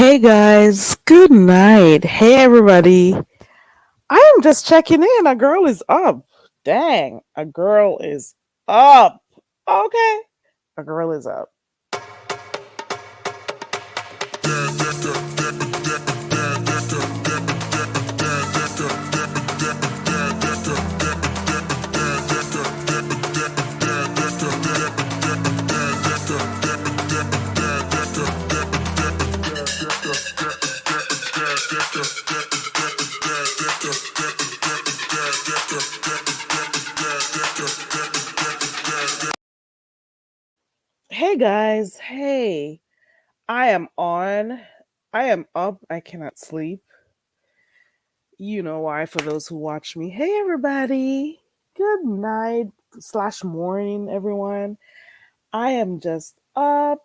Hey guys, good night. Hey everybody. I am just checking in. A girl is up. Dang, a girl is up. Okay, a girl is up. Hey guys, hey. I am on. I am up. I cannot sleep. You know why, for those who watch me. Hey everybody. Good night slash morning, everyone. I am just up.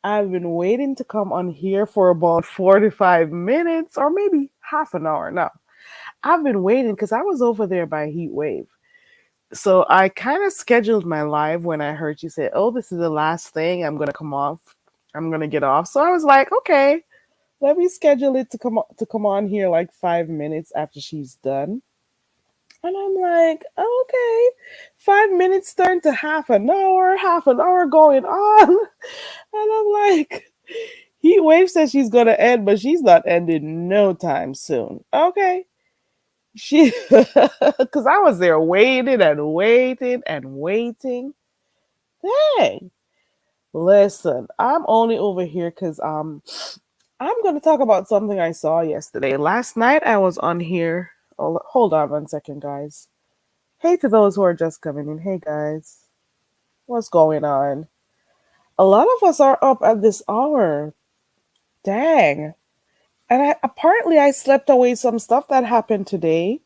I've been waiting to come on here for about 45 minutes or maybe half an hour now. I've been waiting because I was over there by Heat Wave. So I kind of scheduled my live when I heard you say, "Oh, this is the last thing. I'm going to come off. I'm going to get off." So I was like, "Okay, let me schedule it to come on here like 5 minutes after she's done." And I'm like, "Okay. 5 minutes turned to half an hour going on." And I'm like, Heat Wave says she's gonna end, but she's not ending no time soon. Okay. She because I was there waiting and waiting and waiting. Dang. Listen, I'm only over here because I'm gonna talk about something I saw yesterday. Last night I was on here. Oh, hold on 1 second, guys. Hey to those who are just coming in. Hey guys. What's going on? A lot of us are up at this hour. Dang. And apparently I slept away some stuff that happened today.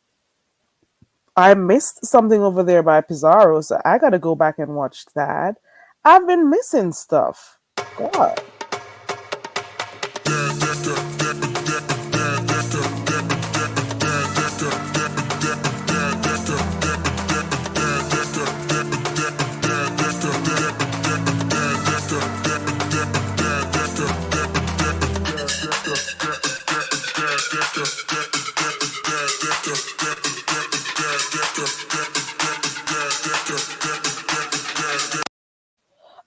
I missed something over there by Pizarro, so I gotta go back and watch that. I've been missing stuff. God.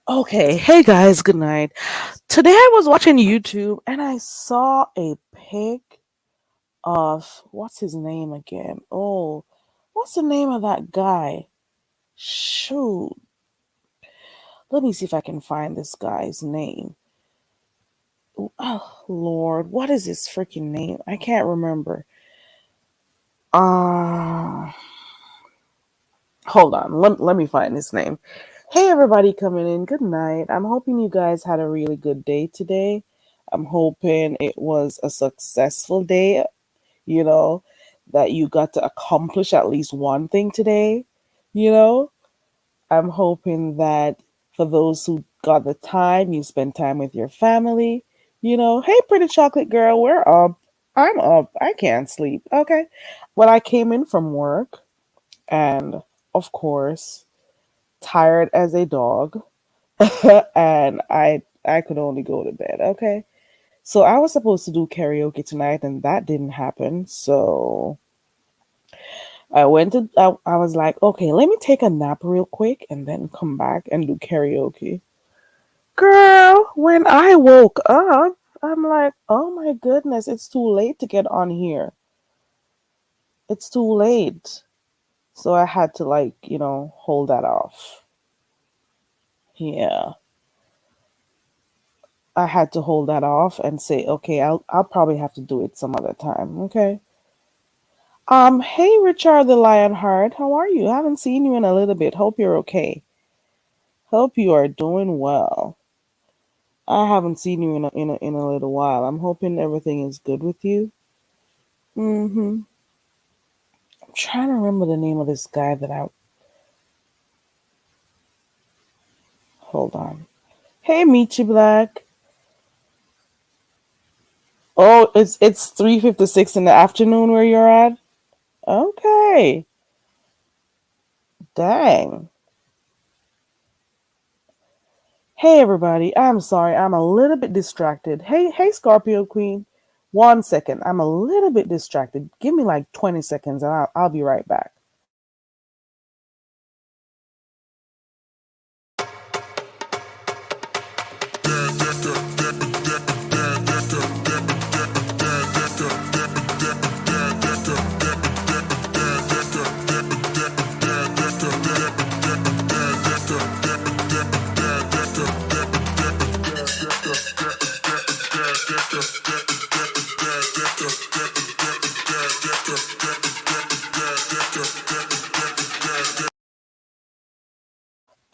Okay, hey guys, good night. Today I was watching YouTube and I saw a pic of what's his name again? Oh, what's the name of that guy? Shoot. Let me see if I can find this guy's name. Oh Lord, what is his freaking name? I can't remember. Uh Hold on. Let me find his name. Hey everybody coming in. Good night. I'm hoping you guys had a really good day today. I'm hoping it was a successful day, you know, that you got to accomplish at least one thing today, you know. I'm hoping that for those who got the time, you spend time with your family. Hey, pretty chocolate girl, we're up. I'm up. I can't sleep. Okay. Well, I came in from work and, of course, tired as a dog, and I could only go to bed. Okay. So I was supposed to do karaoke tonight, and that didn't happen. So I was like, okay, let me take a nap real quick and then come back and do karaoke. Girl, when I woke up, I'm like, oh my goodness, it's too late to get on here. It's too late. So I had to, like, hold that off. Yeah. I had to hold that off and say, okay, I'll probably have to do it some other time. Okay. Hey Richard the Lionheart, how are you? I haven't seen you in a little bit. Hope you're okay. Hope you are doing well. I haven't seen you in a little while. I'm hoping everything is good with you. Mm-hmm. I'm trying to remember the name of this guy that I hold on. Hey Michi Black. Oh, it's 3:56 in the afternoon where you're at? Okay. Dang. Hey everybody, I'm sorry, I'm a little bit distracted. Hey Scorpio Queen. 1 second, I'm a little bit distracted. Give me like 20 seconds and I'll be right back.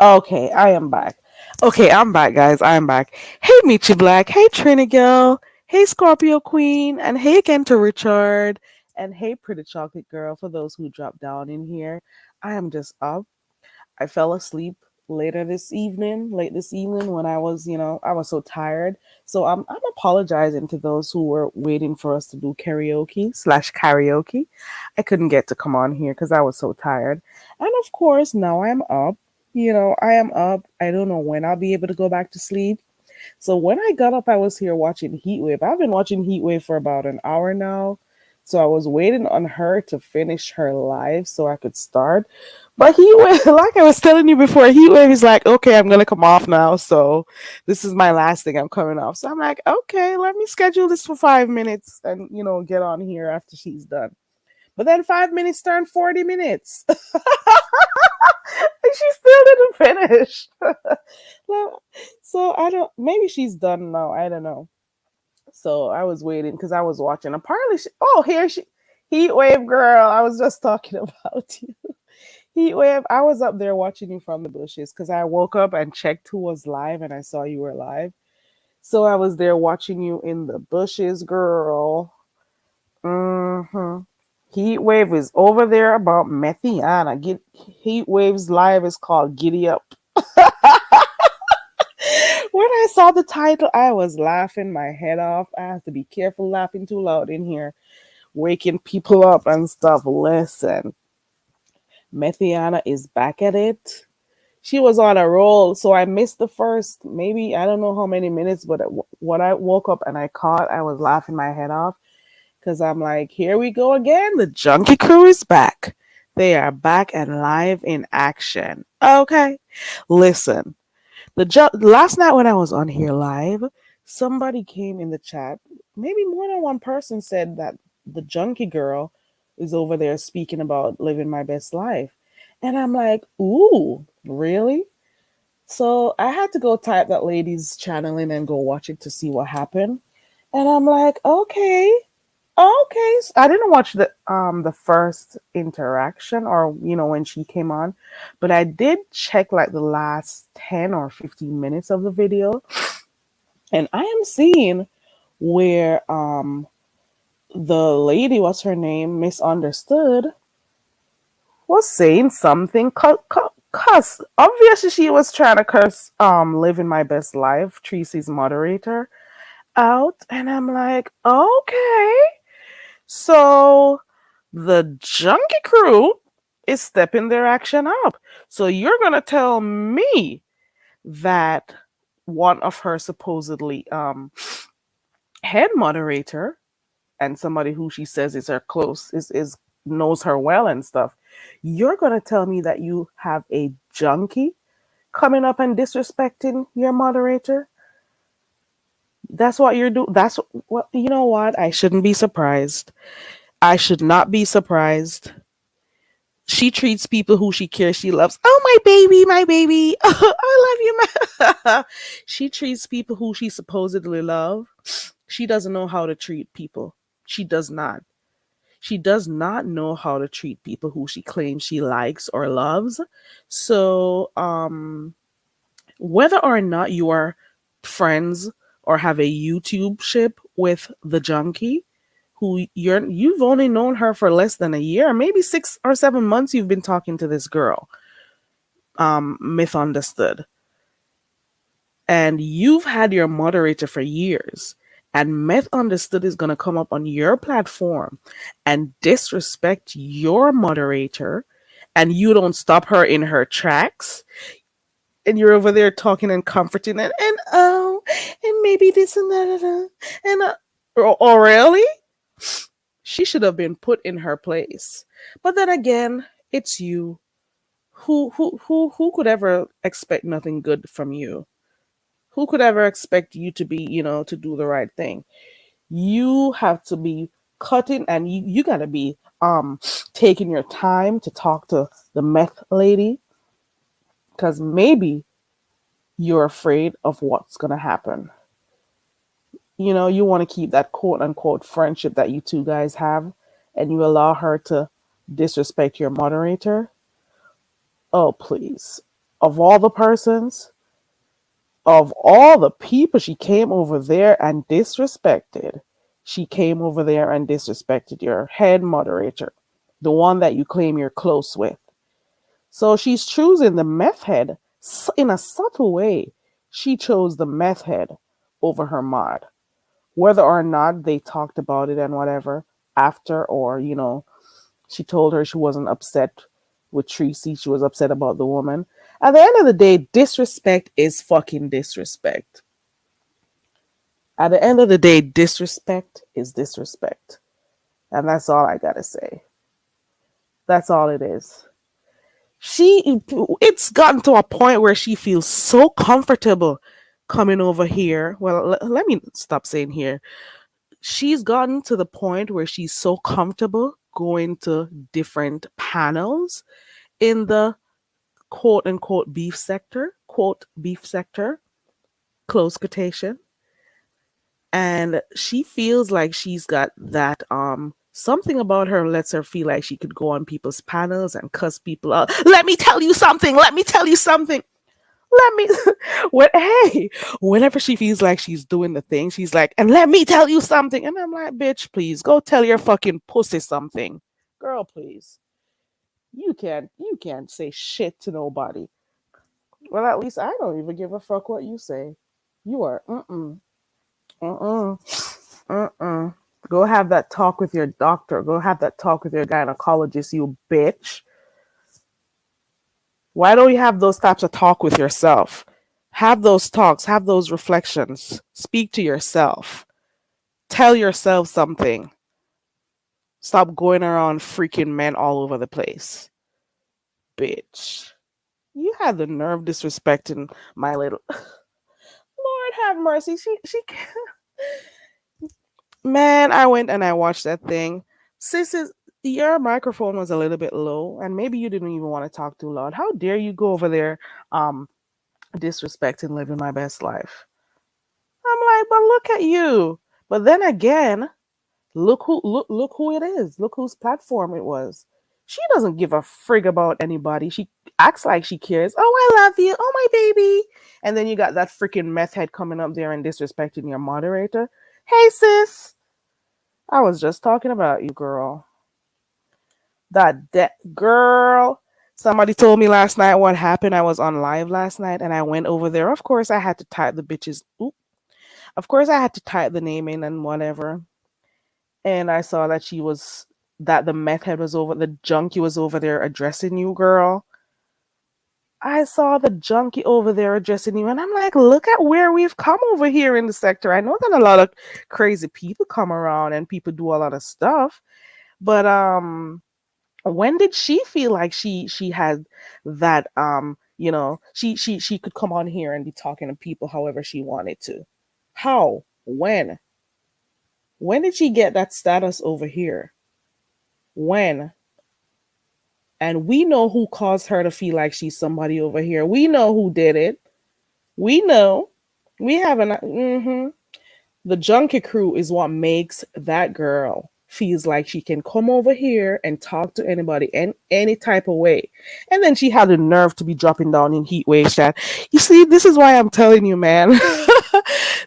Okay, I am back. Okay, I'm back, guys. I'm back. Hey, Michi Black. Hey, Trini Girl. Hey, Scorpio Queen. And hey again to Richard. And hey, Pretty Chocolate Girl, for those who dropped down in here. I am just up. I fell asleep late this evening when I was so tired. So I'm apologizing to those who were waiting for us to do karaoke. I couldn't get to come on here because I was so tired. And of course, now I'm up. I am up. I don't know when I'll be able to go back to sleep. So when I got up, I was here watching Heatwave. I've been watching Heatwave for about an hour now. So I was waiting on her to finish her live so I could start. But Heatwave, like I was telling you before, Heatwave is like, okay, I'm gonna come off now. So this is my last thing I'm coming off. So I'm like, okay, let me schedule this for 5 minutes and get on here after she's done. But then 5 minutes turned 40 minutes. And she still didn't finish. Well, so I don't. Maybe she's done now. I don't know. So I was waiting because I was watching. Apparently, oh, here she, Heat Wave girl. I was just talking about you. Heat Wave. I was up there watching you from the bushes because I woke up and checked who was live, and I saw you were live. So I was there watching you in the bushes, girl. Hmm. Heat Wave is over there about Methiana. Get Heat Wave's live is called Giddy Up. When I saw the title, I was laughing my head off. I have to be careful laughing too loud in here, waking people up and stuff. Listen, Methiana is back at it. She was on a roll, so I missed the first, maybe, I don't know how many minutes, but when I woke up and I caught, I was laughing my head off because I'm like, here we go again. The Junkie Crew is back. They are back and live in action. Okay, listen. Last night when I was on here live, somebody came in the chat. Maybe more than one person said that the junkie girl is over there speaking about living my best life. And I'm like, ooh, really? So I had to go type that lady's channel in and go watch it to see what happened. And I'm like, okay, okay. I didn't watch the first interaction or when she came on, but I did check like the last 10 or 15 minutes of the video, and I am seeing where the lady, what's her name, misunderstood, was saying something cuss. Obviously she was trying to curse living my best life, Tracy's moderator, out, and I'm like, okay. So the Junkie Crew is stepping their action up. So you're going to tell me that one of her supposedly head moderator and somebody who she says is her close is knows her well and stuff. You're going to tell me that you have a junkie coming up and disrespecting your moderator? That's what you're doing. That's what, you know what? I shouldn't be surprised. I should not be surprised. She treats people who she cares she loves. Oh, my baby, my baby. I love you. She treats people who she supposedly loves. She doesn't know how to treat people. She does not. She does not know how to treat people who she claims she likes or loves. So, whether or not you are friends or have a YouTube ship with the junkie, who you've only known her for less than a year, maybe 6 or 7 months you've been talking to this girl, misunderstood. And you've had your moderator for years. And Meth Understood is going to come up on your platform and disrespect your moderator, and you don't stop her in her tracks. And you're over there talking and comforting and oh, and maybe this and that and really, she should have been put in her place. But then again, it's you. Who could ever expect nothing good from you? Who could ever expect you to be, to do the right thing? You have to be cutting, and you gotta be taking your time to talk to the meth lady, because maybe you're afraid of what's gonna happen. You want to keep that quote unquote friendship that you two guys have, and you allow her to disrespect your moderator. Oh, please. Of all the persons, of all the people she came over there and disrespected, she came over there and disrespected your head moderator, the one that you claim you're close with. So she's choosing the meth head in a subtle way. She chose the meth head over her mod. Whether or not they talked about it and whatever after, or, she told her she wasn't upset with Tracy, she was upset about the woman. At the end of the day, disrespect is fucking disrespect. At the end of the day, disrespect is disrespect. And that's all I gotta say. That's all it is. It's gotten to a point where she feels so comfortable coming over here. Well, let me stop saying here. She's gotten to the point where she's so comfortable going to different panels in the quote unquote beef sector, quote beef sector, close quotation. And she feels like she's got that something about her lets her feel like she could go on people's panels and cuss people out. Let me tell you something. Let me tell you something. Let me hey, whenever she feels like she's doing the thing, she's like, and let me tell you something. And I'm like, bitch, please go tell your fucking pussy something. Girl, please. You can't say shit to nobody. Well, at least I don't even give a fuck what you say. You are mm-mm, mm-mm. Go have that talk with your doctor. Go have that talk with your gynecologist, you bitch. Why don't you have those types of talk with yourself? Have those talks, have those reflections. Speak to yourself. Tell yourself something. Stop going around freaking men all over the place. Bitch. You had the nerve disrespecting my little Lord have mercy. She Man, I went and I watched that thing. Sis, your microphone was a little bit low, and maybe you didn't even want to talk too loud. How dare you go over there um disrespecting living my best life? I'm like, but look at you. But then again, look who it is. Look whose platform it was. She doesn't give a frig about anybody. She acts like she cares. Oh, I love you. Oh, my baby. And then you got that freaking meth head coming up there and disrespecting your moderator. Hey, sis. I was just talking about you, girl. That girl. Somebody told me last night what happened. I was on live last night and I went over there. Of course, I had to type the bitches. Oop. Of course, I had to type the name in and whatever. And I saw that that the meth head was over, the junkie was over there addressing you, girl. I saw the junkie over there addressing you, and I'm like, look at where we've come over here in the sector. I know that a lot of crazy people come around and people do a lot of stuff, but when did she feel like she had that she could come on here and be talking to people however she wanted to? How? When did she get that status over here? When? And we know who caused her to feel like she's somebody over here. We know who did it. We know. We haven't. The junkie crew is what makes that girl feels like she can come over here and talk to anybody in any type of way. And then she had the nerve to be dropping down in heat wave chat. You see, this is why I'm telling you, man.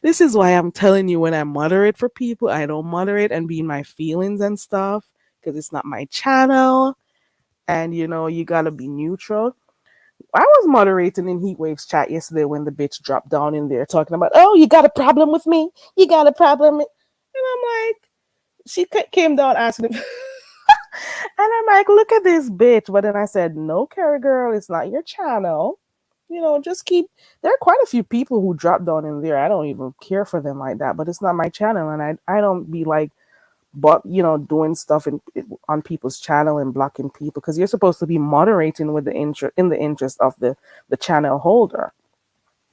This is why I'm telling you, when I moderate for people, I don't moderate and be in my feelings and stuff, because it's not my channel. And you gotta be neutral. I was moderating in Heatwave's chat yesterday when the bitch dropped down in there talking about, oh, you got a problem with me? You got a problem? And I'm like, she came down asking him. And I'm like, look at this bitch. But then I said, no, Carrie girl, it's not your channel. Just keep. There are quite a few people who drop down in there. I don't even care for them like that, but it's not my channel, and I don't be like, but doing stuff on people's channel and blocking people because you're supposed to be moderating with the interest of the channel holder,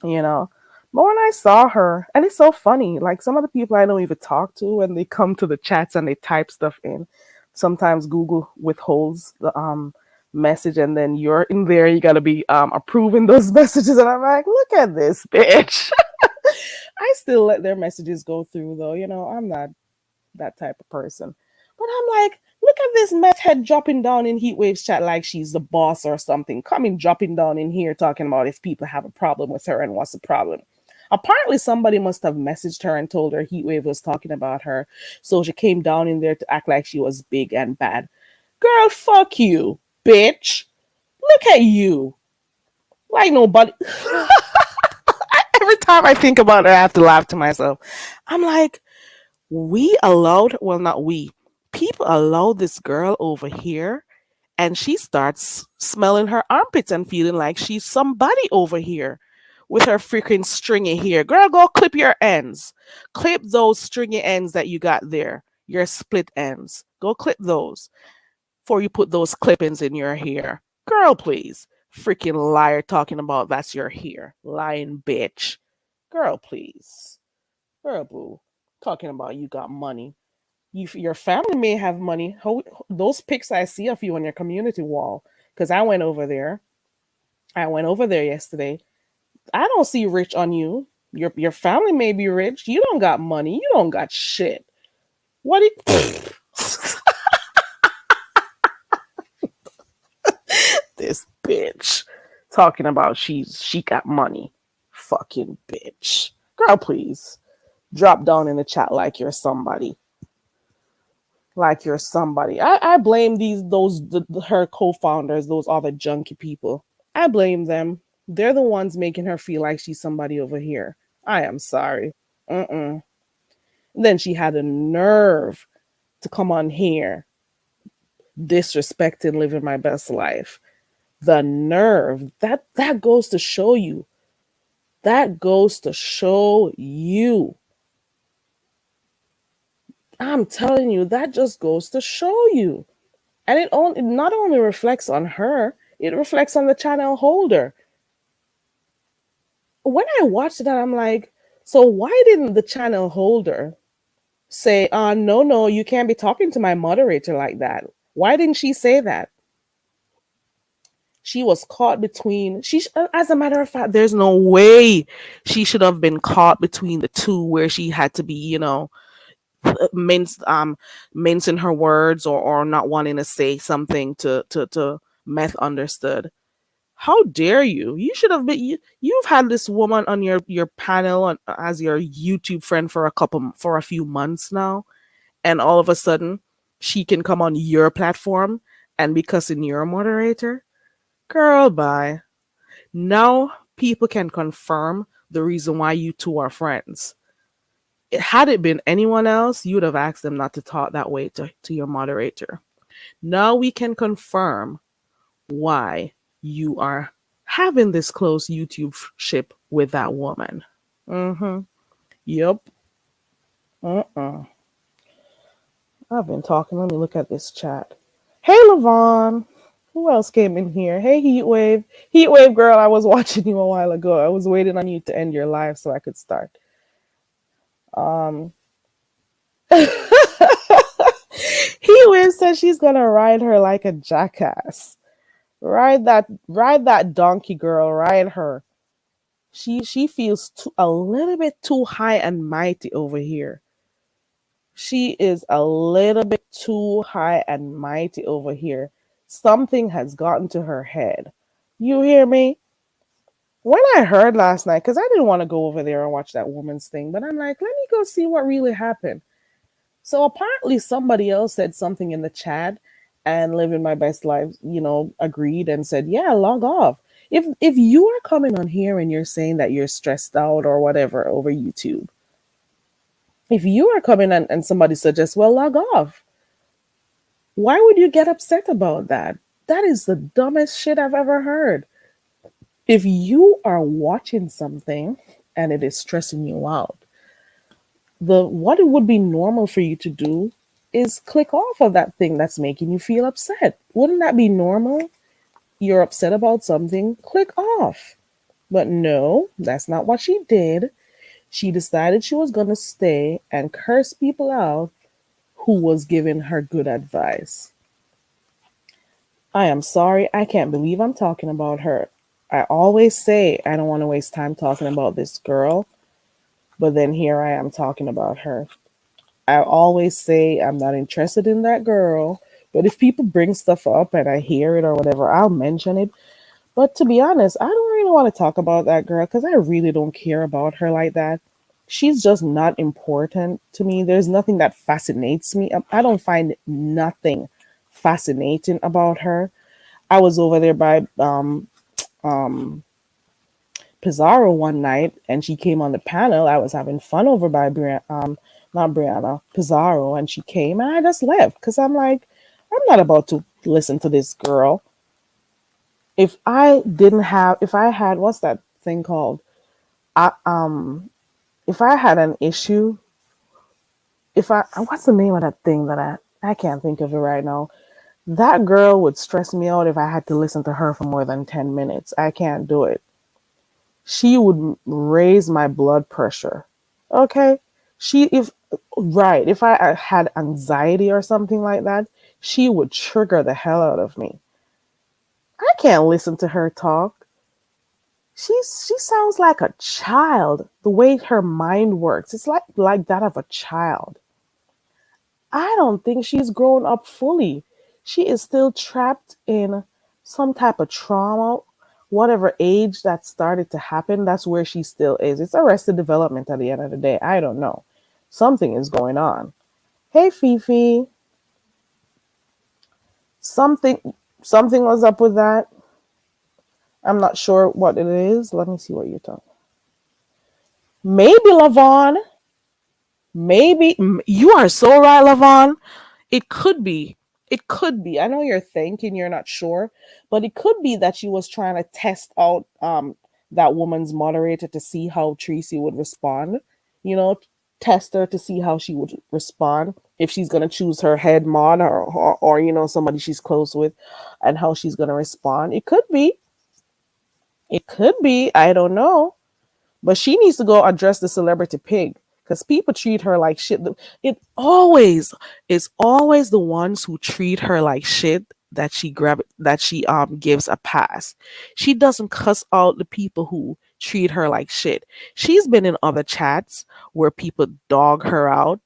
you know. But when I saw her, and it's so funny, like some of the people I don't even talk to, when they come to the chats and they type stuff in, sometimes Google withholds the message, and then you're in there, you gotta be approving those messages, and I'm like, look at this bitch. I still let their messages go through though, I'm not that type of person. But I'm like, look at this meth head dropping down in Heatwave's chat like she's the boss or something. Coming dropping down in here talking about if people have a problem with her and what's the problem. Apparently, somebody must have messaged her and told her Heatwave was talking about her. So she came down in there to act like she was big and bad. Girl, fuck you, bitch. Look at you. Like nobody. Every time I think about it, I have to laugh to myself. I'm like, we allowed, well, not we, people allowed this girl over here, and she starts smelling her armpits and feeling like she's somebody over here with her freaking stringy hair. Girl, go clip your ends. Clip those stringy ends that you got there, your split ends. Go clip those before you put those clippings in your hair. Girl, please. Freaking liar talking about that's your hair. Lying bitch. Girl, please. Girl, boo. Talking about you got money. Your family may have money. Those pics I see of you on your community wall, because I went over there. I went over there yesterday. I don't see rich on you. Your family may be rich. You don't got money. You don't got shit. What? This bitch talking about she got money. Fucking bitch. Girl, please drop down in the chat like you're somebody. Like you're somebody. I blame her co-founders, those other junky people. I blame them. They're the ones making her feel like she's somebody over here. I am sorry. Mm-mm. Then she had a nerve to come on here disrespecting living my best life. The nerve. That goes to show you. That goes to show you. I'm telling you, that just goes to show you. And it not only reflects on her, it reflects on the channel holder. When I watched that, I'm like, so why didn't the channel holder say, no, you can't be talking to my moderator like that? Why didn't she say that? She was caught between, as a matter of fact, there's no way she should have been caught between the two where she had to be, mincing her words or not wanting to say something to meth understood. How dare you? You should have been. You've had this woman on your panel as your YouTube friend for a few months now, and all of a sudden she can come on your platform and be cussing your moderator. Girl, bye. Now people can confirm the reason why you two are friends. Had it been anyone else, you would have asked them not to talk that way to your moderator. Now we can confirm why you are having this close YouTube ship with that woman. Mm-hmm. Yep. I've been talking. Let me look at this chat. Hey, Levon. Who else came in here? Hey, Heatwave. Heatwave girl, I was watching you a while ago. I was waiting on you to end your live so I could start. Heatwave says she's gonna ride her like a jackass. Ride that donkey girl, ride her. She feels a little bit too high and mighty over here. She is a little bit too high and mighty over here. Something has gotten to her head. You hear me? When I heard last night, because I didn't want to go over there and watch that woman's thing, but I'm like, let me go see what really happened. So apparently somebody else said something in the chat, and living my best life, agreed and said, yeah, log off. If you are coming on here and you're saying that you're stressed out or whatever over YouTube, if you are coming and somebody suggests, well, log off. Why would you get upset about that? That is the dumbest shit I've ever heard. If you are watching something and it is stressing you out, the what it would be normal for you to do is click off of that thing that's making you feel upset. Wouldn't that be normal? You're upset about something, click off. But no, that's not what she did. She decided she was going to stay and curse people out who was giving her good advice. I am sorry, I can't believe I'm talking about her. I always say I don't want to waste time talking about this girl, but then here I am talking about her. I always say I'm not interested in that girl, but if people bring stuff up and I hear it or whatever, I'll mention it. But to be honest, I don't really want to talk about that girl because I really don't care about her like that. She's just not important to me. There's nothing that fascinates me. I don't find nothing fascinating about her. I was over there by um Pizarro one night and she came on the panel. I was having fun over by not Brianna, Pizarro, and she came and I just left because I'm like, I'm not about to listen to this girl. If I had, what's that thing called? I, if I had an issue, what's the name of that thing that I can't think of it right now. That girl would stress me out if I had to listen to her for more than 10 minutes. I can't do it. She would raise my blood pressure. Okay? If right, if I had anxiety or something like that, she would trigger the hell out of me. I can't listen to her talk. She sounds like a child. The way her mind works, it's like that of a child. I don't think she's grown up fully. She is still trapped in some type of trauma. Whatever age that started to happen, that's where she still is. It's arrested development at the end of the day. I don't know. Something is going on. Hey Fifi, something something was up with that. I'm not sure what it is. Let me see what you're talking. Maybe Lavon. Maybe you are so right, Lavon. It could be. It could be. I know you're thinking you're not sure, but it could be that she was trying to test out that woman's moderator to see how Tracy would respond. You know, test her to see how she would respond if she's gonna choose her head mod or you know somebody she's close with, and how she's gonna respond. It could be. It could be. I don't know. But she needs to go address the celebrity pig because people treat her like shit. It always it's always the ones who treat her like shit that she gives a pass. She doesn't cuss out the people who treat her like shit. She's been in other chats where people dog her out,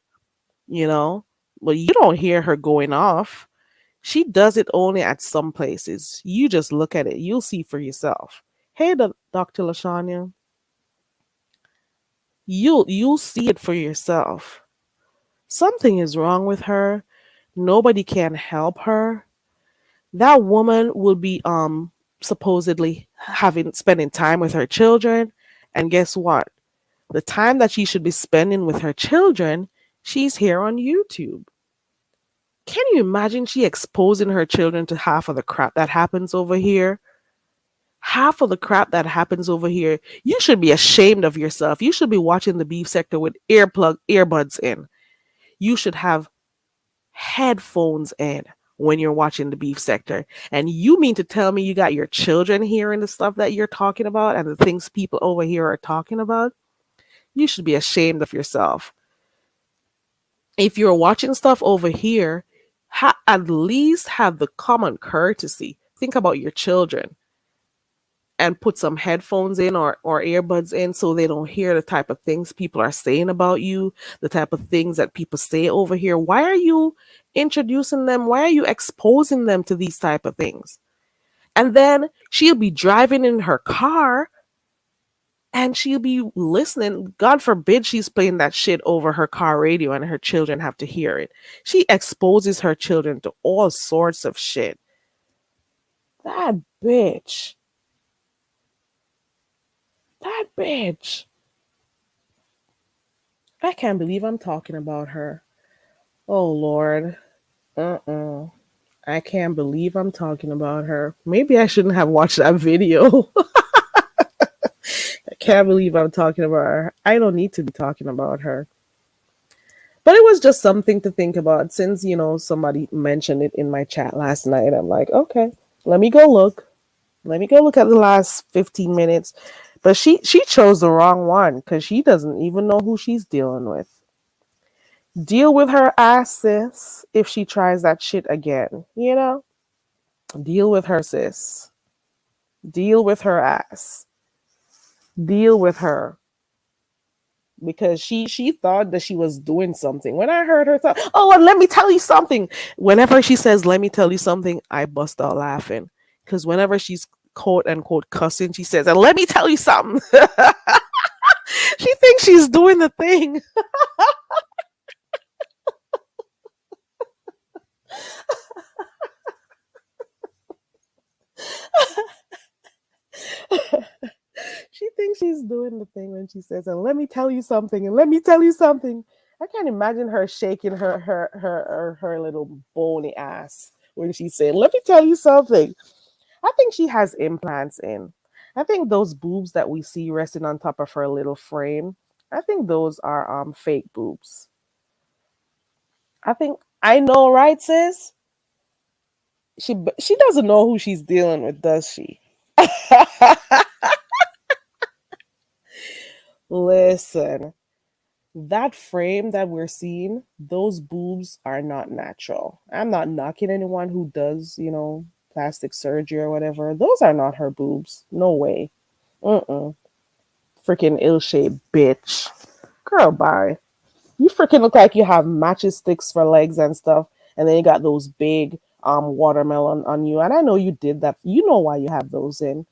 you know, but you don't hear her going off. She does it only at some places. You just look at it, you'll see for yourself. Hey, Dr. Lashanya. You'll see it for yourself. Something is wrong with her. Nobody can help her. That woman will be supposedly having spending time with her children, and guess what? The time that she should be spending with her children, she's here on YouTube. Can you imagine she exposing her children to half of the crap that happens over here? Half of the crap that happens over here. You should be ashamed of yourself. You should be watching the beef sector with earbuds in. You should have headphones in when you're watching the beef sector. And you mean to tell me you got your children hearing the stuff that you're talking about and the things people over here are talking about? You should be ashamed of yourself. If you're watching stuff over here, at least have the common courtesy. Think about your children and put some headphones in or earbuds in so they don't hear the type of things people are saying about you, the type of things that people say over here. Why are you introducing them? Why are you exposing them to these type of things? And then she'll be driving in her car and she'll be listening. God forbid she's playing that shit over her car radio and her children have to hear it. She exposes her children to all sorts of shit. That bitch. That bitch. I can't believe I'm talking about her. Oh Lord. Uh-uh. I can't believe I'm talking about her. Maybe I shouldn't have watched that video. Can't believe I'm talking about her. I don't need to be talking about her. But it was just something to think about since, somebody mentioned it in my chat last night. I'm like, okay, let me go look. Let me go look at the last 15 minutes. But she chose the wrong one because she doesn't even know who she's dealing with. Deal with her ass, sis, if she tries that shit again. Deal with her, sis. Deal with her ass. Deal with her. Because she thought that she was doing something. When I heard her thought, oh, and let me tell you something. Whenever she says, let me tell you something, I bust out laughing. Because whenever she's quote unquote cussing, she says, and let me tell you something. She thinks she's doing the thing. She thinks she's doing the thing when she says, and let me tell you something, and let me tell you something. I can't imagine her shaking her little bony ass when she said, let me tell you something. I think she has implants in. I think those boobs that we see resting on top of her little frame, I think those are fake boobs. I think I know, right, sis? She doesn't know who she's dealing with, does she? Listen, that frame that we're seeing, those boobs are not natural. I'm not knocking anyone who does, plastic surgery or whatever. Those are not her boobs. No way. Mm-mm. Freaking ill-shaped bitch. Girl, bye. You freaking look like you have matches sticks for legs and stuff, and then you got those big watermelon on you. And I know you did that. You know why you have those in.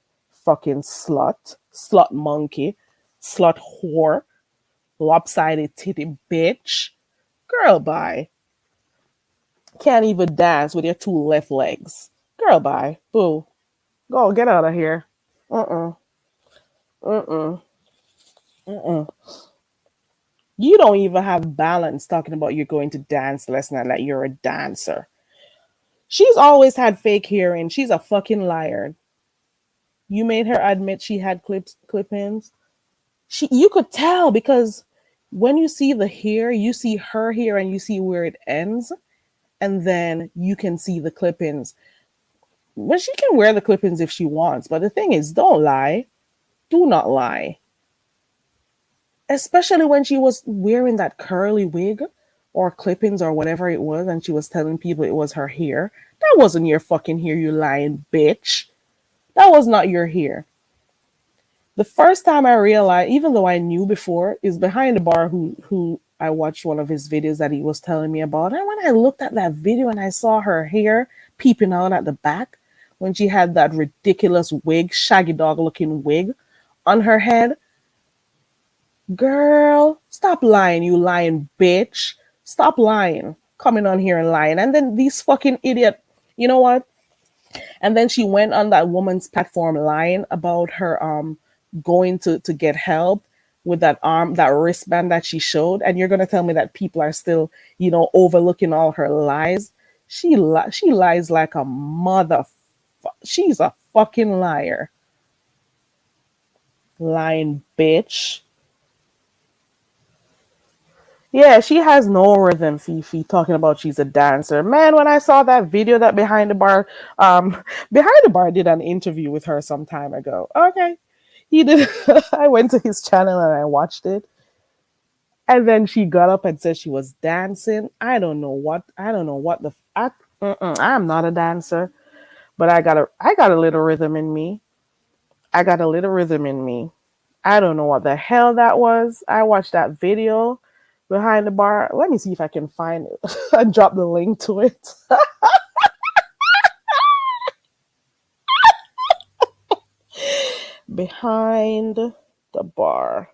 Fucking slut. Slut monkey. Slut whore. Lopsided titty bitch. Girl, bye. Can't even dance with your two left legs. Girl, bye. Boo. Go, get out of here. Uh-uh. Uh-uh. Uh-uh. You don't even have balance talking about you're going to dance last night like you're a dancer. She's always had fake hair and she's a fucking liar. You made her admit she had clip-ins. You could tell because when you see the hair, you see her hair and you see where it ends, and then you can see the clip-ins. But she can wear the clip-ins if she wants. But the thing is, don't lie. Do not lie. Especially when she was wearing that curly wig or clip-ins or whatever it was, and she was telling people it was her hair. That wasn't your fucking hair, you lying bitch. That was not your hair. The first time I realized, even though I knew before, is behind the bar who I watched one of his videos that he was telling me about. And when I looked at that video and I saw her hair peeping out at the back when she had that ridiculous wig, shaggy dog looking wig on her head, girl, stop lying, you lying bitch. Stop lying. Coming on here and lying. And then these fucking idiot, you know what? And then she went on that woman's platform lying about her going to get help with that wristband that she showed. And you're gonna tell me that people are still, overlooking all her lies. She lies like a mother. She's a fucking liar. Lying bitch. Yeah, she has no rhythm, Fifi, talking about she's a dancer. Man, when I saw that video that um, Behind the Bar did an interview with her some time ago. Okay. He did. I went to his channel and I watched it. And then she got up and said she was dancing. I don't know what I'm not a dancer, but I got a little rhythm in me. I got a little rhythm in me. I don't know what the hell that was. I watched that video behind the bar. Let me see if I can find it and drop the link to it. Behind the Bar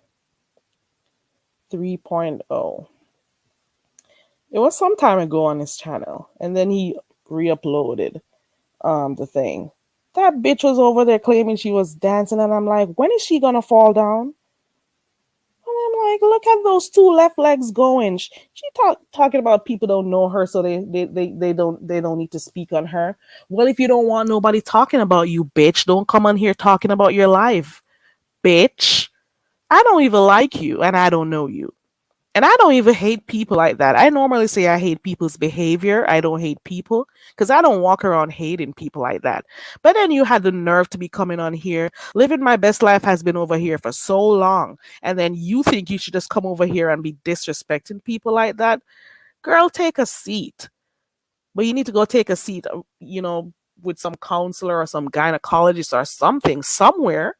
3.0. It was some time ago on his channel, and then he re-uploaded the thing. That bitch was over there claiming she was dancing, and I'm like, when is she gonna fall down? And I'm like, look at those two left legs going. She talking about people don't know her, so they don't need to speak on her. Well, if you don't want nobody talking about you, bitch, don't come on here talking about your life, bitch. I don't even like you and I don't know you. And I don't even hate people like that. I normally say I hate people's behavior. I don't hate people because I don't walk around hating people like that. But then you had the nerve to be coming on here. Living my best life has been over here for so long. And then you think you should just come over here and be disrespecting people like that? Girl, take a seat. But you need to go take a seat, with some counselor or some gynecologist or something somewhere,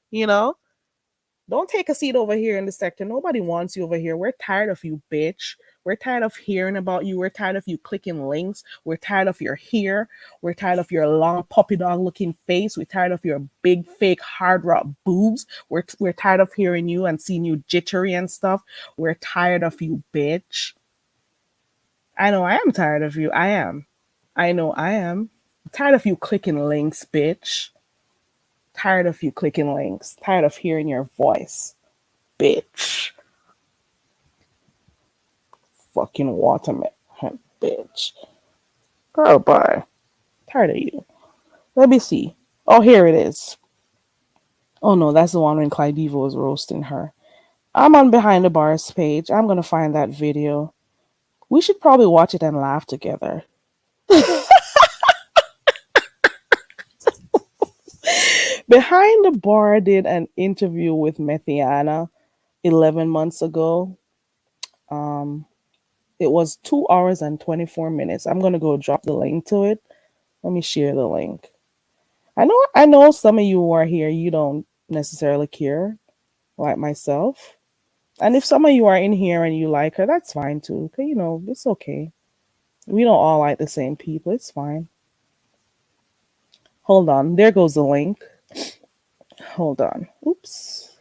Don't take a seat over here in the sector. Nobody wants you over here. We're tired of you, bitch. We're tired of hearing about you. We're tired of you clicking links. We're tired of your hair. We're tired of your long puppy dog looking face. We're tired of your big fake hard rock boobs. We're tired of hearing you and seeing you jittery and stuff. We're tired of you, bitch. I know I am tired of you. I am. I know I am. I'm tired of you clicking links, bitch. Tired of you clicking links. Tired of hearing your voice, bitch. Fucking watermelon, bitch. Girl, bye. Tired of you. Let me see. Oh, here it is. Oh no, that's the one when Clyde Diva was roasting her. I'm on Behind the Bars page. I'm gonna find that video. We should probably watch it and laugh together. Behind the Bar did an interview with Methiana 11 months ago. Um, it was 2 hours and 24 minutes. I'm gonna go drop the link to it. Let me share the link. I know some of you who are here, you don't necessarily care, like myself. And if some of you are in here and you like her, that's fine too. 'Cause, it's okay. We don't all like the same people. It's fine. Hold on. There goes the link. Hold on. Oops.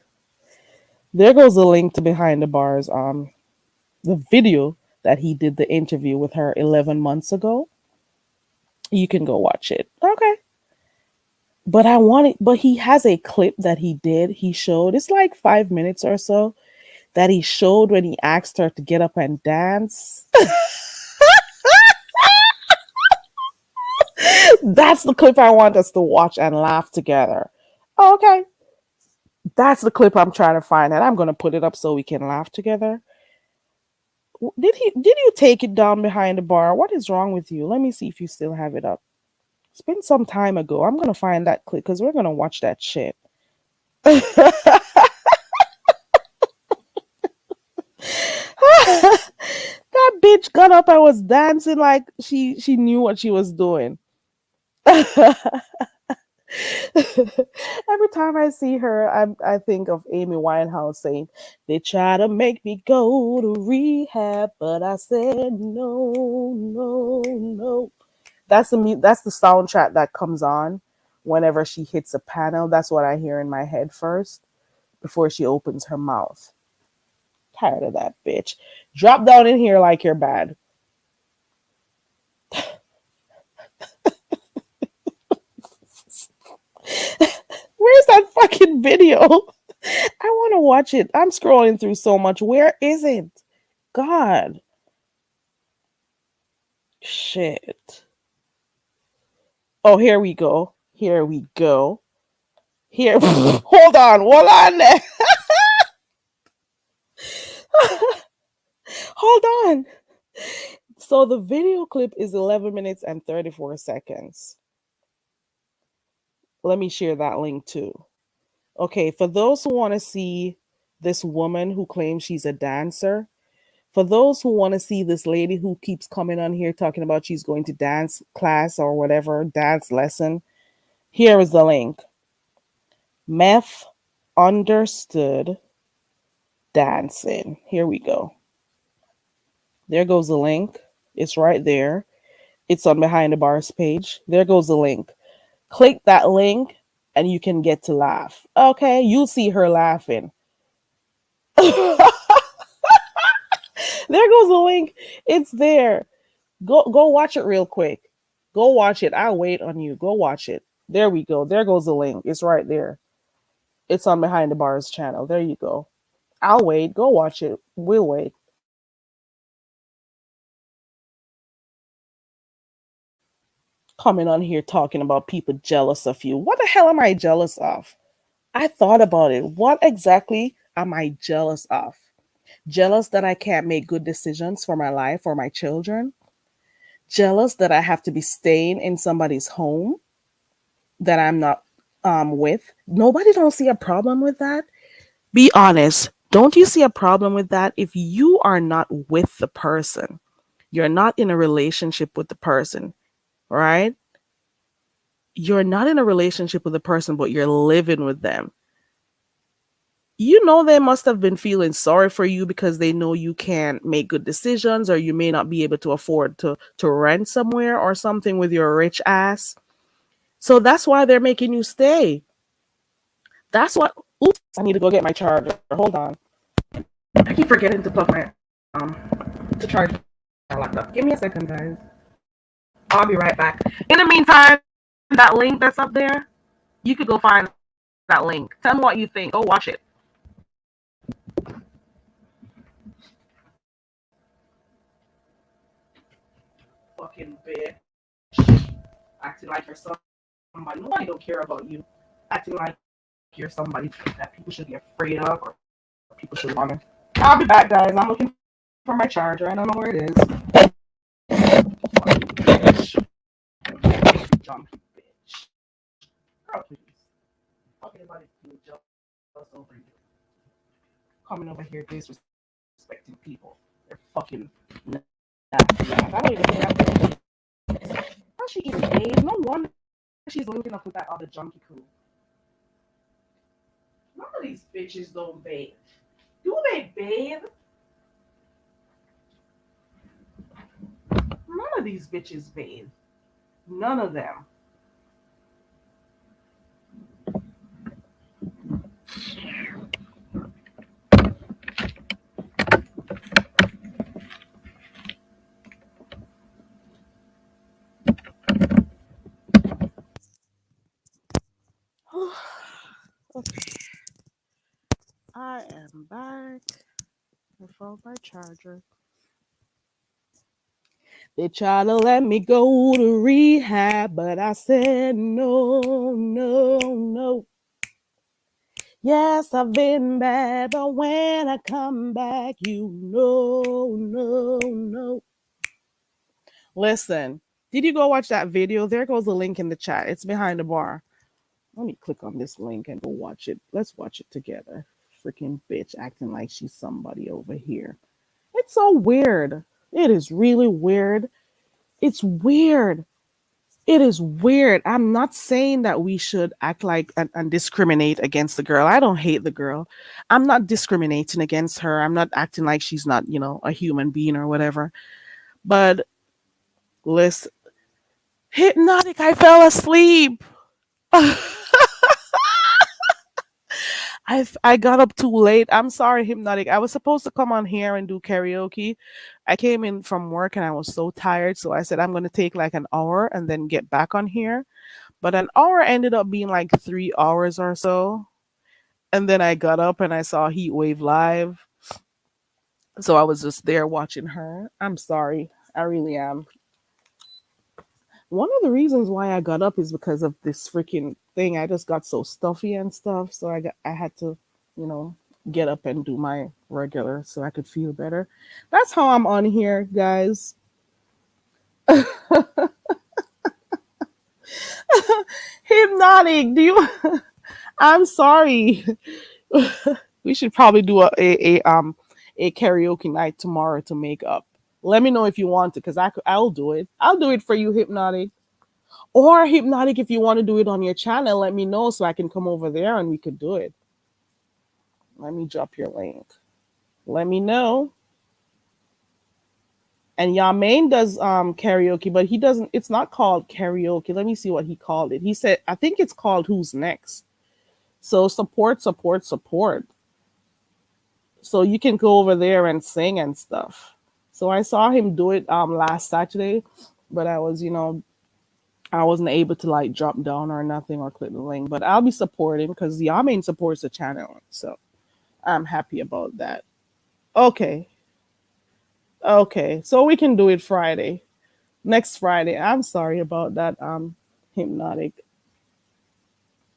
There goes the link to Behind the Bars. The video that he did the interview with her 11 months ago. You can go watch it. Okay. But he has a clip that he showed. It's like 5 minutes or so that he showed when he asked her to get up and dance. That's the clip I want us to watch and laugh together. Okay. That's the clip I'm trying to find, and I'm going to put it up so we can laugh together. Did you take it down Behind the Bar? What is wrong with you? Let me see if you still have it up. It's been some time ago. I'm going to find that clip because we're going to watch that shit. That bitch got up and was dancing like she knew what she was doing. Every time I see her, I think of Amy Winehouse saying, "They try to make me go to rehab, but I said no, no, no." That's the soundtrack that comes on whenever she hits a panel. That's what I hear in my head first before she opens her mouth. Tired of that bitch. Drop down in here like you're bad. Where's that fucking video? I want to watch it. I'm scrolling through so much. Where is it? God. Shit. Oh, here we go. Here we go. Here. Hold on. Hold on there. Hold on. So the video clip is 11 minutes and 34 seconds. Let me share that link too. Okay, for those who want to see this woman who claims she's a dancer, for those who want to see this lady who keeps coming on here talking about she's going to dance class or whatever, dance lesson, here is the link. Meth understood dancing. Here we go. There goes the link. It's right there. It's on Behind the Bars page. There goes the link. Click that link and you can get to laugh. Okay, you'll see her laughing. There goes the link. It's there. Go watch it real quick. Go watch it. I'll wait on you. Go watch it. There we go. There goes the link. It's right there. It's on Behind the Bars channel. There you go. I'll wait. Go watch it. We'll wait. Coming on here talking about people jealous of you. What the hell am I jealous of? I thought about it. What exactly am I jealous of? Jealous that I can't make good decisions for my life or my children? Jealous that I have to be staying in somebody's home that I'm not with? Nobody don't see a problem with that. Be honest. Don't you see a problem with that? If you are not with the person, you're not in a relationship with the person, right? You're not in a relationship with the person, but you're living with them. You know they must have been feeling sorry for you because they know you can't make good decisions or you may not be able to afford to rent somewhere or something with your rich ass. So that's why they're making you stay. That's what. Oops, I need to go get my charger. Hold on. I keep forgetting to plug my to charge my laptop. Give me a second, guys. I'll be right back. In the meantime, that link that's up there, you could go find that link. Tell me what you think. Go watch it. Fucking bitch. Acting like you're somebody. Nobody don't care about you. Acting like you're somebody that people should be afraid of or people should want to. I'll be back, guys. I'm looking for my charger. I don't know where it is. Fucking bitch. Junkie bitch. Girl, please. Fucking anybody feel jealous over you. Coming over here disrespecting people. They're fucking nasty. I don't even think I'm. How she even bathe? No wonder she's linking up with that other junkie crew. None of these bitches don't bathe. Do they bathe? None of these bitches bathe. None of them. Okay, I am back. I found my charger. They tried to let me go to rehab, but I said no, no, no. Yes, I've been bad, but when I come back, you know, no, no. Listen, did you go watch that video? There goes the link in the chat. It's behind the bar. Let me click on this link and go watch it. Let's watch it together. Freaking bitch acting like she's somebody over here. It's so weird. It is really weird. It's weird. It is weird. I'm not saying that we should act like and discriminate against the girl. I don't hate the girl. I'm not discriminating against her. I'm not acting like she's not, a human being or whatever. But listen, hypnotic, I fell asleep. I got up too late. I'm sorry, hypnotic. I was supposed to come on here and do karaoke. I came in from work and I was so tired, so I said I'm going to take like an hour and then get back on here. But an hour ended up being like 3 hours or so. And then I got up and I saw Heat Wave live. So I was just there watching her. I'm sorry. I really am. One of the reasons why I got up is because of this freaking thing. I just got so stuffy and stuff. So I had to, you know, get up and do my regular so I could feel better. That's how I'm on here, guys. Hypnotic, do you I'm sorry. We should probably do a karaoke night tomorrow to make up. Let me know if you want to, because I'll do it. I'll do it for you, Hypnotic. Or Hypnotic, if you want to do it on your channel, let me know so I can come over there and we could do it. Let me drop your link. Let me know. And Yamain does karaoke, but he doesn't. It's not called karaoke. Let me see what he called it. He said, I think it's called Who's Next. So support, support, support. So you can go over there and sing and stuff. So I saw him do it last Saturday, but I wasn't able to like drop down or nothing or click the link. But I'll be supporting because Yamin supports the channel. So I'm happy about that. Okay. Okay. So we can do it Friday. Next Friday. I'm sorry about that. Hypnotic.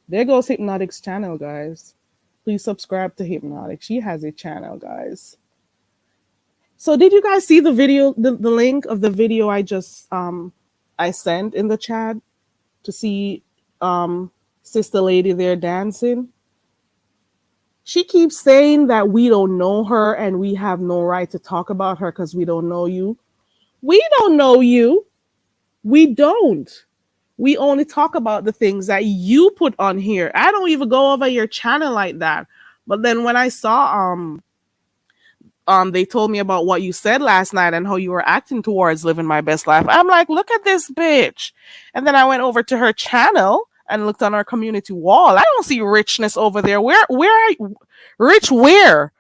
There goes Hypnotic's channel, guys. Please subscribe to Hypnotic. She has a channel, guys. So did you guys see the video, the link of the video I sent in the chat to see sister lady there dancing? She keeps saying that we don't know her and we have no right to talk about her because we don't know you. We don't know you. We don't. We only talk about the things that you put on here. I don't even go over your channel like that. But then when I saw they told me about what you said last night and how you were acting towards living my best life. I'm like, look at this bitch. And then I went over to her channel and looked on her community wall. I don't see richness over there. Where are you? Rich where?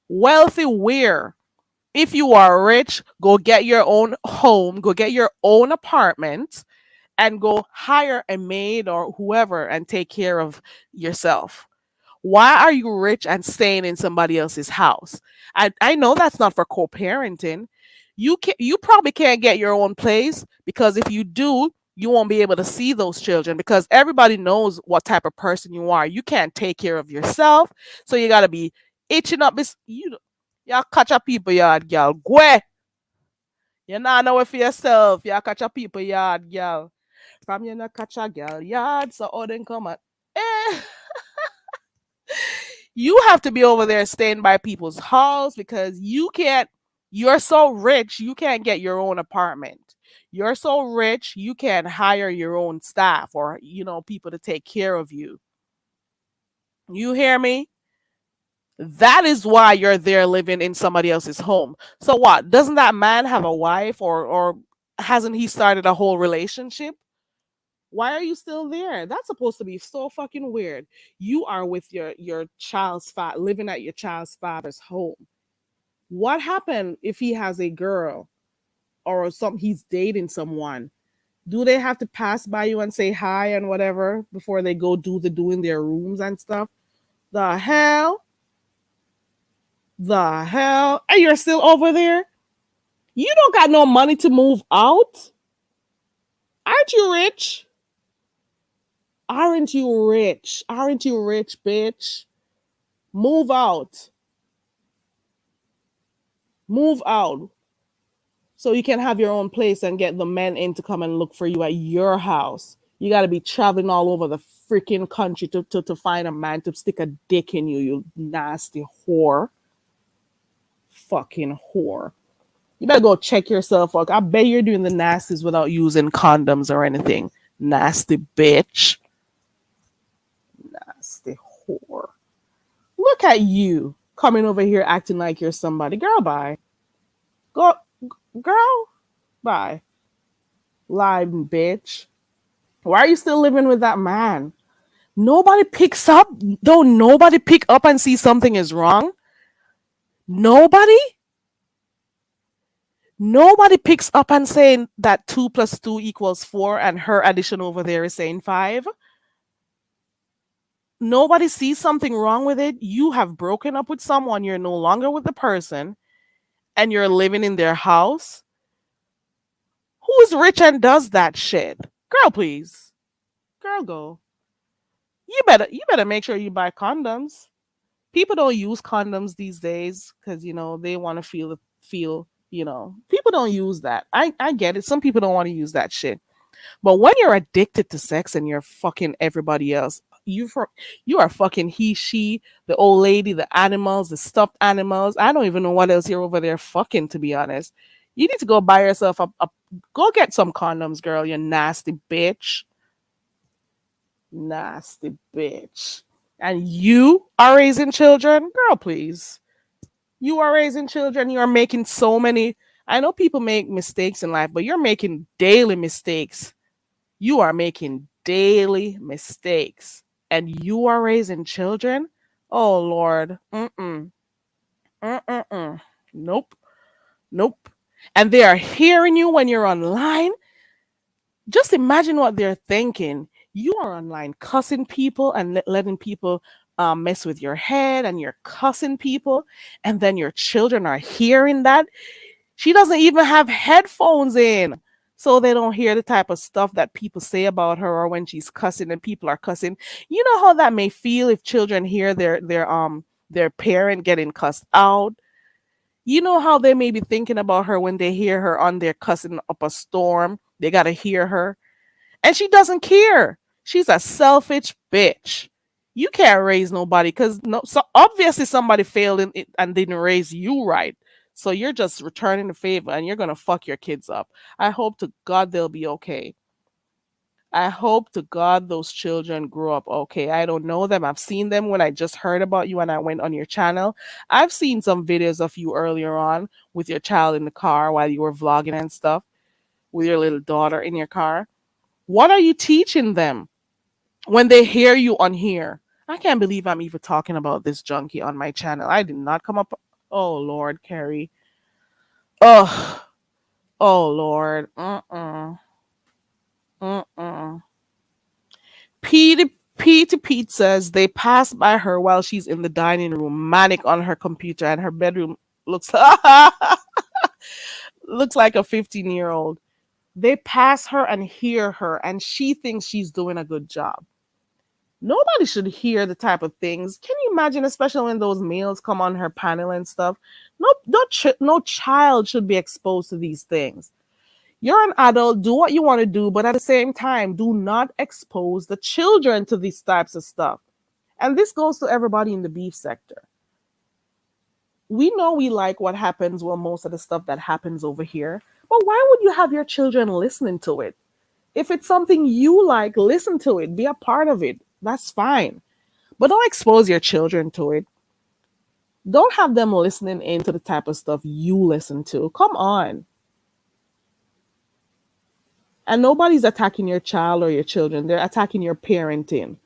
Wealthy where? If you are rich, go get your own home, go get your own apartment, and go hire a maid or whoever and take care of yourself. Why are you rich and staying in somebody else's house? I know that's not for co-parenting. You probably can't get your own place because if you do, you won't be able to see those children because everybody knows what type of person you are. You can't take care of yourself, so you gotta be itching up this. Y'all catch up people yard, girl. Gwe. You not know it for yourself. Y'all catch up people yard, girl. From you not catch a girl yard, so all then come at. Eh. You have to be over there staying by people's house because you can't. You're so rich, you can't get your own apartment. You're so rich, you can't hire your own staff or people to take care of you. You hear me? That is why you're there living in somebody else's home. So what? Doesn't that man have a wife or hasn't he started a whole relationship? Why are you still there? That's supposed to be so fucking weird. You are with your child's father, living at your child's father's home. What happened if he has a girl or he's dating someone? Do they have to pass by you and say hi and whatever before they go do in their rooms and stuff? The hell? The hell? And you're still over there? You don't got no money to move out? Aren't you rich? Aren't you rich? Aren't you rich, bitch? Move out. Move out. So you can have your own place and get the men in to come and look for you at your house. You got to be traveling all over the freaking country to find a man to stick a dick in you, you nasty whore. Fucking whore. You better go check yourself out. I bet you're doing the nasties without using condoms or anything. Nasty bitch. Nasty whore. Look at you coming over here acting like you're somebody. Girl, bye. Go, girl, bye. Lying bitch. Why are you still living with that man? Nobody picks up. Don't nobody pick up and see something is wrong? Nobody? Nobody picks up and saying that 2 plus 2 equals 4 and her addition over there is saying 5? Nobody sees something wrong with it. You have broken up with someone. You're no longer with the person and you're living in their house. Who's rich and does that shit? Girl, please. Girl, go. You better make sure you buy condoms. People don't use condoms these days because they want to feel people don't use that. I get it. Some people don't want to use that shit. But when you're addicted to sex and you're fucking everybody else, you are fucking he, she, the old lady, the animals, the stuffed animals. I don't even know what else you're over there fucking, to be honest. You need to go buy yourself go get some condoms, girl, you nasty bitch. Nasty bitch. And you are raising children? Girl, please. You are raising children. You are making so many. I know people make mistakes in life, but you're making daily mistakes. You are making daily mistakes. And you are raising children? Oh, Lord. Mm-mm. Mm-mm-mm. Nope. Nope. And they are hearing you when you're online. Just imagine what they're thinking. You are online cussing people and letting people mess with your head, and you're cussing people, and then your children are hearing that. She doesn't even have headphones in. so they don't hear the type of stuff that people say about her, or when she's cussing and people are cussing. You know how that may feel if children hear their parent getting cussed out. You know how they may be thinking about her when they hear her on there cussing up a storm. They got to hear her. And she doesn't care. She's a selfish bitch. You can't raise nobody because no, so obviously somebody failed in it and didn't raise you right. So you're just returning the favor and you're gonna fuck your kids up. I hope to God they'll be okay. I hope to God those children grow up okay. I don't know them. I've seen them when I just heard about you and I went on your channel. I've seen some videos of you earlier on with your child in the car while you were vlogging and stuff with your little daughter in your car. What are you teaching them when they hear you on here? I can't believe I'm even talking about this junkie on my channel. I did not come up. Oh, Lord, Carrie. Oh, oh, Lord. Mm-mm. P to Pete says they passed by her while she's in the dining room, manic on her computer, and her bedroom looks looks like a 15-year-old. They pass her and hear her, and she thinks she's doing a good job. Nobody should hear the type of things. Can you imagine, especially when those males come on her panel and stuff? No child should be exposed to these things. You're an adult, do what you want to do, but at the same time, do not expose the children to these types of stuff. And this goes to everybody in the beef sector. We know we like what happens, well, most of the stuff that happens over here, but why would you have your children listening to it? If it's something you like, listen to it, be a part of it. That's fine. But don't expose your children to it. Don't have them listening into the type of stuff you listen to. Come on. And nobody's attacking your child or your children. They're attacking your parenting.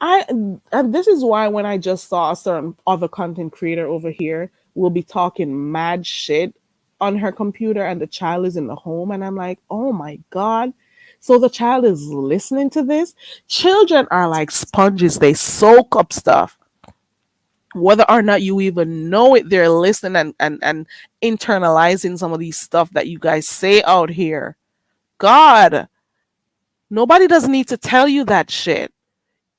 And this is why when I just saw a certain other content creator over here will be talking mad shit on her computer and the child is in the home and I'm like, "Oh my god." So the child is listening to this. Children are like sponges. They soak up stuff. Whether or not you even know it, they're listening and internalizing some of these stuff that you guys say out here. God, nobody doesn't need to tell you that shit.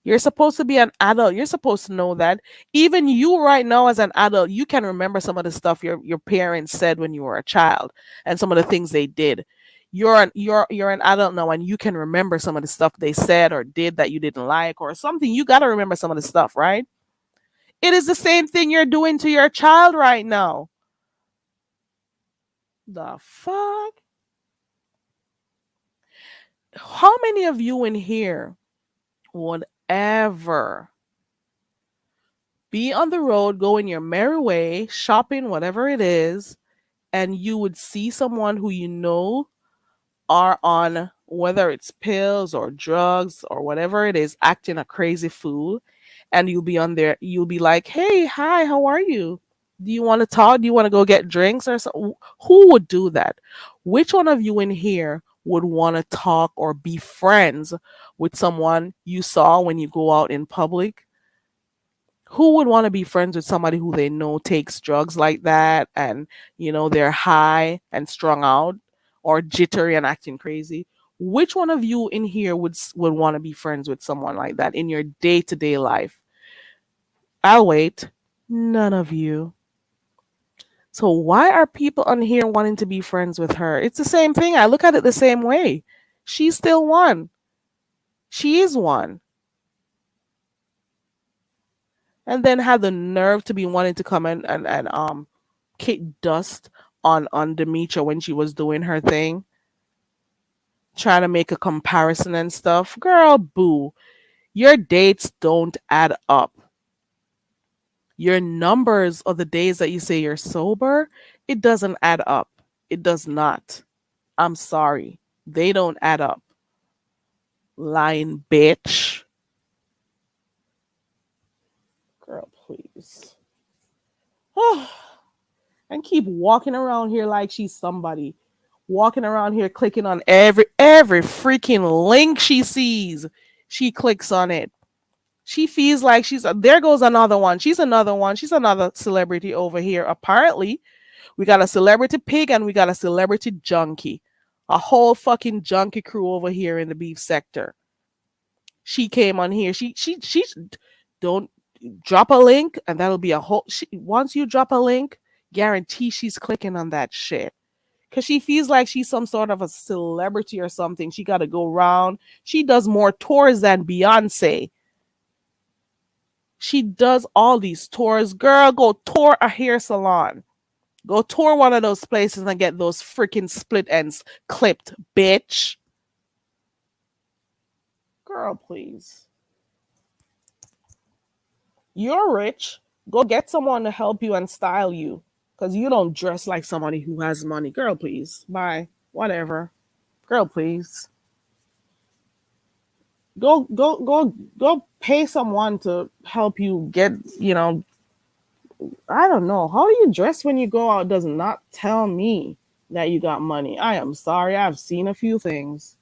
You're supposed to be an adult. You're supposed to know that. Even you right now as an adult, you can remember some of the stuff your parents said when you were a child and some of the things they did. You're an adult now and you can remember some of the stuff they said or did that you didn't like or something. You got to remember some of the stuff, right? It is the same thing you're doing to your child right now. The fuck? How many of you in here would ever be on the road, going your merry way, shopping, whatever it is, and you would see someone who you know are on whether it's pills or drugs or whatever it is, acting a crazy fool, and you'll be on there, you'll be like, "Hey, hi, how are you? Do you want to talk? Do you want to go get drinks or so?" Who would do that? Which one of you in here would want to talk or be friends with someone you saw when you go out in public? Who would want to be friends with somebody who they know takes drugs like that and they're high and strung out or jittery and acting crazy? Which one of you in here would want to be friends with someone like that in your day-to-day life? I'll wait. None of you. So why are people on here wanting to be friends with her? It's the same thing. I look at it the same way. She's still one. She is one. And then had the nerve to be wanting to come and kick dust on Demetra when she was doing her thing, trying to make a comparison and stuff. Girl, boo. Your dates don't add up. Your numbers of the days that you say you're sober, it doesn't add up. It does not. I'm sorry. They don't add up. Lying bitch. Girl, please. And keep walking around here like she's somebody. Walking around here clicking on every freaking link she sees. She clicks on it. She feels like there goes another one. She's another one. She's another celebrity over here, apparently. We got a celebrity pig and we got a celebrity junkie. A whole fucking junkie crew over here in the beef sector. She came on here. She don't drop a link and that'll be a whole once you drop a link, guarantee she's clicking on that shit. Cause she feels like she's some sort of a celebrity or something. She gotta go around. She does more tours than Beyonce. She does all these tours. Girl, go tour a hair salon. Go tour one of those places and get those freaking split ends clipped, bitch. Girl, please. You're rich. Go get someone to help you and style you. Because you don't dress like somebody who has money. Girl, please. Bye. Whatever. Girl, please. Go pay someone to help you get, I don't know. How you dress when you go out does not tell me that you got money. I am sorry. I've seen a few things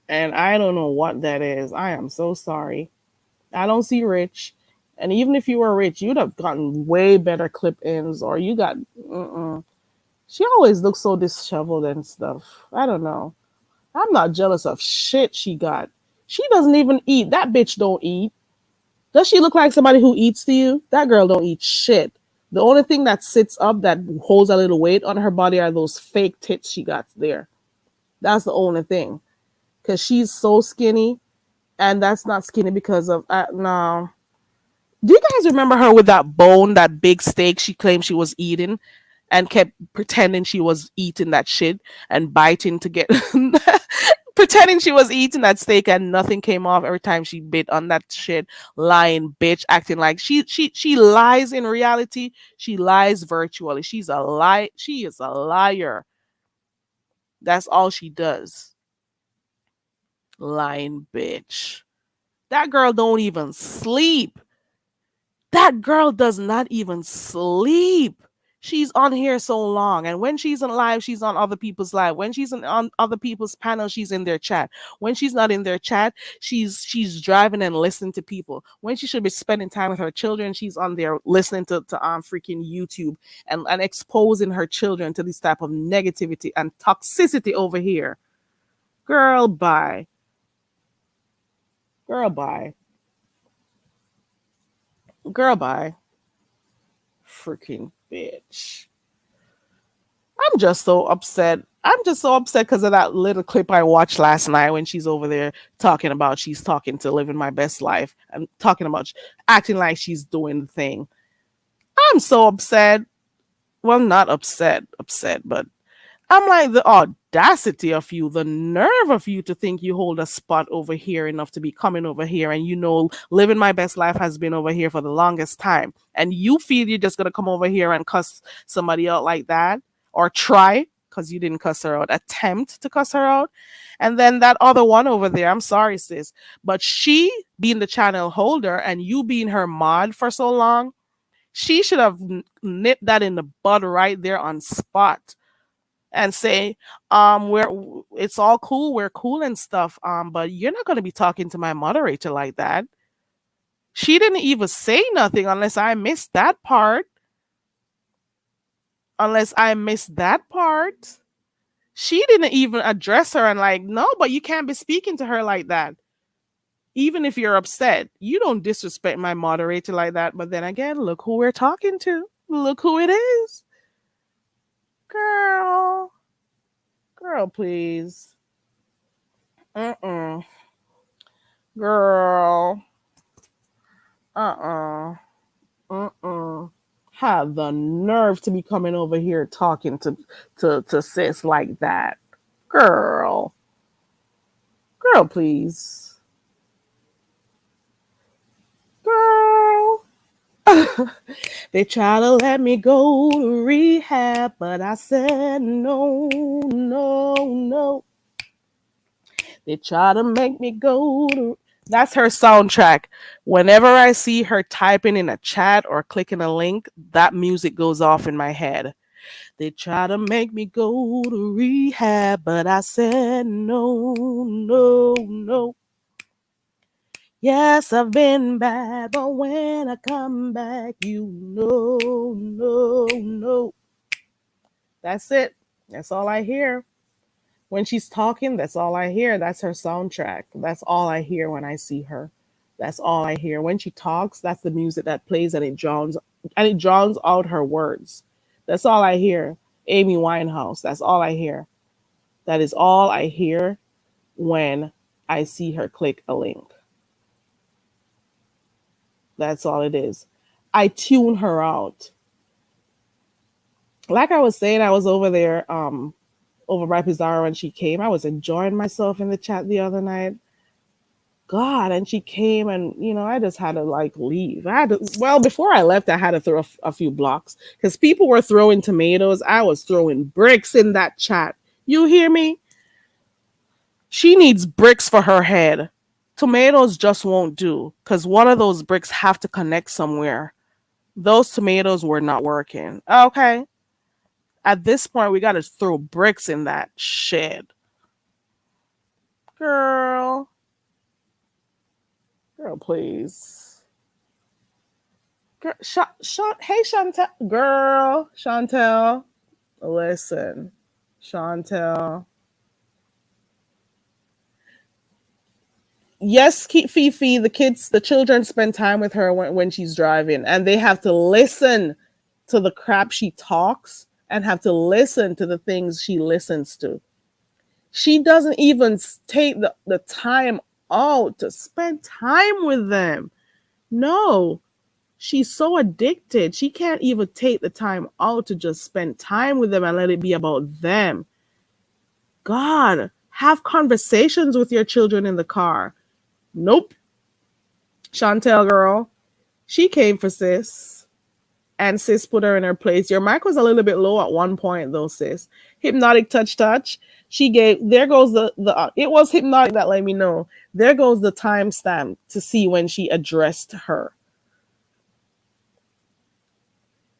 and I don't know what that is. I am so sorry. I don't see rich. And even if you were rich, you'd have gotten way better clip ins or you got. She always looks so disheveled and stuff. I don't know. I'm not jealous of shit she got. She doesn't even eat. That bitch don't eat. Does she look like somebody who eats to you? That girl don't eat shit. The only thing that sits up that holds a little weight on her body are those fake tits she got there. That's the only thing. Because she's so skinny. And that's not skinny because of, no. Do you guys remember her with that bone, that big steak she claimed she was eating and kept pretending she was eating that shit and biting to get pretending she was eating that steak and nothing came off every time she bit on that shit, lying bitch, acting like she lies in reality, she lies virtually. She is a liar. That's all she does. Lying bitch. That girl don't even sleep. That girl does not even sleep. She's on here so long, and when she's on live, she's on other people's live. When she's on other people's panel, she's in their chat. When she's not in their chat, she's driving and listening to people. When she should be spending time with her children, she's on there listening to freaking YouTube and exposing her children to this type of negativity and toxicity over here. Girl, bye. Girl, bye. Girl, bye. Freaking bitch. I'm just so upset. I'm just so upset because of that little clip I watched last night when she's over there talking about she's talking to living my best life and talking about acting like she's doing the thing. I'm so upset. Well, not upset, but I'm like, the audacity of you, the nerve of you to think you hold a spot over here enough to be coming over here. And living my best life has been over here for the longest time. And you feel you're just going to come over here and cuss somebody out like that or try, because you didn't cuss her out, attempt to cuss her out. And then that other one over there, I'm sorry, sis, but she being the channel holder and you being her mod for so long, she should have nipped that in the bud right there on spot and say, it's all cool, we're cool and stuff, but you're not going to be talking to my moderator like that. She didn't even say nothing unless I missed that part. She didn't even address her and like, no, but you can't be speaking to her like that. Even if you're upset, you don't disrespect my moderator like that. But then again, look who we're talking to. Look who it is. Girl, please. Girl. Have the nerve to be coming over here talking to sis like that. Girl, please. Girl. They try to let me go to rehab, but I said no, no, no. They try to make me go to. That's her soundtrack. Whenever I see her typing in a chat or clicking a link, that music goes off in my head. They try to make me go to rehab, but I said no, no, no. Yes, I've been bad, but when I come back, no, no, no. That's it. That's all I hear. When she's talking, that's all I hear. That's her soundtrack. That's all I hear when I see her. That's all I hear. When she talks, that's the music that plays and it drowns out her words. That's all I hear. Amy Winehouse. That's all I hear. That is all I hear when I see her click a link. That's all it is. I tune her out. Like I was saying, I was over there, over by Pizarro when she came. I was enjoying myself in the chat the other night. God, and she came and I just had to like leave. Well, before I left, I had to throw a few blocks because people were throwing tomatoes. I was throwing bricks in that chat. You hear me? She needs bricks for her head. Tomatoes just won't do because one of those bricks have to connect somewhere. Those tomatoes were not working. Okay. At this point, we got to throw bricks in that shit. Girl. Girl, please. Girl, hey, Chantel. Girl, Chantel. Listen. Chantel. Yes, keep Fifi. The children spend time with her when she's driving, and they have to listen to the crap she talks and have to listen to the things she listens to. She doesn't even take the time out to spend time with them. No, she's so addicted. She can't even take the time out to just spend time with them and let it be about them. God, have conversations with your children in the car. Nope. Chantel girl, she came for sis. And sis put her in her place. Your mic was a little bit low at one point though, sis. Hypnotic touch. She gave there goes the it was hypnotic that let me know. There goes the timestamp to see when she addressed her.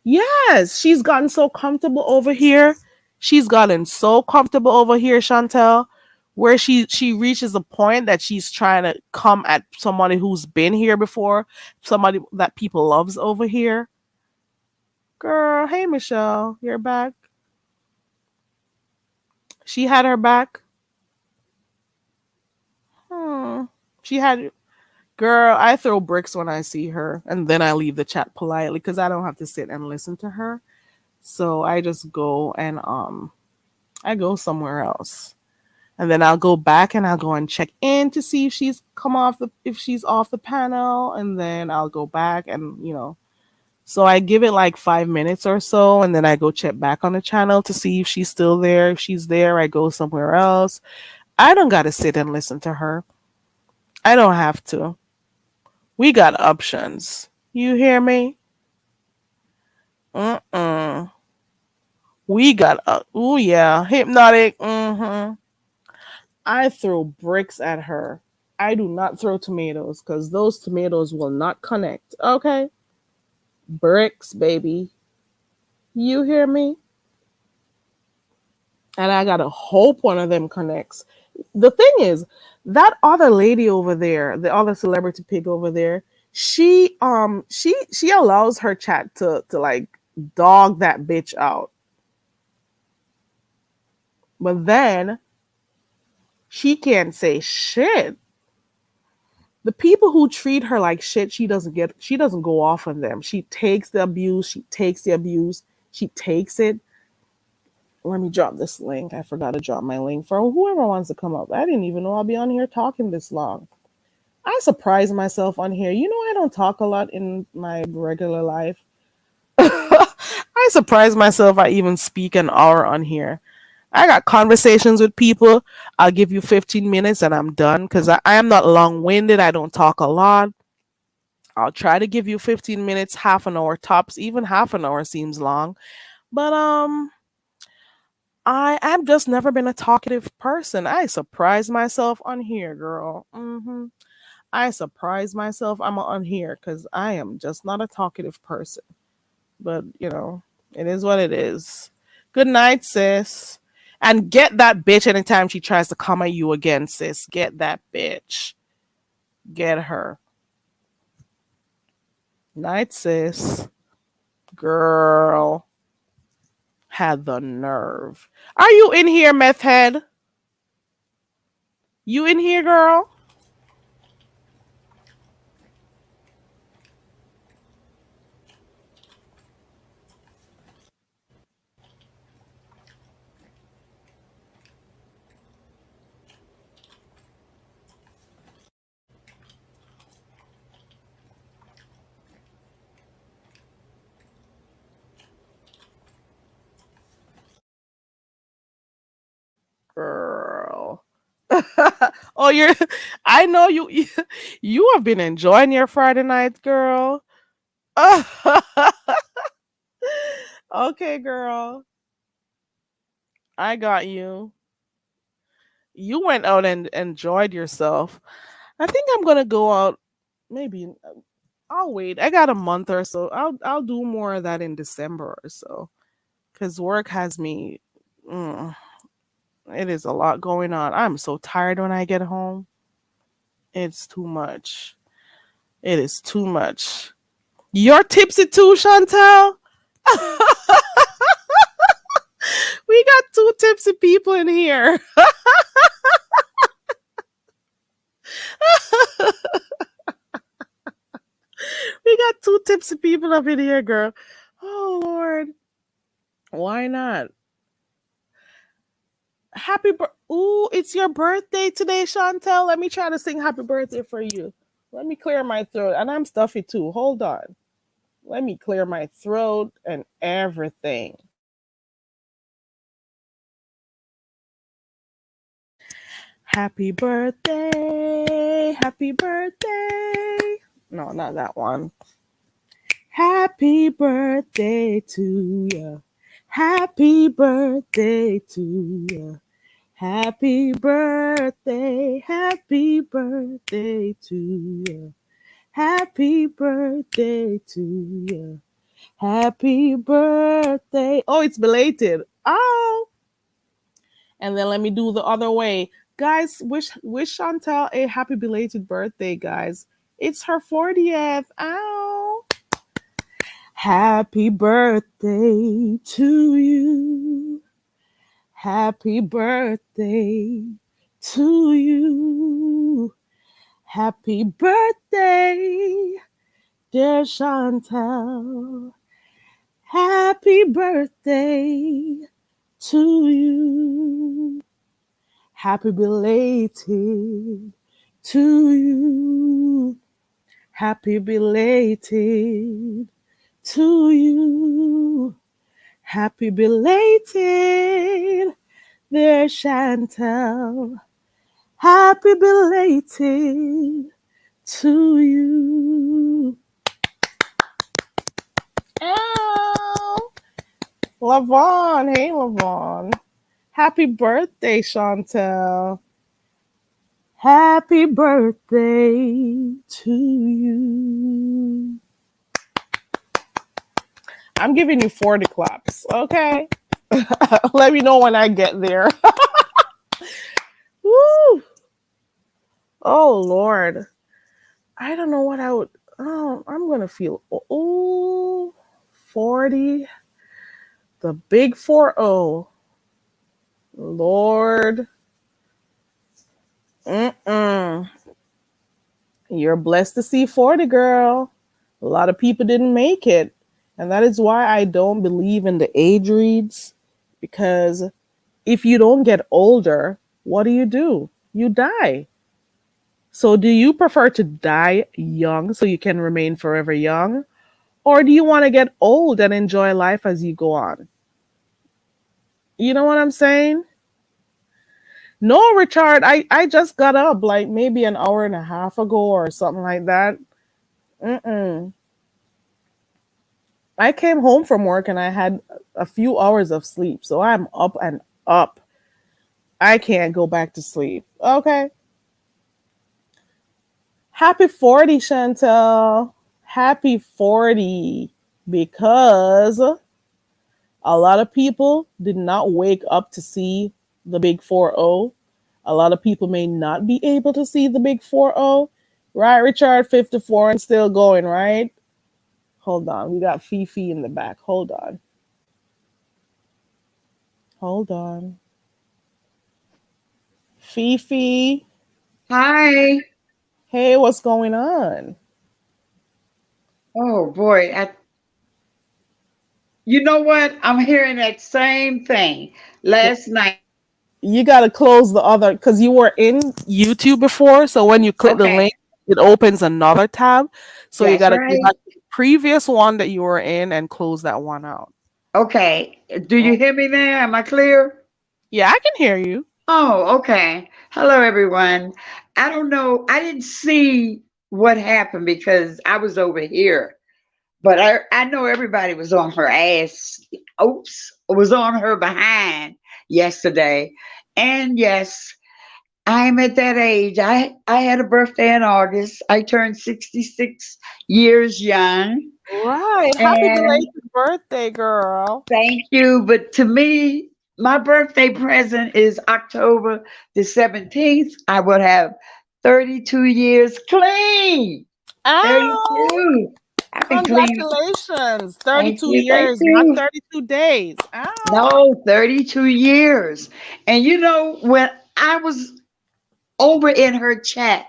Yes, she's gotten so comfortable over here. She's gotten so comfortable over here, Chantel, where she reaches a point that she's trying to come at somebody who's been here before, somebody that people loves over here. Girl, hey Michelle, you're back. She had her back. Hmm. She had girl. I throw bricks when I see her, and then I leave the chat politely because I don't have to sit and listen to her. So I just go and I go somewhere else, and then I'll go back and I'll go and check in to see if she's off the panel, and then I'll go back and So I give it like 5 minutes or so, and then I go check back on the channel to see if she's still there. If she's there, I go somewhere else. I don't gotta sit and listen to her. I don't have to. We got options. You hear me? Mm-mm. We got oh yeah, hypnotic. I throw bricks at her. I do not throw tomatoes because those tomatoes will not connect. Okay, bricks, baby. You hear me? And I gotta hope one of them connects. The thing is, that other lady over there, the other celebrity pig over there, she allows her chat to like dog that bitch out. But then she can't say shit. The people who treat her like shit, she doesn't go off on them. She takes the abuse, she takes it. Let me drop this link. I forgot to drop my link for whoever wants to come up. I didn't even know I'll be on here talking this long. I surprise myself on here. I don't talk a lot in my regular life. I surprise myself I even speak an hour on here. I got conversations with people. I'll give you 15 minutes and I'm done because I am not long winded. I don't talk a lot. I'll try to give you 15 minutes, half an hour tops. Even half an hour seems long. But I've just never been a talkative person. I surprise myself on here, girl. I surprise myself I'm on here because I am just not a talkative person. But it is what it is. Good night, sis. And get that bitch anytime she tries to come at you again, sis. Get that bitch. Get her. Night, sis. Girl. Had the nerve. Are you in here, meth head? You in here, girl? Girl. Oh, you're. I know you. You have been enjoying your Friday night, girl. Okay, girl. I got you. You went out and enjoyed yourself. I think I'm gonna go out. Maybe I'll wait. I got a month or so. I'll do more of that in December or so. Cause work has me. Mm, it is a lot going on. I'm so tired when I get home. It's too much. It is too much. You're tipsy too, Chantal. We got two tipsy people in here. We got two tipsy people up in here, girl. Oh Lord, why not? Ooh, it's your birthday today, Chantel. Let me try to sing happy birthday for you. Let me clear my throat, and I'm stuffy too. Hold on. Let me clear my throat and everything. Happy birthday, happy birthday. No, not that one. Happy birthday to you. Happy birthday to you. Happy birthday to you. Happy birthday to you. Happy birthday. Oh, it's belated. Oh, and then let me do the other way. Guys, wish Chantal a happy belated birthday, guys. It's her 40th. Ow. Happy birthday to you. Happy birthday to you. Happy birthday, dear Chantal. Happy birthday to you. Happy belated to you. Happy belated to you. Happy belated, dear Chantal. Happy belated to you. Ow. Lavon, hey Lavon. Happy birthday, Chantal. Happy birthday to you. I'm giving you 40 claps, okay? Let me know when I get there. Woo! Oh, Lord. I don't know what I would. Oh, I'm going to feel. Oh, 40. The big 40. Lord. Mm-mm. You're blessed to see 40, girl. A lot of people didn't make it. And that is why I don't believe in the age reads. Because if you don't get older, what do? You die. So do you prefer to die young so you can remain forever young? Or do you want to get old and enjoy life as you go on? You know what I'm saying? No, Richard, I just got up like maybe an hour and a half ago or something like that. Mm-mm. I came home from work and I had a few hours of sleep. So I'm up and up. I can't go back to sleep. Okay. Happy 40, Chantel. Happy 40. Because a lot of people did not wake up to see the big 40. A lot of people may not be able to see the big 40. Right, Richard? 54 and still going, right? Hold on. We got Fifi in the back. Hold on. Hold on. Fifi. Hi. Hey, what's going on? Oh boy. You know what? I'm hearing that same thing last night. You got to close the other because you were in YouTube before. So when you click the link, Okay. it opens another tab. So you got That's to go back right. to the previous one that you were in and close that one out. Okay. Do Oh, you hear me now? Am I clear? yeah, I can hear you. Oh, okay. Hello, everyone. I don't know. I didn't see what happened because I was over here, but I know everybody was on her ass. Oops, was on her behind yesterday. And yes, I'm at that age. I had a birthday in August. I turned 66 years young. Right. Happy And belated birthday, girl. thank you. But to me, my birthday present is October the 17th. I would have 32 years clean. Ow! 32. I've been clean. Congratulations. Thank 32 you. Thank years, not you. 32 days. Ow! No, 32 years. And you know, when I was over in her chat,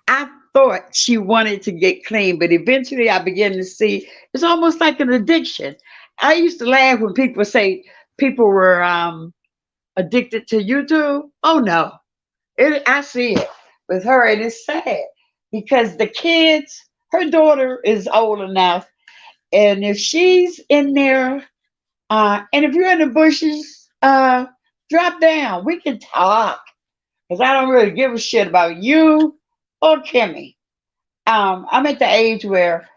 I thought she wanted to get clean, but eventually I began to see it's almost like an addiction. I used to laugh when people say people were addicted to YouTube. Oh no, I see it with her, and it's sad because the kids, her daughter is old enough, and if she's in there, and if you're in the bushes, drop down. We can talk because I don't really give a shit about you or Kimmy. I'm at the age where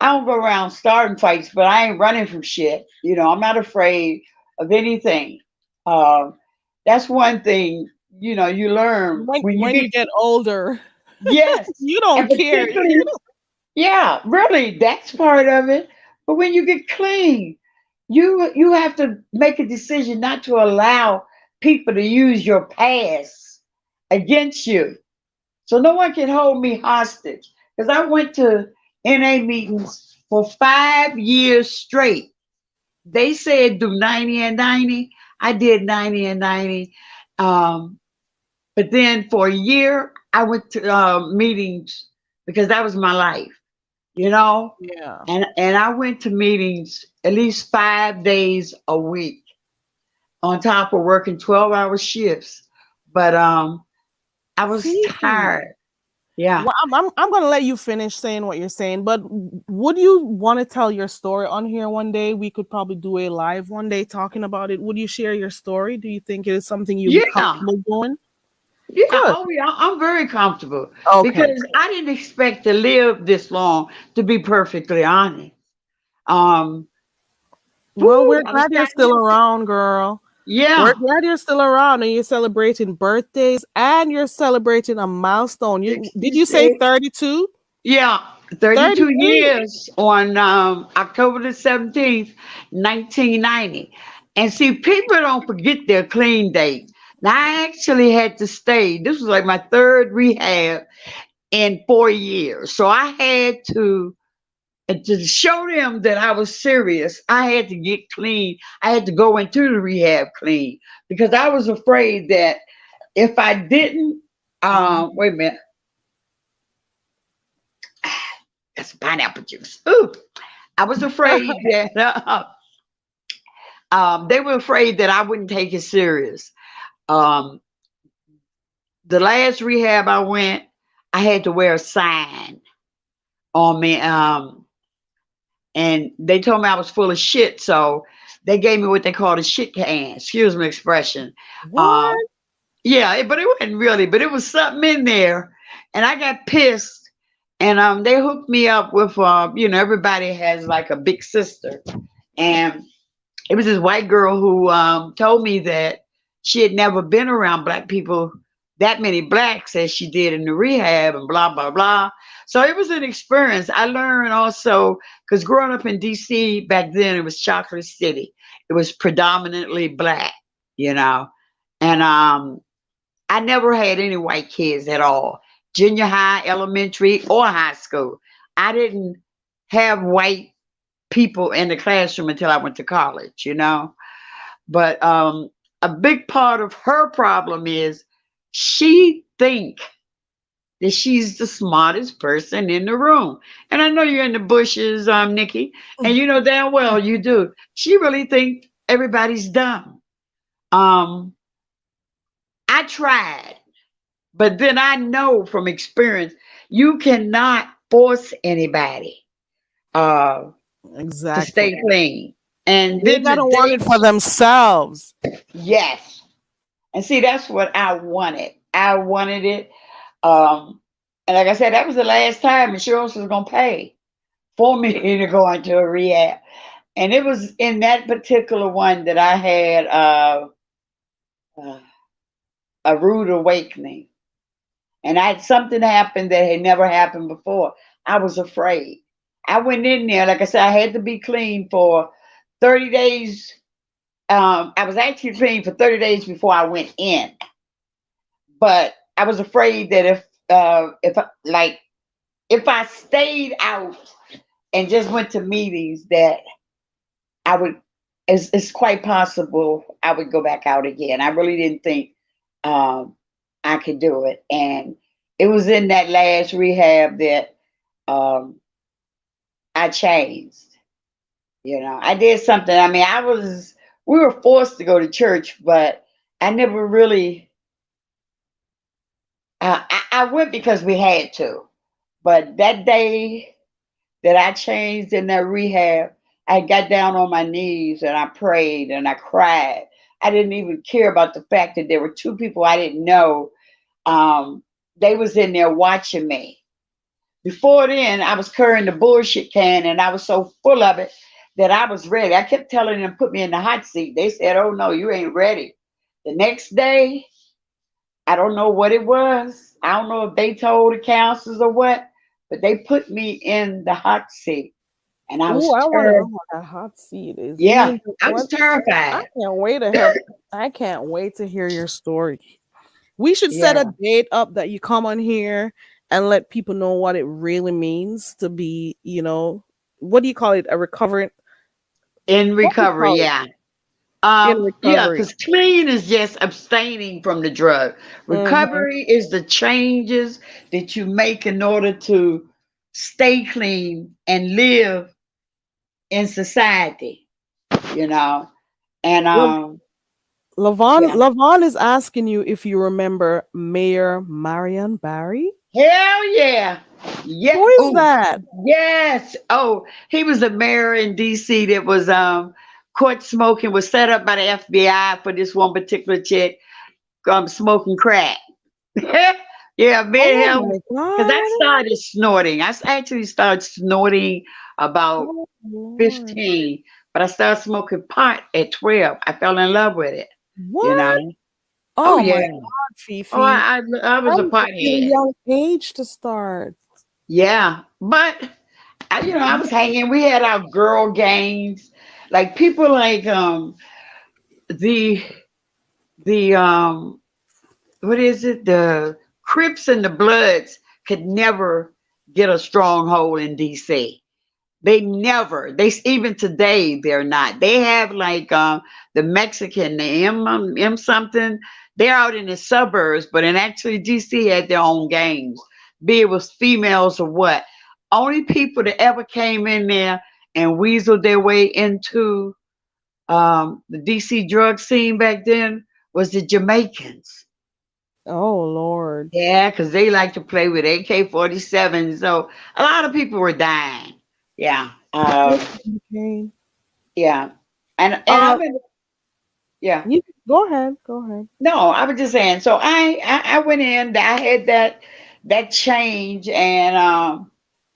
I don't go around starting fights, but I ain't running from shit. You know, I'm not afraid of anything. Um, that's one thing, you learn when you When get, you get older, yes, you and don't care. particularly, yeah, really, that's part of it. But when you get clean, you have to make a decision not to allow people to use your past against you. So no one can hold me hostage. Because I went to NA meetings for 5 years straight. They said do 90 and 90. I did 90 and 90. Um, but then for a year, I went to meetings because that was my life, you know? Yeah. And I went to meetings at least 5 days a week on top of working 12-hour shifts. But I was Fifi. tired. Yeah. Well, I'm gonna let you finish saying what you're saying, but would you want to tell your story on here one day? We could probably do a live one day talking about it. Would you share your story? Do you think it is something you'd be Yeah. comfortable doing? Yeah, Good. oh yeah, I'm very comfortable Okay. because I didn't expect to live this long, to be perfectly honest. Um, Well, whew, we're I was glad you're kind still of, around, girl. We're yeah, glad you're still around and you're celebrating birthdays and you're celebrating a milestone. Did you say 66. 32? Yeah, 32 32. years on October the 17th, 1990. And see, people don't forget their clean date. Now, I actually had to stay. This was like my third rehab in 4 years. So I had to, and to show them that I was serious, I had to get clean. I had to go into the rehab clean because I was afraid that if I didn't, Mhm. wait a minute, that's pineapple juice. Ooh, I was afraid that they were afraid that I wouldn't take it serious. Um, the last rehab I went, I had to wear a sign on me. And they told me I was full of shit. So they gave me what they called a shit can. Excuse my expression. Um, What? yeah, but it wasn't really, but it was something in there, and I got pissed. And they hooked me up with, everybody has like a big sister, and it was this white girl who told me that she had never been around black people, that many blacks as she did in the rehab, and blah blah blah. So it was an experience. I learned also because growing up in DC back then, it was Chocolate City. It was predominantly black, you know, and I never had any white kids at all, junior high, elementary, or high school. I didn't have white people in the classroom until I went to college, you know. But a big part of her problem is she think that she's the smartest person in the room. And I know you're in the bushes, Nikki, and you know damn well you do. She really think everybody's dumb. Um, I tried, but then I know from experience you cannot force anybody uh, to Exactly. stay clean. And They then the gotta want day, it for themselves. yes. And see, that's what I wanted. I wanted it. Um, and like I said, that was the last time insurance was gonna pay for me to go into a rehab. And it was in that particular one that I had uh, a rude awakening. And I had something happen that had never happened before. I was afraid. I went in there, like I said, I had to be clean for 30 days. I was actually clean for 30 days before I went in. But I was afraid that if I stayed out and just went to meetings that I would it's quite possible I would go back out again. I really didn't think um, I could do it. And it was in that last rehab that um, I changed. You know, I did something. I mean, we were forced to go to church, but I never really, I went because we had to. But that day that I changed in that rehab, I got down on my knees and I prayed and I cried. I didn't even care about the fact that there were two people I didn't know. Um, they was in there watching me. Before then, I was carrying the bullshit can and I was so full of it that I was ready. I kept telling them put me in the hot seat. They said, "Oh no, you ain't ready." The next day, I don't know what it was. I don't know if they told the counselors or what, but they put me in the hot seat and I Ooh, was I want to know terrified. what that hot seat is. You Yeah, mean I was what? I terrified. can't wait to help. I can't wait to hear your story. We should set a Yeah, date up that you come on here and let people know what it really means to be, what do you call it? A recovering, in what do you recovery. call it? Yeah. In Yeah, recovery. because clean is just abstaining from the drug. Mm-hmm. Recovery is the changes that you make in order to stay clean and live in society, you know. And Lavon yeah, Lavon is asking you if you remember Mayor Marion Barry. hell yeah. Yeah. Who is Oh, that? yes. Oh, he was a mayor in DC that was caught smoking, was set up by the FBI for this one particular chick smoking crack. Yeah, me Oh and him, my because I god. started snorting. Actually started snorting about Oh Lord. 15, but I started smoking pot at 12. I fell in love with it, you know. What? Oh, Oh my yeah. god, Oh, Fifi. I was That a was a pretty pothead. young age to start. Yeah, but I was hanging. We had our girl gangs, like people like the the what is it? The Crips and the Bloods could never get a stronghold in DC. They never. Even today they're not. They have like the Mexican, the M something. They're out in the suburbs, but in actually DC had their own gangs. Be it was females or what. Only people that ever came in there and weaseled their way into the DC drug scene back then was the Jamaicans. Oh Lord. Yeah, because they like to play with AK-47. So a lot of people were dying. Yeah. Okay. Yeah. And Uh I'm in, yeah. you go ahead. Go ahead. No, I was just saying. So I went in, I had that change and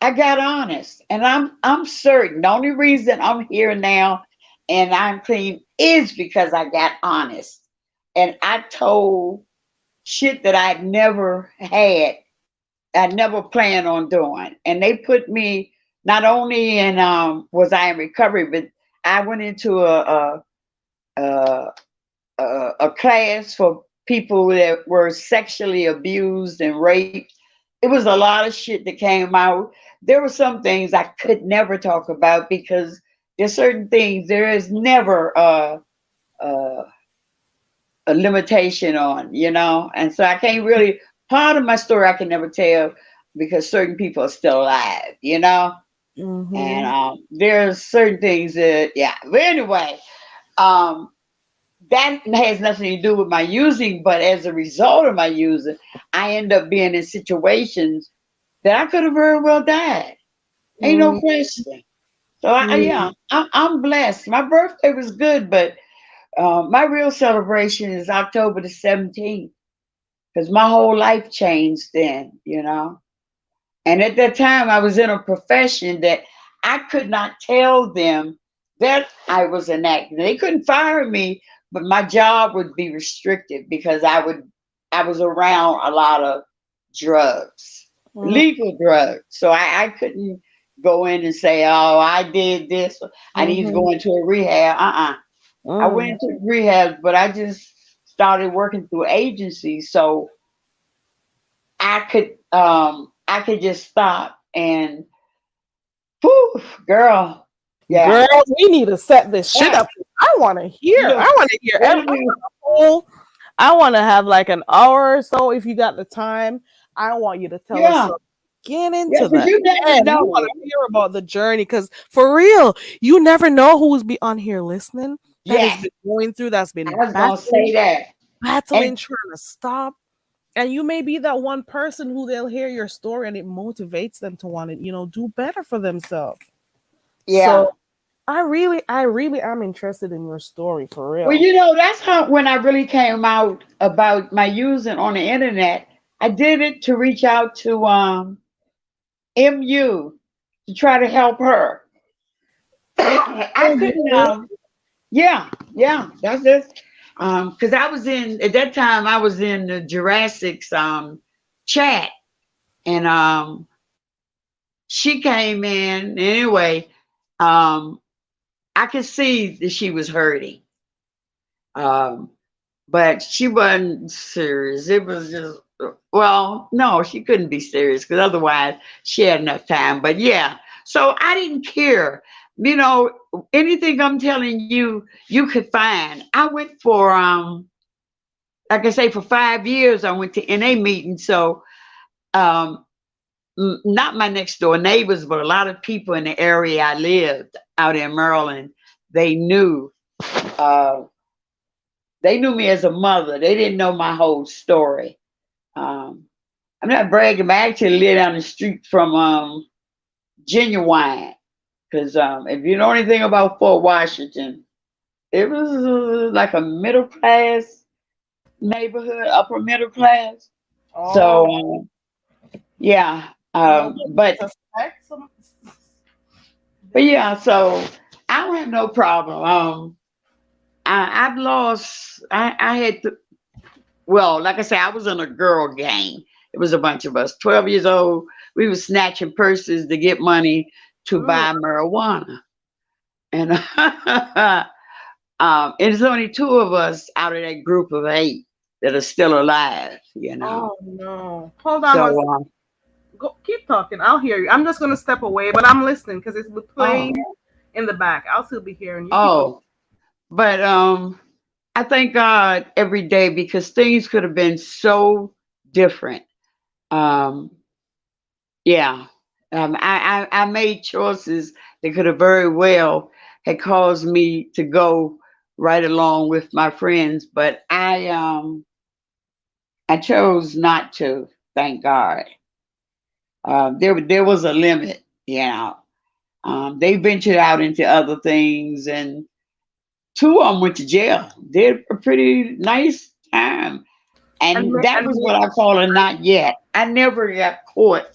I got honest. And I'm certain the only reason I'm here now and I'm clean is because I got honest. And I told shit that I'd never had, I never planned on doing. And they put me not only in was I in recovery, but I went into a, a class for people that were sexually abused and raped. It was a lot of shit that came out. There were some things I could never talk about because there's certain things there is never uh, a limitation on, and so I can't really. Part of my story I can never tell because certain people are still alive. And Mm-hmm. there's certain things that, yeah. But anyway, um, that has nothing to do with my using, but as a result of my using, I end up being in situations that I could have very well died. Ain't no Mm-hmm. question. So yeah, I'm blessed. My birthday was good, but my real celebration is October the 17th because my whole life changed then. And at that time, I was in a profession that I could not tell them that I was an actor. They couldn't fire me, but my job would be restricted because I was around a lot of drugs, legal drugs. So I couldn't go in and say, "Oh, I did this. I need to Mm-hmm. go into a rehab." I went Mm. into rehab, but I just started working through agencies, so I could just stop and, whew, girl, yeah, Girl, we need to set this shit yeah. up. I want to hear. I Look, want to hear. what it I want is, a whole. I want to have like an hour or so if you got the time. I want you to tell us yeah, from beginning yeah, to because the you never end. We want know. to hear about the journey because for real, you never know who's be on here listening that has Yes, been going through, that's I been was gonna say that, battling, and trying to stop. And you may be that one person who they'll hear your story and it motivates them to want to, do better for themselves. yeah. So I really am interested in your story for Well, real. that's how when I really came out about my using on the internet, I did it to reach out to MU to try to help her. I Oh, you couldn't. really? Yeah, yeah, that's it. Because I was in at that time I was in the Jurassic's chat, and she came in anyway. Um, I could see that she was hurting, um, but she wasn't serious. It was just, well, no, she couldn't be serious because otherwise she had enough time. But yeah, so I didn't care. You know, anything I'm telling you, you could find. I went for like I say, for 5 years, I went to NA meetings. So, um, not my next door neighbors, but a lot of people in the area I lived out in Maryland, they knew, uh, they knew me as a mother. They didn't know my whole story. Um, I'm not bragging, but I actually live down the street from Genuine. Because if you know anything about Fort Washington, it was like a middle class neighborhood, upper middle class. So, Oh, yeah, nobody suspects some. but They yeah, so I don't have no problem. I've lost. I had to. Well, like I say, I was in a girl gang. It was a bunch of us, 12 years old. We were snatching purses to get money to Mm. buy marijuana, and and it's only two of us out of that group of eight that are still alive. Oh no! Hold on So, one second. Go, keep talking. I'll hear you. I'm just gonna step away, but I'm listening because it's oh, playing in the back. I'll still be hearing you. Keep going. oh, but I thank God every day because things could have been so different. Um, yeah, I made choices that could have very well had caused me to go right along with my friends, but I chose not to. Thank God. There was a limit. They ventured out into other things, and two of them went to jail. Did a pretty nice time. And that And was what I call a not yet. I never got caught,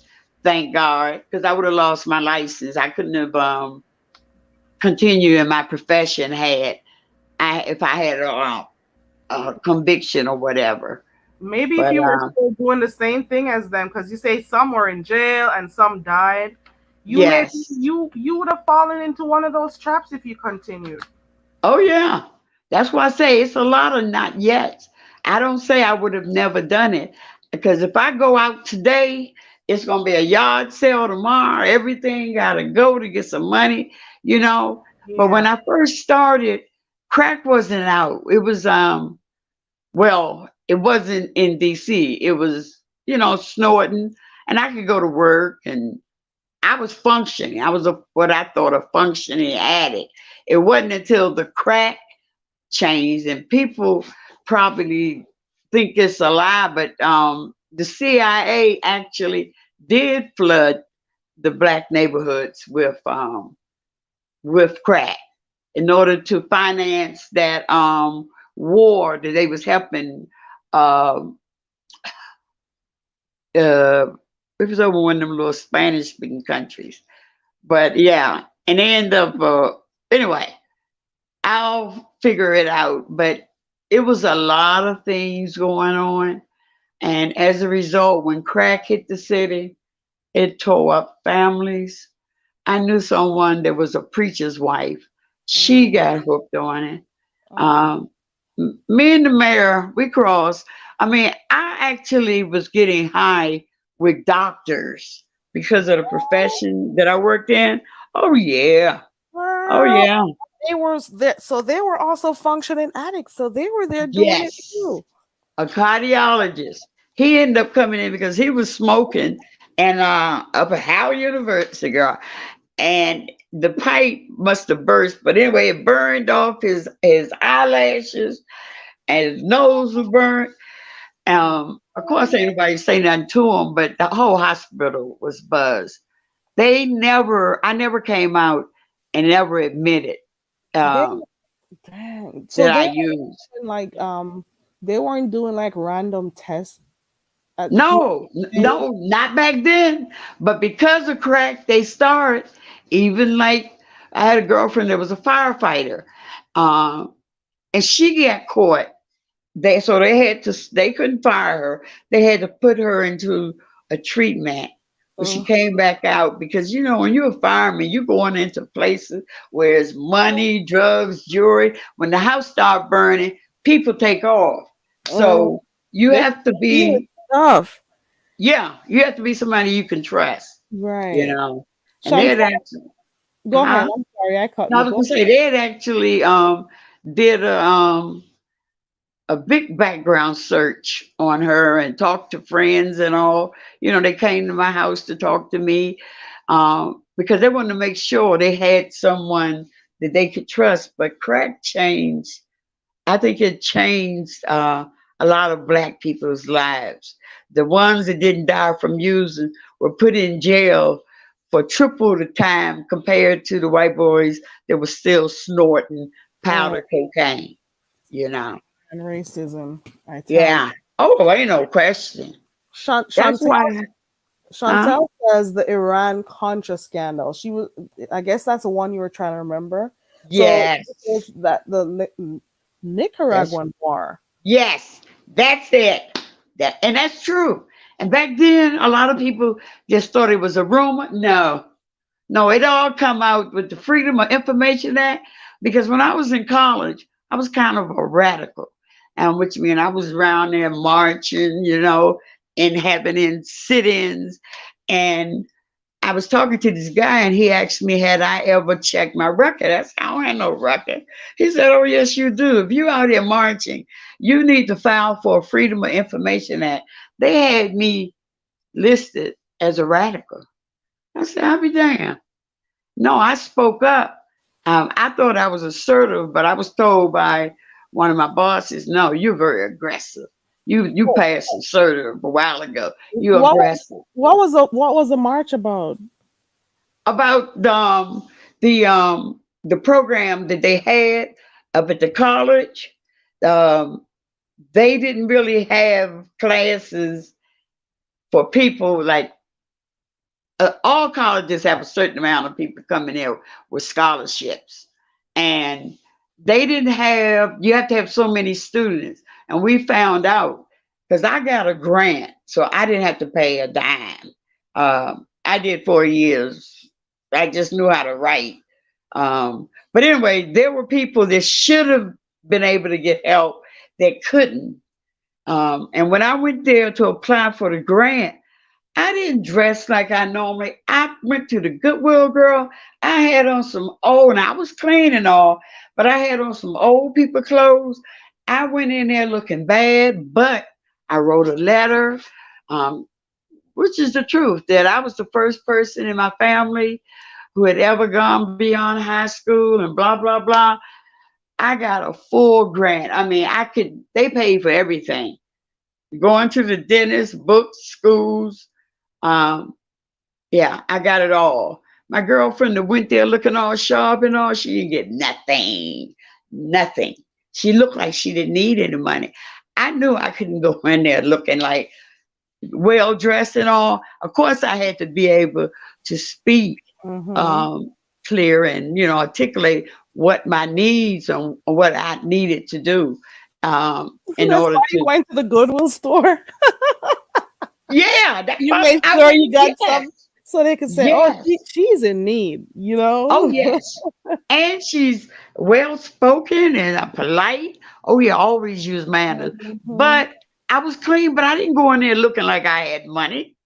thank God, because I would have lost my license. I couldn't have continued in my profession had I if I had a conviction or whatever. maybe if But you were still doing the same thing as them, because you say some were in jail and some died, you maybe yes, you would have fallen into one of those traps if you continued. oh yeah, that's why I say it's a lot of not yet. I don't say I would have never done it because if I go out today, it's gonna be a yard sale tomorrow. Everything gotta go to get some money. But when Yeah. I first started. crack wasn't out. It was well, it wasn't in DC. It was, snorting, and I could go to work, and I was functioning. I was what I thought a functioning addict. It wasn't until the crack changed, and people probably think it's a lie, but the CIA actually did flood the black neighborhoods with crack in order to finance that war that they was helping. Uh, uh, it was over one of them little Spanish speaking countries. But yeah, and they end up anyway. I'll figure it out. But it was a lot of things going on, and as a result, when crack hit the city, it tore up families. I knew someone that was a preacher's wife. She Mm, got hooked on it. oh, Um, Me and the mayor, we crossed. I mean, I actually was getting high with doctors because of the profession that I worked in. Oh yeah. Oh girl, yeah. they were there, so they were also functioning addicts. So they were there doing it Yes. too. A cardiologist. He ended up coming in because he was smoking and up at Howard University, girl. And the pipe must have burst, but anyway, it burned off his eyelashes and his nose was burnt. Of course, ain't nobody say nothing to him, but the whole hospital was buzzed. I never came out and never admitted They um, dang. So that I they used. weren't like they weren't doing like random tests at people. No, no, not back then. But because of crack, they started. Even like I had a girlfriend that was a firefighter, um, and she got caught. They couldn't fire her. They had to put her into a treatment. But she Uh, came back out because when you're a fireman, you're going into places where it's money, drugs, jewelry. When the house start burning, people take off. uh, So you they have to stealing be, stuff. yeah, you have to be somebody you can trust, you Right. know. And they had Chantel, actually, go ahead. huh? I'm sorry, I cut No, I you. was Go. gonna say they had actually did a big background search on her and talked to friends and all. They came to my house to talk to me because they wanted to make sure they had someone that they could trust. But crack changed. I think it changed a lot of black people's lives. The ones that didn't die from using were put in jail for triple the time compared to the white boys that were still snorting Oh, powder cocaine, you know. and racism, I tell you. Yeah. Oh, ain't no question. That's Chantel, why. Huh? Chantel says the Iran Contra scandal. She was, I guess that's the one you were trying to remember. So Yes. that the That's Nicaraguan war. yes. That's it. And that's true. And back then, a lot of people just thought it was a rumor. No, no, it all come out with the Freedom of Information Act. Because when I was in college, I was kind of a radical, and which mean I was around there marching, and having in sit-ins, and I was talking to this guy and he asked me, had I ever checked my record? I said, I don't have no record. He said, oh, yes, you do. If you out here marching, you need to file for a Freedom of Information Act. They had me listed as a radical. I said, I'll be damned. No, I spoke up. I thought I was assertive, but I was told by one of my bosses, no, you're very aggressive. You passed assertive a while ago. You're What was aggressive. what was the march about? About the program that they had up at the college. Um, they didn't really have classes for people like all colleges have a certain amount of people coming in with scholarships, and they didn't have. You have to have so many students, and we found out because I got a grant, so I didn't have to pay a dime. I did 4 years. I just knew how to write. But anyway, there were people that should have been able to get help that couldn't. And when I went there to apply for the grant, I didn't dress like I normally. I went to the Goodwill, girl. I had on some old, and I was clean and all, but I had on some old people clothes. I went in there looking bad, but I wrote a letter, um, which is the truth, that I was the first person in my family who had ever gone beyond high school and blah, blah, blah. I got a full grant. I mean, they paid for everything, going to the dentist, books, schools. Um, yeah, I got it all. My girlfriend that went there looking all sharp and all, she didn't get nothing. Nothing. She looked like she didn't need any money. I knew I couldn't go in there looking like well dressed and all. Of course, I had to be able to speak Mm-hmm. um, clear and articulate what my needs and what I needed to do in That's order why you to. went to the Goodwill store. Yeah, that's You why made I sure went. you got Yes, some so they could say, "Oh, yes. she's in need," you Oh, know. yes. And she's well spoken and polite. Oh, yeah, always use manners. Hmm. But I was clean, but I didn't go in there looking like I had money.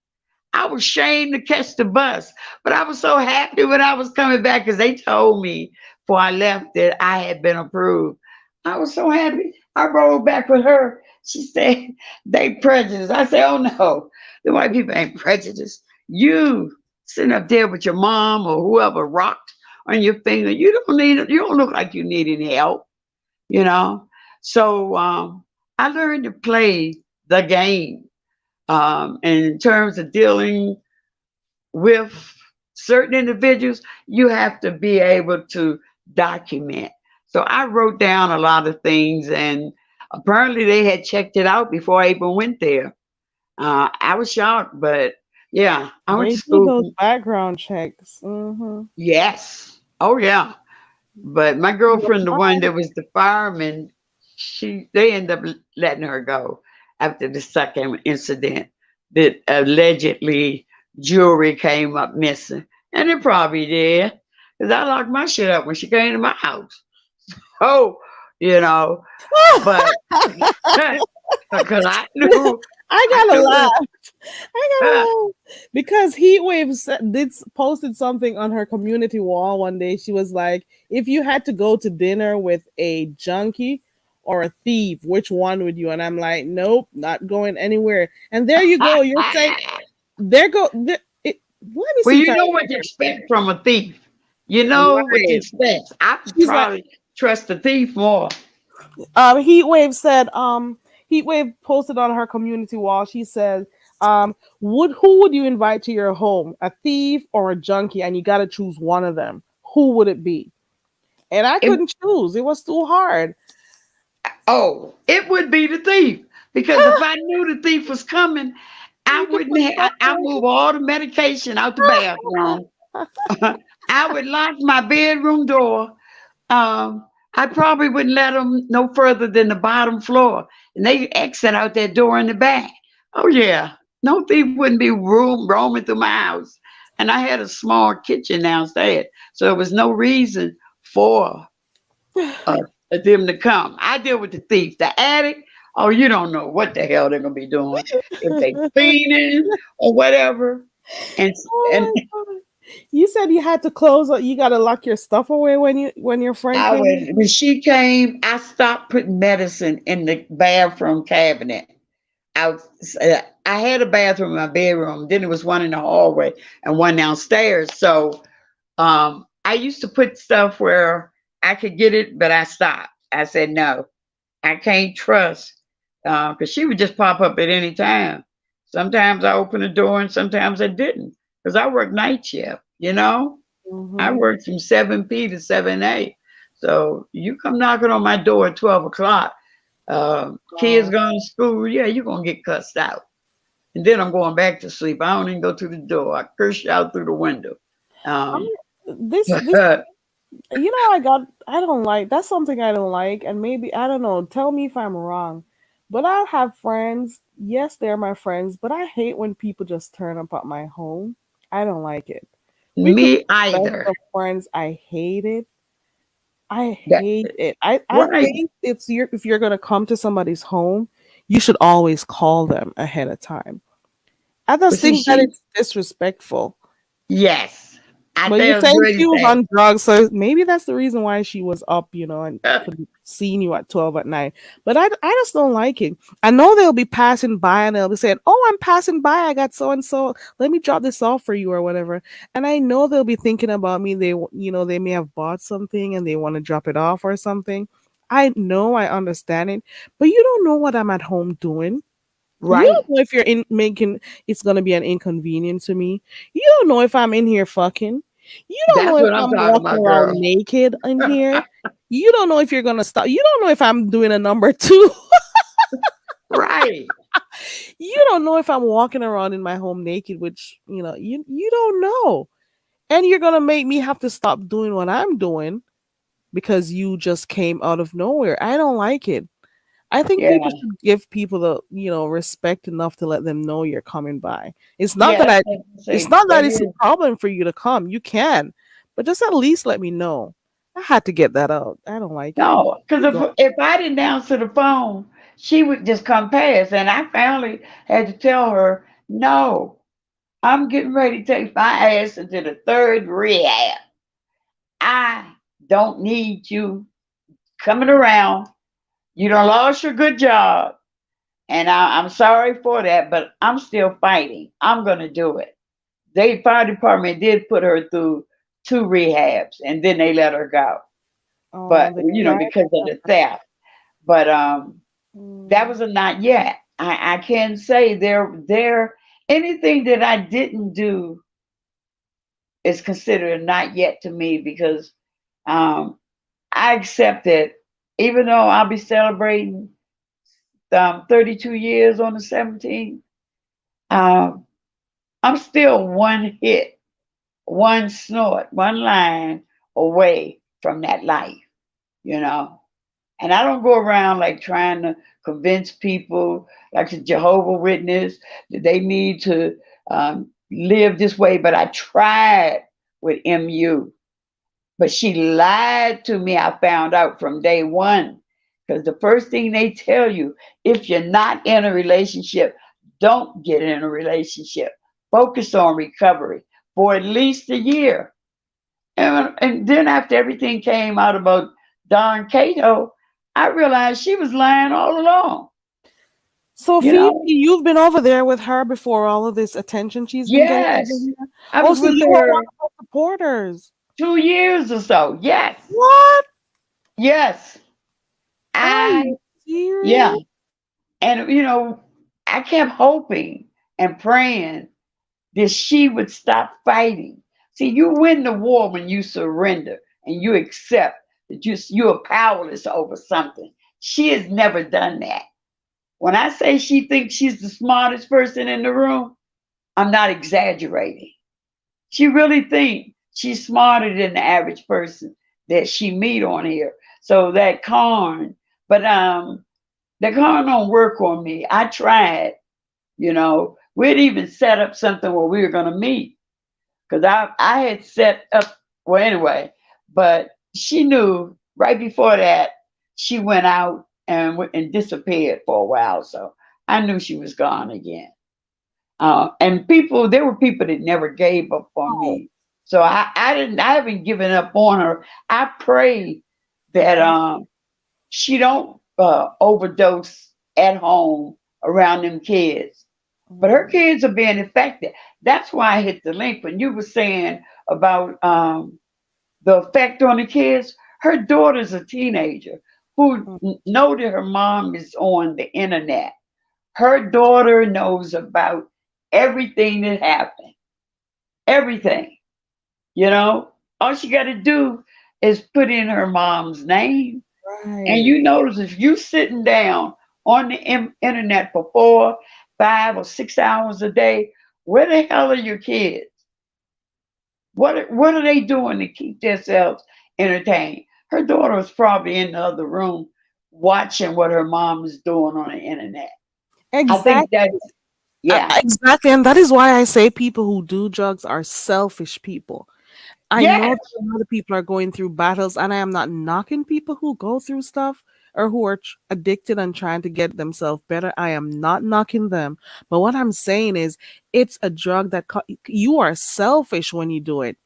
I was ashamed to catch the bus, but I was so happy when I was coming back because they told me before I left that I had been approved. I was so happy. I rode back with her. She said, they prejudiced. I said, oh no, the white people ain't prejudiced. You sitting up there with your mom or whoever rocked on your finger, you don't look like you need any help, you know? So I learned to play the game. And in terms of dealing with certain individuals, you have to be able to document. So I wrote down a lot of things, and apparently they had checked it out before I even went there. I was shocked, but yeah, I went They to do school. those background checks. Hmm. Yes. Oh, yeah. But my girlfriend, the one that was the fireman, they ended up letting her go after the second incident that allegedly jewelry came up missing. And it probably did. Because I locked my shit up when she came to my house. Oh, you know, but because I knew I I gotta couldn't. laugh. I gotta laugh because Heatwave posted something on her community wall one day. She was like, "If you had to go to dinner with a junkie or a thief, which one would you?" And I'm like, "Nope, not going anywhere." And there you go. You're saying there go. Let me Well, see if you I know what to expect from a thief. You know what to right. expect. I She's like, probably trust the thief more. Heatwave said, Heatwave posted on her community wall. She said, would who would you invite to your home, a thief or a junkie? And you got to choose one of them. Who would it be? And I It, couldn't choose. It was too hard. oh, it would be the thief because if I knew the thief was coming, You I could wouldn't. put stuff I move all the medication out the bathroom. I would lock my bedroom door. Um, I probably wouldn't let them no further than the bottom floor, and they exit out that door in the back. Oh yeah, no thief wouldn't be roaming through my house, and I had a small kitchen downstairs, so there was no reason for uh, them to come. I deal with the thief, the addict. Oh, you don't know what the hell they're gonna be doing if they cleaning or whatever, and and Oh my God. You said you had to close. You got to lock your stuff away when your friend I came. would, when she came, I stopped putting medicine in the bathroom cabinet. I, I had a bathroom in my bedroom, then there was one in the hallway and one downstairs. So I used to put stuff where I could get it, but I stopped. I said, no, I can't trust because she would just pop up at any time. Sometimes I opened the door and sometimes I didn't because I work night shift, you know? I Hmm. work from 7 p to 7 a. So you come knocking on my door at 12 o'clock, kids Wow. going to school, yeah, you're going to get cussed out. And then I'm going back to sleep. I don't even go to the door. I curse you out through the window. Um, This I don't like that's something I don't like, and maybe I don't know, tell me if I'm wrong. But I have friends, yes, they're my friends, but I hate when people just turn up at my home. I don't like it. We could be me the best either. of friends. I hate it. I That, hate it. I right. think it's your if you're gonna come to somebody's home, you should always call them ahead of time. I But just see, think that she, it's disrespectful. yes, I But think you're it was saying really she was sad. on drugs, so maybe that's the reason why she was up, and could seen you at 12 at night. But I just don't like it. I know they'll be passing by and they'll be saying, "Oh, I'm passing by. I got so and so. Let me drop this off for you or whatever." And I know they'll be thinking about me. They may have bought something and they want to drop it off or something. I know, I understand it, but you don't know what I'm at home doing. You Right. don't know if you're in making it's gonna be an inconvenience to me. You don't know if I'm in here fucking. You don't know That's if what I'm I'm talking walking about, around girl. naked in here. You don't know if you're gonna stop. You don't know if I'm doing a number two. Right. You don't know if I'm walking around in my home naked, which you don't know. And you're gonna make me have to stop doing what I'm doing because you just came out of nowhere. I don't like it. I think Yeah. people should give people the respect enough to let them know you're coming by. It's not Yeah, that that's I what I'm it's saying. not that That it's a is. problem for you to come. You can. But just at least let me know. I had to get that out. I don't like it. No, because You go. if I didn't answer the phone, she would just come past, and I finally had to tell her, "No, I'm getting ready to take my ass into the third rehab. I don't need you coming around. You done lost your good job, and I'm sorry for that, but I'm still fighting. I'm gonna do it." They fire department did put her through two rehabs, and then they let her go. Oh, But they tried. because of the theft. But that Mm. was a not yet. I can say there anything that I didn't do is considered a not yet to me because um, I accept it, even though I'll be celebrating 32 years on the 17th. Um, I'm still one hit, one snort, one line away from that life, you know. And I don't go around like trying to convince people, like the Jehovah Witness, that they need to live this way. But I tried with MU, but she lied to me. I found out from day one, because the first thing they tell you, if you're not in a relationship, don't get in a relationship. Focus on recovery for at least a year. And then after everything came out about Don Cato, I realized she was lying all along. So You Phoebe, know? you've been over there with her before all of this attention she's been getting over Yes. here. I Oh, was so with you were one her of her supporters. 2 years or so. Yes. What? Yes. Are I, you yeah. serious? And, I kept hoping and praying that she would stop fighting. See, you win the war when you surrender and you accept that you're powerless over something. She has never done that. When I say she thinks she's the smartest person in the room, I'm not exaggerating. She really thinks she's smarter than the average person that she meet on here. So that con, but that con don't work on me. I tried, We'd even set up something where we were gonna meet because I had set up. Well, anyway, but she knew right before that she went out and disappeared for a while. So I knew she was gone again. And there were people that never gave up on Oh. me. So I haven't given up on her. I pray that she don't overdose at home around them kids. But her Mm, kids are being affected. That's why I hit the link when you were saying about the effect on the kids. Her daughter's a teenager who mm. know that her mom is on the internet. Her daughter knows about everything that happened. Everything. You know, all she got to do is put in her mom's name. And Right. you notice if you sitting down on the internet for 4, 5, or 6 hours a day, where the hell are your kids? What are they doing to keep themselves entertained? Her daughter is probably in the other room watching what her mom is doing on the internet. I think Exactly. that's, yeah. Exactly. And that is why I say people who do drugs are selfish people. I know Yes. that a lot of people are going through battles, and I am not knocking people who go through stuff, or who are addicted and trying to get themselves better. I am not knocking them. But what I'm saying is it's a drug that you are selfish when you do it.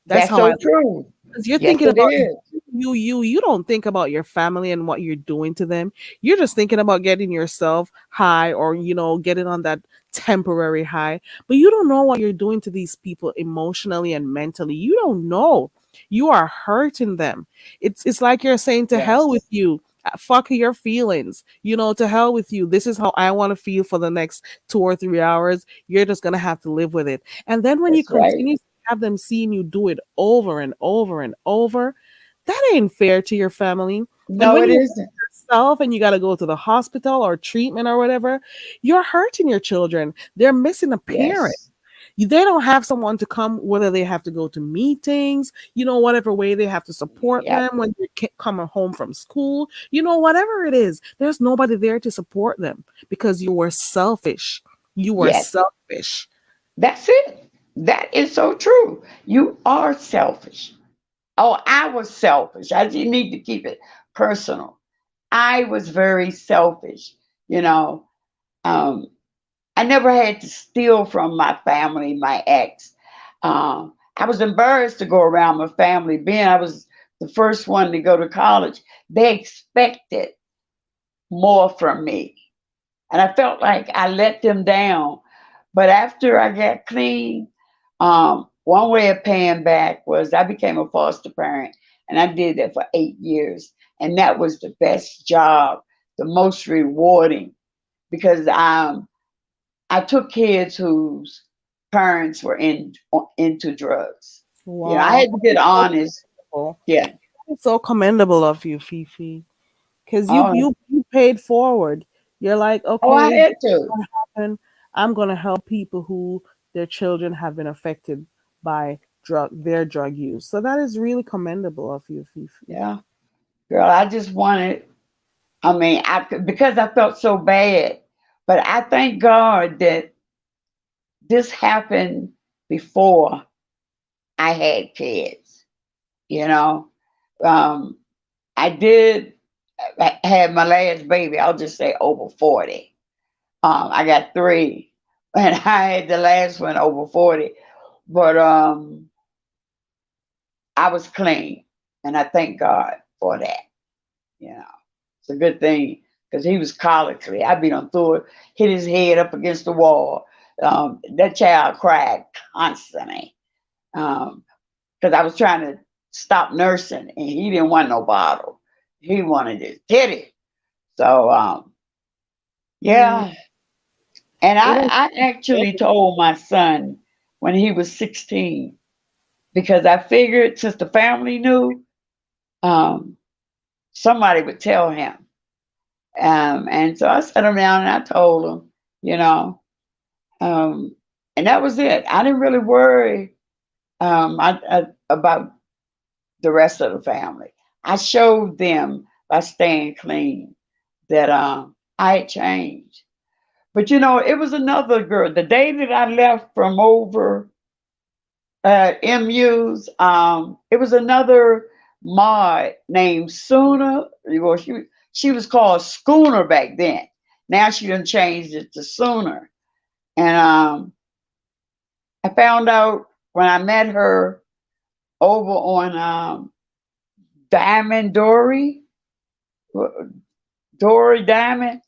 That's That's how I so look. true. Because you're Yes, thinking it about is. you don't think about your family and what you're doing to them. You're just thinking about getting yourself high, or getting on that temporary high, but you don't know what you're doing to these people emotionally and mentally. You don't know. You are hurting them. It's like you're saying, to hell with Yes. you. Fuck your feelings. To hell with you. This is how I want to feel for the next 2 or 3 hours. You're just gonna have to live with it. And then when you That's right. continue to have them seeing you do it over and over and over, that ain't fair to your family. And No, when it you isn't. yourself and you got to go to the hospital or treatment or whatever, you're hurting your children. They're missing a parent. Yes. They don't have someone to come, whether they have to go to meetings, whatever way they have to support Yep. them when they're coming home from school, whatever it is. There's nobody there to support them because you were selfish. You were Yes. selfish. That's it. That is so true. You are selfish. Oh, I was selfish. I just need to keep it personal. I was very selfish. You know, um, I never had to steal from my family, my ex. I was embarrassed to go around my family. Being I was the first one to go to college, they expected more from me. And I felt like I let them down. But after I got clean, one way of paying back was I became a foster parent, and I did that for 8 years. And that was the best job, the most rewarding, because I took kids whose parents were into drugs. I Wow. had to get So honest. commendable. Yeah. It's so commendable of you, Fifi. Because you Oh, you you paid forward. You're like, oh, I okay, this had is to. what happened. I'm gonna help people who their children have been affected by their drug use. So that is really commendable of you, Fifi. Yeah, girl, I just wanted. I mean, because I felt so bad, but I thank God that this happened before I had kids. You know, um, I did have my last baby. I'll just say over 40. I got three, and I had the last one over 40. But I was clean, and I thank God for that. You know, it's a good thing because he was colloquially. I beat him through it, hit his head up against the wall. That child cried constantly because I was trying to stop nursing, and he didn't want no bottle. He wanted his titty. So Mm, yeah, and it is I actually told my son when he was 16 because I figured since the family knew, um, somebody would tell him. And so I sat him down and I told him, you know, um, and that was it. I didn't really worry about the rest of the family. I showed them by staying clean that I had changed. But it was another girl. The day that I left from over MU's, it was another mod named Sooner. Well, she was called Schooner back then. Now she done changed it to Sooner. And I found out when I met her over on Diamond Dory Diamond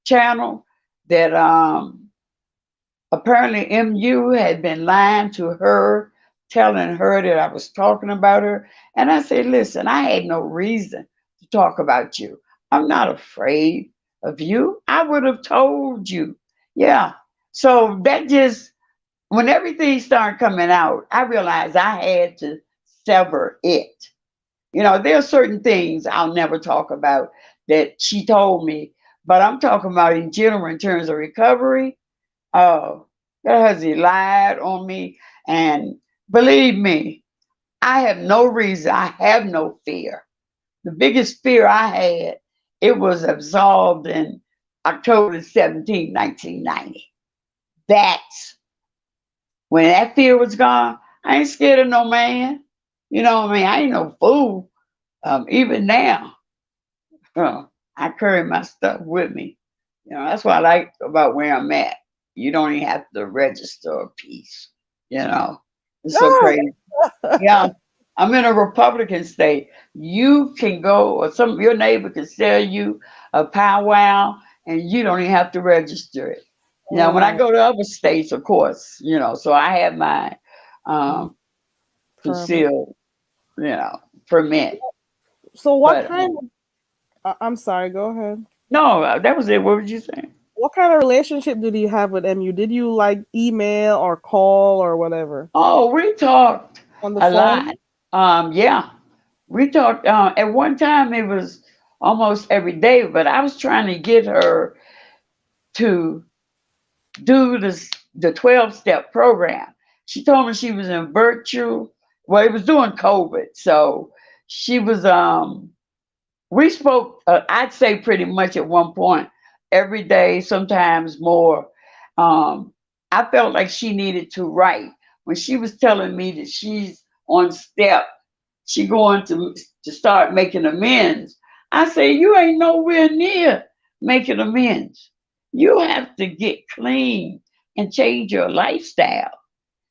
channel that apparently MU had been lying to her, telling her that I was talking about her. And I said, listen, I had no reason to talk about you. I'm not afraid of you. I would have told you. Yeah. So that just, when everything started coming out, I realized I had to sever it. There are certain things I'll never talk about that she told me, but I'm talking about in general in terms of recovery. Oh, that has he lied on me. And believe me, I have no reason, I have no fear. The biggest fear I had, it was absolved in October 17, 1990. That's when that fear was gone. I ain't scared of no man. You know what I mean? I ain't no fool. Even now. Huh. I carry my stuff with me. That's what I like about where I'm at. You don't even have to register a piece. You know, it's so crazy. Yeah, I'm in a Republican state. You can go, or some your neighbor can sell you a powwow, and you don't even have to register it. When I Mm, go to other states, of course, so I have my mm, um, permit. concealed, you know, permit. So what But kind of, I'm sorry, go ahead. no, that was it. What would you say? What kind of relationship did you have with MU? Did you like email or call or whatever? Oh, we talked On the a lot. phone? Yeah, we talked. At one time, it was almost every day, but I was trying to get her to do the 12-step program. She told me she was in virtual. Well, it was during COVID, so she was. We spoke. I'd say pretty much at one point every day, sometimes more. Um, I felt like she needed to write when she was telling me that she's on step. She going to start making amends. I say you ain't nowhere near making amends. You have to get clean and change your lifestyle.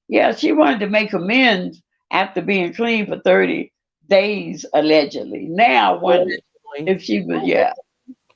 Yeah, she wanted to make amends after being clean for 30 days, allegedly. Now I wonder Allegedly. if she was, yeah.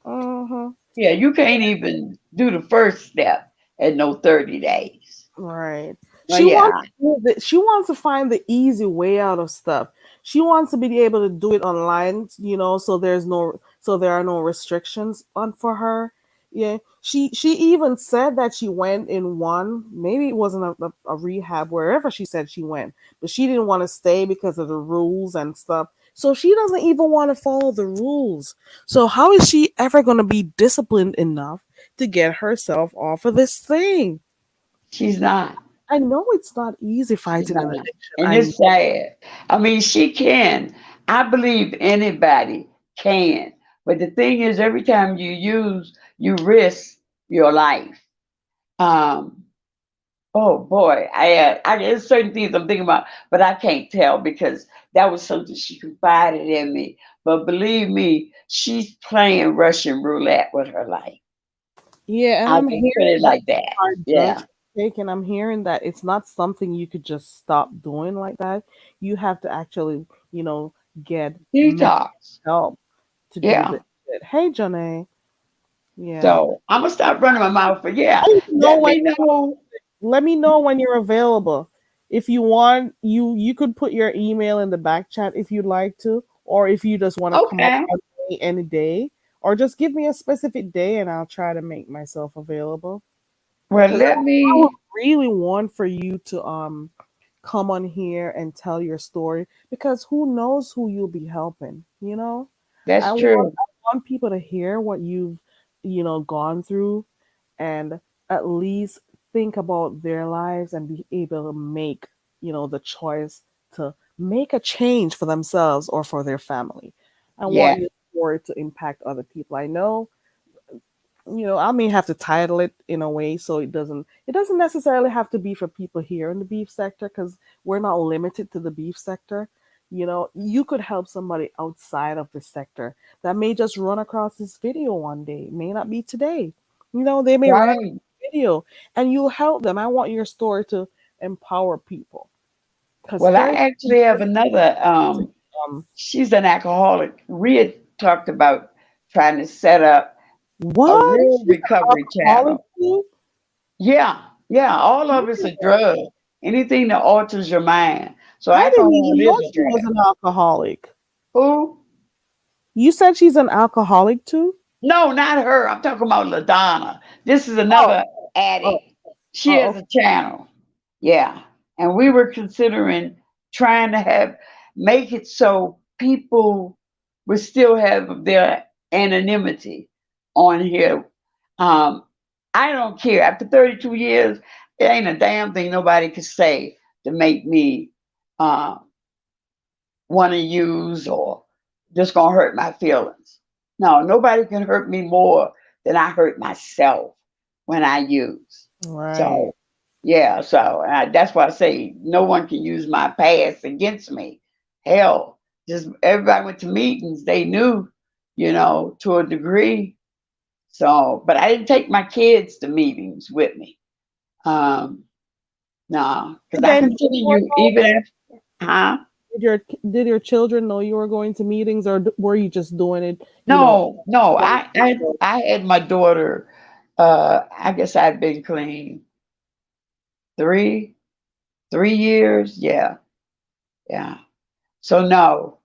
Uh-huh. Yeah, you can't even do the first step at no 30 days. Right. Well, She yeah, wants she wants to find the easy way out of stuff. She wants to be able to do it online, so there are no restrictions on for her. Yeah. She even said that she went in one, maybe it wasn't a rehab wherever she said she went, but she didn't want to stay because of the rules and stuff. So she doesn't even want to follow the rules. So how is she ever going to be disciplined enough to get herself off of this thing? she's not. I know it's not easy She's fighting an not. addiction. And I know. it's sad. I mean, she can. I believe anybody can. But the thing is, every time you use, you risk your life. Um, Oh boy, there's certain things I'm thinking about, but I can't tell because that was something she confided in me. But believe me, she's playing Russian roulette with her life. Yeah, and I'll I'm just put hearing it that like that. our Yeah, drugs taken. I'm hearing that it's not something you could just stop doing like that. You have to actually, get mental detox. help to do Yeah. this. Hey, Janae. Yeah. So I'm gonna stop running my mouth. But yeah, I need to know let when me know. Let me know when you're available. If you want, you could put your email in the back chat if you'd like to, or if you just want to come up Okay. one day, any day, or just give me a specific day and I'll try to make myself available. Well, Because let I would me. really want for you to come on here and tell your story because who knows who you'll be helping, you know? That's true. I want people to hear what you've, gone through and at least think about their lives and be able to make, the choice to make a change for themselves or for their family. I Yeah. want your story to impact other people. I know, I may have to title it in a way so it doesn't necessarily have to be for people here in the beef sector because we're not limited to the beef sector. You could help somebody outside of the sector that may just run across this video one day. It may not be today. They may run across Right. the video and you help them. I want your story to empower people because Well, I 30 actually have years, another. um, She's an alcoholic. We had talked about trying to set up a what? real She's an recovery alcoholic channel. too? Yeah, yeah, all of it's a drug. Anything that alters your mind. So I didn't alcohol even know is a she was drug. an alcoholic. Who? You said she's an alcoholic too? No, not her. I'm talking about LaDonna. This is Oh, another oh, addict. She oh, has okay. a channel. Yeah. And we were considering trying to make it so people would still have their anonymity on here. Um, I don't care. After 32 years, there ain't a damn thing nobody could say to make me uh, want to use or just gonna hurt my feelings. No, nobody can hurt me more than I hurt myself when I use. Right. So yeah, so that's why I say no one can use my past against me. Hell, just everybody went to meetings. They knew, to a degree. So, but I didn't take my kids to meetings with me. Um, no, because And I then continue even after, huh? did your children know you were going to meetings, or were you just doing it, No, no, by I had my daughter, I guess I'd been clean three, 3 years. Yeah, yeah. So no,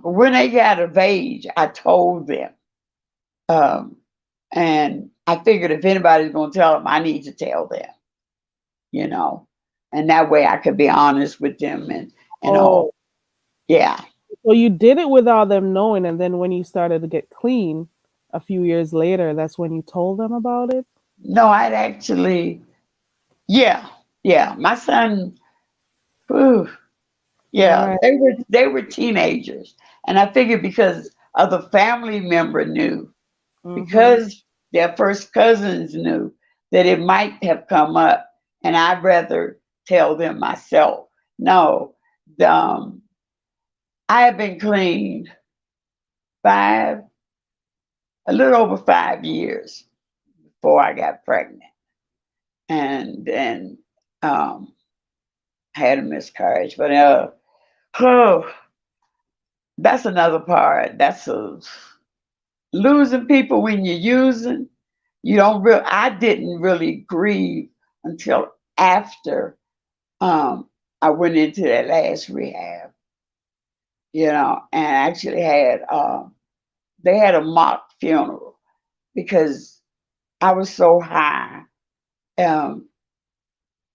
when they got of age, I told them, um, and I figured if anybody's going to tell them, I need to tell them, you know, and that way I could be honest with them and Oh, all. Yeah. so you did it without them knowing, and then when you started to get clean a few years later, that's when you told them about it? No, I'd actually, yeah, yeah. My son, whew, yeah, Right. they were teenagers, and I figured because other family member knew, Mm-hmm. because their first cousins knew that it might have come up, and I'd rather tell them myself. No, um, I have been clean five, a little over 5 years before I got pregnant, and then um, had a miscarriage. But oh, that's another part. That's losing people when you're using. You don't real. I didn't really grieve until after I went into that last rehab. And actually had they had a mock funeral because I was so high um,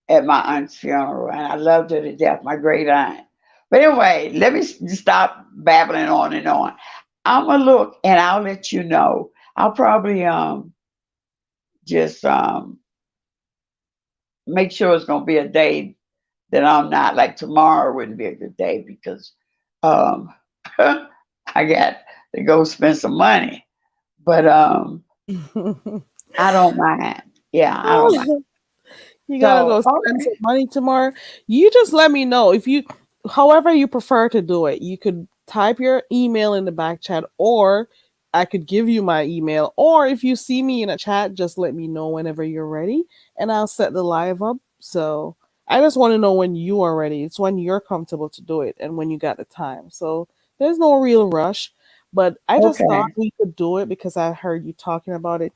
at my aunt's funeral, and I loved her to death, my great aunt. But anyway, let me stop babbling on and on. I'm gonna look, and I'll let you know. I'll probably just make sure it's gonna be a day that I'm not, like tomorrow wouldn't be a good day because um, I got to go spend some money. But I don't mind. Yeah, I don't mind. You gotta So go spend some money tomorrow. You just let me know if you, however you prefer to do it. You could type your email in the back chat, or I could give you my email. Or if you see me in a chat, just let me know whenever you're ready, and I'll set the live up. So I just want to know when you are ready. It's when you're comfortable to do it and when you got the time. So there's no real rush, but I just thought okay, we could do it because I heard you talking about it,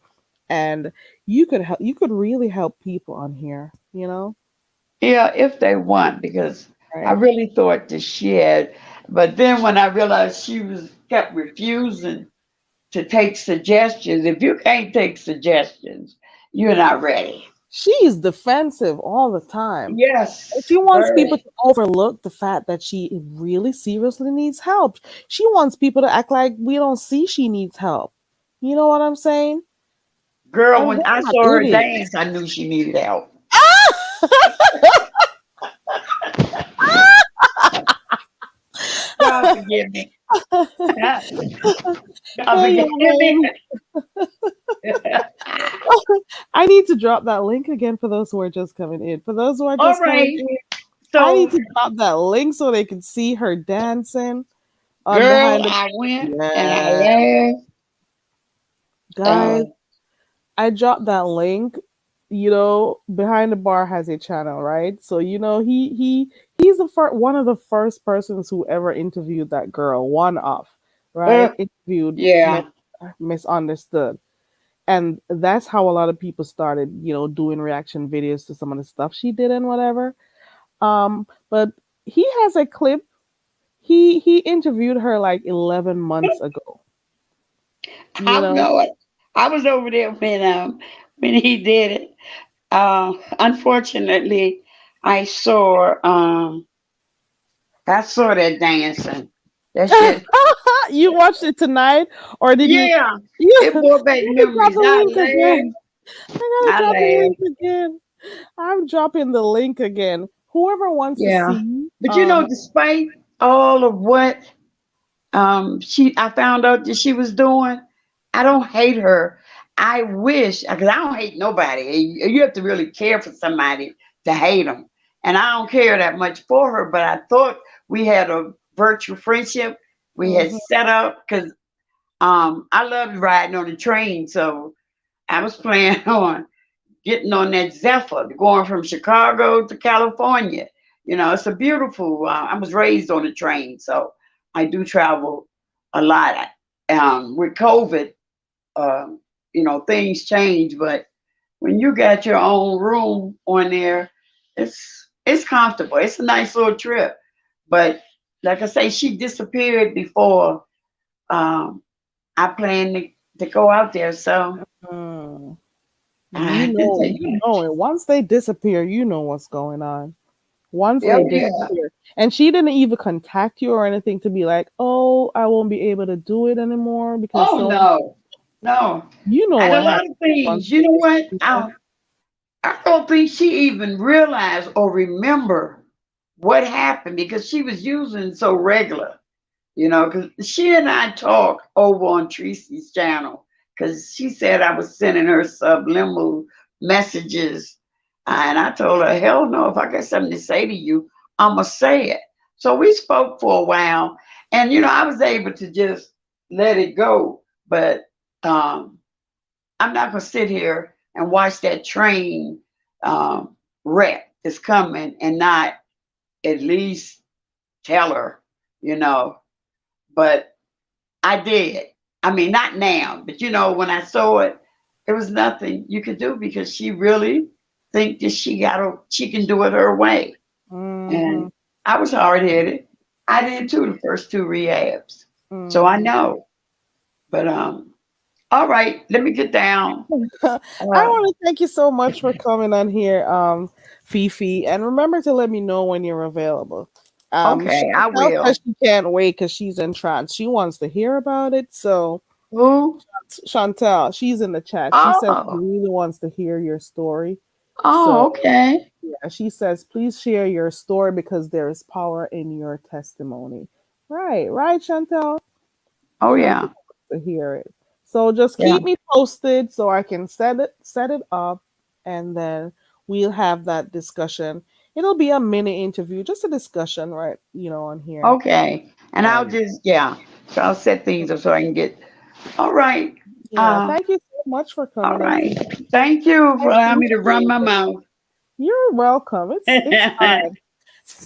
and you could help, you could really help people on here, yeah, if they want, because I right? really thought that she had, but then when I realized she was kept refusing to take suggestions, if you can't take suggestions, you're not ready. She's defensive all the time. And Yes, she wants people very. to overlook the fact that she really seriously needs help. She wants people to act like we don't see she needs help. You know what I'm saying? Girl, And when we're I not saw her idiots. dance, I knew she needed help. God forgive me. God Hey, forgive me. man. I need to drop that link again for those who are just coming in. For those who are All just coming right. in, I need So, to drop that link so they can see her dancing on girl, behind the. I went and I Yeah, laughed. guys, Uh, I dropped that link. Behind the bar has a channel, right? So he's the first, one of the first persons who ever interviewed that girl, one off, uh, right? Interviewed yeah. misunderstood, and that's how a lot of people started, doing reaction videos to some of the stuff she did and whatever. But he has a clip. He interviewed her like 11 months ago. You I know, know it. I was over there when he did it. Unfortunately, I saw I saw that dancing. That shit. you watched it tonight, or did you? Yeah, Yeah, it brought back I can drop memories. the I link again. laughed. I I gotta drop the link laughed. again. I'm dropping the link again. Whoever wants to Yeah, see, but despite all of what I found out that she was doing, I don't hate her. I wish, because I don't hate nobody. You have to really care for somebody to hate them, and I don't care that much for her. But I thought we had a virtual friendship we had Mhm. set up because I loved riding on the train, so I was planning on getting on that Zephyr, going from Chicago to California. You know, it's a beautiful. I was raised on a train, so I do travel a lot. With COVID, um, things change, but when you got your own room on there, it's comfortable. It's a nice little trip. But like I say, she disappeared before um, I planned to go out there. So Mm. I You have to know, take you her. know it. Once they disappear, you know what's going on. Once they Oh yeah. disappear. And she didn't even contact you or anything to be like, oh, I won't be able to do it anymore because Oh so no, no. you know And a what lot happens of once things. You they know what? disappear. I don't think she even realized or remember what happened because she was using so regular. Because she and I talked over on Tracy's channel because she said I was sending her subliminal messages. And I told her, hell no, if I got something to say to you, I'm going to say it. So we spoke for a while. And, I was able to just let it go. But um, I'm not going to sit here and watch that train wreck that's coming and not at least tell her, you know. But I did. I mean, not now, but when I saw it, there was nothing you could do because she really think that she can do it her way. Mm-hmm. And I was hard headed. I did too the first two rehabs. So I Mm-hmm. know. But all right, let me get down. I Uh, want to thank you so much for coming on here, Fifi. And remember to let me know when you're available. okay, I Chantel will. says she can't wait because she's in trance. She wants to hear about it. So Who? Chantel, she's in the chat. She says she Oh, really wants to hear your story. oh, So okay. yeah, she says, please share your story because there is power in your testimony. Right, right, Chantel. Oh Chantel yeah, wants to hear it. So just yeah. keep me posted so I can set it up, and then we'll have that discussion. It'll be a mini interview, just a discussion, right? On here. Okay, and I'll And just so I'll set things up so I can get. All right. yeah, Uh, thank you so much for all coming on. right. Thank you for allowing me to run my mouth. You're welcome. It's fine.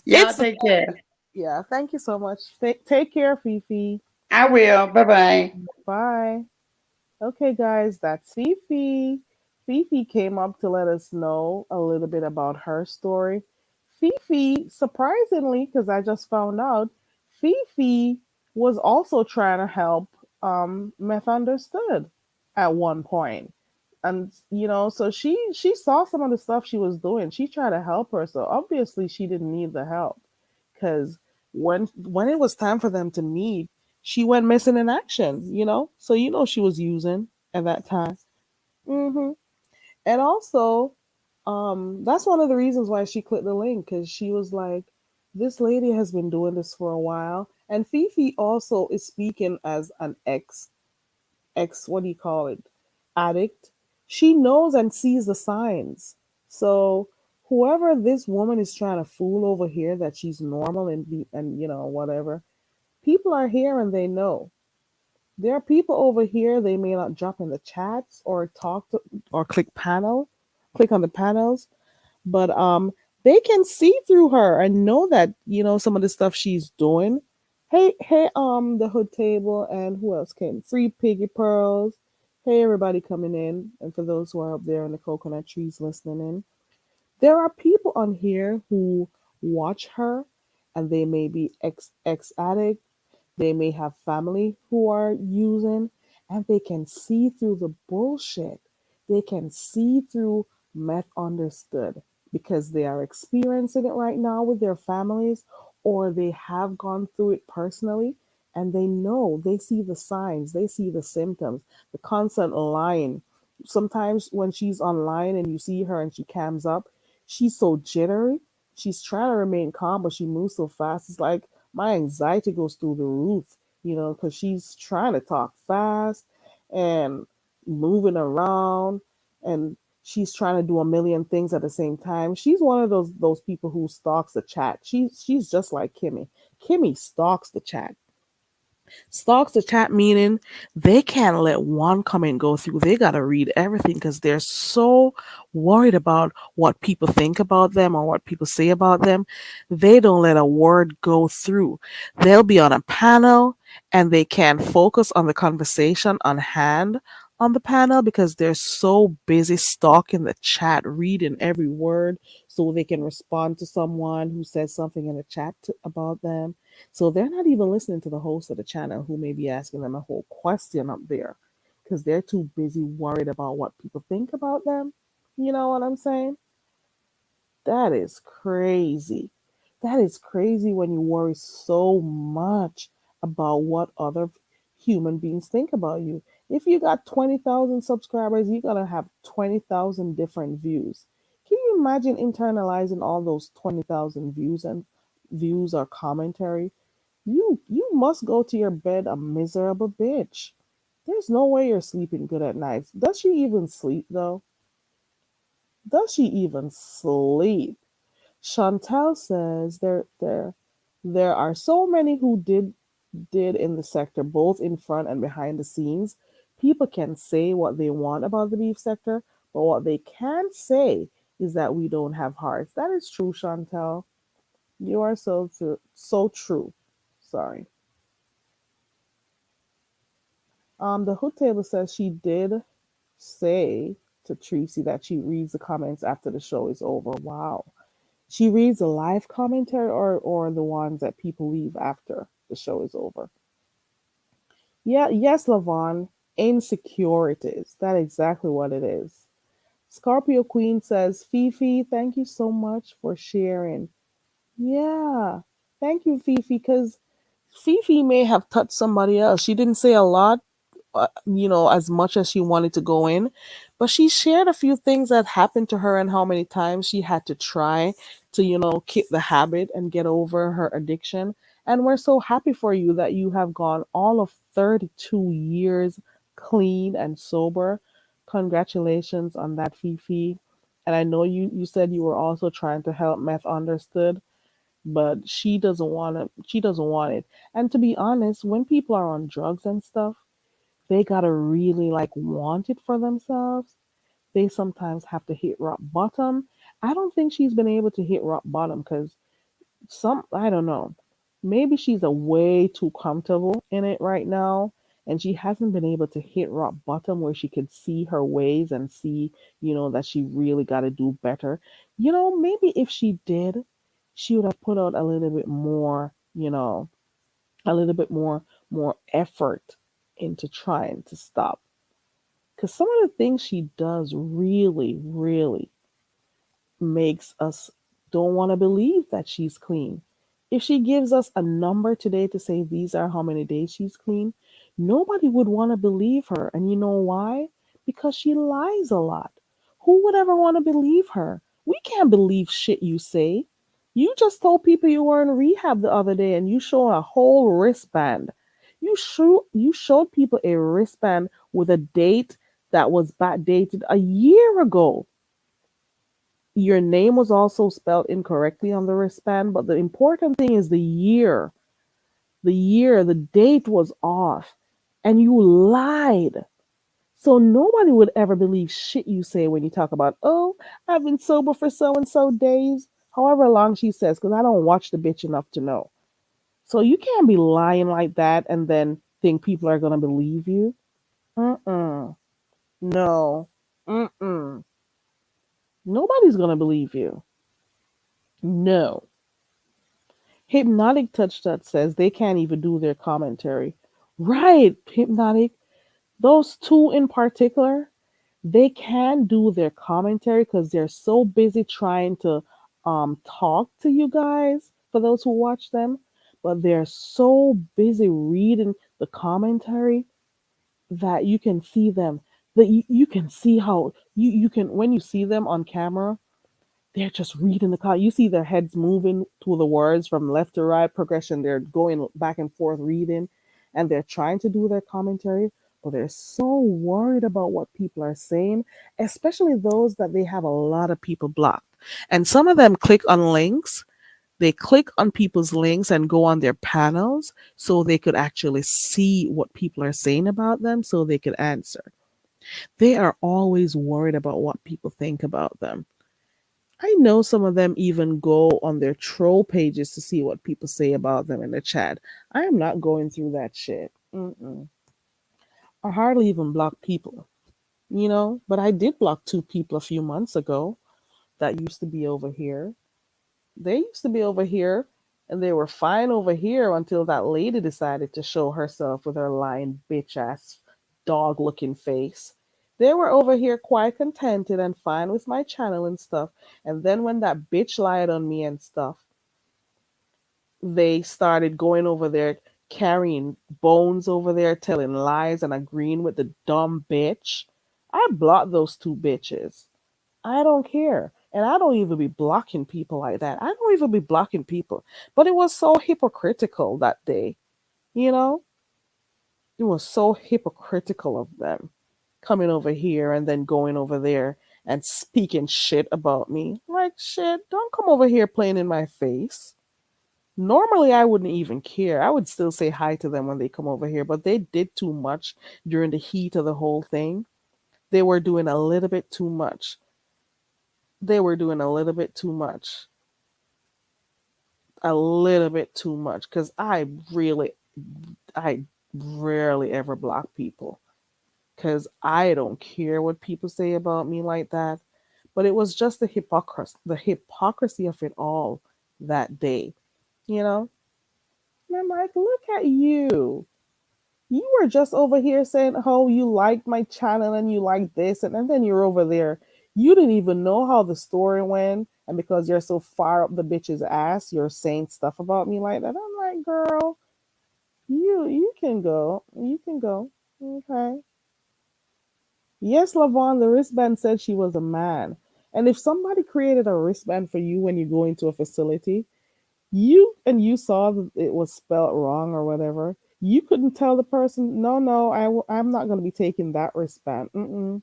Y'all It's take care. Yeah. Thank you so much. Take care, Fifi. I will. Bye bye. Bye. Okay, guys, that's Fifi. Fifi came up to let us know a little bit about her story. Fifi, surprisingly, because I just found out, Fifi was also trying to help Meth Understood at one point. And so she saw some of the stuff she was doing. She tried to help her. So obviously she didn't need the help. Because when it was time for them to meet, she went missing in action. So she was using at that time. And also, that's one of the reasons why she clicked the link, because she was like, this lady has been doing this for a while. And Fifi also is speaking as an ex, what do you call it, addict. She knows and sees the signs. So whoever this woman is trying to fool over here that she's normal and whatever, people are here and they know. There are people over here, they may not drop in the chats or or click on the panels, but they can see through her and know that some of the stuff she's doing. Hey, the hood table, and who else came? Free Piggy Pearls. Hey, everybody coming in, and for those who are up there in the coconut trees listening in, there are people on here who watch her, and they may be ex addict, they may have family who are using, and they can see through the bullshit. They can see through Meth Understood because they are experiencing it right now with their families, or they have gone through it personally, and they know, they see the signs, they see the symptoms, the constant lying. Sometimes when she's online and you see her and she cams up, she's so jittery. She's trying to remain calm, but she moves so fast. It's like my anxiety goes through the roof, because she's trying to talk fast and moving around, and she's trying to do a million things at the same time. She's one of those people who stalks the chat. She's just like Kimmy. Kimmy stalks the chat. Stalks the chat meaning they can't let one comment go through. They got to read everything because they're so worried about what people think about them or what people say about them. They don't let a word go through. They'll be on a panel and they can't focus on the conversation on hand on the panel because they're so busy stalking the chat, reading every word so they can respond to someone who says something in the chat about them. So they're not even listening to the host of the channel who may be asking them a whole question up there because they're too busy worried about what people think about them. You know what I'm saying? That is crazy. That is crazy when you worry so much about what other human beings think about you. If you got 20,000 subscribers, you're going to have 20,000 different views. Can you imagine internalizing all those 20,000 views or commentary? You must go to your bed a miserable bitch. There's no way you're sleeping good at night. Does she even sleep though? Does she even sleep? Chantel says there are so many who did in the sector, both in front and behind the scenes. People can say what they want about the beef sector, but what they can't say is that we don't have hearts. That is true, Chantel. You are so true. Sorry. The hood table says she did say to Tracy that she reads the comments after the show is over. Wow. She reads the live commentary or the ones that people leave after the show is over. Yeah, yes, Lavon. Insecurities. That's exactly what it is. Scorpio Queen says, Fifi, thank you so much for sharing. Yeah. Thank you, Fifi, because Fifi may have touched somebody else. She didn't say a lot, as much as she wanted to go in. But she shared a few things that happened to her and how many times she had to try to, kick the habit and get over her addiction. And we're so happy for you that you have gone all of 32 years clean and sober. Congratulations on that, Fifi. And I know you said you were also trying to help Meth Understood, but she doesn't want it. And to be honest, when people are on drugs and stuff, they gotta really like want it for themselves. They sometimes have to hit rock bottom. I don't think she's been able to hit rock bottom because I don't know, maybe she's a way too comfortable in it right now, and she hasn't been able to hit rock bottom where she could see her ways and see, that she really got to do better. Maybe if she did, she would have put out a little bit more, a little bit more effort into trying to stop, because some of the things she does really, really makes us don't want to believe that she's clean. If she gives us a number today to say these are how many days she's clean, nobody would want to believe her. And you know why? Because she lies a lot. Who would ever want to believe her? We can't believe shit you say. You just told people you were in rehab the other day and you showed a whole wristband. You showed people a wristband with a date that was backdated a year ago. Your name was also spelled incorrectly on the wristband, but the important thing is the year. The date was off, and you lied. So nobody would ever believe shit you say when you talk about, oh, I've been sober for so and so days, however long she says, because I don't watch the bitch enough to know. So you can't be lying like that and then think people are going to believe you. Mm-mm. No. Mm-mm. Nobody's going to believe you. No. Hypnotic Touch That says they can't even do their commentary. Right, Hypnotic. Those two in particular, they can do their commentary because they're so busy trying to talk to you guys, for those who watch them, but they're so busy reading the commentary that you can see them. That you can see how you can, when you see them on camera, they're just reading the card. You see their heads moving to the words from left to right progression. They're going back and forth reading, and they're trying to do their commentary, but they're so worried about what people are saying, especially those that they have a lot of people blocked. And some of them click on links They click on people's links and go on their panels so they could actually see what people are saying about them so they could answer. They are always worried about what people think about them. I know some of them even go on their troll pages to see what people say about them in the chat. I am not going through that shit. Mm-mm. I hardly even block people, but I did block two people a few months ago that used to be over here. They used to be over here and they were fine over here until that lady decided to show herself with her lying bitch ass dog looking face. They were over here quite contented and fine with my channel and stuff. And then when that bitch lied on me and stuff, they started going over there carrying bones over there, telling lies and agreeing with the dumb bitch. I blocked those two bitches. I don't care. And I don't even be blocking people like that. I don't even be blocking people. But it was so hypocritical that day. You know? It was so hypocritical of them coming over here and then going over there and speaking shit about me. Like, shit, don't come over here playing in my face. Normally, I wouldn't even care. I would still say hi to them when they come over here, but they did too much during the heat of the whole thing. They were doing a little bit too much. They were doing a little bit too much. A little bit too much because I rarely ever block people because I don't care what people say about me like that. But it was just the hypocrisy of it all that day, you know? And I'm like, look at you. You were just over here saying, oh, you liked my channel and you like this, and then you're over there. You didn't even know how the story went, and because you're so far up the bitch's ass, you're saying stuff about me like that. I'm like, girl, you can go. You can go. Okay. Yes, Lavon, the wristband said she was a man. And if somebody created a wristband for you when you go into a facility, you saw that it was spelled wrong or whatever, you couldn't tell the person, no, no, I'm not going to be taking that wristband. Mm-mm.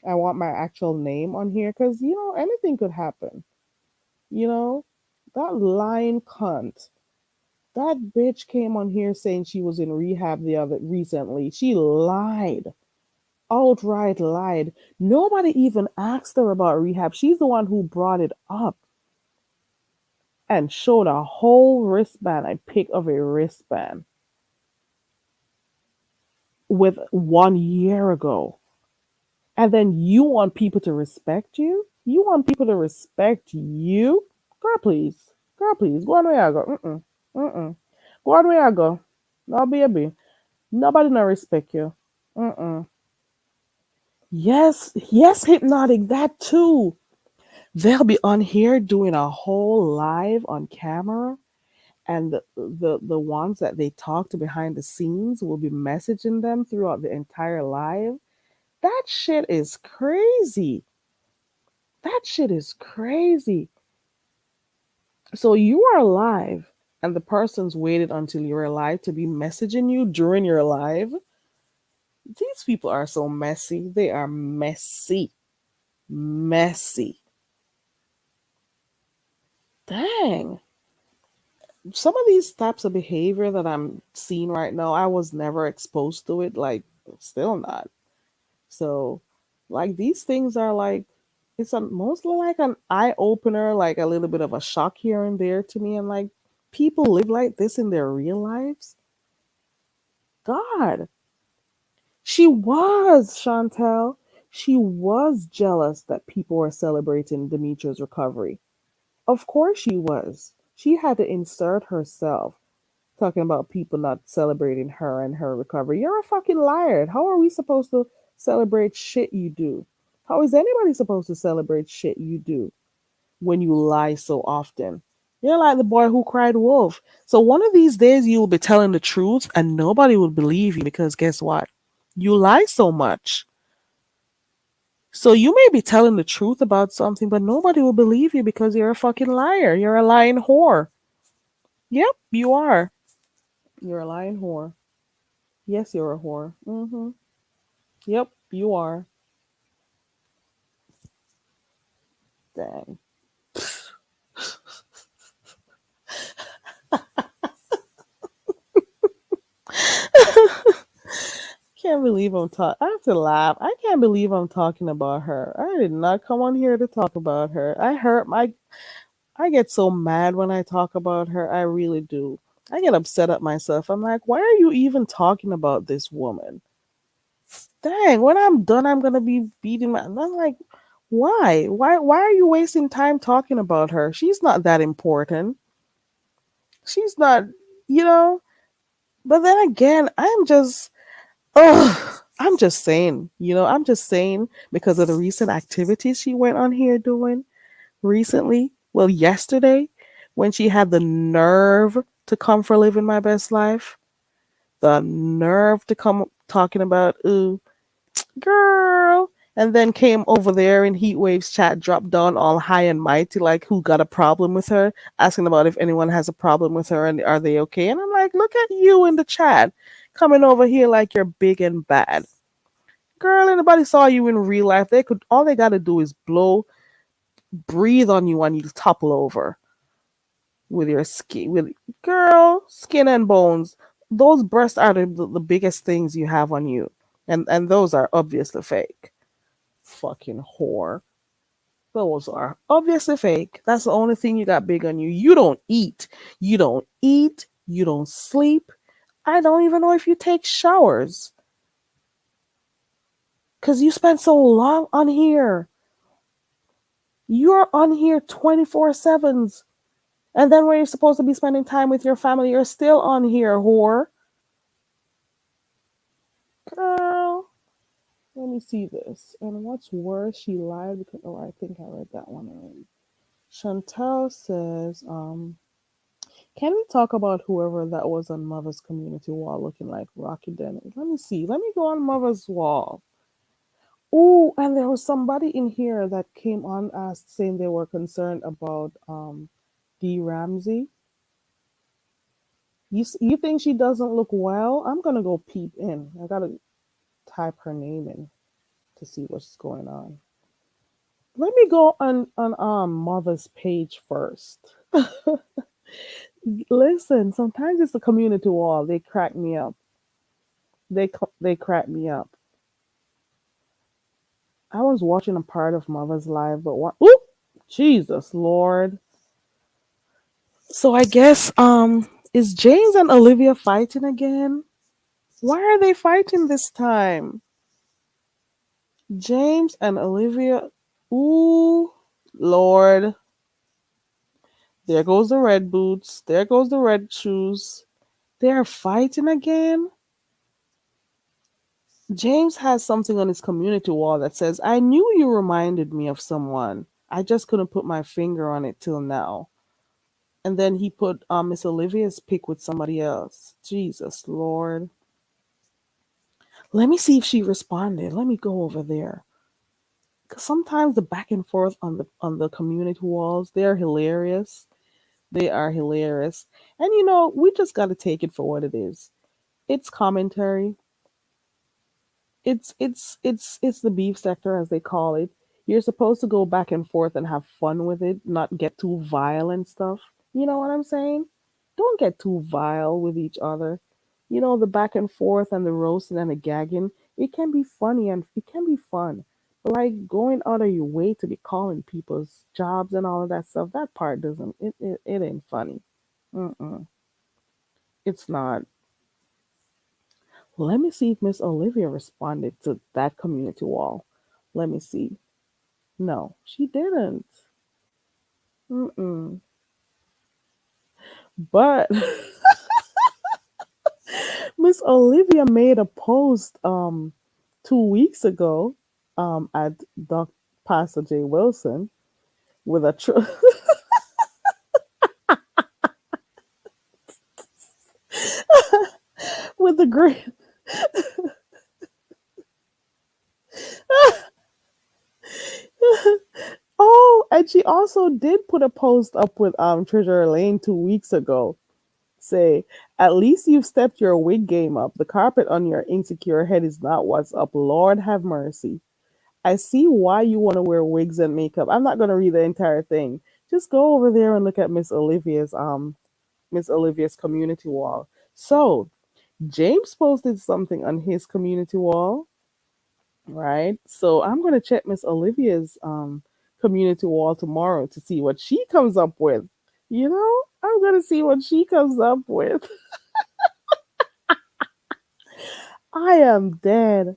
I want my actual name on here because anything could happen. You know, that lying cunt, that bitch came on here saying she was in rehab the other recently. She lied, outright lied. Nobody even asked her about rehab. She's the one who brought it up and showed a whole wristband, a pic of a wristband with 1 year ago. And then you want people to respect you? You want people to respect you? Girl, please. Girl, please. Go on where I go. Mm-mm. Mm-mm. Go on where I go. No, baby. Nobody no respect you. Mm-mm. Yes, yes, Hypnotic, that too. They'll be on here doing a whole live on camera, and the ones that they talk to behind the scenes will be messaging them throughout the entire live. That shit is crazy. That shit is crazy. So you are live, and the person's waited until you're alive to be messaging you during your live. These people are so messy. They are messy. Messy. Dang. Some of these types of behavior that I'm seeing right now, I was never exposed to it, like, still not. So, like, these things are like, it's mostly like an eye opener, like a little bit of a shock here and there to me. And like, people live like this in their real lives. God, she was, Chantel. She was jealous that people were celebrating Demetra's recovery. Of course she was. She had to insert herself talking about people not celebrating her and her recovery. You're a fucking liar. How are we supposed to celebrate shit you do? How is anybody supposed to celebrate shit you do when you lie so often? You're like the boy who cried wolf. So one of these days you will be telling the truth and nobody will believe you because guess what? You lie so much. So you may be telling the truth about something, but nobody will believe you because you're a fucking liar. You're a lying whore. Yep, you are. You're a lying whore. Yes, you're a whore. Yep, you are. Dang. Can't believe I'm talking. I have to laugh. I can't believe I'm talking about her. I did not come on here to talk about her. I get so mad when I talk about her. I really do. I get upset at myself. I'm like, why are you even talking about this woman? Dang, when I'm done, I'm gonna be beating my. And I'm like, why? Why are you wasting time talking about her? She's not that important. She's not, you know. But then again, I'm just saying, I'm just saying because of the recent activities she went on here doing recently. Well, yesterday, when she had the nerve to come for living my best life, the nerve to come talking about, ooh, girl, and then came over there in Heatwave's chat, dropped down all high and mighty, like who got a problem with her, asking about if anyone has a problem with her and are they okay. And I'm like, look at you in the chat coming over here like you're big and bad. Girl, anybody saw you in real life, they could all they gotta do is breathe on you and you topple over with your skin with girl, skin and bones. Those breasts are the biggest things you have on you. And those are obviously fake. Fucking whore. Those are obviously fake. That's the only thing you got big on you. You don't eat. You don't eat. You don't sleep. I don't even know if you take showers. Because you spend so long on here. You're on here 24/7s. And then when you're supposed to be spending time with your family, you're still on here, whore. Girl. Let me see this. And what's worse, she lied because, oh, I think I read that one already. Chantel says, can we talk about whoever that was on Mother's community wall looking like Rocky Denny? Let me see. Let me go on Mother's wall. Oh, and there was somebody in here that came on asked saying they were concerned about D Ramsey. You think she doesn't look well? I'm gonna go peep in. I gotta type her name in to see what's going on. Let me go on Mother's page first. Listen, sometimes it's the community wall. They crack me up. They crack me up. I was watching a part of Mother's live, but what? Ooh, Jesus Lord! So I guess is James and Olivia fighting again? Why are they fighting this time? James and Olivia. Ooh, Lord! There goes the red boots. There goes the red shoes. They're fighting again. James has something on his community wall that says, I knew you reminded me of someone. I just couldn't put my finger on it till now. And then he put Miss Olivia's pic with somebody else. Jesus Lord. Let me see if she responded. Let me go over there. Cause sometimes the back and forth on the community walls, they're hilarious. They are hilarious. And we just gotta take it for what it is. It's commentary. It's the beef sector as they call it. You're supposed to go back and forth and have fun with it, not get too vile and stuff. You know what I'm saying? Don't get too vile with each other. The back and forth and the roasting and the gagging, it can be funny and it can be fun. But like going out of your way to be calling people's jobs and all of that stuff, that part doesn't it ain't funny. Mm-mm. It's not. Let me see if Miss Olivia responded to that community wall. Let me see. No, she didn't. Mm-mm. But Miss Olivia made a post 2 weeks ago at Doc Pastor J Wilson with a with the great oh, and she also did put a post up with Treasurer Lane 2 weeks ago. Say, at least you've stepped your wig game up. The carpet on your insecure head is not what's up. Lord have mercy. I see why you want to wear wigs and makeup. I'm not gonna read the entire thing. Just go over there and look at Miss Olivia's community wall. So James posted something on his community wall, right? So I'm gonna check Miss Olivia's community wall tomorrow to see what she comes up with. You know, I'm gonna see what she comes up with. I am dead.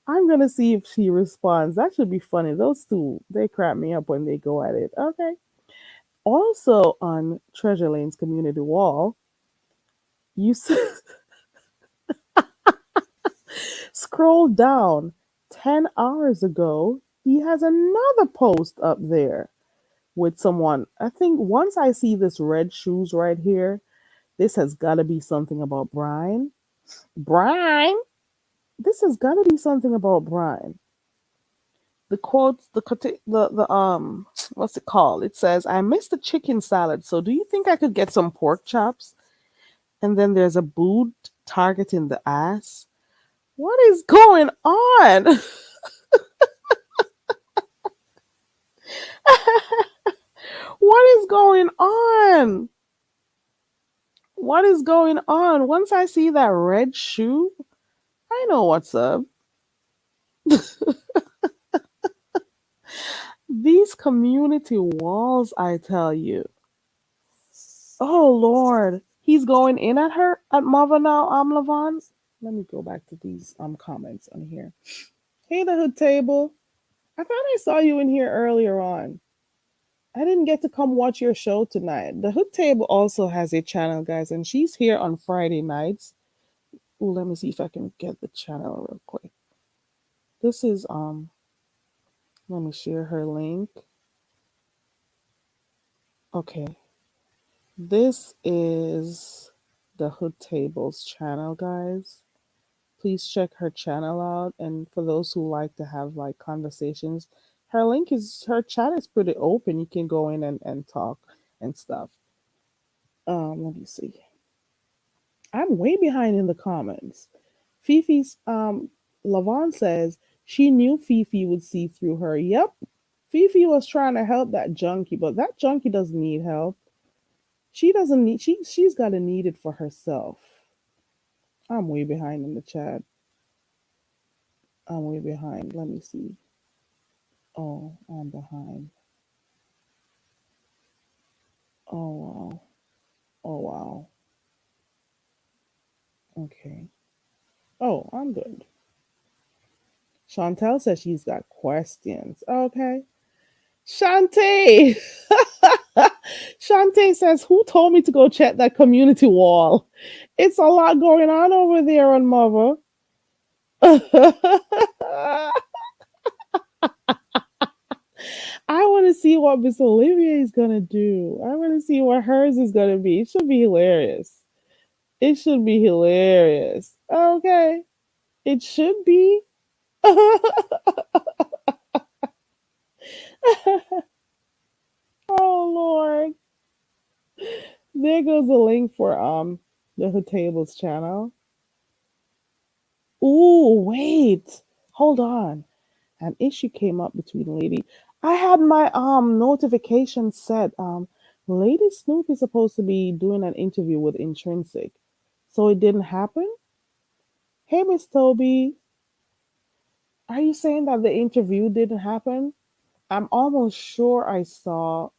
I'm gonna see if she responds. That should be funny. Those two, they crack me up when they go at it. Okay. Also on Treasure Lane's community wall, you scroll down 10 hours ago, he has another post up there with someone. I think once I see this red shoes right here, this has got to be something about Brian. Brian, this has got to be something about Brian. The quotes, what's it called? It says, "I missed the chicken salad. So do you think I could get some pork chops?" And then there's a boot targeting the ass. What is going on? What is going on? What is going on? Once I see that red shoe, I know what's up. These community walls, I tell you. Oh Lord, he's going in at her at Mother now. Levon. Let me go back to these comments on here. Hey, the hood table. I thought I saw you in here earlier on. I didn't get to come watch your show tonight. The hood table also has a channel, guys, and she's here on Friday nights. Ooh, let me see if I can get the channel real quick. This is let me share her link. Okay. This is the Hood Tables channel, guys. Please check her channel out. And for those who like to have like conversations, her chat is pretty open. You can go in and talk and stuff. Let me see. I'm way behind in the comments. Fifi's Lavon says she knew Fifi would see through her. Yep. Fifi was trying to help that junkie, but that junkie doesn't need help. She doesn't need she's gotta need it for herself. I'm way behind in the chat. I'm way behind. Let me see. Oh, I'm behind. Oh wow. Oh wow. Okay. Oh, I'm good. Chantel says she's got questions. Okay. Shantae. Shantae says, "Who told me to go check that community wall? It's a lot going on over there on Mother." I want to see what Miss Olivia is gonna do. I want to see what hers is gonna be. It should be hilarious. It should be hilarious. Okay, it should be. Oh Lord, there goes the link for the Hood Tables channel. Ooh, wait, hold on. An issue came up between Lady. I had my notification set. Lady Snoop is supposed to be doing an interview with Intrinsic, so it didn't happen. Hey, Miss Toby, are you saying that the interview didn't happen? I'm almost sure I saw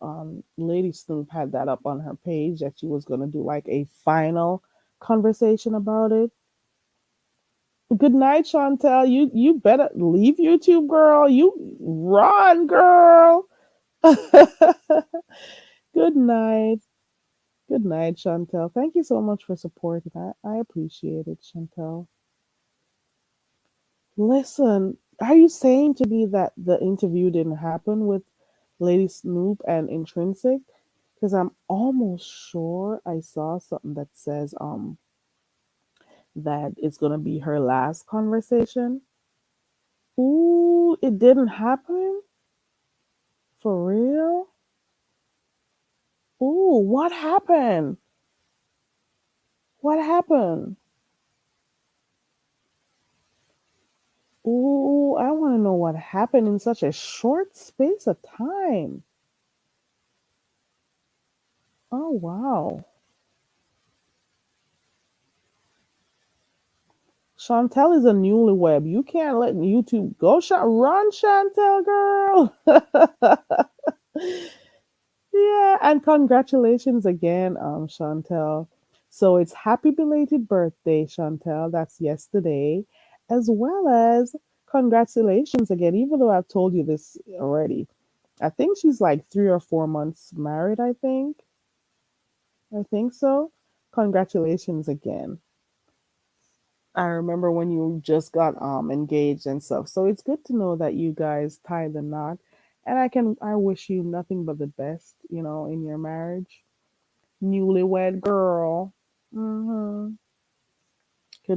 Lady Snoop had that up on her page that she was gonna do like a final conversation about it. Good night, Chantel. You better leave YouTube, girl. You run, girl. Good night. Good night, Chantel. Thank you so much for supporting that. I appreciate it, Chantel. Listen, are you saying to me that the interview didn't happen with Lady Snoop and Intrinsic? Because I'm almost sure I saw something that says that it's gonna be her last conversation. Ooh, it didn't happen? For real? Ooh, what happened? What happened? Ooh, I want to know what happened in such a short space of time. Oh, wow. Chantel is a newlywed. You can't let YouTube go. Run, Chantel, girl. Yeah, and congratulations again, Chantel. So it's happy belated birthday, Chantel. That's yesterday, as well as congratulations again. Even though I've told you this already, I think she's like 3 or 4 months married. I think so. Congratulations again. I remember when you just got engaged and stuff. So it's good to know that you guys tied the knot. And I wish you nothing but the best, in your marriage. Newlywed girl. Good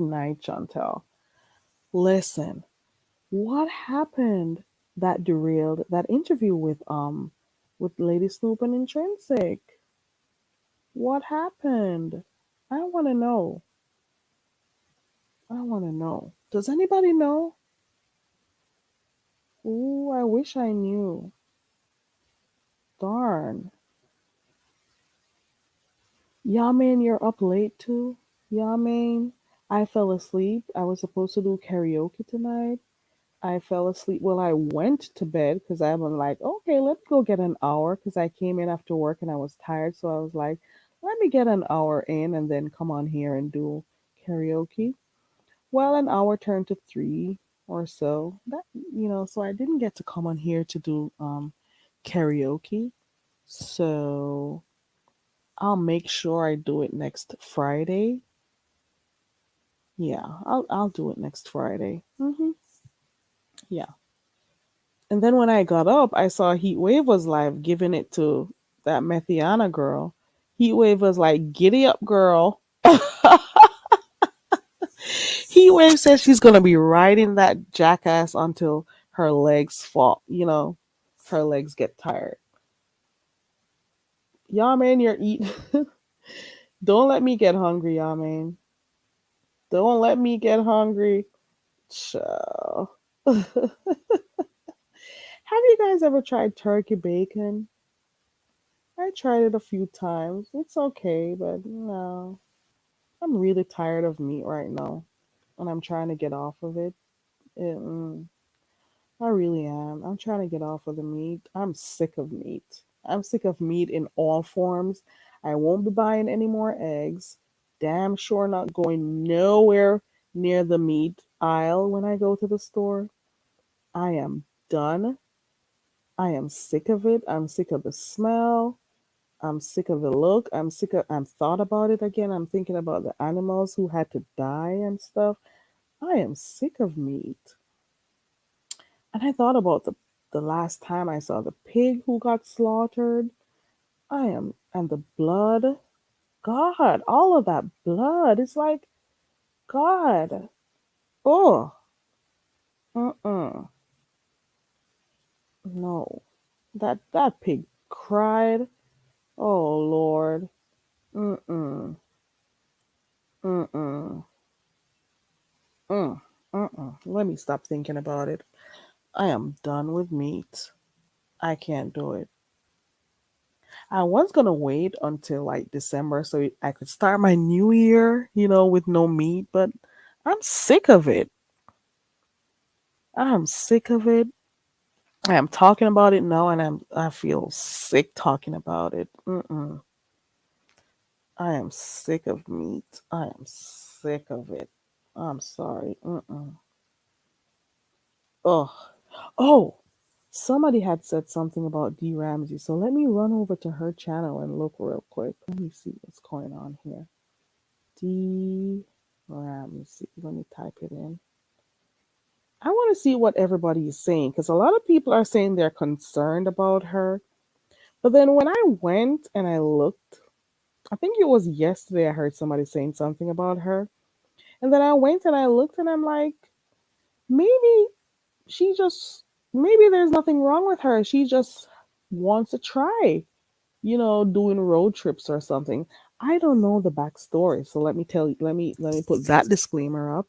night, Chantel. Listen, what happened that derailed that interview with Lady Snoop and Intrinsic? What happened? I want to know. I want to know. Does anybody know? Ooh, I wish I knew. Darn. Yaman, you're up late too? Yaman, I fell asleep. I was supposed to do karaoke tonight. I fell asleep. Well, I went to bed because I'm like, okay, let me go get an hour because I came in after work and I was tired. So I was like, let me get an hour in and then come on here and do karaoke. Well, an hour turned to three or so. So I didn't get to come on here to do karaoke. So I'll make sure I do it next Friday. Yeah, I'll do it next Friday. Yeah. And then when I got up, I saw Heatwave was live giving it to that Methiana girl. Heatwave was like, "Giddy up, girl." Heatwave says she's gonna be riding that jackass until her legs fall. Her legs get tired. Y'all, man, you're eating. Don't let me get hungry, y'all, man. Don't let me get hungry. Child. Have you guys ever tried turkey bacon? I tried it a few times. It's okay, but no. I'm really tired of meat right now, and I'm trying to get off of it. I really am. I'm trying to get off of the meat. I'm sick of meat. I'm sick of meat in all forms. I won't be buying any more eggs. Damn sure not going nowhere near the meat aisle when I go to the store. I am done. I am sick of it. I'm sick of the smell. I'm sick of the look. I'm thought about it again. I'm thinking about the animals who had to die and stuff. I am sick of meat. And I thought about the last time I saw the pig who got slaughtered. And the blood. God, all of that blood. It's like, God. Oh, mm-mm. No. That pig cried. Oh, Lord. Mm-mm. Mm-mm. Mm. Mm-mm. Let me stop thinking about it. I am done with meat. I can't do it. I was gonna wait until like December so I could start my new year, with no meat, but I'm sick of it. I'm sick of it. I am talking about it now, and I feel sick talking about it. Mm-mm. I am sick of meat. I am sick of it. I'm sorry. Mm-mm. Oh, oh. Somebody had said something about D Ramsey, so let me run over to her channel and look real quick. Let me see what's going on here. D Ramsey. Let me type it in. I want to see what everybody is saying because a lot of people are saying they're concerned about her. But then when I went and I looked, I think it was yesterday I heard somebody saying something about her. And then I went and I looked and I'm like, maybe she just, maybe there's nothing wrong with her. She just wants to try, doing road trips or something. I don't know the backstory. So let me tell you, let me put that disclaimer up.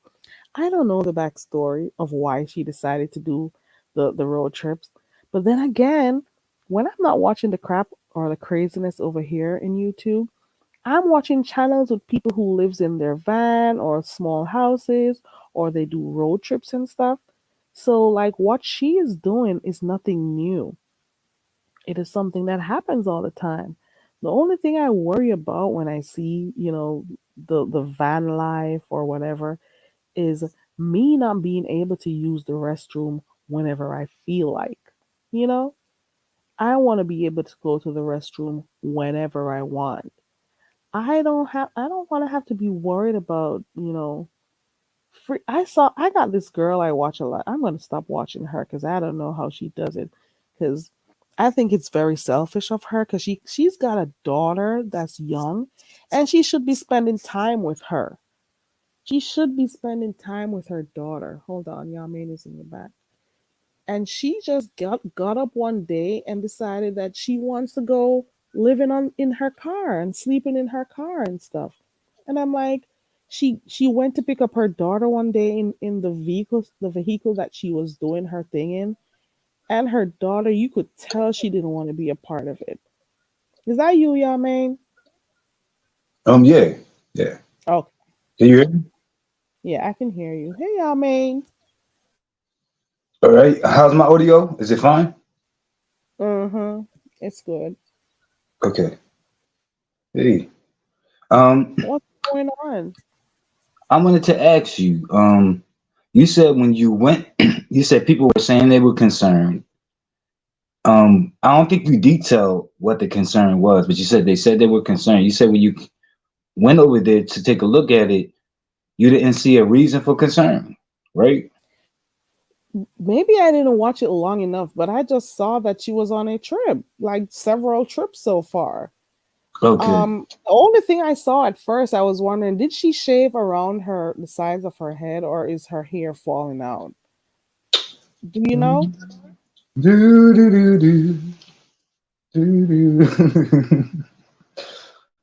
I don't know the backstory of why she decided to do the road trips. But then again, when I'm not watching the crap or the craziness over here in YouTube, I'm watching channels with people who lives in their van or small houses, or they do road trips and stuff. So like what she is doing is nothing new. It is something that happens all the time. The only thing I worry about when I see, the van life or whatever is me not being able to use the restroom whenever I feel like. You know, I want to be able to go to the restroom whenever I want. I don't want to have to be worried about, free. I got this girl I watch a lot. I'm going to stop watching her cuz I don't know how she does it, cuz I think it's very selfish of her cuz she's got a daughter that's young and she should be spending time with her. She should be spending time with her daughter. Hold on, Yamin is in the back. And she just got up one day and decided that she wants to go living on in her car and sleeping in her car and stuff. And I'm like, she went to pick up her daughter one day in the vehicle that she was doing her thing in, and her daughter, you could tell she didn't want to be a part of it. Is that you, Yamin? Yeah, yeah. Oh, Can you hear me? yeah, I can hear you. Hey, Yamin. All right. How's my audio? Is it fine? Mm-hmm. It's good. Okay. Hey. Um, What's going on? I wanted to ask you. You said when you went, you said people were saying they were concerned. I don't think you detailed what the concern was, but you said they said they were concerned. You said when you went over there to take a look at it, you didn't see a reason for concern, right? Maybe I didn't watch it long enough, but I just saw that she was on a trip, like several trips so far. Okay. The only thing I saw at first, I was wondering, did she shave around the sides of her head, or is her hair falling out? Do you know? Do, do, do, do, do, do.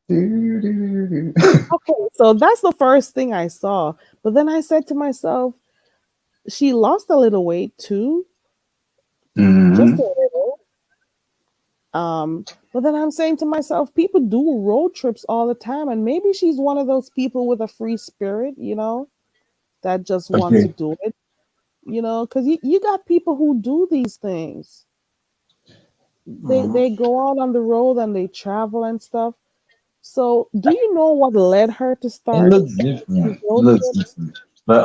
Do, do, do. Okay, so that's the first thing I saw. But then I said to myself, she lost a little weight too, just a Mhm. little. But then I'm saying to myself, people do road trips all the time, and maybe she's one of those people with a free spirit, that just want to Okay. do it, because you got people who do these things. They go out on the road and they travel and stuff. So, do you know what led her to It start looks these different. It road looks trips? different. But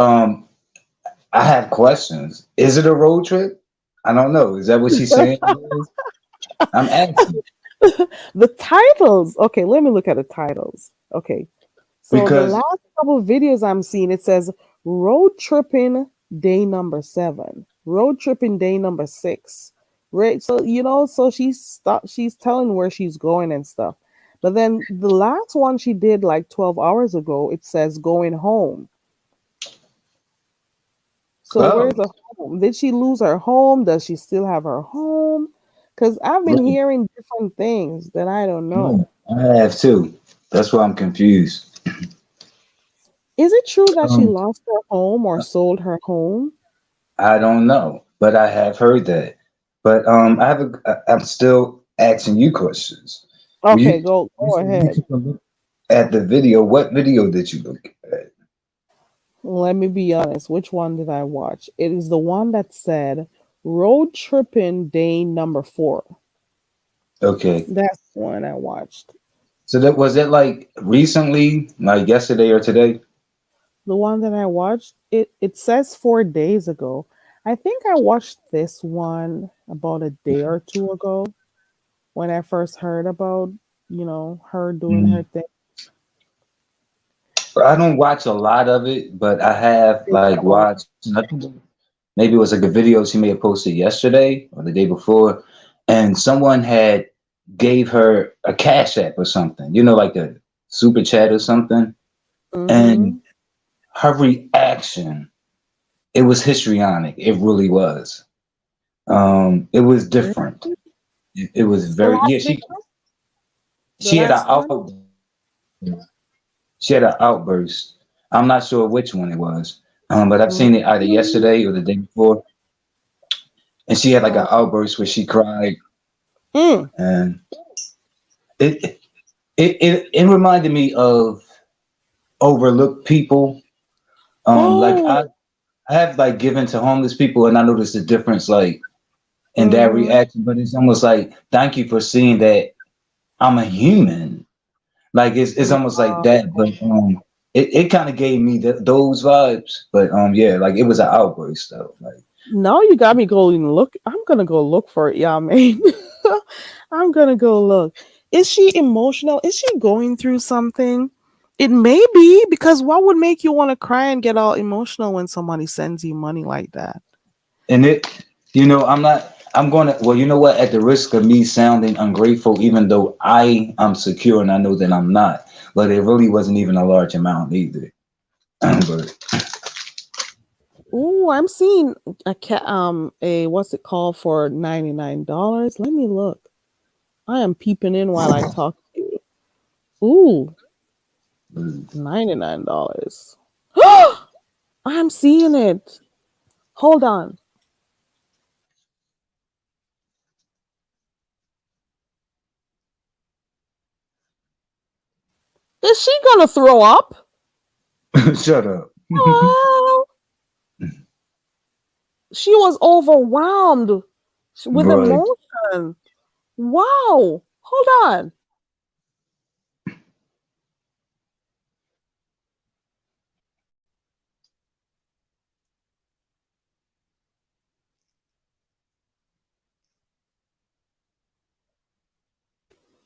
I have questions. Is it a road trip? I don't know. Is that what she's saying it is? I'm asking The titles. Okay, let me look at the titles. Okay, so the because last couple of videos I'm seeing, it says road tripping day number 7, road tripping day number 6. Right. So, so she's telling where she's going and stuff. But then the last one she did like 12 hours ago, it says going home. So oh, where's the home? Did she lose her home? Does she still have her home? Because I've been right. hearing different things that I don't No, know. I have too. That's why I'm confused. Is it true that she Um, lost her home or sold her home? I don't know, but I have heard that. But I'm still asking you questions. When Okay, you go said you ahead. took a look at the video, what video did you look at? Let me be honest. Which one did I watch? It is the one that said road tripping day number 4. Okay. That's the one I watched. So that was it like recently, like yesterday or today? The one that I watched, it says 4 days ago. I think I watched this one about a day or two ago when I first heard about, her doing her Mm. thing. I don't watch a lot of it, but I have like Oh, watched nothing. Maybe it was like a video she may have posted yesterday or the day before, and someone had gave her a cash app or something, like a super chat or something, and mm-hmm. her reaction, it was histrionic. It really was. It was different. Really? It was The very last yeah. video, the She had an last one. she had an outburst. I'm not sure which one it was, but I've seen it either Mm-hmm. yesterday or the day before, and she had like an Oh, outburst where she cried, mm. and it it reminded me of overlooked people. Like Oh. I have like given to homeless people, and I noticed the difference, like in that Mm-hmm. reaction. But it's almost like thank you for seeing that I'm a human. Like it's almost like that. But it kind of gave me those vibes. But yeah, like it was an outburst though. Like Now you got me going. Look, I'm gonna go look for it. Yeah, man. I'm gonna go look. Is she emotional? Is she going through something? It may be, because what would make you want to cry and get all emotional when somebody sends you money like that? and it, I'm not. I'm gonna. Well, you know what? At the risk of me sounding ungrateful, even though I am secure and I know that I'm not, but it really wasn't even a large amount either. But Ooh, I'm seeing a cat. A what's it called for $99? Let me look. I am peeping in while I talk to you. Ooh, $99. I'm seeing it. Hold on. Is she gonna throw up? shut up. Oh, she was overwhelmed with Right. emotion. Wow. Hold on.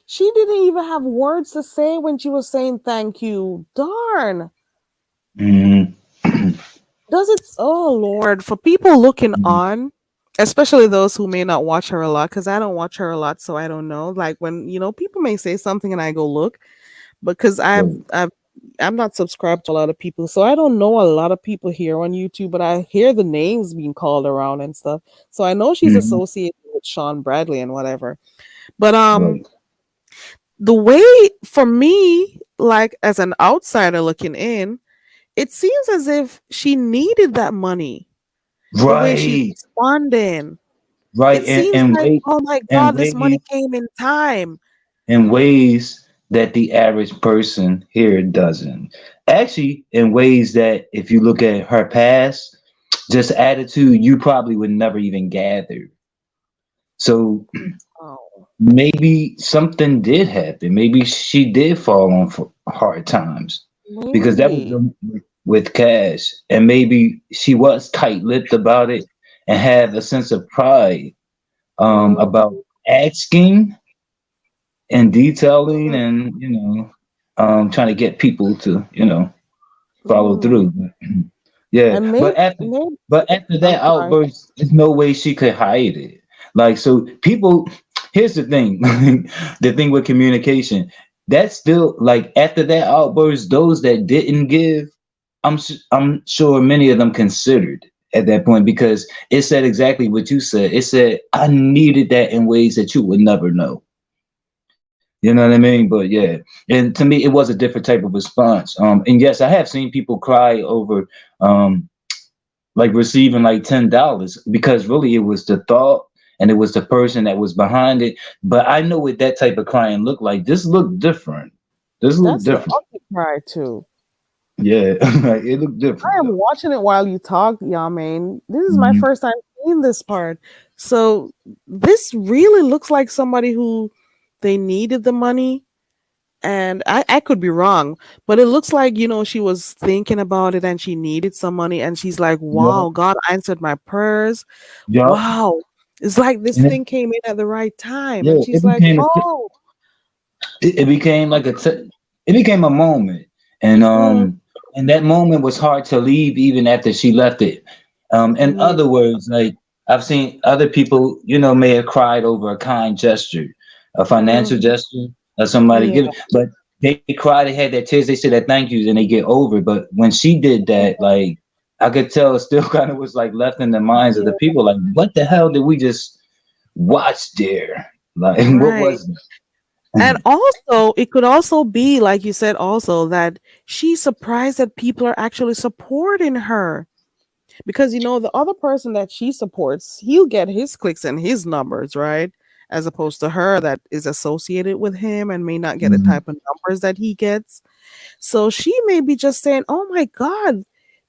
She didn't even have words to say when she was saying thank you. Darn. hmm Does it? Oh, Lord. For people looking on, especially those who may not watch her a lot, because I don't watch her a lot, so I don't know. Like when, people may say something and I go look, because Right. I'm not subscribed to a lot of people, so I don't know a lot of people here on YouTube, but I hear the names being called around and stuff. So I know she's hmm associated with Sean Bradley and whatever. But Right. the way, for me, like as an outsider looking in, it seems as if she needed that money. The way she's Right. responding, Right. it seems like, oh my And God, this money ways came in time. in ways that the average person here doesn't. Actually, in ways that if you look at her past, just attitude, you probably would never even gather. So Oh, maybe something did happen. Maybe she did fall on hard times because that was maybe. with Cash, and maybe she was tight-lipped about it and had a sense of pride about Mhm. asking and detailing, and trying to get people to follow Mm. through. Yeah, And but after I'm that sorry. outburst, there's no way she could hide it. Like, so people, here's the thing, the thing with communication, that's still like after that outburst, those that didn't give, I'm sure many of them considered at that point, because it said exactly what you said. It said I needed that in ways that you would never know. You know what I mean? But yeah, and to me, it was a different type of response. And yes, I have seen people cry over um like receiving like $10, because really it was the thought and it was the person that was behind it. But I know what that type of crying looked like. This looked different. This looked That's the different. ugly cry too. Yeah, it looked I different am though. watching it while you talk, Yamain. This is my Mhm. first time seeing this part. So this really looks like somebody who they needed the money. And I could be wrong, but it looks like, she was thinking about it and she needed some money. And she's like, Yup, wow, God answered my prayers. yup. Wow. It's like this And it, thing came in at the right time. And yeah, she's like, oh, it became like it became a moment, and mm, that moment was hard to leave even after she left it. In yeah, other words, like I've seen other people, may have cried over a kind gesture, a financial mm, gesture, or somebody yeah, giving, but they cried, they had their tears, they said that thank yous, and they get over. But when she did that, like I could tell, it still kind of was like left in the minds of the yeah, people, like what the hell did we just watch there? Like what right. was And that? also, it could also be, like you said, also that she's surprised that people are actually supporting her. Because, the other person that she supports, he'll get his clicks and his numbers, right? as opposed to her that is associated with him and may not get the Mhm. type of numbers that he gets. So she may be just saying, "Oh my God,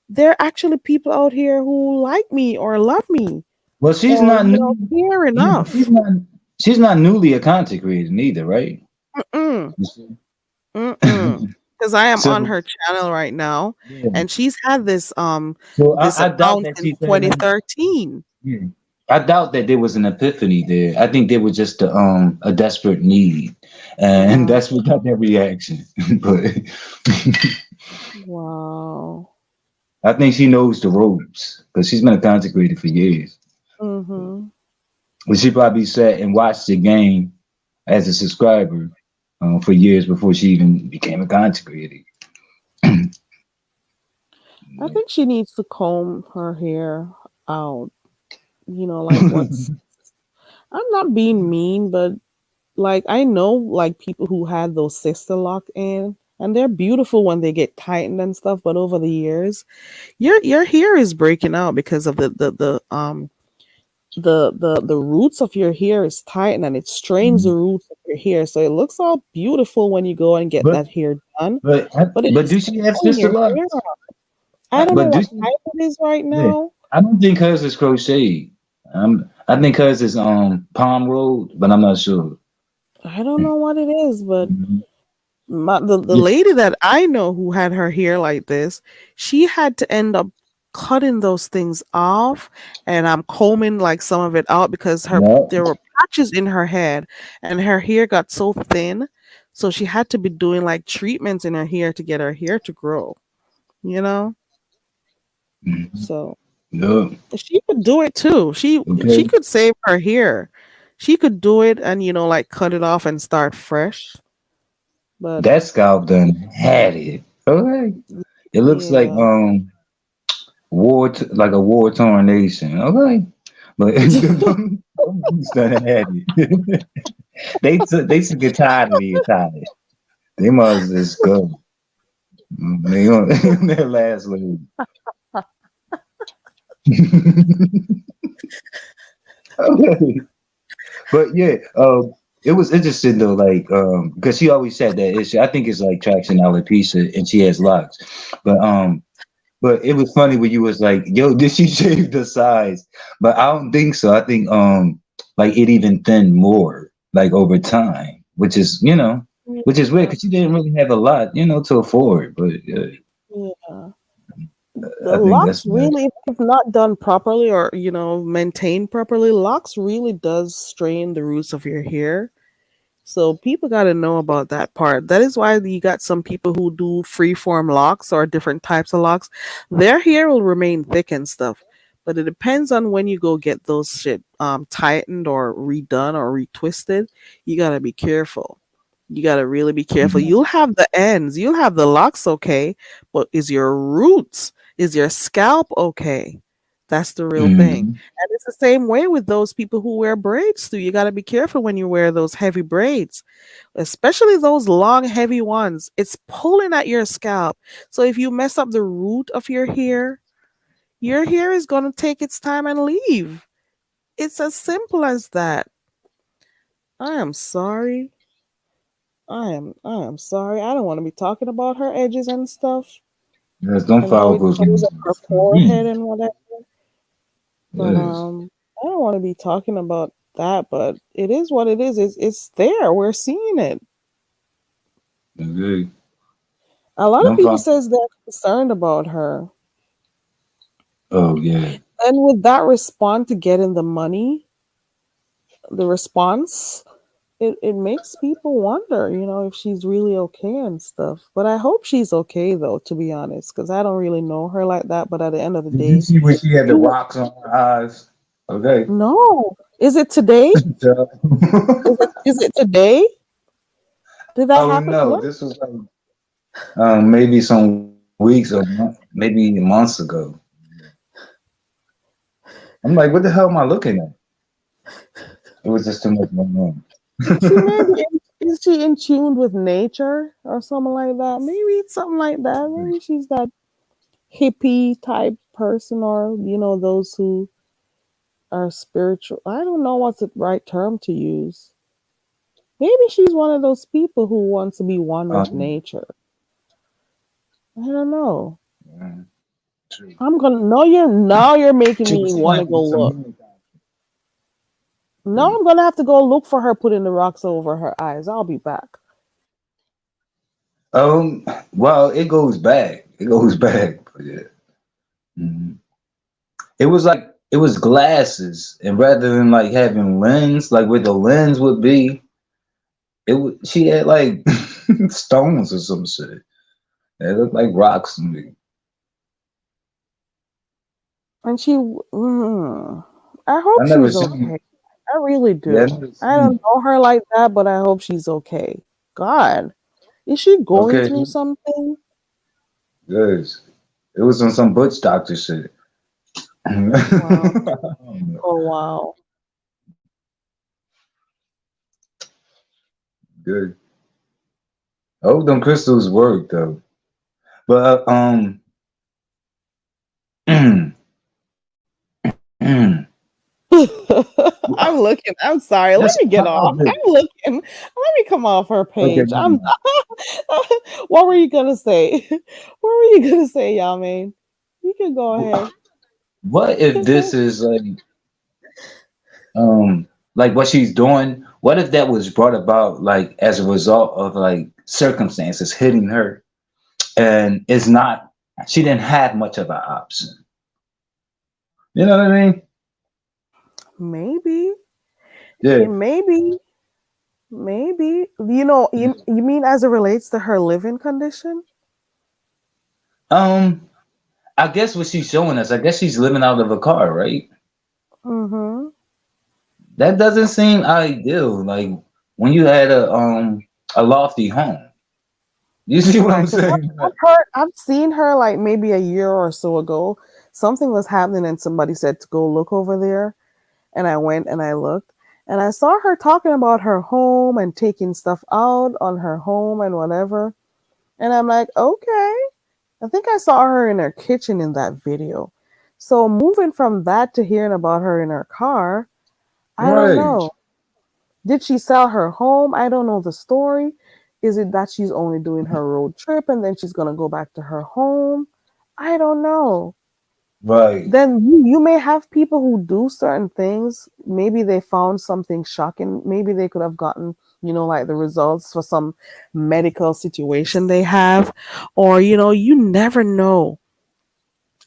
there are actually people out here who like me or love me Well, she's or, not new. care Yeah, but enough." she's not newly a content creator neither, right? Mm-mm, You see? mm-mm. Because I am on So her channel right now, yeah. and she's had So this I doubt account that since she's having. 2013. Yeah. I doubt that there was an epiphany there. I think there was just a desperate need, and Uh-huh. that's what got that reaction. But Wow. I think she knows the ropes because she's been a content creator for years. Mm-hmm. But she probably sat and watched the game as a subscriber for years before she even became a content creator. I think she needs to comb her hair out. Like what's I'm not being mean, but like I know like people who had those sister lock in and they're beautiful when they get tightened and stuff, but over the years, your hair is breaking out because of the roots of your hair is tightened and it strains the roots of your hair. So it looks all beautiful when you go and get but that hair done, but but it but is do she have pulling sister your hair locks? out. I don't know But do what she? type it is right Yeah, now. I don't think hers is crocheted. I think hers is palm rolled, but I'm not sure. I don't know what it is, but Mhm. the Yeah, lady that I know who had her hair like this, she had to end up cutting those things off, and I'm combing like some of it out because her yeah. there were patches in her head, and her hair got so thin, so she had to be doing like treatments in her hair to get her hair to grow. You know, Mhm. so Yeah. she could do it too. She Okay. could save her hair. She could do it and like cut it off and start fresh. But That scalp done had it. Okay. It looks like yeah. like a war torn nation. Okay. But them boots done had it. They get tired of being tired. They must just go. They on their last leg. Okay. But yeah, it was interesting though, like because she always said that I think it's like traction alopecia and she has locks. But but it was funny when you was like, yo, did she shave the sides? But I don't think so. I think like it even thinned more like over time, which is weird Yeah, because she didn't really have a lot, to afford. But yeah. The I think that's locks nice. really, if not done properly or maintained properly, locks really does strain the roots of your hair. So people got to know about that part. That is why you got some people who do freeform locks or different types of locks. Their hair will remain thick and stuff, but it depends on when you go get those shit tightened or redone or retwisted. You got to be careful. You got to really be careful. Mhm. You'll have the ends, you'll have the locks okay, but is your scalp okay? That's the real thing. Mhm. And it's the same way with those people who wear braids too. You got to be careful when you wear those heavy braids, especially those long, heavy ones. It's pulling at your scalp. So if you mess up the root of your hair is going to take its time and leave. It's as simple as that. I am sorry. I am sorry. I don't want to be talking about her edges and stuff Yes, don't and how follow it those shows up games. her forehead and whatever. But Yes, I don't want to be talking about that, but it is what it is. It's there. We're seeing it. okay. A lot of Don't people follow. says they're concerned about her. Oh yeah. And with that respond to getting the money, the response, it makes people wonder, if she's really okay and stuff. But I hope she's okay though, to be honest, because I don't really know her like that. But at the end of the Did you day, see where she had the she- rocks on her eyes? Okay. no. Is it today? So- Is it today? Did that oh happen? no, What? this was like maybe some weeks or maybe months ago. I'm like, what the hell am I looking at? It was just too much going on. She may be is she in tune with nature or something like that? Maybe it's something like that. Maybe she's that hippie type person or those who Or spiritual. I don't know what's the right term to use. Maybe she's one of those people who wants to be one with Um, nature. I don't know. yeah, true. I'm gonna no you're now you're making She me was want to like go some look. human Now contact. I'm gonna have to go look for her putting the rocks over her eyes. I'll be back. Well, it goes back. It goes back. But yeah. Mhm. It was like it was glasses, and rather than like having lens, like where the lens would be, she had like stones or some shit. They looked like rocks to me. And I I hope never she's seen. okay. I really Yeah, I do. never I seen don't it. know her like that, but I hope she's okay. God, is she going Okay, through something? good. It was on some butch doctor shit. Wow. I don't know. Oh wow. Good. I hope them crystals work though. But I'm looking. I'm sorry. Let that's me get off. how it I'm is. looking. Let me come off her Okay, page. never I'm. mind. What were you gonna say? What were you gonna say, Yamain? You can go ahead. What if this is like what she's doing? What if that was brought about like as a result of like circumstances hitting her, and it's not? She didn't have much of an option. You know what I mean? Maybe. Yeah. Maybe. Maybe. You mean as it relates to her living condition? Um, I guess what she's showing us, I guess she's living out of a car, right? Mm-hmm. That doesn't seem ideal. Like when you had a lofty home. You see what I'm Right. Because saying? I've seen her like maybe a year or so ago. Something was happening, and somebody said to go look over there, and I went and I looked, and I saw her talking about her home and taking stuff out on her home and whatever. And I'm like, okay. I think I saw her in her kitchen in that video. So moving from that to hearing about her in her car, I don't Right. know. Did she sell her home? I don't know the story. Is it that she's only doing her road trip and then she's going to go back to her home? I don't know. Right. Then you may have people who do certain things. Maybe they found something shocking. Maybe they could have gotten, like the results for some medical situation they have. Or, you never know.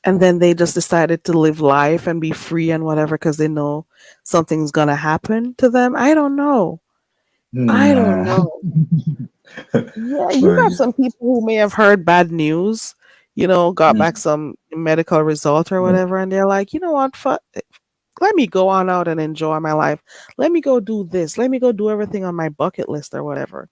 And then they just decided to live life and be free and whatever because they know something's going to happen to them. I don't know. I don't No. know. Yeah, you got Right. some people who may have heard bad news, got back Mm. some medical result or whatever, and they're like, you know what, let me go on out and enjoy my life. Let me go do this. Let me go do everything on my bucket list or whatever,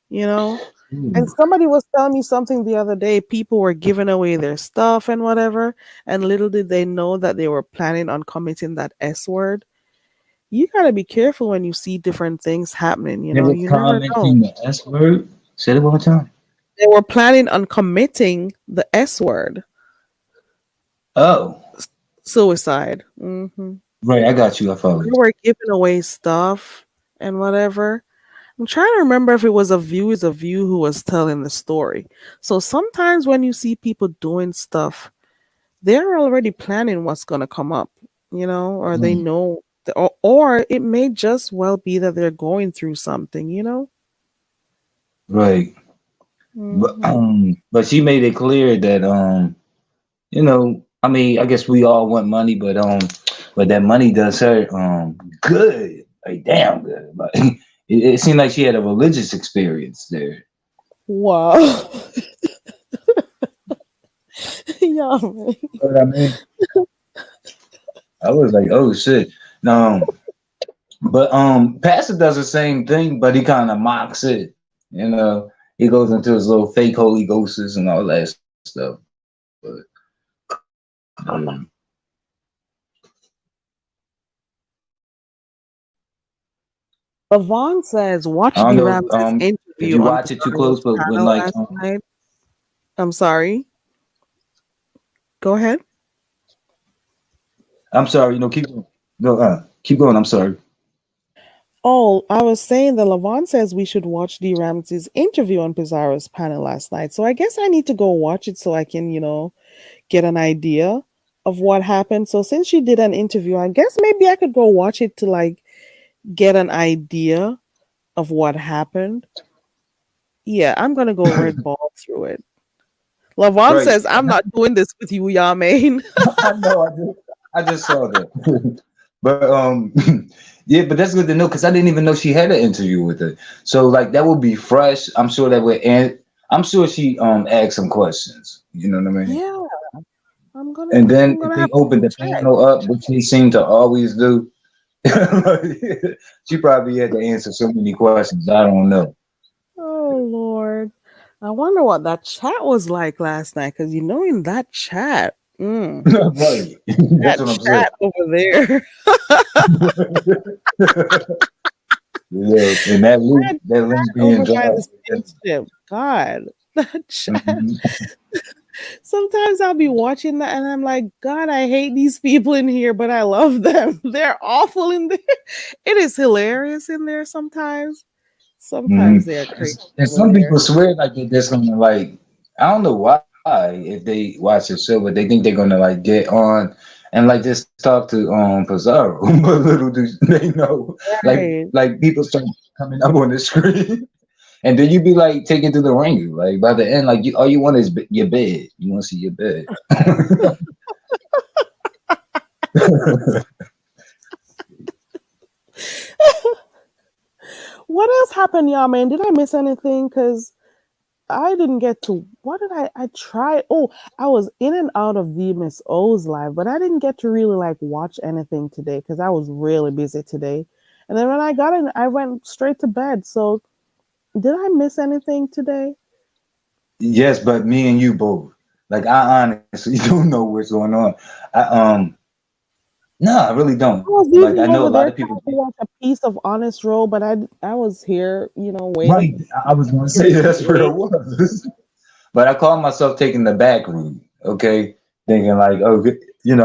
you know? And Mm. somebody was telling me something the other day. People were giving away their stuff and whatever, and little did they know that they were planning on committing that S word. You got to be careful when you see different things happening, They were you never know. commenting the S word. Say it one more time. They were planning on committing the S word, Oh, suicide. right. I got you. I So follow you. they were giving away stuff and whatever. I'm trying to remember if it was a view who was telling the story. So sometimes when you see people doing stuff, they're already planning what's going to come up, or they Mm. know, or it may just well be that they're going through something. Right. Hmm. But she made it clear that I mean, I guess we all want money, but that money does her good, like damn good. But it seemed like she had a religious experience there. Wow. Yeah, man. You know what I mean? I was like, oh shit. No, but Pastor does the same thing, but he kind of mocks it. He goes into his little fake holy ghosts and all that stuff. But um, Levon says, I watch don't B know Ramsey's if interview you on watch it too close, Pascal's but when channel like last night. I'm sorry. Go ahead. I'm sorry, keep going. No, keep going. I'm sorry. Oh, I was saying that Lavon says we should watch D. Ramsey's interview on Pizarro's panel last night. So I guess I need to go watch it so I can, get an idea of what happened. So since she did an interview, I guess maybe I could go watch it to like get an idea of what happened. Yeah, I'm gonna go red ball through it. Lavon Right. says I'm not doing this with you, Yamaine. I know. I just saw that. But yeah, but that's good to know because I didn't even know she had an interview with her. So like that would be fresh. I'm sure that would, and I'm sure she asked some questions. You know what I mean? Yeah, I'm gonna And I'm then if gonna they have to open the check. panel up, which they seem to always do, she probably had to answer so many questions. I don't know. Oh Lord. I wonder what that chat was like last night, because in that chat, Right. That's that what I'm saying. chat over there, Yeah, and that that link chat being over by the dropped. spaceship. God, that chat. Mhm. Sometimes I'll be watching that and I'm like, God, I hate these people in here, but I love them. They're awful in there. It is hilarious in there sometimes. Sometimes Mhm. they are crazy And over some there. people swear like they're just gonna like I don't know why if they watch the show, but they think they're gonna like get on and like just talk to Pizarro. But little do they know Right. like people start coming up on the screen and then you be like taken to the ringer. Like by the end, like all you want is your bed. You want to see your bed. What else happened, y'all, man? Did I miss anything? Because I didn't get to. What did I tried? Oh, I was in and out of the Miss O's live, but I didn't get to really like watch anything today because I was really busy today. And then when I got in, I went straight to bed. So did I miss anything today? Yes, but me and you both. Like I honestly don't know what's going on. I no, I really I don't. was Like I even know a over lot there of people trying to watch a piece of Honest Roll, but I was here, right. waiting, I was gonna say that's where it waiting. was. But I called myself taking the back room, okay? Thinking like, oh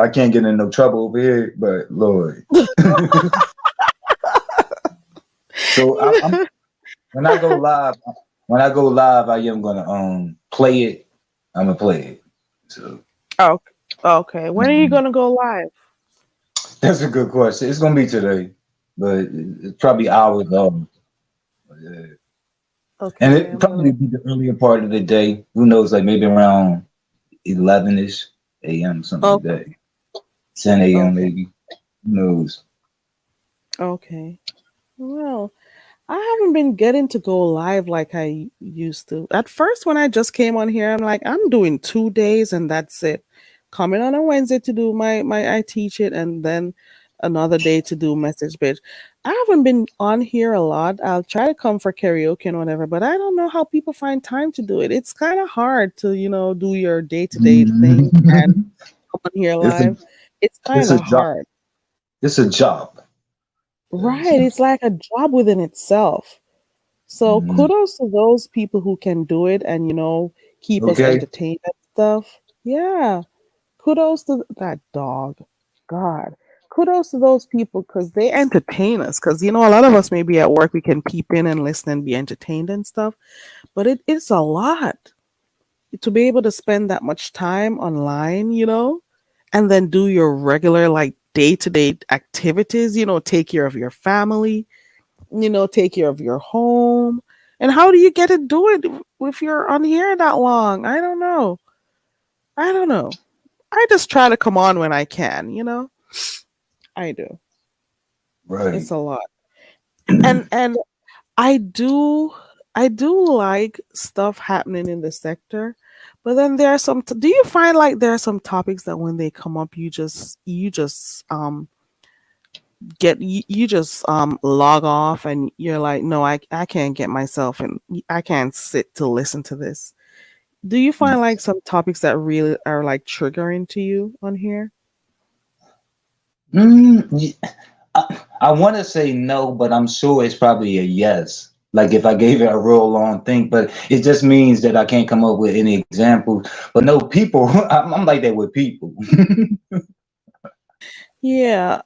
I can't get in no trouble over here, but Lord. So I'm when I go live, I am gonna play it. I'm gonna play it. So Oh, okay. When are you um, gonna go live? that's a good question. It's gonna be today, but it's probably hours long. Yeah. And Okay, it I'm probably gonna. be the earlier part of the day. Who knows? Like maybe around 11ish a.m. something like Okay, that. 10 a.m. okay, maybe. Who knows? okay. Well, I haven't been getting to go live like I used to. At first, when I just came on here, I'm like, I'm doing 2 days and that's it. Coming on a Wednesday to do my I teach it, and then another day to do message bitch. I haven't been on here a lot. I'll try to come for karaoke and whatever, but I don't know how people find time to do it. It's kind of hard to do your day to day thing and Mhm. come on here it's a live. It's it's kind a of job. hard. It's a job. Yes. Right. It's like a job within itself. So Mhm. kudos to those people who can do it and keep us Okay. entertained and stuff. Yeah. Kudos to that dog. God. Kudos to those people because they entertain us. Because a lot of us may be at work, we can peep in and listen and be entertained and stuff. But it's a lot to be able to spend that much time online, and then do your regular like day to day activities. Take care of your family, take care of your home. And how do you get to do it if you're on here that long? I don't know. I don't know. I just try to come on when I can. I do. Right. It's a lot. And I do like stuff happening in the sector. But then there are do you find like there are some topics that when they come up you just you just log off and you're like, no, I can't get myself and I can't sit to listen to this. Do you find like some topics that really are like triggering to you on here? I want to say no, but I'm sure it's probably a yes. Like if I gave it a real long think, but it just means that I can't come up with any examples. But no, people, I'm like that with people. Yeah,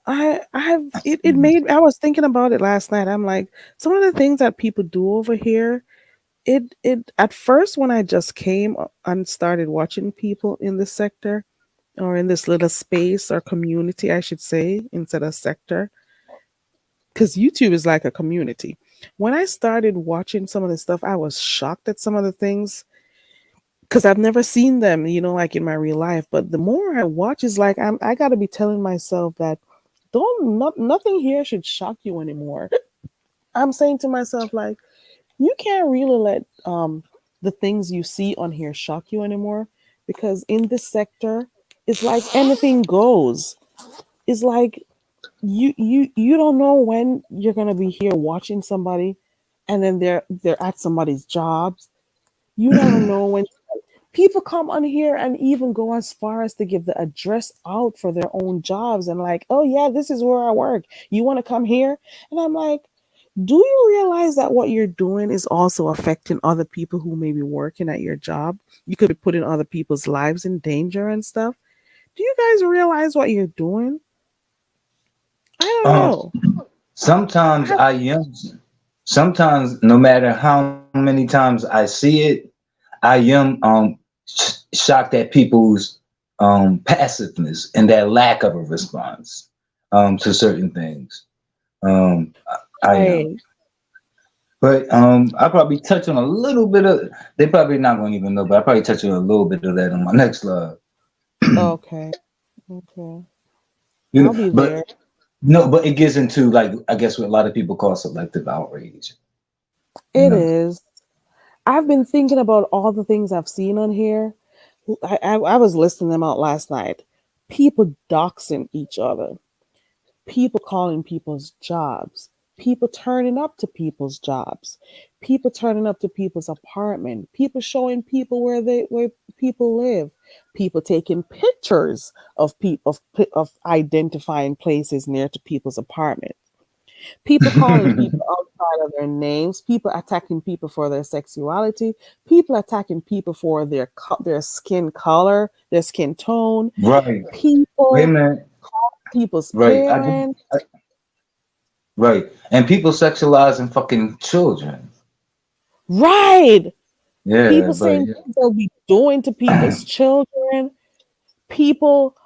it made I was thinking about it last night. I'm like, some of the things that people do over here, it at first when I just came and started watching people in this sector or in this little space or community, I should say, instead of sector, because YouTube is like a community. When I started watching some of the stuff, I was shocked at some of the things because I've never seen them, like in my real life. But the more I watch, is like I got to be telling myself that nothing here should shock you anymore. I'm saying to myself like you can't really let the things you see on here shock you anymore because in this sector, it's like anything goes. It's like you don't know when you're gonna be here watching somebody, and then they're at somebody's jobs. You never know when people come on here and even go as far as to give the address out for their own jobs and like, oh yeah, this is where I work. You want to come here? And I'm like, do you realize that what you're doing is also affecting other people who may be working at your job? You could be putting other people's lives in danger and stuff. Do you guys realize what you're doing? I don't Um, know. sometimes I, I am. Sometimes, no matter how many times I see it, I am shocked at people's passiveness and that lack of a response to certain things. I am. I But I'll probably touch on a little bit of. They probably not going to even know, but I'll probably touch on a little bit of that on my next live. okay. Okay. You I'll know, be but there. no, but it gets into like I guess what a lot of people call selective outrage. You It know, is. I've been thinking about all the things I've seen on here. I was listing them out last night. People doxing each other, people calling people's jobs, people turning up to people's jobs, people turning up to people's apartment, people showing people where people live, people taking pictures of people of identifying places near to people's apartment. People calling people outside of their names, people attacking people for their sexuality, people attacking people for their skin color, their skin tone, right? Wait a people, minute, people's right? parents. Right, and people sexualizing fucking children. Right. Yeah, People but saying things they'll be doing to people's children. People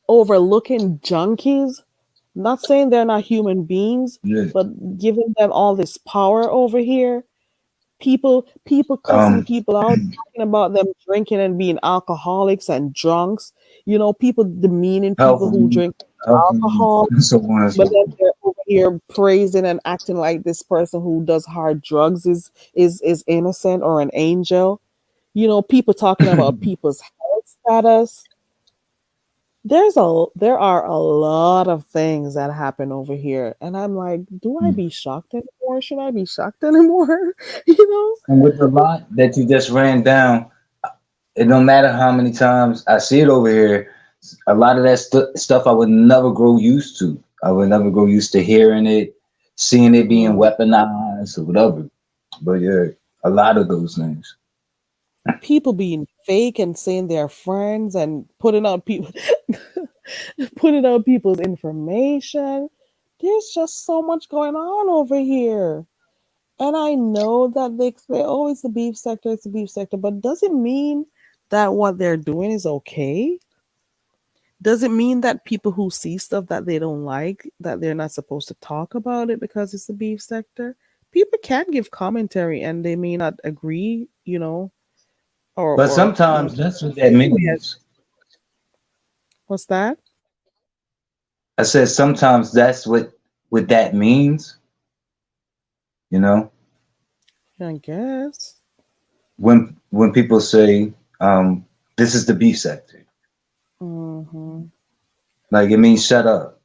overlooking junkies. Not saying they're not human beings, yeah, but giving them all this power over here. People cussing um, people out, talking about them drinking and being alcoholics and drunks. People demeaning health, people who drink health, alcohol, and so on and but so then forth. they're over here praising and acting like this person who does hard drugs is innocent or an angel. People talking about people's health status. There are a lot of things that happen over here, and I'm like, do I be shocked anymore? Should I be shocked anymore? you And with the lot that you just ran down, it don't matter how many times I see it over here. A lot of that stuff I would never grow used to. I would never grow used to hearing it, seeing it being know? weaponized or whatever. But yeah, a lot of those things. People being fake and saying they're friends and putting out people putting out people's information. There's just so much going on over here. And I know that they say, oh, it's the beef sector, it's the beef sector, but does it mean that what they're doing is okay? Does it mean that people who see stuff that they don't like, that they're not supposed to talk about it because it's the beef sector? People can give commentary and they may not agree, or But or you know sometimes that's what that yes. means. What's that? I said sometimes that's what that means. You know, I guess. when people say this is the beef sector, Hmm. like it means shut up.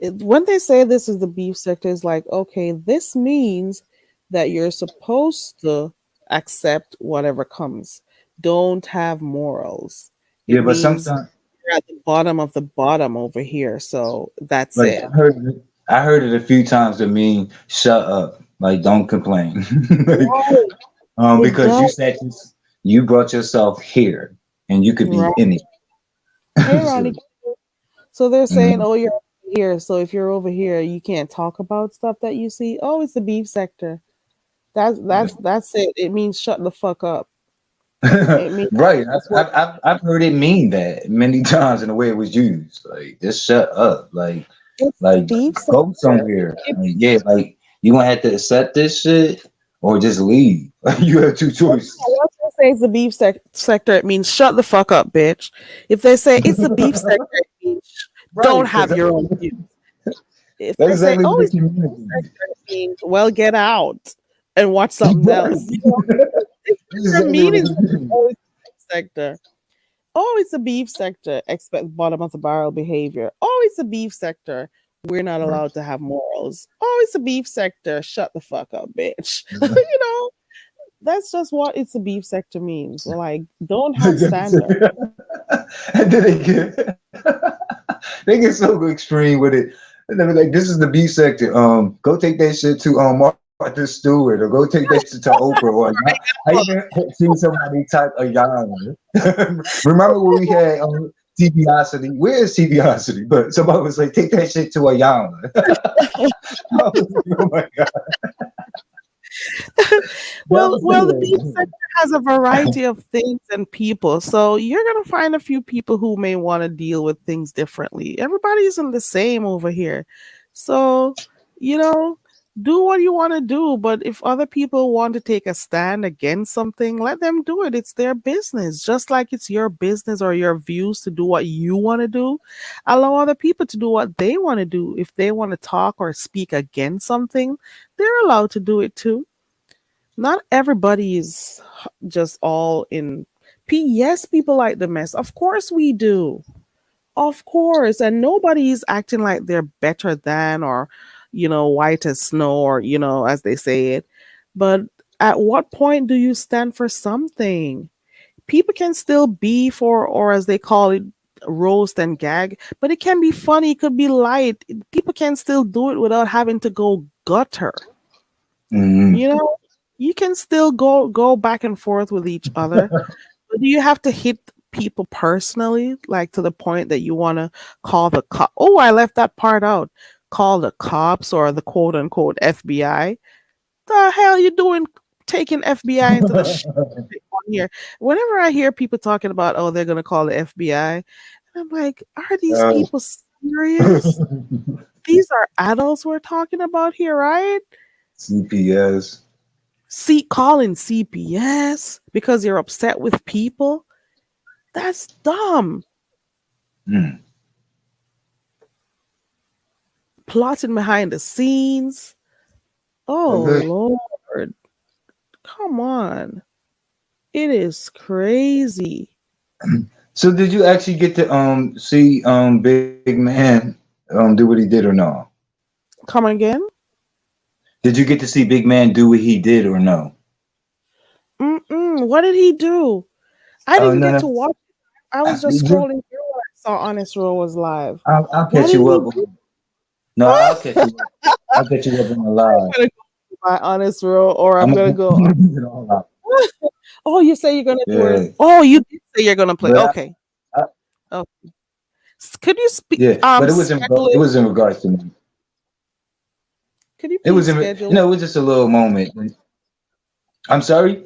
When they say this is the beef sector, it's like, okay, this means that you're supposed to accept whatever comes. Don't have morals. It Yeah, but means sometimes you're at the bottom of the bottom over here. So that's like it. I heard it a few times to mean shut up, like don't complain, like, Right. It because you does. said you brought yourself here and you could be Right. any. Hey, So, Ronnie. So they're saying, Mm. "Oh, you're over here. So if you're over here, you can't talk about stuff that you see." Oh, it's the beef sector. That's it. It means shut the fuck up. It means Right. that's what I've heard it mean that many times in the way it was used. Like, just shut up. it's the Like beef go sector. somewhere. Like, yeah, like you gonna have to accept this shit or just leave. Like you have two choices. Once they say it's the sector, it means shut the fuck up, bitch. If they say it's the beef sector, it means don't Right, because have your own views. If that's they say, exactly what "Oh, they it's the beef communicated. sector," it means well, get out and watch something Right. else. You know, it's That's different exactly what they meanings. communicated. Oh, it's the beef sector. Oh, it's a beef sector. Expect bottom of the barrel behavior. Oh, it's a beef sector. We're not Right. allowed to have morals. Oh, it's a beef sector. Shut the fuck up, bitch. You know, that's just what it's a beef sector means. Like, don't have standards. And then they get so extreme with it. And they're like, "This is the B sector. Go take that shit to Martha Stewart, or go take that shit to Oprah, or I even seen somebody type a Yana. Remember when we had Tibiosity? Where is Tibiosity? But somebody was like, take that shit to Ayana. I was like, oh my god, that Well, was well, the beef hilarious. sector has a variety of things and people, so you're gonna find a few people who may want to deal with things differently. Everybody isn't the same over here, so you know, do what you want to do. But if other people want to take a stand against something, let them do it. It's their business, just like it's your business or your views to do what you want to do. Allow other people to do what they want to do. If they want to talk or speak against something, they're allowed to do it too. Not everybody is just all in yes, people like the mess, of course we do, of course, and nobody is acting like they're better than, or white as snow, or as they say it. But at what point do you stand for something? People can still be for, or as they call it, roast and gag, but it can be funny, it could be light. People can still do it without having to go gutter. Mhm. you know you can still go back and forth with each other, but do you have to hit people personally, like to the point that you want to call the cop? Oh, I left that part out. Call the cops or the quote unquote FBI. The hell you doing taking FBI into the on here? Whenever I hear people talking about, oh, they're gonna call the FBI, I'm like, are these Uh, people serious? These are adults we're talking about here, right? CPS. See, calling CPS because you're upset with people. That's dumb. Mm. Plotting behind the scenes. Oh Okay. Lord. Come on. It is crazy. So did you actually get to see Big Man do what he did or no? Come again? Did you get to see Big Man do what he did or no? Mm-mm. What did he do? I Oh didn't no get no. to watch. I was just Did you? scrolling through when I saw Honest Row was live. I'll What catch did you he up. do? No, I'll catch you up. I'll catch you up on the I'm live. gonna go to my Honest Row, or I'm I'm gonna gonna go. do it all out. Oh, you say you're gonna do it? Yeah, Oh, you did say you're gonna play. but Okay. I, Oh, could you speak? yeah, but Schedule it it. was in regards to me. Could you It please was in schedule it? it was just a little moment. I'm sorry.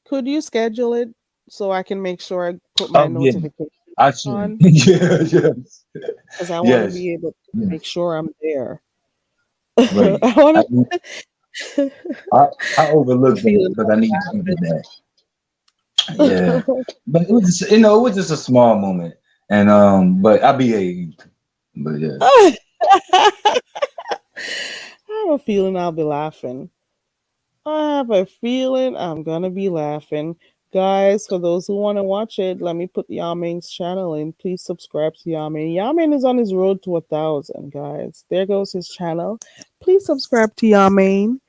Could you schedule it so I can make sure I put my Oh yeah, notification I should. on? Yeah, yes, Because I want to yes, be able to yes. make sure I'm there. Right. I want I to. I, I I'm overlooked that feeling because I need to do that. Yeah, all but it was just, it was just a small moment, and but I behaved. But yeah, laughing. I have a feeling I'll be laughing. I have a feeling I'm gonna be laughing. Guys, for those who want to watch it, let me put Yamain's channel in. Please subscribe to Yamain. Yamain is on his road to 1,000, guys. There goes his channel. Please subscribe to Yamain.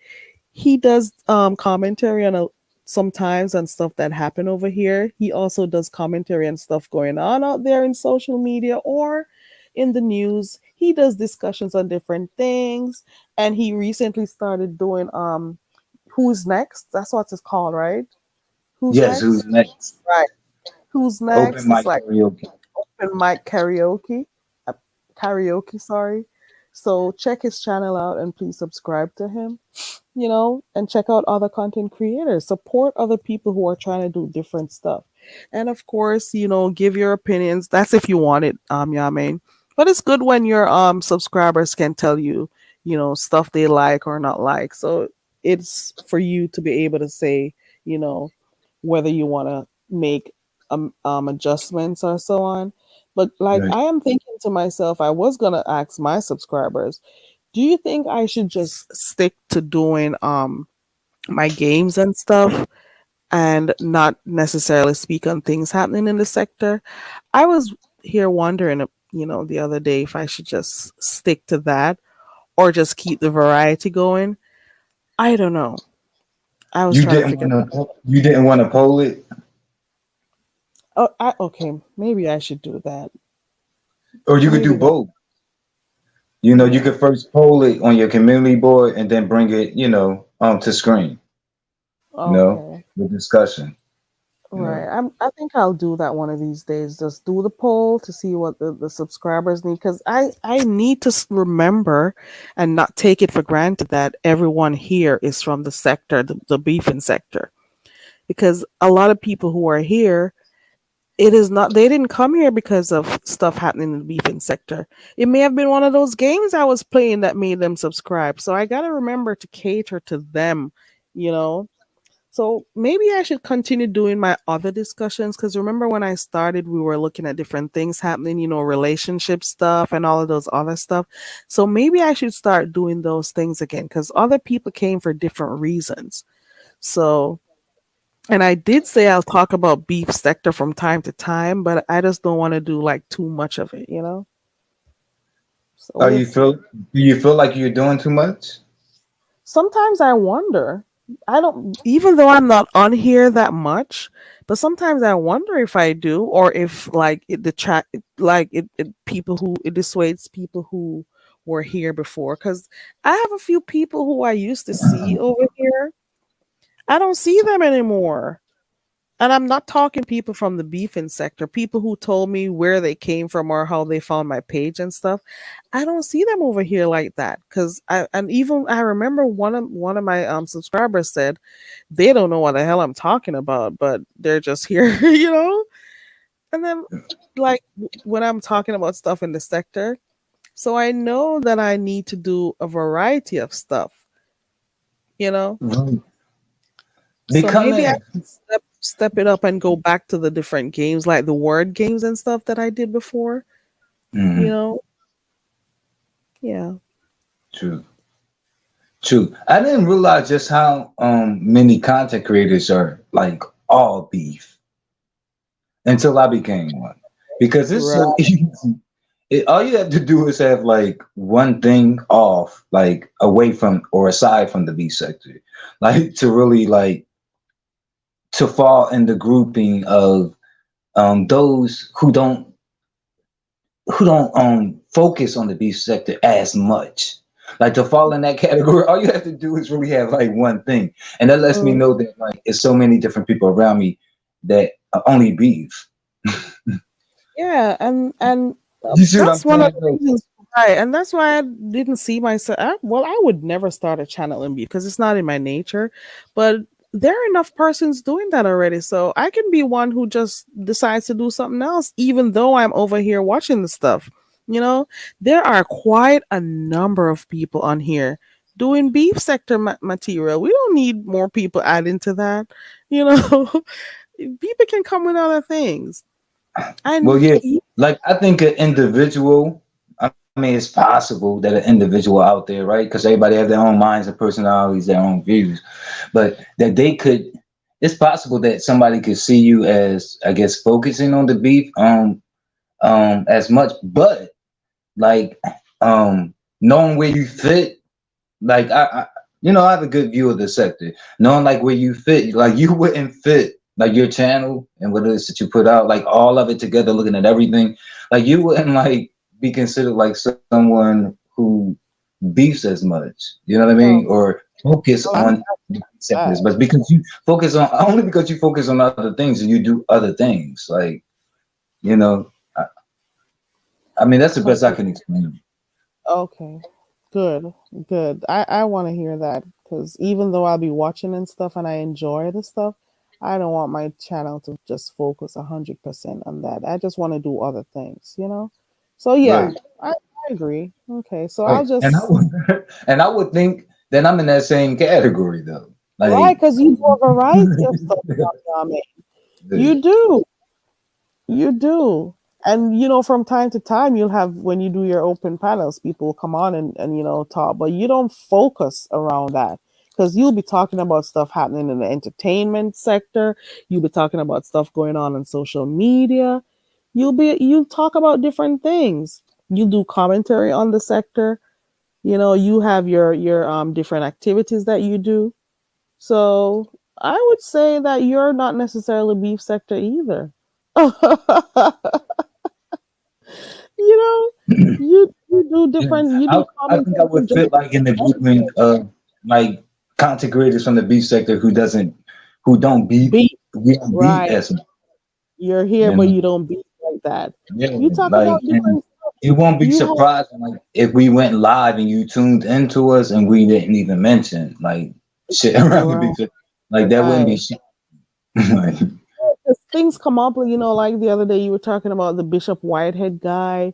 He does commentary on sometimes on stuff that happen over here. He also does commentary on stuff going on out there in social media or in the news. He does discussions on different things, and he recently started doing Who's Next? That's what it's called, right? Who's yes. Who's Next? next? Right. Who's Open Next? It's mic like karaoke. open mic karaoke. karaoke, sorry. So check his channel out and please subscribe to him, and check out other content creators. Support other people who are trying to do different stuff. And of course, give your opinions. That's if you want it, Yamin. But it's good when your subscribers can tell you, stuff they like or not like. So it's for you to be able to say, you know, whether you want to make adjustments or so on. But like Right. I am thinking to myself, I was gonna ask my subscribers, do you think I should just stick to doing my games and stuff and not necessarily speak on things happening in the sector? I was here wondering, the other day if I should just stick to that or just keep the variety going. I don't know. I was You trying to didn't figure. want to. You didn't want to poll it, Oh, okay. Maybe I should do that. or you could do Maybe that. both. You Yeah. could first poll it on your community board and then bring it, to screen. You know, Okay. the discussion. You Right. know. I think I'll do that one of these days. Just do the poll to see what the subscribers need, because I need to remember and not take it for granted that everyone here is from the sector, the beefing sector. Because a lot of people who are here, it is not, they didn't come here because of stuff happening in the beefing sector. It may have been one of those games I was playing that made them subscribe. So I gotta remember to cater to them, you know so maybe I should continue doing my other discussions, because remember when I started, we were looking at different things happening, relationship stuff and all of those other stuff. So maybe I should start doing those things again, because other people came for different reasons. So, and I did say I'll talk about beef sector from time to time, but I just don't want to do like too much of it. So Are we'll you see. feel? Do you feel like you're doing too much? Sometimes I wonder. I don't, even though I'm not on here that much, but sometimes I wonder if I do, or if like the chat, like people who it dissuades people who were here before. Because I have a few people who I used to see over here. I don't see them anymore. And I'm not talking people from the beefing sector, people who told me where they came from or how they found my page and stuff. I don't see them over here like that, cuz I remember one of my subscribers said they don't know what the hell I'm talking about, but they're just here, And then like when I'm talking about stuff in the sector, so I know that I need to do a variety of stuff, you know? Right. So maybe I Becoming. can step it up and go back to the different games, like the word games and stuff that I did before. You Mhm. know? Yeah. True. True. I didn't realize just how many content creators are like all beef until I became one. Because it's Right. so easy. All you have to do is have like one thing off, like away from or aside from the beef sector, like to really like to fall in the grouping of those who don't focus on the beef sector as much. Like to fall in that category, all you have to do is really have like one thing, and that lets me Mm, know that like it's so many different people around me that are only beef. yeah, and You see what I'm that's one of saying? the Like, reasons why, and that's why I didn't see myself. Well, I would never start a channel in beef because it's not in my nature. But there are enough persons doing that already, so I can be one who just decides to do something else, even though I'm over here watching the stuff. There are quite a number of people on here doing beef sector material. We don't need more people adding to that. You know, people can come with other things. well, And yeah, like I think an individual. I mean, it's possible that an individual out there, right? Because everybody have their own minds and personalities, their own views, but that they could. It's possible that somebody could see you as, I guess, focusing on the beef, as much, but like knowing where you fit, like I have a good view of the sector, knowing like where you fit, like you wouldn't fit like your channel and what it is that you put out, like all of it together, looking at everything, like you wouldn't like be considered like someone who beefs as much, you know what I mean, oh, or focus oh, I'm on the sectors, glad. but because you focus on only because you focus on other things and you do other things, like you know. I mean, that's the best I Because can explain. okay, good, good. I want to hear that because even though I'll be watching and stuff and I enjoy the stuff, I don't want my channel to just focus 100% on that. I just want to do other things, you know. So yeah, Right. I agree. Okay, so I'll Right. And I just would and I would think that I'm in that same category though. right Like because you do a variety of stuff. Yami. You do. You do. And from time to time you'll have when you do your open panels, people will come on and talk, but you don't focus around that. Because you'll be talking about stuff happening in the entertainment sector, you'll be talking about stuff going on social media. You'll talk about different things. You do commentary on the sector. You have your different activities that you do. So I would say that you're not necessarily beef sector either. you know, you do Yeah, different. You do I think I commentary would just fit like in the grouping of like content creators from the beef sector who don't beef beef, we don't beef right? as much, You're here, you but know. you don't beef like that. Yeah, You talk like about and different stuff. it won't be You have surprising like if we went live and you tuned into us and we didn't even mention like shit around the right. beef sector. Like that wouldn't be Right. shit. Like, 'Cause things come up, like the other day you were talking about the Bishop Whitehead guy,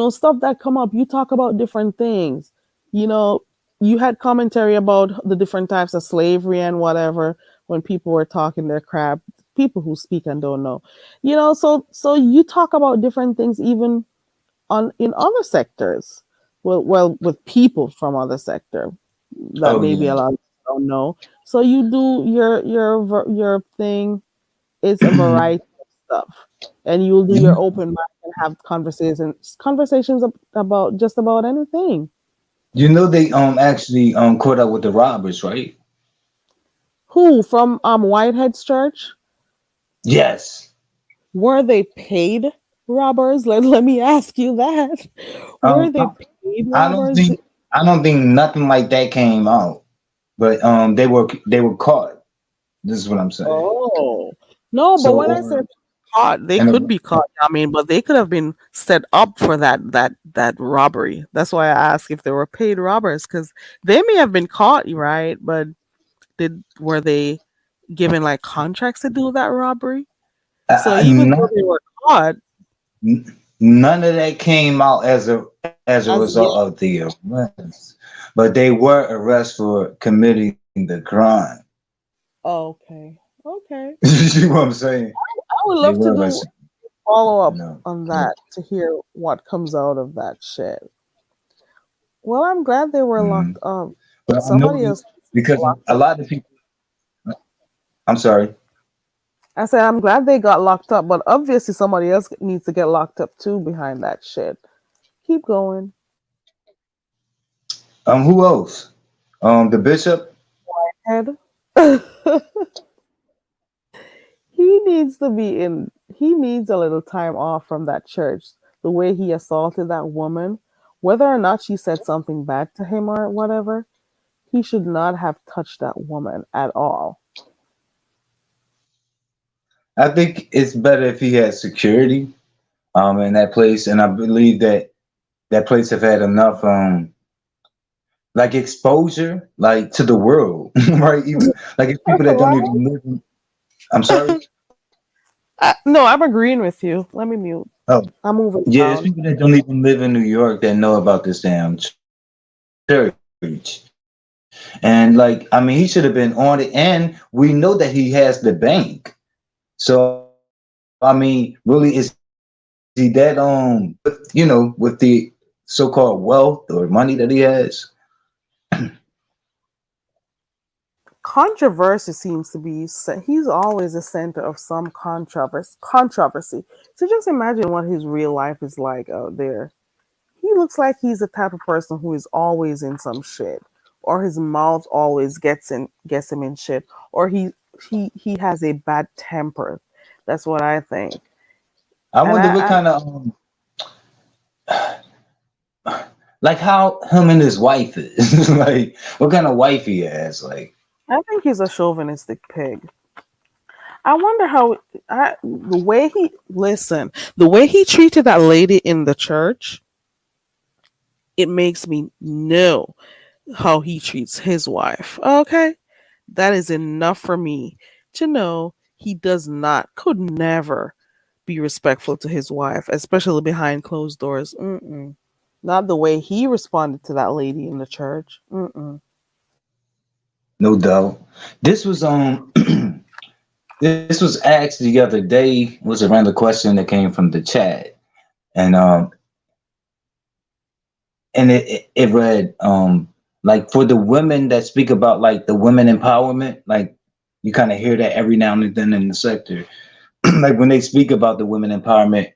stuff that come up. You talk about different things. You know, you had commentary about the different types of slavery and whatever when people were talking their crap, people who speak and don't know. So you talk about different things even on in other sectors. Well, with people from other sector that oh maybe yeah. a lot of people don't know. So you do your thing. It's a variety of stuff, and you'll do your You, open mic and have conversations about just about anything. you know they actually caught up with the robbers, right? Who from Whitehead's church? Yes. Were they paid robbers? Let me ask you that. Were Um they I, paid I don't robbers? think I don't think nothing like that came out. But they were caught. This is what I'm saying. Oh no, but So when I said caught, they and could be caught. I mean, but they could have been set up for that robbery. That's why I asked if they were paid robbers because they may have been caught, right? But did were they given like contracts to do that robbery? So even though not they were caught, none of that came out as a as result yet, of the arrest, but they were arrested for committing the crime. okay, okay. You see what I'm saying? I would They love to were do arrested. follow You up know. on that to hear what comes out of that shit. Well, I'm glad they were Mhm. locked up. But I know Somebody else needs to get because locked a up. lot of people. I'm sorry. I said I'm glad they got locked up, but obviously somebody else needs to get locked up too behind that shit. Keep going. Who else? The bishop. Ed. He needs to be in. He needs a little time off from that church. The way he assaulted that woman, whether or not she said something bad to him or whatever, he should not have touched that woman at all. I think it's better if he had security in that place, and I believe that that place have had enough like exposure like to the world, right? Even like it's people that don't Right? even live. I'm sorry. No, I'm agreeing with you. Let me mute. Oh I'm moving yeah, it's down. people that don't even live in New York that know about this damn church. And like, I mean, he should have been on it, and we know that he has the bank. So I mean, really, is he that with the so-called wealth or money that he has? Controversy seems to be he's always the center of some controversy. So just imagine what his real life is like out there. He looks like he's the type of person who is always in some shit, or his mouth always gets him in shit, or he has a bad temper. That's what I think. I And wonder what I kind of like how him and his wife is like what kind of wife he has like I think he's a chauvinistic pig. I wonder how the way he listen, the way he treated that lady in the church, it makes me know how he treats his wife. Okay? That is enough for me to know he does not, could never be respectful to his wife, especially behind closed doors. Mm-mm. Not the way he responded to that lady in the church. Mm-mm. No doubt. This was this was asked the other day. Was a random question that came from the chat, and it read like for the women that speak about like the women empowerment, like you kind of hear that every now and then in the sector. Like when they speak about the women empowerment,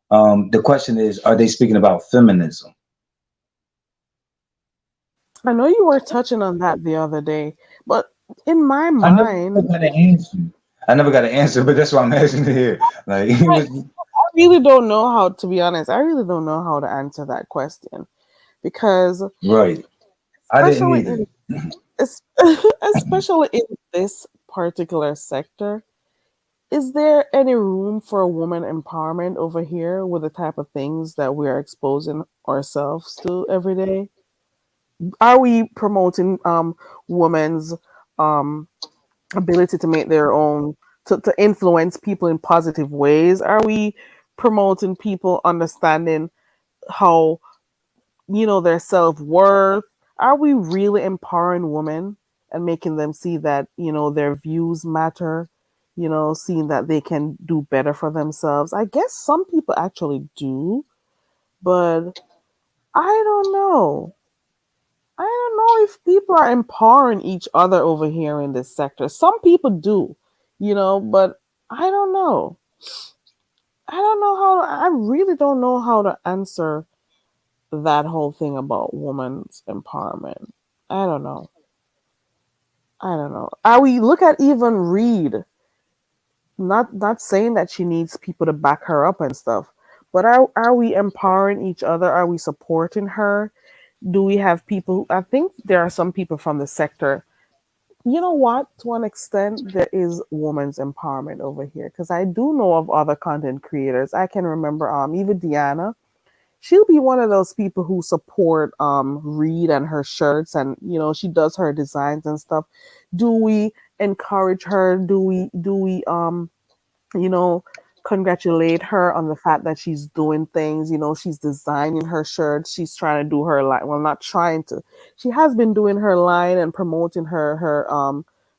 the question is, are they speaking about feminism? I know you were touching on that the other day, but in my I never mind, got an answer. I never got an answer, but that's why I'm asking to hear. Like it I, was I really don't know how, to be honest, I really don't know how to answer that question because, right. I didn't especially either. in es- especially in this particular sector, is there any room for woman empowerment over here with the type of things that we are exposing ourselves to every day? Are we promoting women's um ability to make their own, to influence people in positive ways? Are we promoting people understanding how, their self-worth? Are we really empowering women and making them see that, their views matter, seeing that they can do better for themselves? I guess some people actually do, but I don't know. I don't know if people are empowering each other over here in this sector. Some people do, but I don't know. I don't know how I really don't know how to answer that whole thing about women's empowerment. I don't know. I don't know. Are we look at even Reed? Not saying that she needs people to back her up and stuff, but are we empowering each other? Are we supporting her? Do we have people? I think there are some people from the sector. You know what? To an extent, there is women's empowerment over here because I do know of other content creators. I can remember even Deanna. She'll be one of those people who support Reed and her shirts, and she does her designs and stuff. Do we encourage her? Do we you know, congratulate her on the fact that she's doing things. She's designing her shirts. She's trying to do her line. Well, not trying to. She has been doing her line and promoting her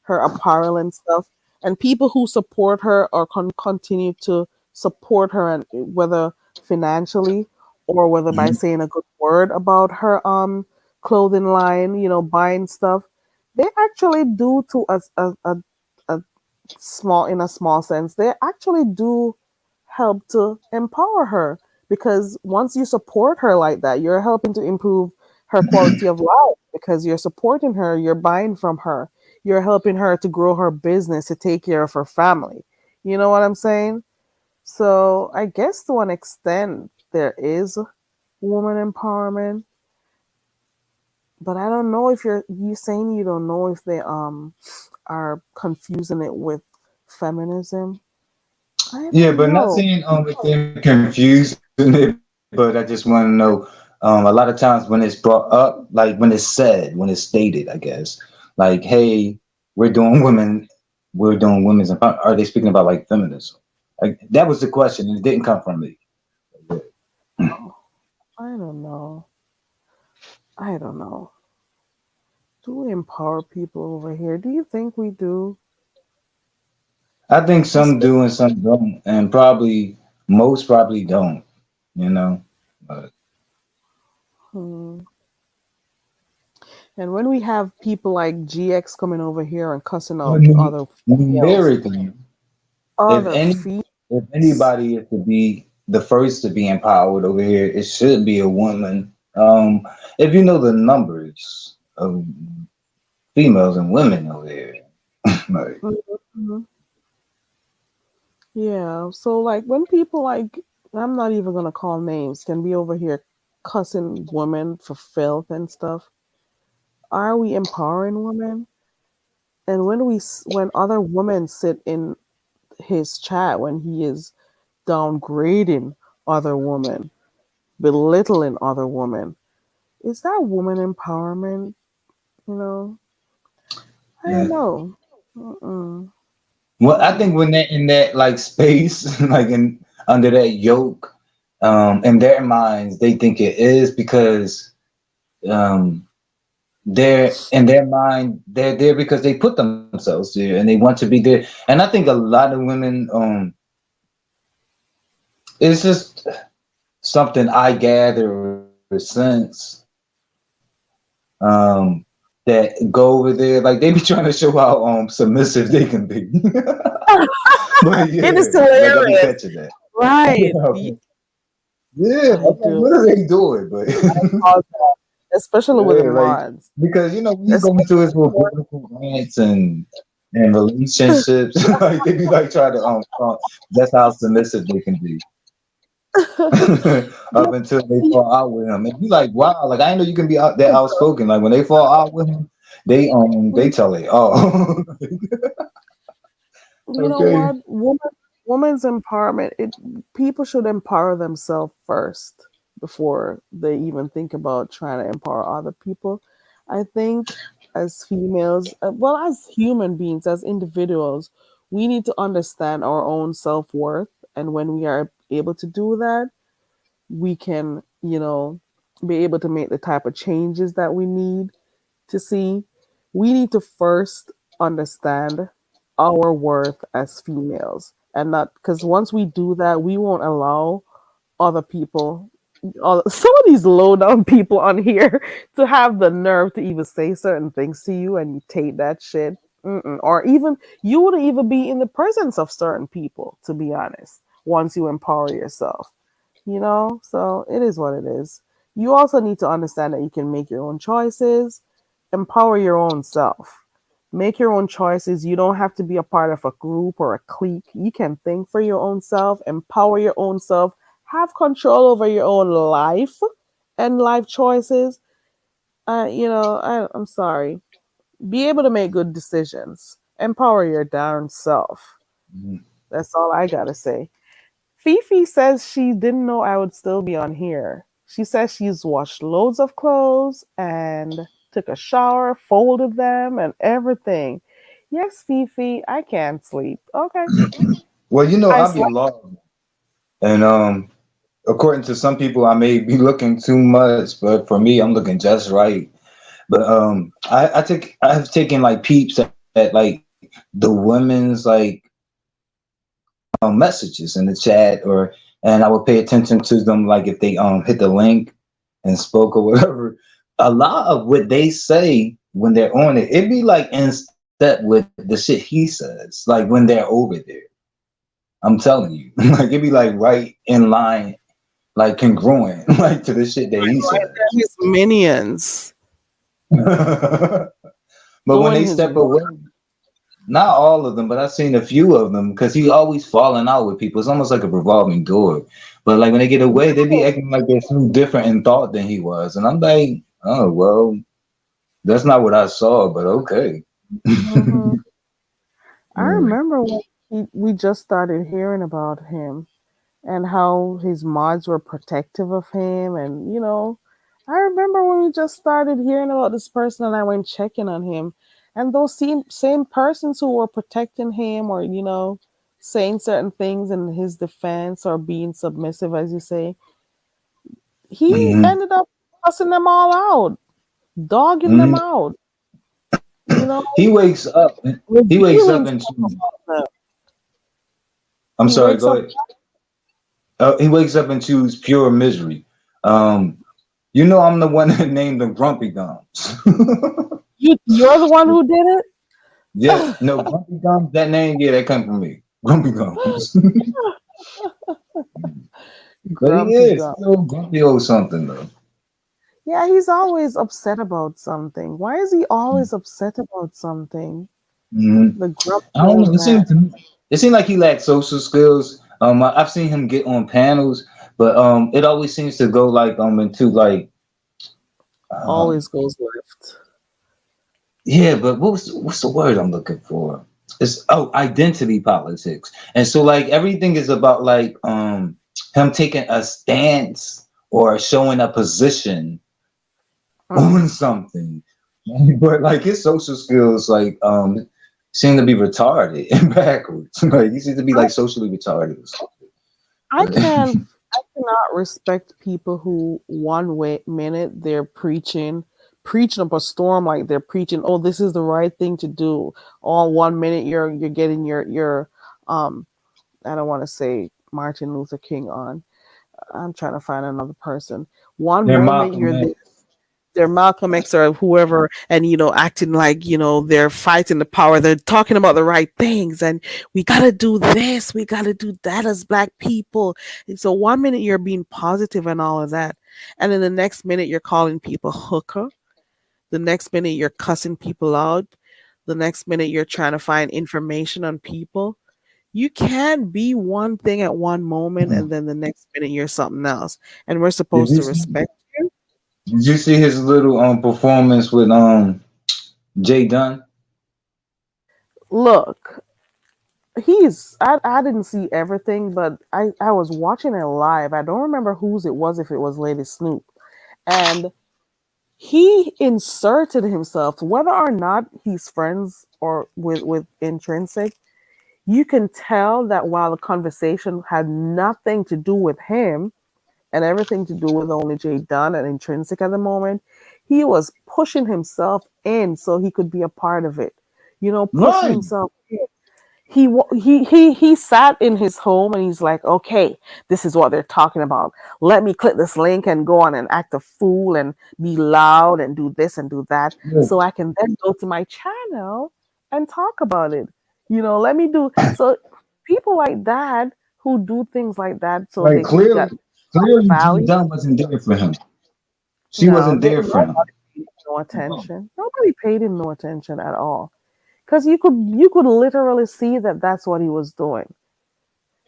apparel and stuff. And people who support her or continue to support her, and whether financially or whether by Mhm. saying a good word about her clothing line, buying stuff, they actually do to a small in a small sense, they actually do help to empower her, because once you support her like that, you're helping to improve her quality of life, because you're supporting her, you're buying from her, you're helping her to grow her business, to take care of her family. You know what I'm saying? So I guess to an extent there is woman empowerment, but I don't know if you saying you don't know if they are confusing it with feminism. I Yeah, don't but not know. saying if they're confusing it, but I just want to know. A lot of times when it's brought up, like when it's stated, I guess, like, hey, we're doing women's empowerment. Are they speaking about like feminism? Like, that was the question, and it didn't come from me. Oh, I don't know. I don't know. Do we empower people over here? Do you think we do? I think some Espe- do and some don't, and probably most probably don't. You know, but Hmm. And when we have people like GX coming over here and cussing out other females, numerically, if other any if females. anybody is to be the first to be empowered over here, it should be a woman. If you know the numbers of females and women over here, like, Mhm. Yeah. So like when people like, I'm not even gonna call names, can be over here cussing women for filth and stuff. Are we empowering women? And when when other women sit in his chat when he is downgrading other women, belittling other women. Is that woman empowerment? You know, I don't Yeah. know. Mm-mm. Well, I think Mm-mm. when they're in that like space, like in under that yoke, in their minds, they think it is because um they're in their mind they're there because they put themselves there and they want to be there. And I think a lot of women, it's just something I gather or sense, um that go over there like they be trying to show how submissive they can be. But It yeah, is like I be hilarious. catching that. Right. Yeah, I'm I like, do. what are they doing? But All that, especially with the yeah, like mods. because we go into Especially his little biblical rants and relationships, like they be like trying to that's how submissive they can be up yeah, until they you fall out with him. And be like, wow, like I didn't know you can be out that outspoken. Like when they fall out with him, they tell it. Oh, know okay. what? Women's empowerment. People should empower themselves first before they even think about trying to empower other people. I think as females, well, as human beings, as individuals, we need to understand our own self worth, and when we are able to do that, we can, be able to make the type of changes that we need to see. We need to first understand our worth as females, and not because once we do that, we won't allow other people, some of these low down people on here, to have the nerve to even say certain things to you, and you take that shit. Mm-mm. Or even you wouldn't even be in the presence of certain people, to be honest, once you empower yourself. So it is what it is. You also need to understand that you can make your own choices, empower your own self, make your own choices. You don't have to be a part of a group or a clique. You can think for your own self, empower your own self, have control over your own life and life choices. I'm sorry, be able to make good decisions, empower your darn self. Mhm. That's all I gotta say. Fifi says she didn't know I would still be on here. She says she's washed loads of clothes and took a shower, folded them, and everything. Yes, Fifi, I can't sleep. Okay. Well, I I be slept. lost, and according to some people, I may be looking too much, but for me, I'm looking just right. But I have taken like peeps at like the women's like messages in the chat, or and I would pay attention to them like if they hit the link and spoke or whatever. A lot of what they say when they're on it, it be like in step with the shit he says, like when they're over there. I'm telling you, like it be like right in line, like congruent, like to the shit that he Right says. there, his minions But when doing they his step work. away, not all of them, but I've seen a few of them because he always falling out with people. It's almost like a revolving door. But like when they get away, they be acting like they're so different in thought than he was, and I'm like, oh well, that's not what I saw, but okay. Hmm. I Yeah. remember when we just started hearing about him and how his mods were protective of him. And, I remember when we just started hearing about this person and I went checking on him. And those same persons who were protecting him or, saying certain things in his defense or being submissive, as you say, he Hmm. ended up cussing them all out, dogging them Hmm. out, you know, He wakes up. He wakes up revealing and stuff choose. about them. I'm He sorry. wakes Go up. ahead. He wakes up and choose pure misery. Um, I'm the one that named them Grumpy Gums. You're the one who did Yeah, it? no, Grumpy Gums. That name, yeah, that come from me. Grumpy Gums. But he Grumpy is Gum. still grumpy or something though. Yeah, he's always upset about something. Why is he always upset about something? Hmm. The grumpy I don't know. old man. It seemed like he lacked social skills. I've seen him get on panels, but it always seems to go like into like Always um, goes left. yeah. But what's the word I'm looking for? it's identity politics. And so like everything is about like him taking a stance or showing a position Mm. on something. But like his social skills like seem to be retarded and backwards. Like he seems to be I like socially retarded or I something. can't I cannot respect people who one way minute they're preaching up a storm like they're preaching, oh, this is the right thing to do. All 1 minute you're getting your um I don't want to say Martin Luther King on. I'm trying to find another person. One They're moment Malcolm you're X. they're Malcolm X or whoever, and acting like they're fighting the power. They're talking about the right things, and we gotta do this, we gotta do that as Black people. And so 1 minute you're being positive and all of that, and then the next minute you're calling people hooker. The next minute you're cussing people out. The next minute you're trying to find information on people. You can't be one thing at one moment, and then the next minute you're something else. And we're Did supposed you to see, respect you. did you see his little performance with Jay Dunn? Look, I didn't see everything, but I was watching it live. I don't remember whose it was, if it was Lady Snoop. And he inserted himself, whether or not he's friends or with Intrinsic. You can tell that while the conversation had nothing to do with him and everything to do with only Jay Dunn and Intrinsic at the moment, he was pushing himself in so he could be a part of it. Pushing Right. himself in. He sat in his home and he's like, okay, this is what they're talking about. Let me click this link and go on and act a fool and be loud and do this and do that, so I can then go to my channel and talk about it. Let me do so. People like that who do things like that so Like they could get clearly Jay value. Dunn wasn't there for him. She No, wasn't there for him. nobody paid him no attention. Nobody paid him no attention at all. Because you could literally see that that's what he was doing.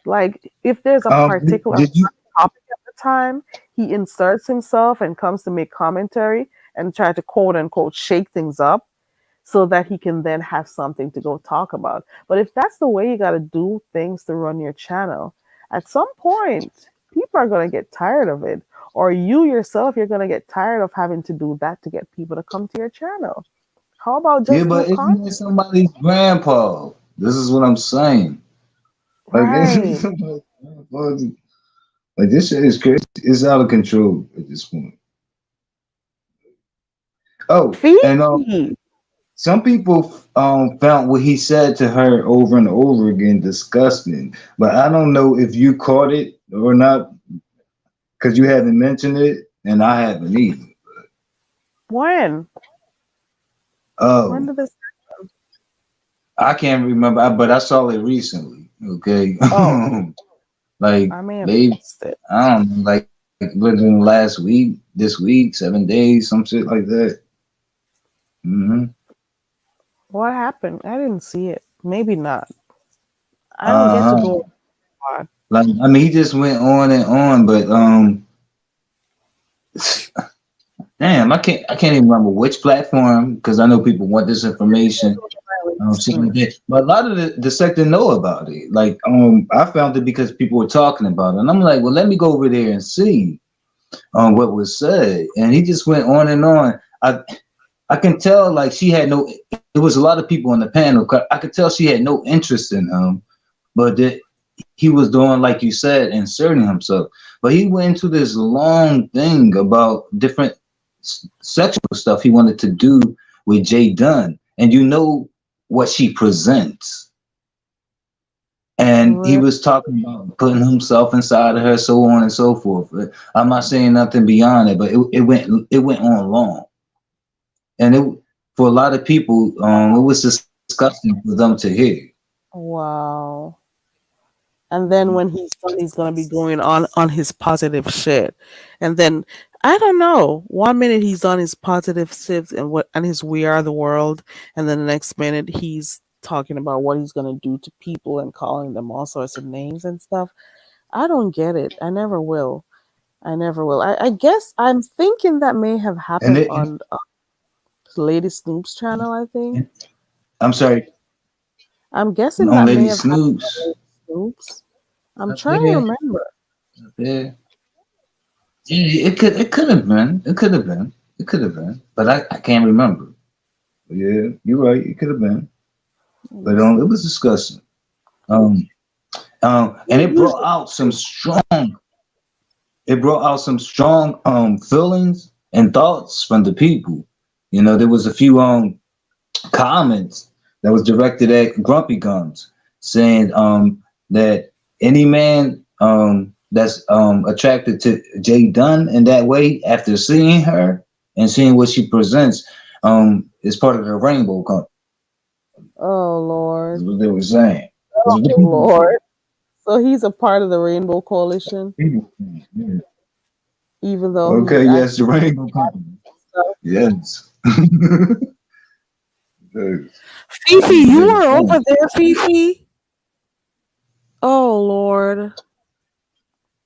Like if there's a particular Did you? topic at the time, he inserts himself and comes to make commentary and try to quote unquote shake things up so that he can then have something to go talk about. But if that's the way you got to do things to run your channel, at some point people are going to get tired of it, or you yourself you're going to get tired of having to do that to get people to come to your channel. How about Yeah, just do but content? isn't it somebody's grandpa? This is what I'm saying. Like, isn't Right. somebody's grandpa? Like this shit is crazy. It's out of control at this point. Oh, and Fifi. some people found what he said to her over and over again disgusting. But I don't know if you caught it or not because you haven't mentioned it, and I haven't either. When? When Oh, did this? I can't remember, but I saw it recently. Okay, Oh, like I may have maybe missed it. I don't know, like within last week, this week, 7 days, some shit like that. Hmm. What happened? I didn't see it. Maybe not. I don't get to Uh-huh. go on. Like I mean, he just went on and on, but damn, I can't even remember which platform because I know people want this information. Shit like that. But a lot of the sector know about it. Like I found it because people were talking about it, and I'm like, well, let me go over there and see what was said. And he just went on and on. I can tell like she had no. There was a lot of people on the panel. I could tell she had no interest in him, but that he was doing like you said, inserting himself. But he went into this long thing about different sexual stuff he wanted to do with Jay Dunn, and you know what she presents. And he Really? was talking about putting himself inside of her, so on and so forth. I'm not saying nothing beyond it, but it went on long, and it for a lot of people, it was disgusting for them to hear. Wow. And then when he's done, he's gonna be going on his positive shit. And then I don't know. 1 minute he's on his positive shit and his "We Are the World," and then the next minute he's talking about what he's gonna do to people and calling them all sorts of names and stuff. I don't get it. I never will. I never will. I guess I'm thinking that may have And happened it, on Lady Snoop's channel. I think. I'm sorry. I'm And guessing on that may Lady have happened Snoops to Snoops. I'm up trying to there, remember. up there. Yeah, it could have been. It could have been. It could have been. But I can't remember. But yeah, you're right. It could have been. Let me But see. it was disgusting. Um and He usually, it brought out some strong feelings and thoughts from the people. You know, there was a few comments that was directed at Grumpy Gums saying that any man that's attracted to Jay Dunn in that way after seeing her and seeing what she presents is part of the Rainbow Company. oh Is Lord, what they were saying. That's what the oh people were saying. Lord. So he's a part of the Rainbow Coalition, People were saying, yeah. even though Okay, he's yes, actually the Rainbow Company. stuff. Yes. Yes. Fifi, That's what you they were are over saying. there, Fifi. Oh Lord,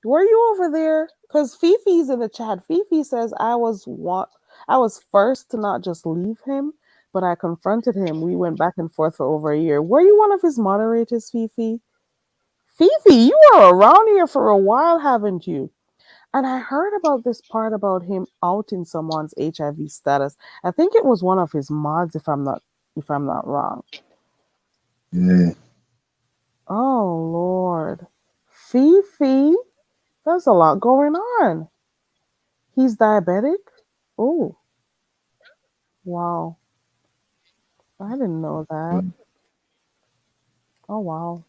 were you over there? Because Fifi's in the chat. Fifi says I was first to not just leave him, but I confronted him. We went back and forth for over a year. Were you one of his moderators, Fifi? Fifi, you were around here for a while, haven't you? And I heard about this part about him outing someone's HIV status. I think it was one of his mods, if I'm not wrong. Yeah. Oh Lord. Fifi, there's a lot going on. He's diabetic? Oh, wow. I didn't know that. Oh wow.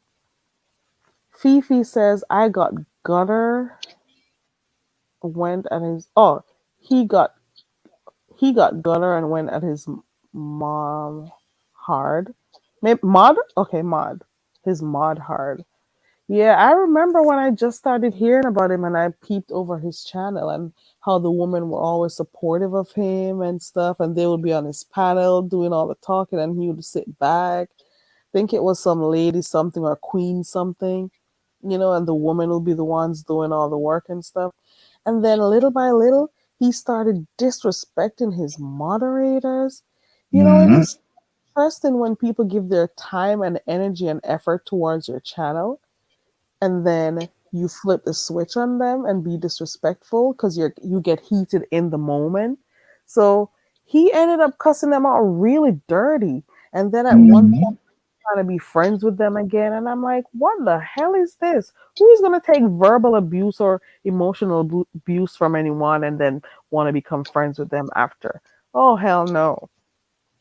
Fifi says I got gutter went at his he got he got gutter and went at his mom hard. Maybe mod? Okay, mod. His mod hard. Yeah, I remember when I just started hearing about him and I peeped over his channel and how the women were always supportive of him and stuff, and they would be on his panel doing all the talking and he would sit back. Think it was some lady something or queen something, and the women will be the ones doing all the work and stuff. And then little by little, he started disrespecting his moderators. It Mm-hmm. is interesting when people give their time and energy and effort towards your channel and then you flip the switch on them and be disrespectful because you get heated in the moment. So he ended up cussing them out really dirty. And then at one point Mm-hmm. trying to be friends with them again. And I'm like, what the hell is this? Who is going to take verbal abuse or emotional abuse from anyone and then want to become friends with them after? Oh, hell no.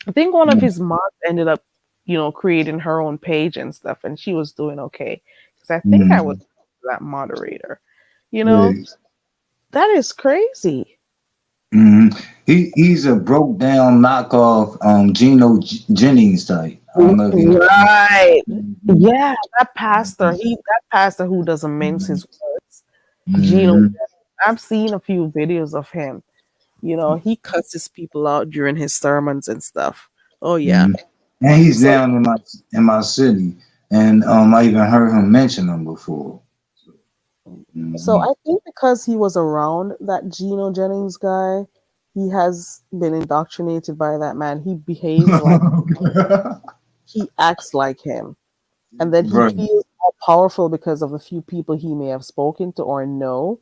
I think one of his moms ended up, creating her own page and stuff, and she was doing okay. Because I think I was Mm-hmm. that moderator. You know, Yeah. that is crazy. Hmm. He's a broke down knockoff Jennings type. I don't know if you know. Right. Mm-hmm. Yeah, that pastor who doesn't mince his words. Gino, Hmm. I've seen a few videos of him. He cusses people out during his sermons and stuff. Oh yeah. Hmm. And he's So down in my city, and I even heard him mention him before. so Hmm. I think because he was around that Gino Jennings guy, he has been indoctrinated by that man. He behaves like he acts like him. And then he Right. feels more powerful because of the few people he may have spoken to or know.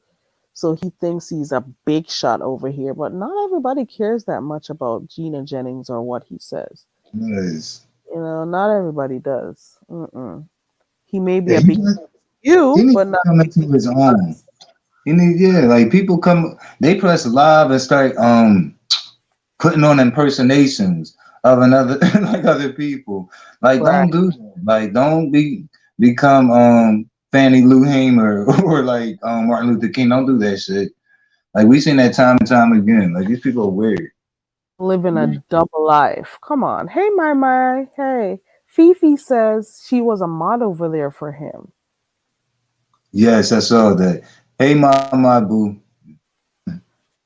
So he thinks he's a big shot over here, but not everybody cares that much about Gina Jennings or what he says. Nice. Not everybody does. Mm-mm. He may be Yeah, a big he you, needs but to not come a big into deal his to own. us. He need, yeah, like people come, they press live and start putting on impersonations of another like other people. Like Right. don't do that. Like don't become Fannie Lou Hamer or like Martin Luther King. Don't do that shit. Like we seen that time and time again. Like these people are weird. Living a double life. Come on. Hey, my. Hey. Fifi says she was a mod over there for him. Yes, I saw that. Hey my boo.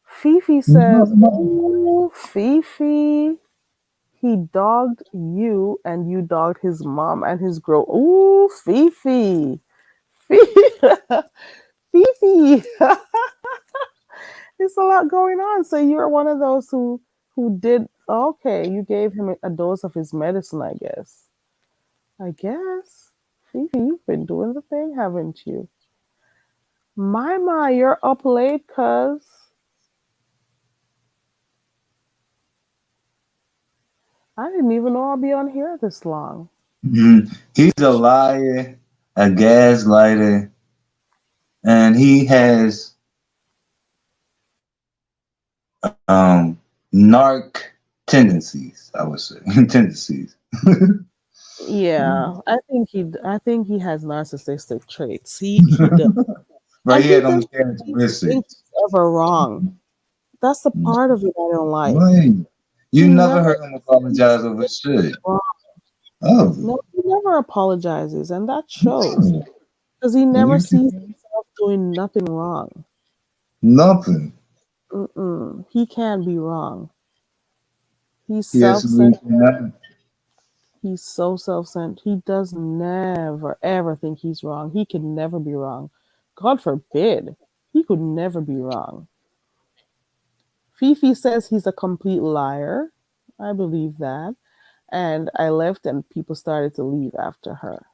Fifi says, ooh, Fifi. He dogged you and you dogged his mom and his girl. Ooh, Fifi. Fifi. Fifi. There's a lot going on. So you're one of those who did okay, you gave him a dose of his medicine, I guess. I guess. Fifi, you've been doing the thing, haven't you? My, you're up late, cuz. I didn't even know I'll be on here this long. He's a liar, a gaslighter, and he has narc tendencies. I would say tendencies. Yeah, I think he has narcissistic traits. He does. Right, And he he had them doesn't think characteristics. he's ever wrong. That's the part of it I don't like. Right. He You never never heard him sees apologize over things shit. wrong. Oh, No, he never apologizes, and that shows. no. Because he never You sees can himself doing nothing wrong. nothing. Mm-mm. He can't be wrong. He's He self-centered. absolutely cannot. He's so self-centered. He does never, ever think he's wrong. He could never be wrong. God forbid. He could never be wrong. Fifi says he's a complete liar. I believe that. And I left and people started to leave after her.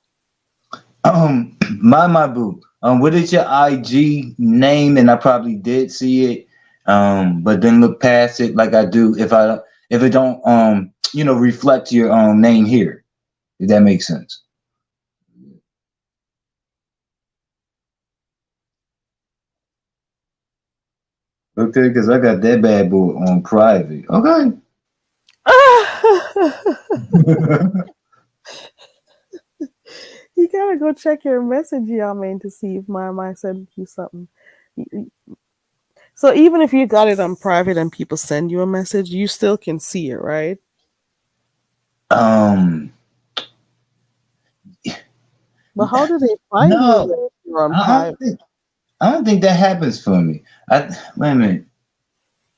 My boo. What is your IG name? And I probably did see it. But then look past it like I do if it don't reflect your name here. If that makes sense. Okay, because I got that bad boy on private. Okay. You gotta go check your message, Yamin, to see if my sent you something. So even if you got it on private and people send you a message, you still can see it, right? um But how do they find you no, if you're on I private? don't think I don't think that happens for me. Wait a minute.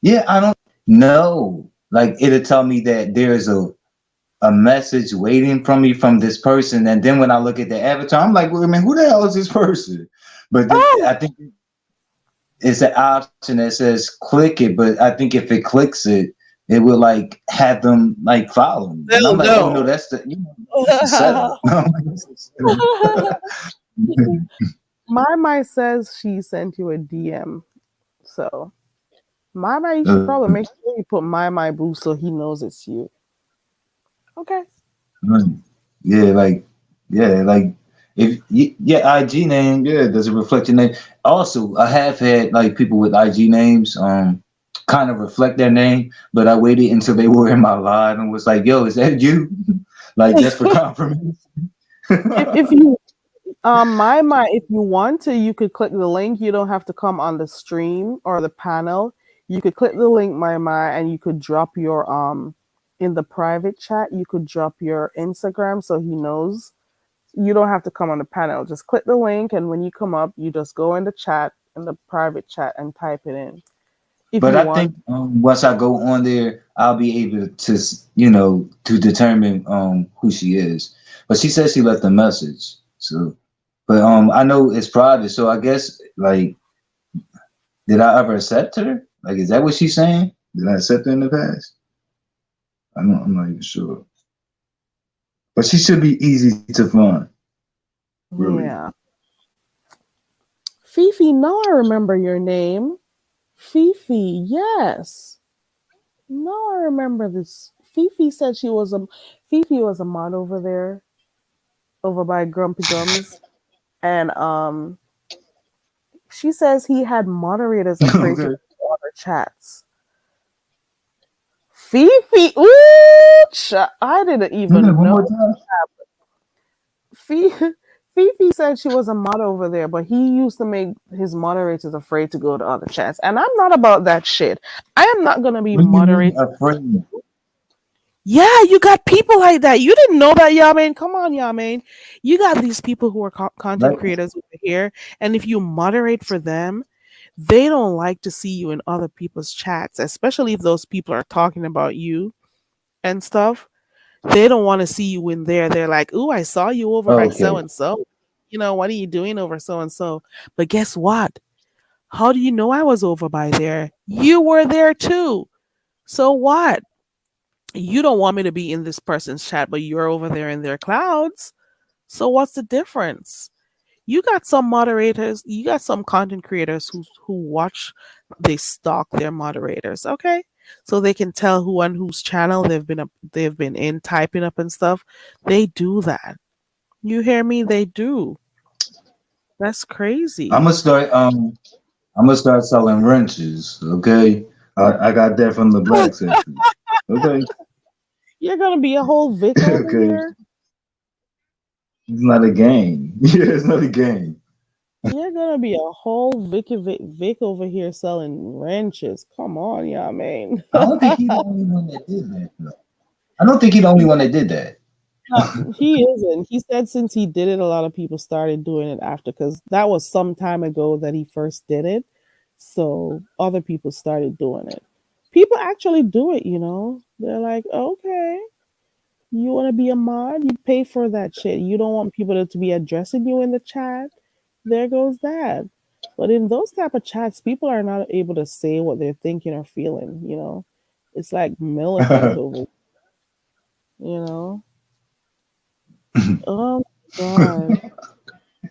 Yeah, I don't know. Like it'll tell me that there's a message waiting from me from this person, and then when I look at the avatar, I'm like, wait a minute, who the hell is this person? But Oh, I think it's an option that says click it, but I think if it clicks it, it will like have them like follow me, and I'm they'll like, oh no, know. that's the setup. I'm like, that's the setup. My says she sent you a DM. So my, you should probably make sure you put my boo so he knows it's you. Okay. Right. Yeah, like if your IG name, yeah, does it reflect your name? Also, I have had like people with IG names, kind of reflect their name, but I waited until they were in my live and was like, "Yo, is that you?" Like just for confirmation. If you my if you want to, you could click the link. You don't have to come on the stream or the panel. You could click the link, my, and you could drop your in the private chat. You could drop your Instagram so he knows. You don't have to come on the panel. Just click the link, and when you come up, you just go in the chat in the private chat and type it in if But you I want. think once I go on there, I'll be able to determine who she is. But she says she left a message, so. But I know it's private, so I guess like, did I ever accept her? Like, is that what she's saying? Did I accept her in the past? I'm not even sure. But she should be easy to find, really. Yeah, Fifi. Now I remember your name, Fifi. Yes. No, I remember this. Fifi was a mod over there, over by Grumpy Gums, and she says he had moderators afraid to Okay. go to other chats. Fifi, ooh, I didn't Say that even one know. more time. Fifi, Fifi said she was a mod over there, but he used to make his moderators afraid to go to other chats, and I'm not about that shit. I am not gonna be What do you mean moderating. afraid? Yeah, you got people like that. You didn't know that, Yamin. Come on, Yamin. You got these people who are content Like, creators over here, and if you moderate for them, they don't like to see you in other people's chats, especially if those people are talking about you and stuff. They don't want to see you in there. They're like, "Ooh, I saw you over by so okay. and so. What are you doing over so and so?" But guess what? How do you know I was over by there? You were there too. So what? You don't want me to be in this person's chat, but you're over there in their clouds. So what's the difference? You got some moderators, you got some content creators who watch, they stalk their moderators, okay? So they can tell who on whose channel they've been in typing up and stuff. They do that. You hear me? They do. That's I'm crazy. gonna start. I'm gonna start selling wrenches. Okay, I got that from the black section. Okay, You're gonna be a whole Vic over okay, here. it's not a game. Yeah, it's not a game. You're gonna be a whole Vic over here selling wrenches. Come on, yeah, man. I don't think he's the only one that did that. Though. I don't think he's the only one that did that. He isn't. He said since he did it, a lot of people started doing it after, because that was some time ago that he first did it. So other people started doing it. People actually do it, you know. They're like, okay, you want to be a mod? You pay for that shit. You don't want people to be addressing you in the chat. There goes that. But in those type of chats, people are not able to say what they're thinking or feeling, you know. It's like militant over, you know. Oh my god.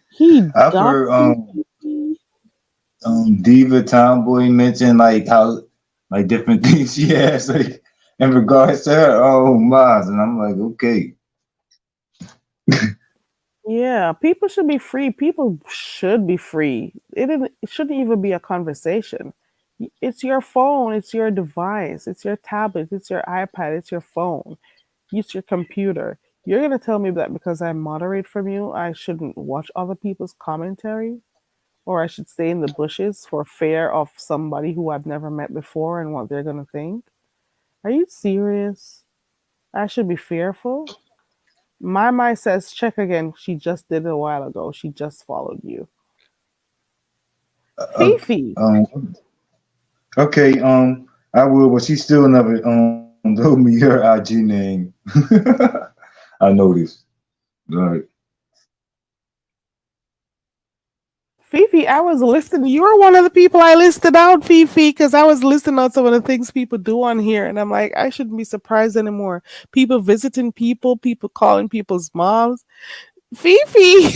He I've heard doxed you. Diva Tomboy mention like how like different things she has like in regards to her own minds, and I'm like, okay. Yeah, people should be free. People should be free. It shouldn't even be a conversation. It's your phone, it's your device, it's your tablet, it's your iPad, it's your phone, it's your computer. You're gonna tell me that because I moderate from you, I shouldn't watch other people's commentary, or I should stay in the bushes for fear of somebody who I've never met before and what they're gonna think? Are you serious? I should be fearful? My mind says check again. She just did it a while ago. She just followed you. Uh, Fifi. okay, I will, but she still never told me her IG name. I noticed. Right. Fifi, I was listening. You were one of the people I listed out, Fifi, because I was listening on some of the things people do on here. And I'm like, I shouldn't be surprised anymore. People visiting people, people calling people's moms. Fifi.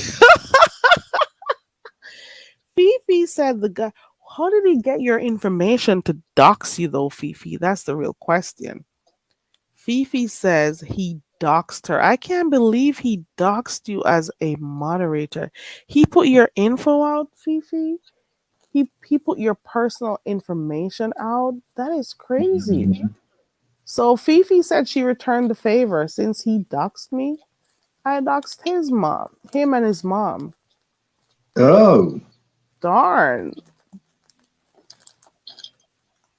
Fifi said the guy, how did he get your information to dox you, though, Fifi? That's the real question. Fifi says he doxed her. I can't believe he doxed you as a moderator. He put your info out, Fifi. He put your personal information out. That is crazy. Mhm. So Fifi said she returned the favor since he doxed me. I doxed his mom, him and his mom. Oh, Darn.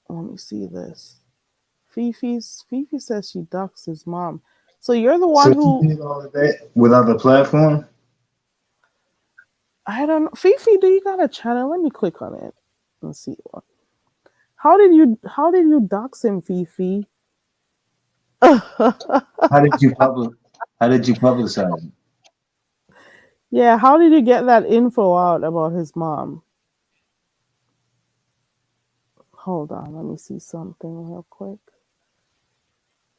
Let me see this. Fifi says she doxed his mom. So you're the so one she who, did all of that without the platform? I don't know. Fifi, do you got a channel? Let me click on it and see what. How did you dox him, Fifi? How did you publish? How did you publicize it? Yeah, how did you get that info out about his mom? Hold on, let me see something real quick.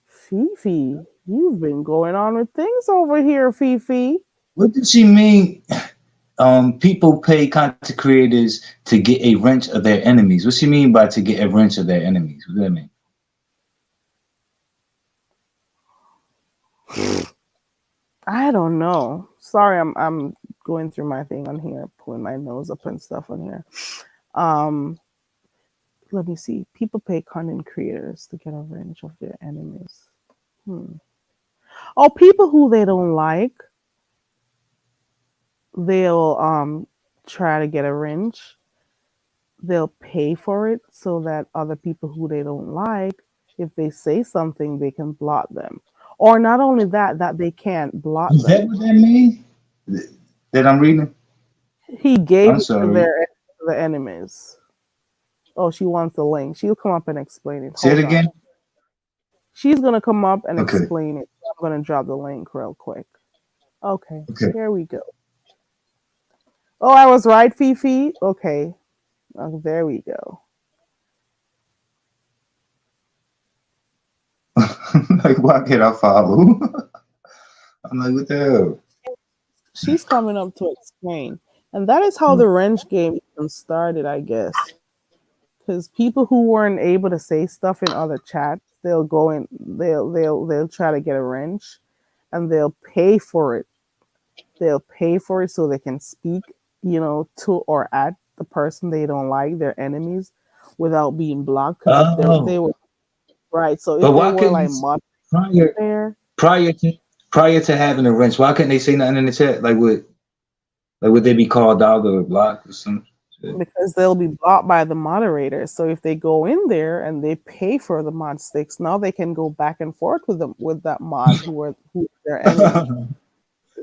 Fifi, you've been going on with things over here, Fifi. What did she mean? People pay content creators to get a wrench of their enemies. What she mean by to get a wrench of their enemies? What does that mean? I don't know. Sorry, I'm going through my thing on here, pulling my nose up and stuff on here. Um, Let me see. People pay content creators to get revenge of their enemies. Hmm. Oh, people who they don't like, they'll try to get revenge. They'll pay for it so that other people who they don't like, if they say something, they can block them. Or not only that, that they can't block Is that them. what that means? That I'm reading? He gave I'm it to sorry. the enemies. Oh, she wants the link. She'll come up and explain it. Say it Hold again. on. She's gonna come up and Okay. explain it. I'm gonna drop the link real quick. Okay, Okay. here we go. Oh, I was right, Fifi. Okay, oh, there we go. Like, why can't I follow? I'm like, what the hell? she's coming up to explain. And that is how the wrench game even started, I guess. Because people who weren't able to say stuff in other chats, they'll go in, they'll try to get a wrench, and they'll pay for it. They'll pay for it so they can speak, to or at the person they don't like, their enemies, without being blocked. Because if they Oh, were right, so but if they why were couldn't like you mod prior there, prior to prior to having a wrench? Why couldn't they say nothing in the chat? Like would they be called out or blocked or some shit? because they'll be blocked by the moderators. So if they go in there and they pay for the mod sticks, now they can go back and forth with them with that mod who are their enemy.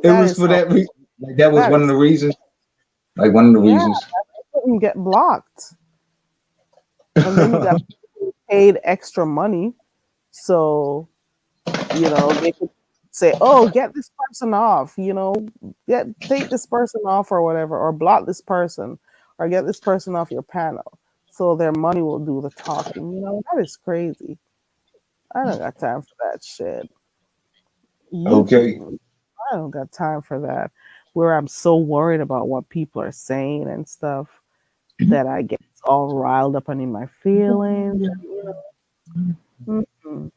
It That was is for how that reason. Like that was that one of is. the reasons. Like one of the Yeah, reasons. couldn't get blocked. And then you got paid extra money. So, they could say, oh, get this person off, take this person off or whatever, or block this person or get this person off your panel. So their money will do the talking. That is crazy. I don't got time for that shit. Okay. YouTube, I don't got time for that. Where I'm so worried about what people are saying and stuff that I get all riled up and in my feelings. Mm-mm.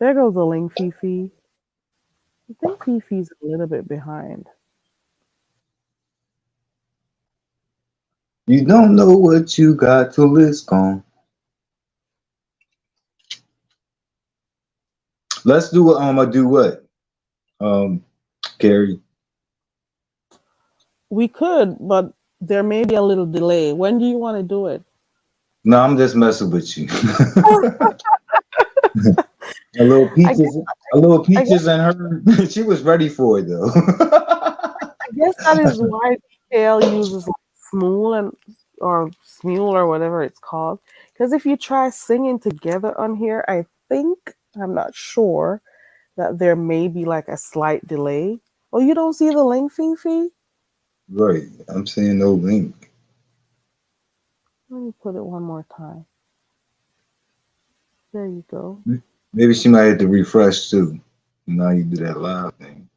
There goes the link, Fifi. I think Fifi's a little bit behind. You don't know what you got till it's gone. Let's do it. I do what? Carrie. We could, but there may be a little delay. When do you want to do it? No, I'm just messing with you. I A little guess, peaches, a little I guess, peaches, and her. She was ready for it though. I guess that is why PKL uses like Smule and or Smule or whatever it's called. Because if you try singing together on here, I think I'm not sure that there may be like a slight delay. Oh, you don't see the link, Fifi? Right. I'm saying no link. Let me put it one more time. There you go. Maybe she might have to refresh too. Now you do that live thing.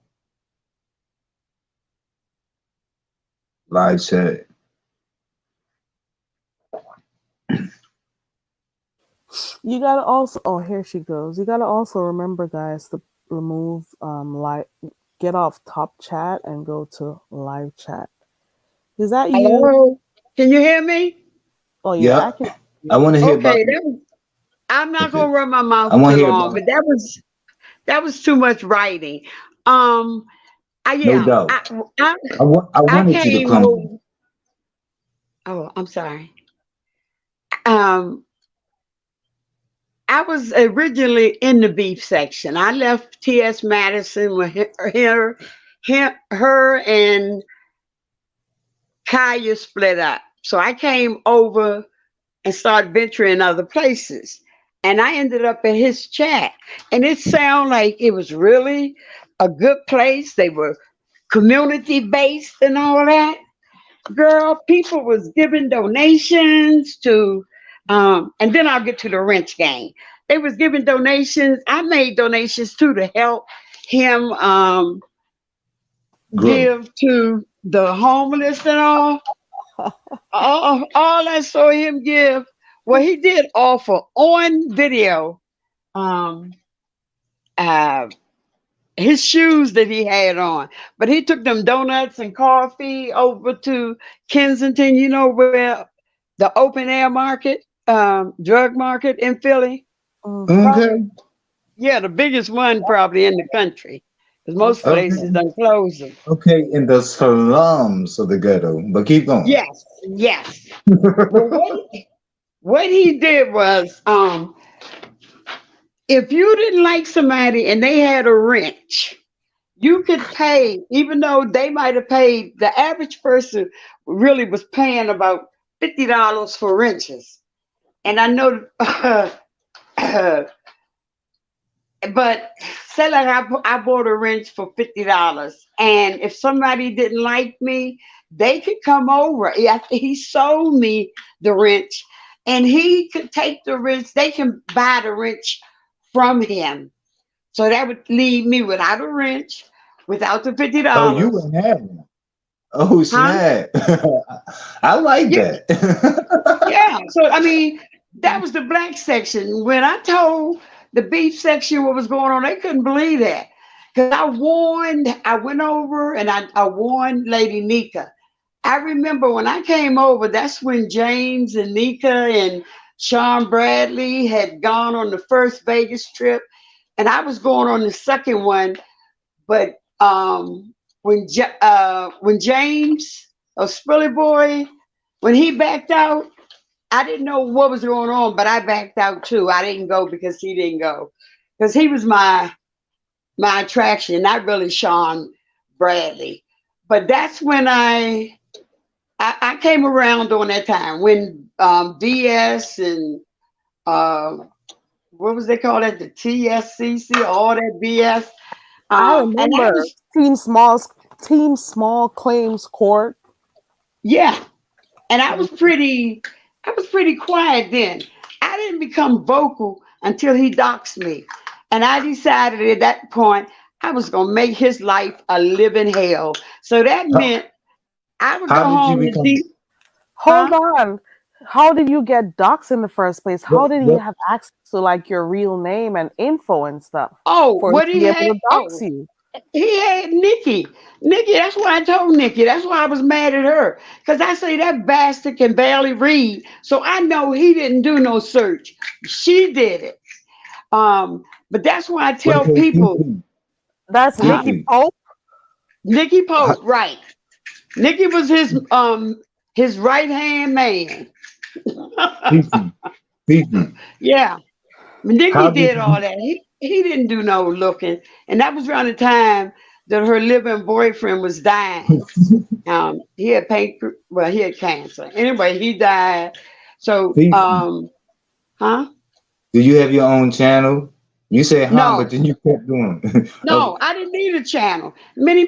Live chat. You gotta also. Oh, here she goes. You gotta also remember, guys, to remove live. Get off top chat and go to live chat. Is that you? Hello, can you hear me? Oh yeah, I Yep. can. I want to hear about. Okay, I'm not Okay. gonna run my I mouth want too to hear long, about. but that was too much writing. Um, No yeah, doubt. I I I wanted you to came come. over. Oh, I'm sorry. Um, I was originally in the beef section. I left T.S. Madison with her and Kaya split up. So I came over and started venturing other places. And I ended up in his chat. And it sounded like it was really a good place. They were community based and all that. Girl, people was giving donations to and then I'll get to the wrench game. They was giving donations. I made donations too to help him Grow. give to the homeless and all I saw him give. Well, he did offer on video um uh his shoes that he had on. But he took them donuts and coffee over to Kensington, where the open air market, drug market in Philly. Mm-hmm. Probably, Okay. yeah, the biggest one probably in the country. Because most places Okay. done closed them. Okay. In the slums of the ghetto. But keep going. Yes, yes. Well, what he did was, if you didn't like somebody and they had a wrench, you could pay, even though they might have paid, the average person really was paying about $50 for wrenches. And I know, but say like I bought a wrench for $50. And if somebody didn't like me, they could come over. After he sold me the wrench, and he could take the wrench, they can buy the wrench from him. So that would leave me without a wrench, without the $50. Oh, you wouldn't have one. Oh Huh? snap! I like Yeah, that. yeah. So I mean, that was the black section. When I told the beef section what was going on, they couldn't believe that. Because I went over and I warned Lady Nika. I remember when I came over, that's when James and Nika and Sean Bradley had gone on the first Vegas trip, and I was going on the second one. But when James, a Spilly boy, when he backed out, I didn't know what was going on, but I backed out too. I didn't go because he didn't go, because he was my attraction, not really Sean Bradley. But that's when I came around during that time when DS and uh, what was they call it, the TSCC, all that BS. I And I remember was, Team Small Claims Court. yeah, and Mhm. I was pretty quiet then. I didn't become vocal until he doxed me, and I decided at that point I was gonna make his life a living hell. So that how, meant I would go how did you home to become? Hold huh? on. How did you get docs in the first place? How What, did he what, have access to like your real name and info and stuff Oh, for him what to be he able had? to dox Oh, you? he had Nikki. Nikki, that's why I told Nikki. That's why I was mad at her. Because I say that bastard can barely read. So I know he didn't do no search. She did it. But that's why I tell okay, people, That's huh? Nikki Fifi, Pope. Nikki how, Pope, right. Nikki was his right hand man. Fifi, Fifi, Yeah. Nikki how did did all you? that. He didn't do no looking. And that was around the time that her living boyfriend was dying. He had he had cancer. Anyway, he died. So, Fifi, huh? do you have your own channel? You said huh, but No, then you kept doing. Okay. no, I didn't need a channel.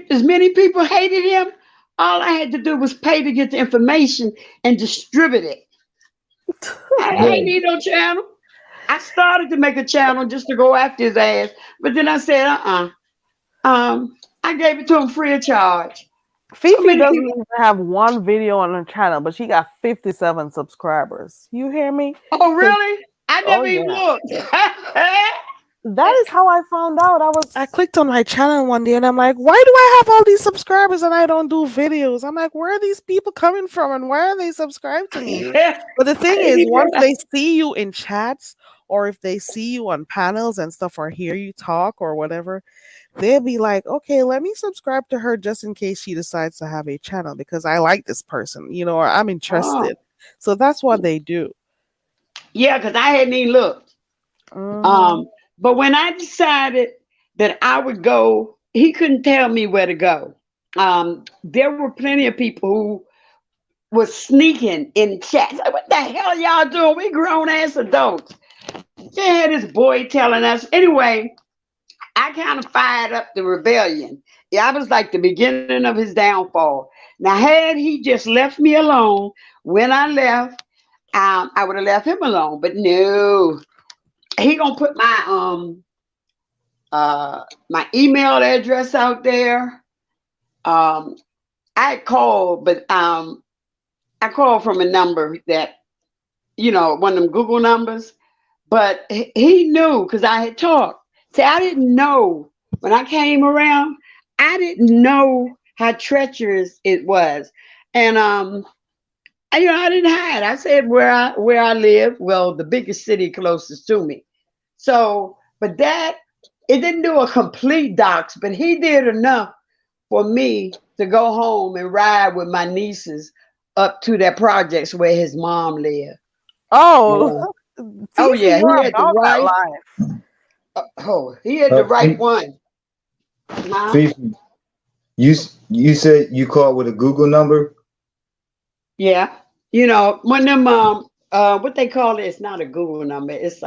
As many people hated him. All I had to do was pay to get the information and distribute it. I ain't Right. need no channel. I started to make a channel just to go after his ass, but then I said, I gave it to him free of charge. So Fifi many doesn't people. even have one video on her channel, but she got 57 subscribers. You hear me? Oh, 'Cause- really? I oh never even yeah. looked. That is how I found out. I clicked on my channel one day and I'm like, why do I have all these subscribers and I don't do videos? I'm like, where are these people coming from and why are they subscribed to me? I But the thing didn't is, even once realize. they see you in chats or if they see you on panels and stuff or hear you talk or whatever, they'll be like, okay, let me subscribe to her just in case she decides to have a channel because I like this person, or I'm Oh, interested. So that's what they do. yeah, because I hadn't even looked. Hmm. Um, but when I decided that I would go, he couldn't tell me where to go. There were plenty of people who was sneaking in chats. Like, what the hell are y'all doing? We grown ass adults. They had this boy telling us. Anyway, I kind of fired up the rebellion. Yeah, I was like the beginning of his downfall. Now, had he just left me alone when I left, I would have left him alone. But no, he gonna put my email address out there. Um, I called, but I called from a number that one of them Google numbers. But he knew because I had talked. See, I didn't know when I came around. I didn't know how treacherous it was, and I didn't hide. I said where I live. Well, the biggest city closest to me. So, but that it didn't do a complete dox, but he did enough for me to go home and ride with my nieces up to their projects where his mom lived. And, Oh, oh Fifi, yeah, you're about that life. he had the right Fi- one. Huh? Fifi, you said you called with a Google number. Yeah. One of them what they call it, it's not a Google number, it's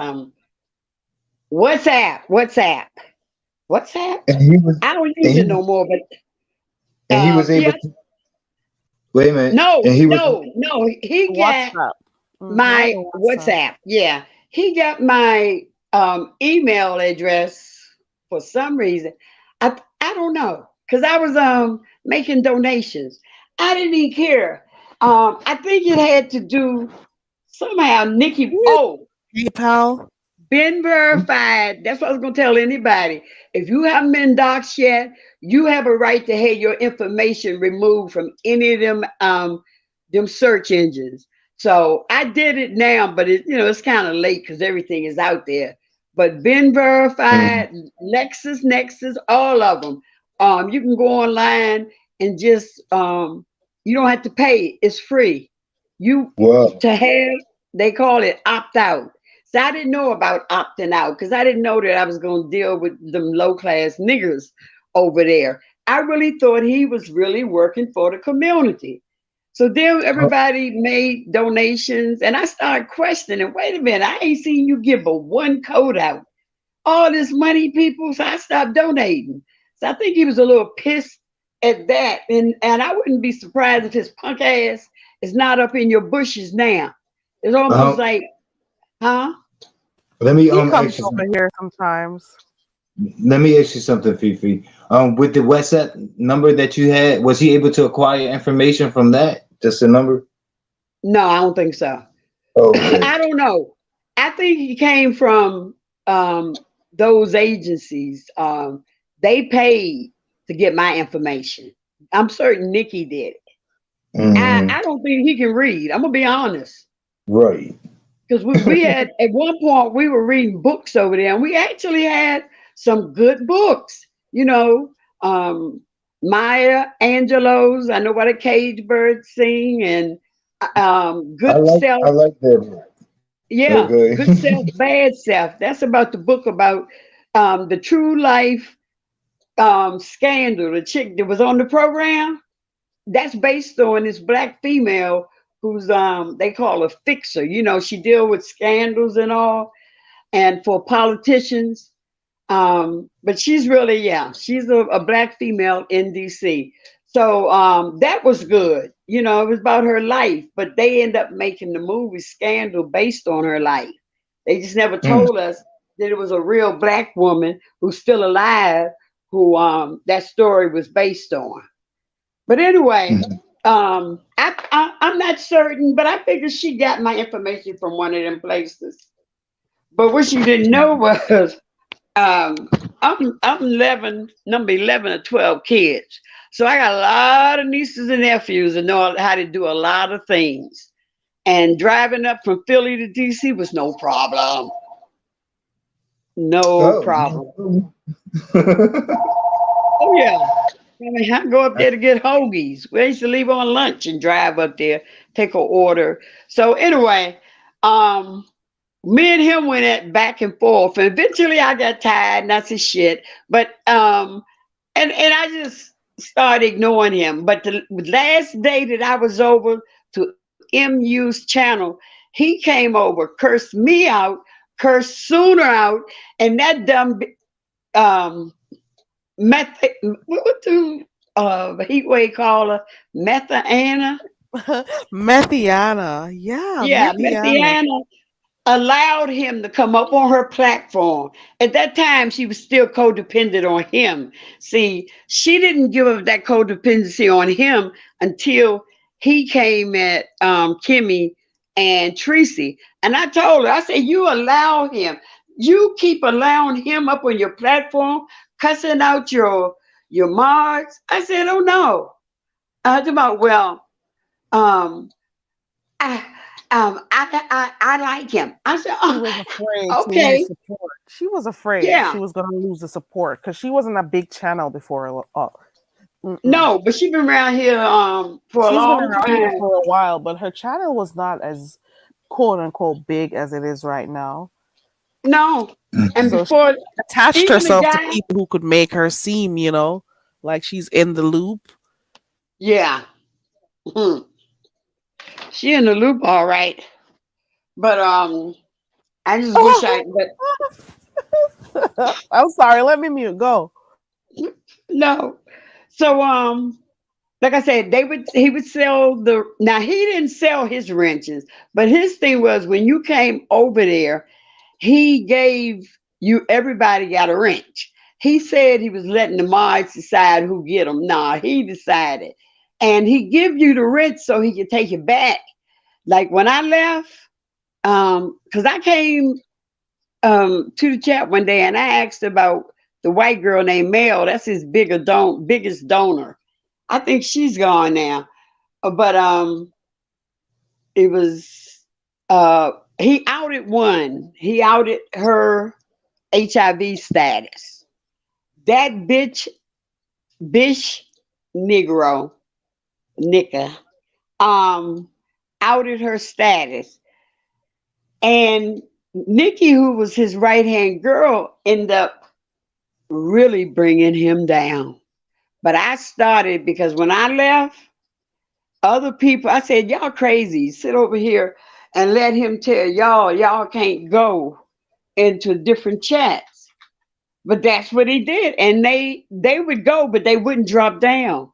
WhatsApp. WhatsApp? And he was I don't and use it no more, but he was able yeah, to wait a minute. no, And he was no, he got WhatsApp. I my know WhatsApp. WhatsApp. Yeah. He got my email address for some reason. I don't know. because I was making donations. I didn't even care. I think it had to do somehow Nikki. Yeah, Oh, PayPal. been verified. That's what I was gonna tell anybody. If you haven't been doxxed yet, you have a right to have your information removed from any of them search engines. So I did it now, but it's kind of late because everything is out there. But been Mm. verified, Nexus, all of them. You can go online and just you don't have to pay. It's free. You Well, to have they call it opt out. So I didn't know about opting out because I didn't know that I was going to deal with them low class niggers over there. I really thought he was really working for the community. So then everybody made donations, and I started questioning. Wait a minute, I ain't seen you give but one code out. All this money, people. So I stopped donating. So I think he was a little pissed at that, and I wouldn't be surprised if his punk ass is not up in your bushes now. It's almost um, like, huh? let me He comes ask you over something. here sometimes. Let me ask you something, Fifi. With the WhatsApp number that you had, was he able to acquire information from that? Just the number? No, I don't think so. Okay. I don't know. I think he came from um, those agencies. They paid to get my information. I'm certain Nikki did. Hmm. I don't think he can read. I'm gonna be honest. Right. Because we had at one point we were reading books over there, and we actually had some good books. You know, um, Maya Angelou's "I Know What a Cage Bird Sing" and I "Good like Self." I like that. Go Yeah, go ahead. "Good Self, Bad Self." That's about the book about the true life scandal. The chick that was on the program. That's based on this black female who's they call her fixer. She deal with scandals and all, and for politicians. But she's really, yeah, she's a black female in DC. So that was good. It was about her life, but they end up making the movie Scandal based on her life. They just never Mm. told us that it was a real black woman who's still alive who that story was based on. But anyway, Mhm. I'm not certain, but I figured she got my information from one of them places. But what she didn't know was I'm 11, number 11 or 12 kids. So I got a lot of nieces and nephews that know how to do a lot of things. And driving up from Philly to DC was no problem. No Oh. problem. Oh yeah. I mean, I go up there to get hoagies. We used to leave on lunch and drive up there, take a order. So anyway, um, me and him went at back and forth, and eventually I got tired and I said shit. But and I just started ignoring him. But the last day that I was over to MU's channel, he came over, cursed me out, cursed Sooner out, and that dumb um meth what do heat wave call her? Methiana? Methiana. Yeah, Yeah, Methiana. Methiana allowed him to come up on her platform. At that time, she was still codependent on him. See, she didn't give up that codependency on him until he came at Kimmy and Tracy. And I told her, I said, you allow him. You keep allowing him up on your platform, cussing out your mods. I said, oh no. I was about, well, um, I, I like him. I said, She oh, was afraid to lose okay, support. She was afraid yeah. she was going to lose the support because she wasn't a big channel before. Mm-mm. No, but she's been around here for a She's been long around here time. for a while, but her channel was not as quote unquote big as it is right now. No, and So she before attached even the herself to guy, people who could make her seem, like she's in the loop. yeah, mhm, she in the loop, all right. But I just wish I, but I'm sorry, let me mute. Go. no. So like I said, he would sell the now he didn't sell his wrenches, but his thing was when you came over there, he gave you everybody got a wrench. He said he was letting the mods decide who get them. Nah, he decided, and he give you the rent so he can take it back. Like when I left, because I came to the chat one day and I asked about the white girl named Mel. That's his biggest donor. I think she's gone now. But it was he outed one. He outed her HIV status. That bitch Negro, Nika, um, outed her status. And Nikki, who was his right hand girl, ended up really bringing him down. But I started because when I left, other people, I said, y'all crazy. Sit over here and let him tell y'all can't go into different chats. But that's what he did. And they would go, but they wouldn't drop down.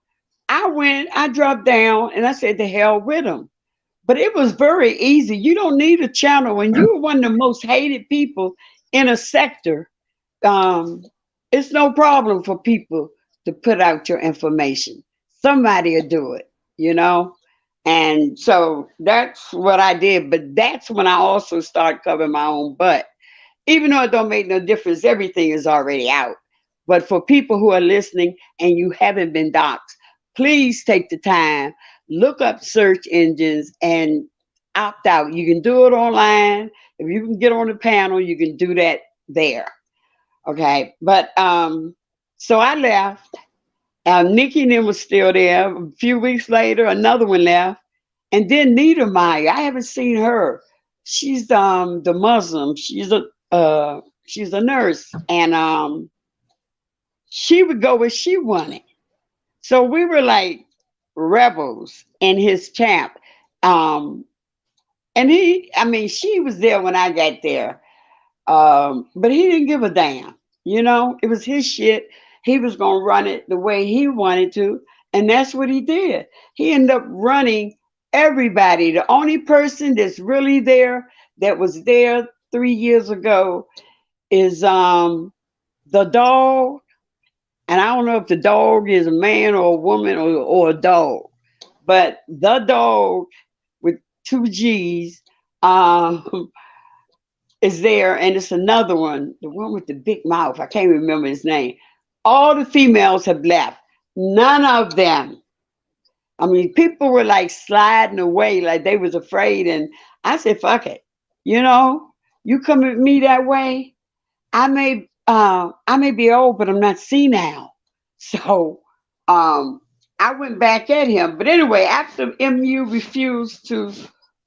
I dropped down and I said, the hell with him. But it was very easy. You don't need a channel. When you're one of the most hated people in a sector, um, it's no problem for people to put out your information. Somebody will do it, you know? And so that's what I did. But that's when I also started covering my own butt. Even though it don't make no difference, everything is already out. But for people who are listening and you haven't been doxxed, please take the time, look up search engines and opt out. You can do it online. If you can get on the panel, you can do that there. Okay. But so I left. Nikki and them was still there. A few weeks later, another one left. And then Nita Maya, I haven't seen her. She's the Muslim. She's a nurse, and she would go where she wanted. So we were like rebels in his camp. Um, and I mean, she was there when I got there. But he didn't give a damn. You know, it was his shit. He was gonna run it the way he wanted to, and that's what he did. He ended up running everybody. The only person that's really there that was there 3 years ago is the dog, and I don't know if the dog is a man or a woman or a dog, but the dog with two G's um is there, and it's another one, the one with the big mouth. I can't remember his name. All the females have left. None of them. I mean, people were like sliding away, like they was afraid, and I said, "Fuck it, you know, you come at me that way. I may be old, but I'm not senile." So, um, I went back at him. But anyway, after MU refused to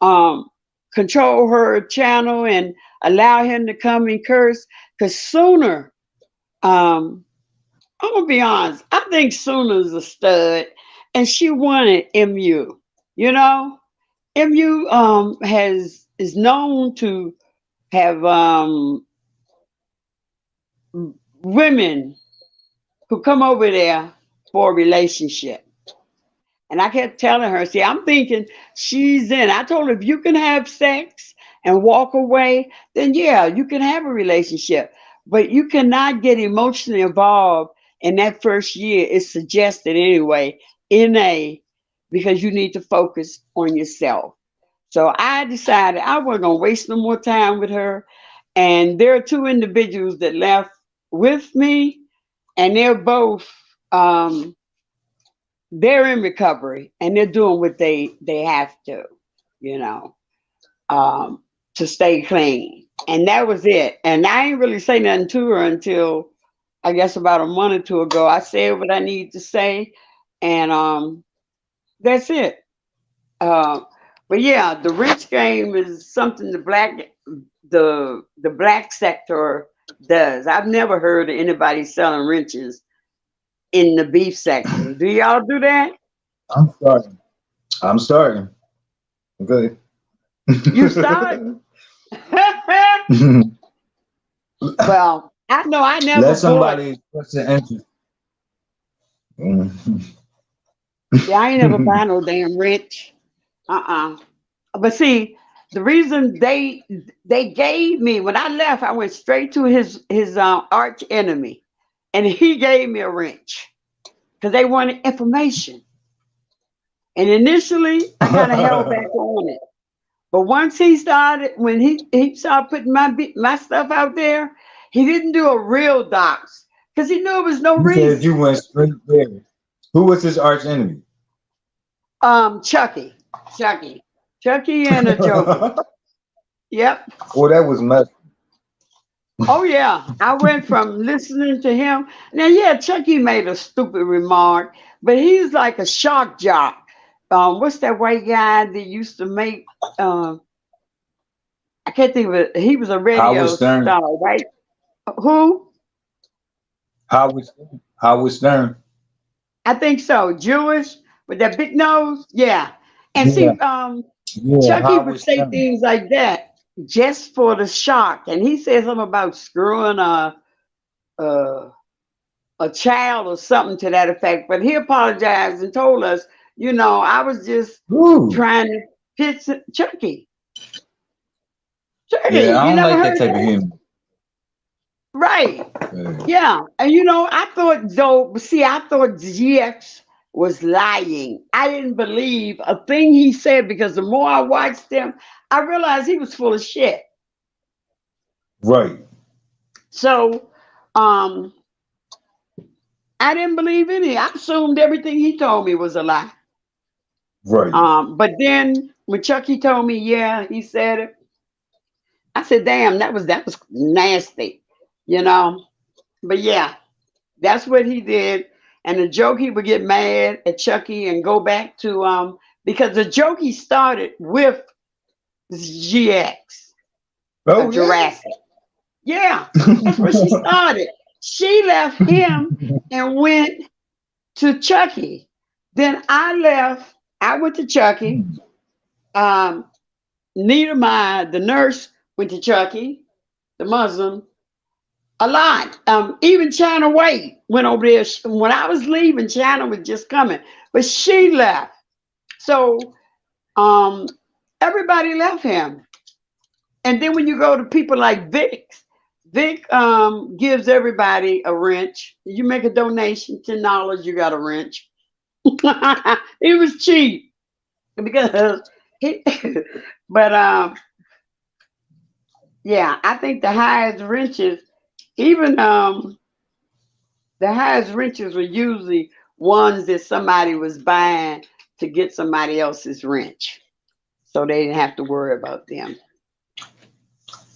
um control her channel and allow him to come and curse, because Sooner, um, I'm gonna be honest, I think Sooner's a stud, and she wanted MU. You know, MU has is known to have women who come over there for a relationship. And I kept telling her, see, I'm thinking she's in. I told her, if you can have sex and walk away, then yeah, you can have a relationship. But you cannot get emotionally involved in that first year. It's suggested anyway, in a because you need to focus on yourself. So I decided I wasn't gonna waste no more time with her. And there are two individuals that left with me, and they're both um, they're in recovery and they're doing what they have to, you know, um, to stay clean. And that was it. And I ain't really say nothing to her until I guess about a month or two ago. I said what I need to say, and that's it. Uh, but yeah, the rich game is something the black sector does. I've never heard of anybody selling wrenches in the beef section. Do y'all do that? I'm starting. I'm starting. Okay. You starting? Well, I know I never Let bought. somebody express an interest. Mm. Yeah, I ain't never buy no damn wrench. Uh-uh. But see, the reason they gave me when I left, I went straight to his arch enemy. and he gave me a wrench because they wanted information. And initially, I kind of held back on it. But once he started, when he started putting my stuff out there, he didn't do a real docs because he knew it was no You said reason. you went straight there. Who was his arch enemy? Chucky, Chucky, Chucky, and a Joker. Well, Yep. that was messed. Oh yeah, I went from listening to him. Now, yeah, Chucky made a stupid remark, but he's like a shock jock. What's that white guy that used to make? I can't think of it. He was a Howard radio Stern. star, right? Who? Howard Stern. Howard Stern. I think so. Jewish with that big nose. Yeah. And Yeah, see, yeah, Chucky would Howard say Stern. things like that just for the shock. And he said something about screwing a, a child or something to that effect. But he apologized and told us, I was just Ooh. trying to pitch Chucky. Yeah, Chucky, I you don't never like that heard type of that? humor. Right. Yeah. Yeah. And I thought though, see, I thought GX was lying. I didn't believe a thing he said because the more I watched him, I realized he was full of shit. Right, So um I didn't believe any. I assumed everything he told me was a lie. right. But then when Chucky told me, yeah, he said it, I said, damn, that was nasty, you know. But yeah, that's what he did. And the joke, he would get mad at Chucky and go back to because the joke he started with GX, Oh yeah. Jurassic. Yeah, that's where she started. She left him and went to Chucky. Then I left. I went to Chucky. Um, Nita, the nurse, went to Chucky, the Muslim. A lot. Even China White went over there. When I was leaving, China was just coming, but she left. So um, everybody left him. And then when you go to people like Vic, Vic gives everybody a wrench. You make a donation, $10, you got a wrench. It was cheap because he, but yeah, I think even the highest wrenches were usually ones that somebody was buying to get somebody else's wrench, so they didn't have to worry about them.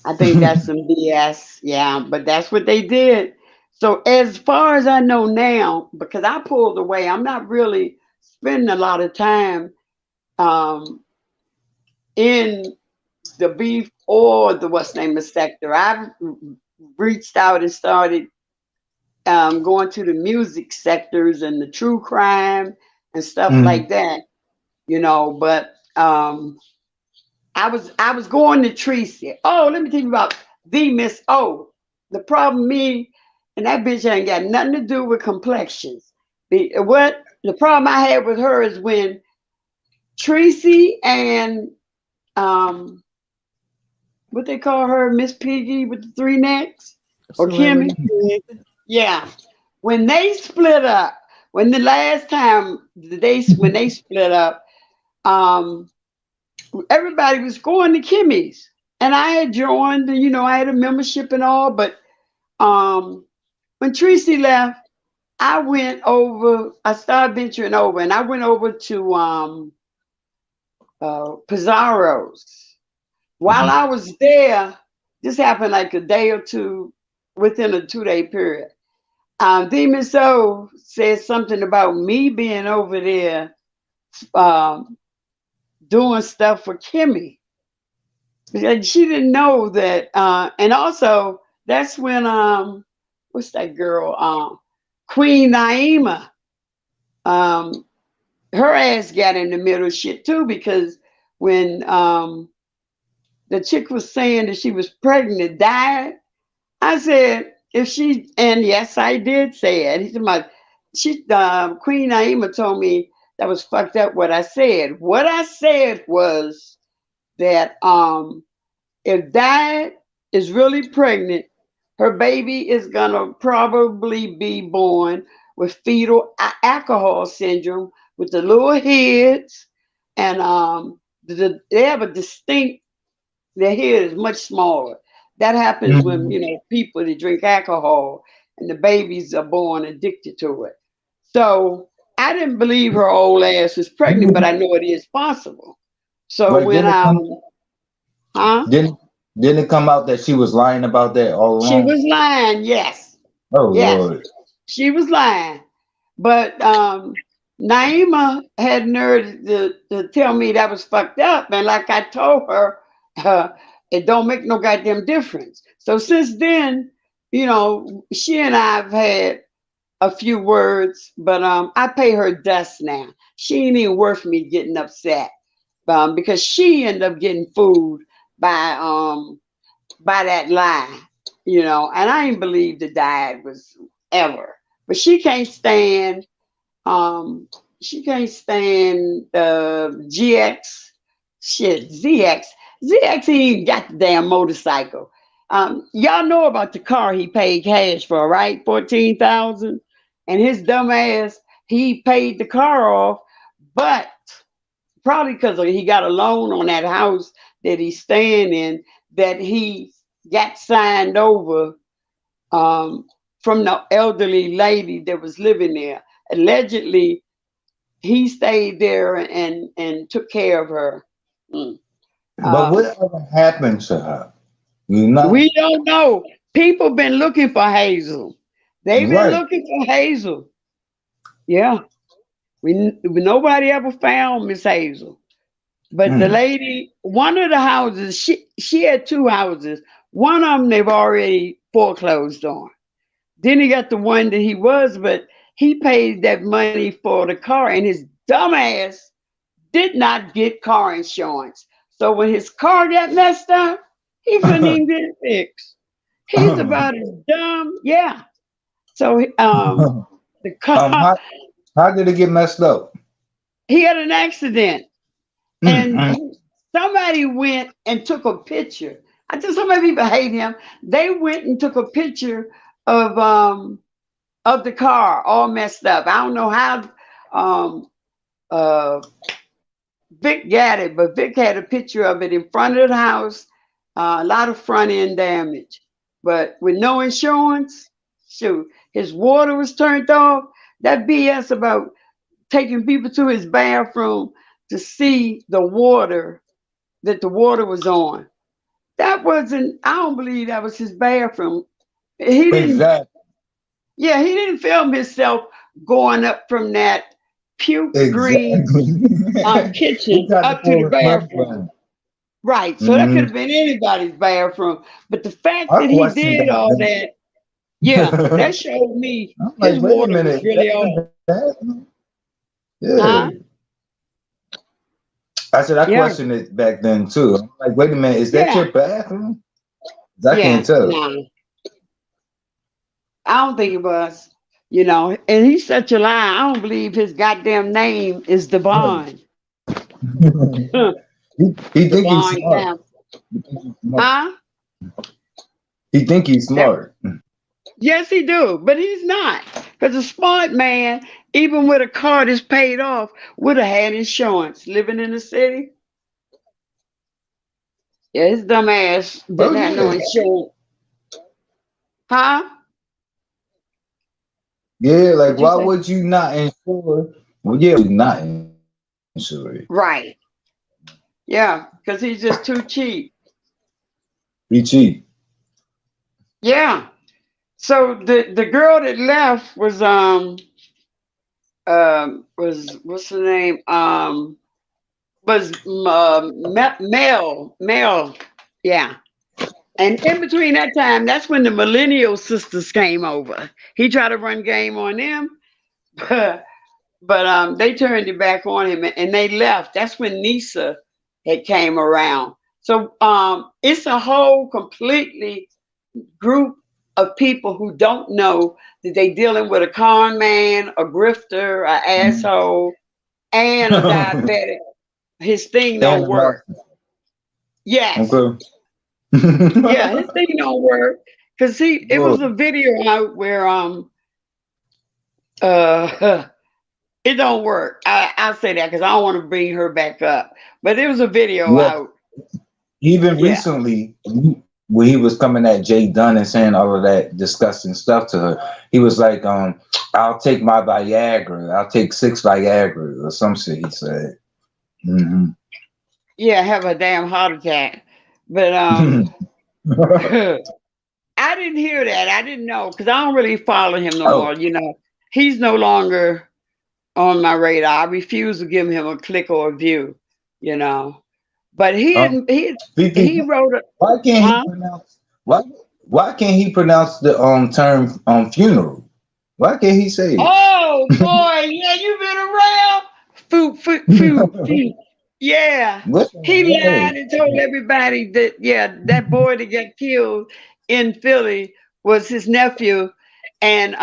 I think that's some BS. Yeah, but that's what they did. So as far as I know now, because I pulled away, I'm not really spending a lot of time um, in the beef or the what's name of sector. I've reached out and started going to the music sectors and the true crime and stuff Mhm. like that. But I was going to Tracy. Oh, let me tell you about the Miss O. The problem me and that bitch ain't got nothing to do with complexions. What the problem I had with her is when Tracy and um what they call her, Miss Piggy with the three necks, or Celebrity Kimmy. pig. Yeah. When they split up, when the last time when they split up, um, everybody was going to Kimmy's. And I had joined, I had a membership and all, but um when Tracy left, I started venturing over and I went over to Pizarro's. While Mhm. I was there, this happened like a day or two within a 2-day period. Demon Soul said something about me being over there um, doing stuff for Kimmy. Like, she didn't know that. And also, that's when, what's that girl? Queen Naima, um, her ass got in the middle of shit too because when the chick was saying that she was pregnant, died, I said, if she, and yes, I did say it. He said, Queen Naima told me that was fucked up what I said. What I said was that if Diane is really pregnant, her baby is gonna probably be born with fetal alcohol syndrome with the little heads, and they have a distinct. Their head is much smaller. That happens when Mhm. people that drink alcohol and the babies are born addicted to it. So I didn't believe her old ass was pregnant, but I know it is possible. So Wait, when huh? didn't didn't it come out that she was lying about that all She along? was lying. Yes, Oh yes, Lord. she was lying. But Naima had nerve to tell me that was fucked up, and like I told her, uh, it don't make no goddamn difference. So since then, she and I've had a few words, but I pay her dust now. She ain't even worth me getting upset, because she ended up getting food by that lie, and I ain't believe the diet was ever. But um she can't stand GX shit, ZX he ain't got the damn motorcycle. Y'all know about the car he paid cash for, right? 14,000. And his dumb ass, he paid the car off, but probably because he got a loan on that house that he's staying in, that he got signed over um, from the elderly lady that was living there. Allegedly, he stayed there and took care of her. Mm. But Um, whatever happened to her? You know? we don't know. People been looking for Hazel. They've been Right. looking for Hazel. Yeah, nobody ever found Miss Hazel. But the Mm. lady, one of the houses, she had two houses. One of them they've already foreclosed on. Then he got the one that he was, but he paid that money for the car, and his dumbass did not get car insurance. So when his car got messed up, he couldn't even get it fixed. He's about as dumb, yeah. So the car, how how did it get messed up? he had an accident, Mm, and mm. somebody went and took a picture. I think so many people hate him. They went and took a picture of um of the car all messed up. I don't know how um uh Vic got it, but Vic had a picture of it in front of the house. A lot of front end damage, but with no insurance. Shoot, his water was turned off. That BS about taking people to his bathroom to see the water, that the water was on. That wasn't. I don't believe that was his bathroom. He didn't. Exactly. Yeah, he didn't film himself going up from that puke green Exactly. He kitchen tried to up to the pull a bathroom. Cleveland. Right. So that could Mm. have been anybody's bathroom. But the fact I that he questioned did that all then. that, yeah, that showed me I'm like, his wait a water was minute, is really that your off. bathroom? Huh? Yeah. I said I Yeah. questioned it back then too. I'm like, wait a minute, is that Yeah. your bathroom? 'Cause I can't Yeah. tell. Nah, I don't think it was. And he's such a lie. I don't believe his goddamn name is Devon. he think he's Devon smart. Camp. He think he's smart. Huh? He think he's That smart. Yes, he do, but he's not. Because a smart man, even with a car that's paid off, would have had insurance. Living in the city, yeah, his dumb ass Oh didn't have no yeah. insurance. Huh? Yeah, like What you why say? would you not insure? Well, yeah, not insure it. Right. Yeah, because he's just too cheap. He cheap. Yeah. So the girl that left was what's her name was Mel. Yeah. And in between that time, that's when the Millennial Sisters came over. He tried to run game on them, but they turned it back on him and they left. That's when Nisa had came around. So it's a whole completely group of people who don't know that they dealing with a con man, a grifter, an Mhm. asshole, and a diabetic. His thing And don't the work. last. Yes. Okay. Yeah, his thing don't work. Cause see, it was Good. a video out where uh it don't work. I say that because I don't want to bring her back up. But there was a video Yeah. out. Even Yeah. recently, when he was coming at Jay Dunn and saying all of that disgusting stuff to her, he was like, I'll take my Viagra. I'll take 6 Viagra or some shit, he said. Hmm. Yeah, have a damn heart attack. But I didn't hear that. I didn't know because I don't really follow him no Oh, more. You know, he's no longer on my radar. I refuse to give him a click or a view. You know, but he um, didn't. He speaking, he wrote a why can't he huh? pronounce why why can't he pronounce the term funeral? Why can't he say it? Oh boy, yeah, you been around. Food, food, food, food. Yeah, What he the lied hell? and told everybody that yeah, that boy that got killed in Philly was his nephew, and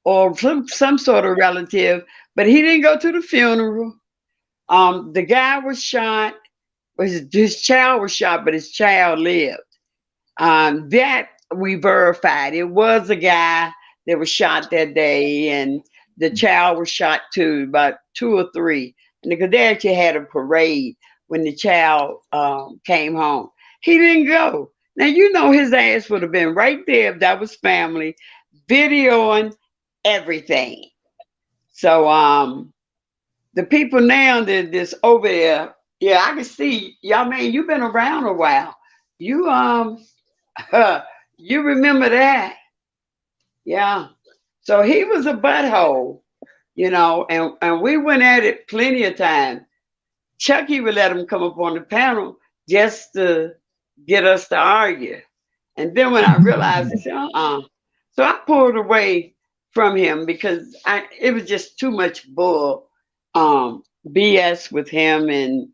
or some sort of relative, but he didn't go to the funeral. The guy was shot. His child was shot, but his child lived. That we verified. It was a guy that was shot that day, and the child was shot too, about two or three. And because they actually had a parade when the child came home. He didn't go. Now you know his ass would have been right there if that was family, videoing everything. So the people now that that's over there, yeah, I can see y'all man, you've been around a while. You you remember that. Yeah. So he was a butthole, and we went at it plenty of time. Chucky would let him come up on the panel just to get us to argue. And then when I realized, I said, uh-uh. So I pulled away from him because it was just too much bull, BS with him and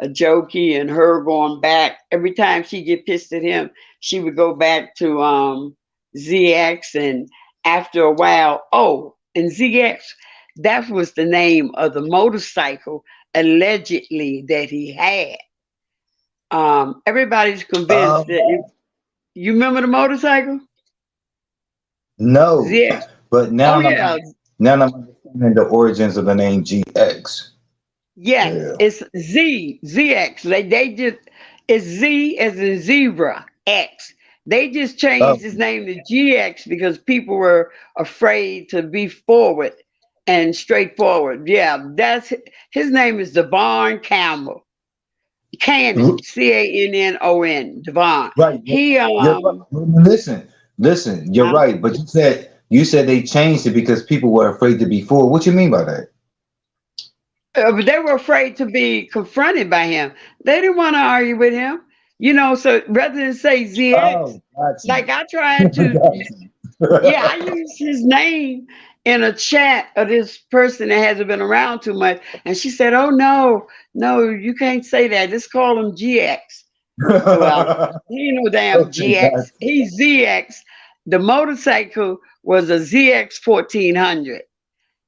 a jokey and her going back. Every time she get pissed at him, she would go back to ZX, and after a while, oh, and ZX, that was the name of the motorcycle allegedly that he had. Everybody's convinced that Um, you remember the motorcycle? no, ZX. but Oh yeah, now I'm understanding the origins of the name GX. yes, Yeah. it's ZX. They just it's Z as in zebra X. They just Oh, changed his name to GX because people were afraid to be forward and straightforward. Yeah, that's his name is Devon Campbell. Cannon, Cannon, Devon. right. He You're right. Listen. You're huh? right. But you said they changed it because people were afraid to be fooled. What you mean by that? But they were afraid to be confronted by him. They didn't want to argue with him. So rather than say ZX, Oh, got you. like I tried to, Got you. yeah, I used his name in a chat of this person that hasn't been around too much. And she said, oh, no, no, you can't say that. Just call him GX. Well, he ain't no damn Okay, got GX. He's ZX. The motorcycle was a ZX 1400.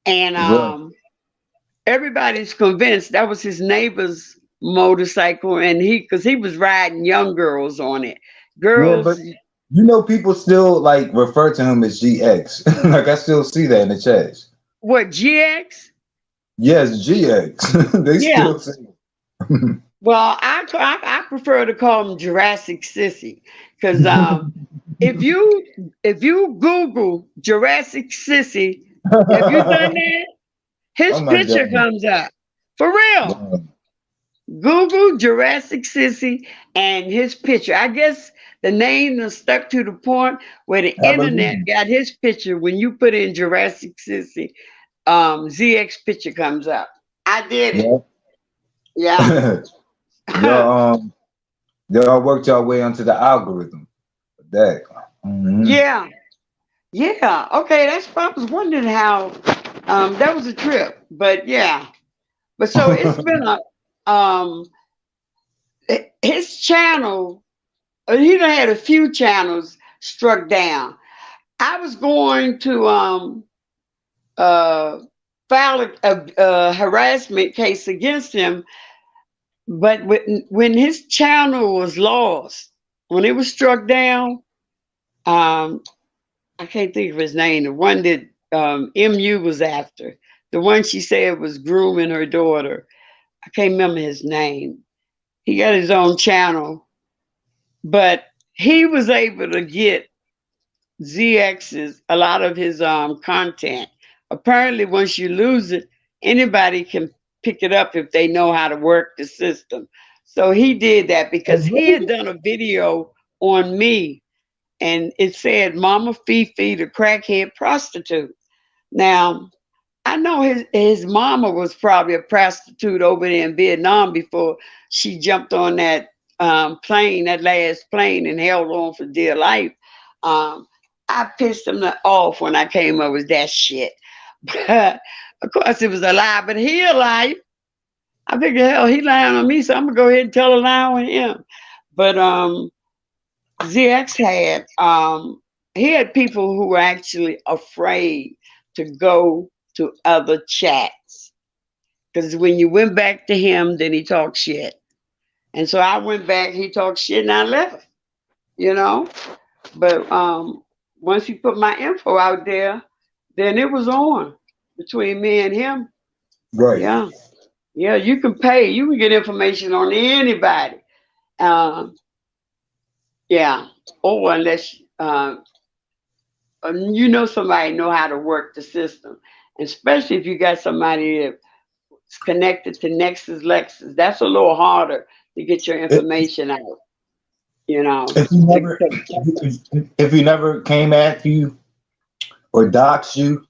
And you. Right. everybody's convinced that was his neighbor's motorcycle, and because he was riding young girls on it. Yeah, but Girls, people still like refer to him as GX. Like I still see that in the chat. what GX? Yes, GX. They Yeah. still say it. Well, I prefer to call him Jurassic Sissy because if you Google Jurassic Sissy, have you done that? His Oh my picture god. comes up for real. Wow. Google Jurassic Sissy and his picture. I guess the name is stuck to the point where the I believe internet you. got his picture. When you put in Jurassic Sissy, ZX picture comes up. I did it. Yeah. Yeah. y'all y'all worked your way onto the algorithm. That. Hmm. Yeah. Yeah. Okay. That's I was wondering how that was a trip. But yeah. But so it's been a his channel, he done had a few channels struck down. I was going to uh, file a harassment case against him, but when his channel was lost, when it was struck down, Um, I can't think of his name. The one that MU was after. The one she said was grooming her daughter. I can't remember his name. He got his own channel, but he was able to get ZX's a lot of his content. Apparently, once you lose it, anybody can pick it up if they know how to work the system. So he did that because he had done a video on me, and it said Mama Fifi, the crackhead prostitute. Now, I know his mama was probably a prostitute over there in Vietnam before she jumped on that plane, that last plane, and held on for dear life. Um, I pissed him off when I came up with that shit. But of course, it was a lie, but he a lie. I figured, hell, he lying on me, so I'm gonna go ahead and tell a lie on him. But ZX he had people who were actually afraid to go to other chats because when you went back to him, then he talked shit. And so I went back, he talked shit, and I left it, you know. But once he put my info out there, then it was on between me and him. Right. Yeah, yeah, you can pay, you can get information on anybody. Um, yeah, or unless you know somebody know how to work the system, especially if you got somebody that's connected to Nexus Lexus. That's a little harder to get your If, information out. You know, if he never, if he never came at you or doxed you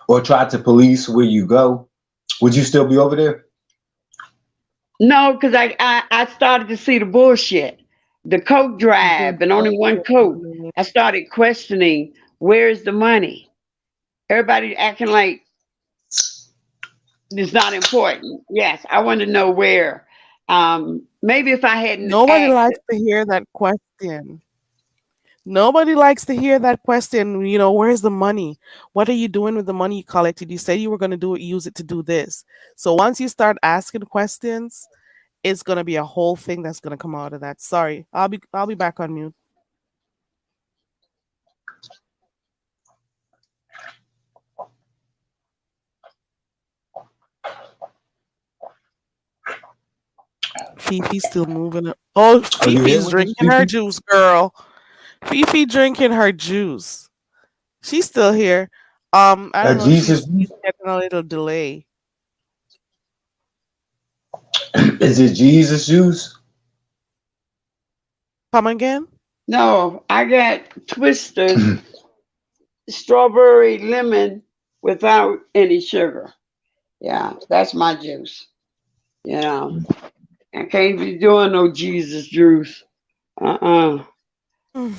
or tried to police where you go, would you still be over there? no, because I started to see the bullshit, the coke drive, Good and only one coke. question. I started questioning where's the money. Everybody acting like it's not important. Yes, I want to know where. Maybe if I hadn't Nobody asked. likes to hear that question. Nobody likes to hear that question. Where's the money? What are you doing with the money you collected? You said you were going to use it to do this. So once you start asking questions, it's going to be a whole thing that's going to come out of that. Sorry, I'll be back on mute. Fifi's still moving. Oh, Are you here Fifi's with us, drinking her Fifi? juice, girl. Fifi drinking her juice. She's still here. I don't That know if Jesus, she's getting a little delay. is it Jesus juice? Come again? No, I got Twisted strawberry lemon without any sugar. Yeah, that's my juice. You know, I can't be doing no Jesus juice. Uh-uh.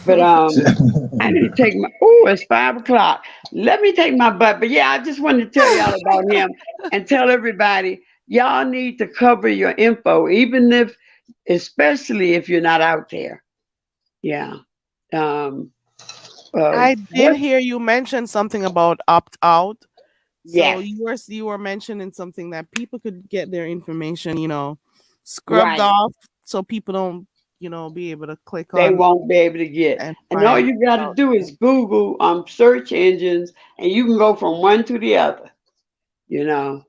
But I need to take my. Oh, it's 5 o'clock. Let me take my butt. But yeah, I just wanted to tell y'all about him and tell everybody y'all need to cover your info, even if, especially if you're not out there. Yeah. Um. I did What? hear you mention something about opt out. So Yes. you were mentioning something that people could get their information, scrubbed Right. off, so people don't, be able to click They on won't be able to get. and And all find you got to out. do is Google search engines, and you can go from one to the other. You know,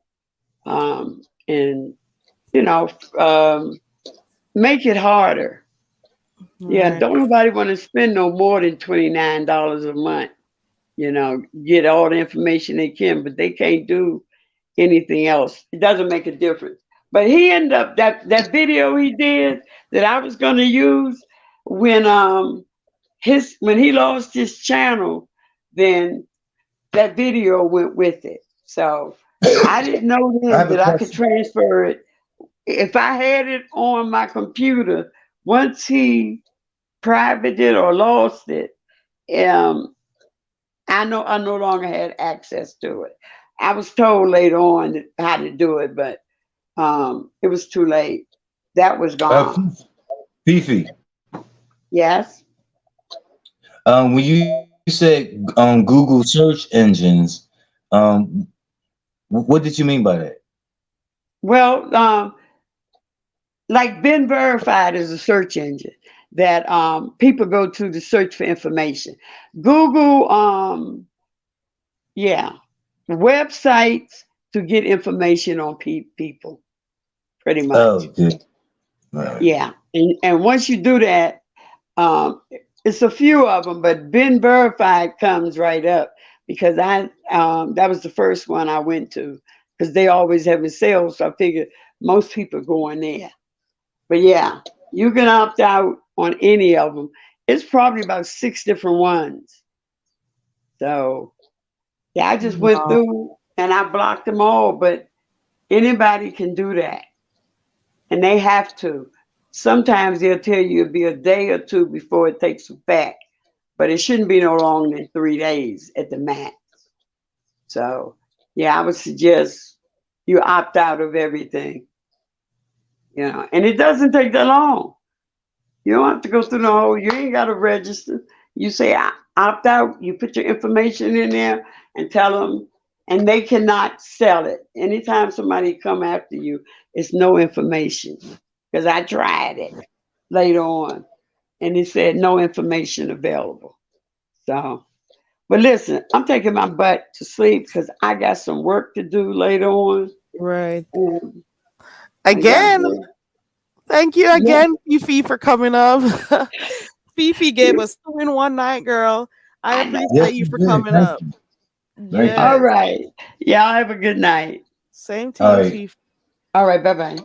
and you know, um, make it harder. Yeah, Right. don't nobody want to spend no more than $29 a month. You know, get all the information they can, but they can't do anything else. It doesn't make a difference. But he ended up that video he did that I was going to use when his when he lost his channel, then that video went with it. So I didn't know I then have a that I could question. transfer it. If I had it on my computer, once he privated it or lost it, um, I know I no longer had access to it. I was told later on how to do it, but it was too late. That was Uh, gone. Fifi, Yes. when you said Google search engines, um, what did you mean by that? Well, like Ben Verified is a search engine. that people go to search for information. Google, yeah, websites to get information on people, pretty Oh, much. good. Right. Yeah, and once you do that, um, it's a few of them, but been verified comes right up because I that was the first one I went to because they always have a sale, so I figured most people go in there. But yeah, you can opt out on any of them. It's probably about six different ones. So yeah, I just went Wow. through and I blocked them all, but anybody can do that. And they have to. Sometimes they'll tell you it'll be a day or two before it takes effect, but it shouldn't be no longer than 3 days at the max. So yeah, I would suggest you opt out of everything, and it doesn't take that long. You don't have to go through the whole. You ain't got to register. You say opt out. You put your information in there and tell them, and they cannot sell it. Anytime somebody come after you, it's no information because I tried it later on, and it said no information available. So, but listen, I'm taking my butt to sleep because I got some work to do later on. Right. And I got Again, to, thank you yeah. again, Fifi, for coming up. Fifi gave us two in one night, girl. I I know. Yes, appreciate you you for did. coming Thank up. you. Thank you. All Yes. right. Y'all have a good night. Same to All you, right. Fifi. All right. Bye bye.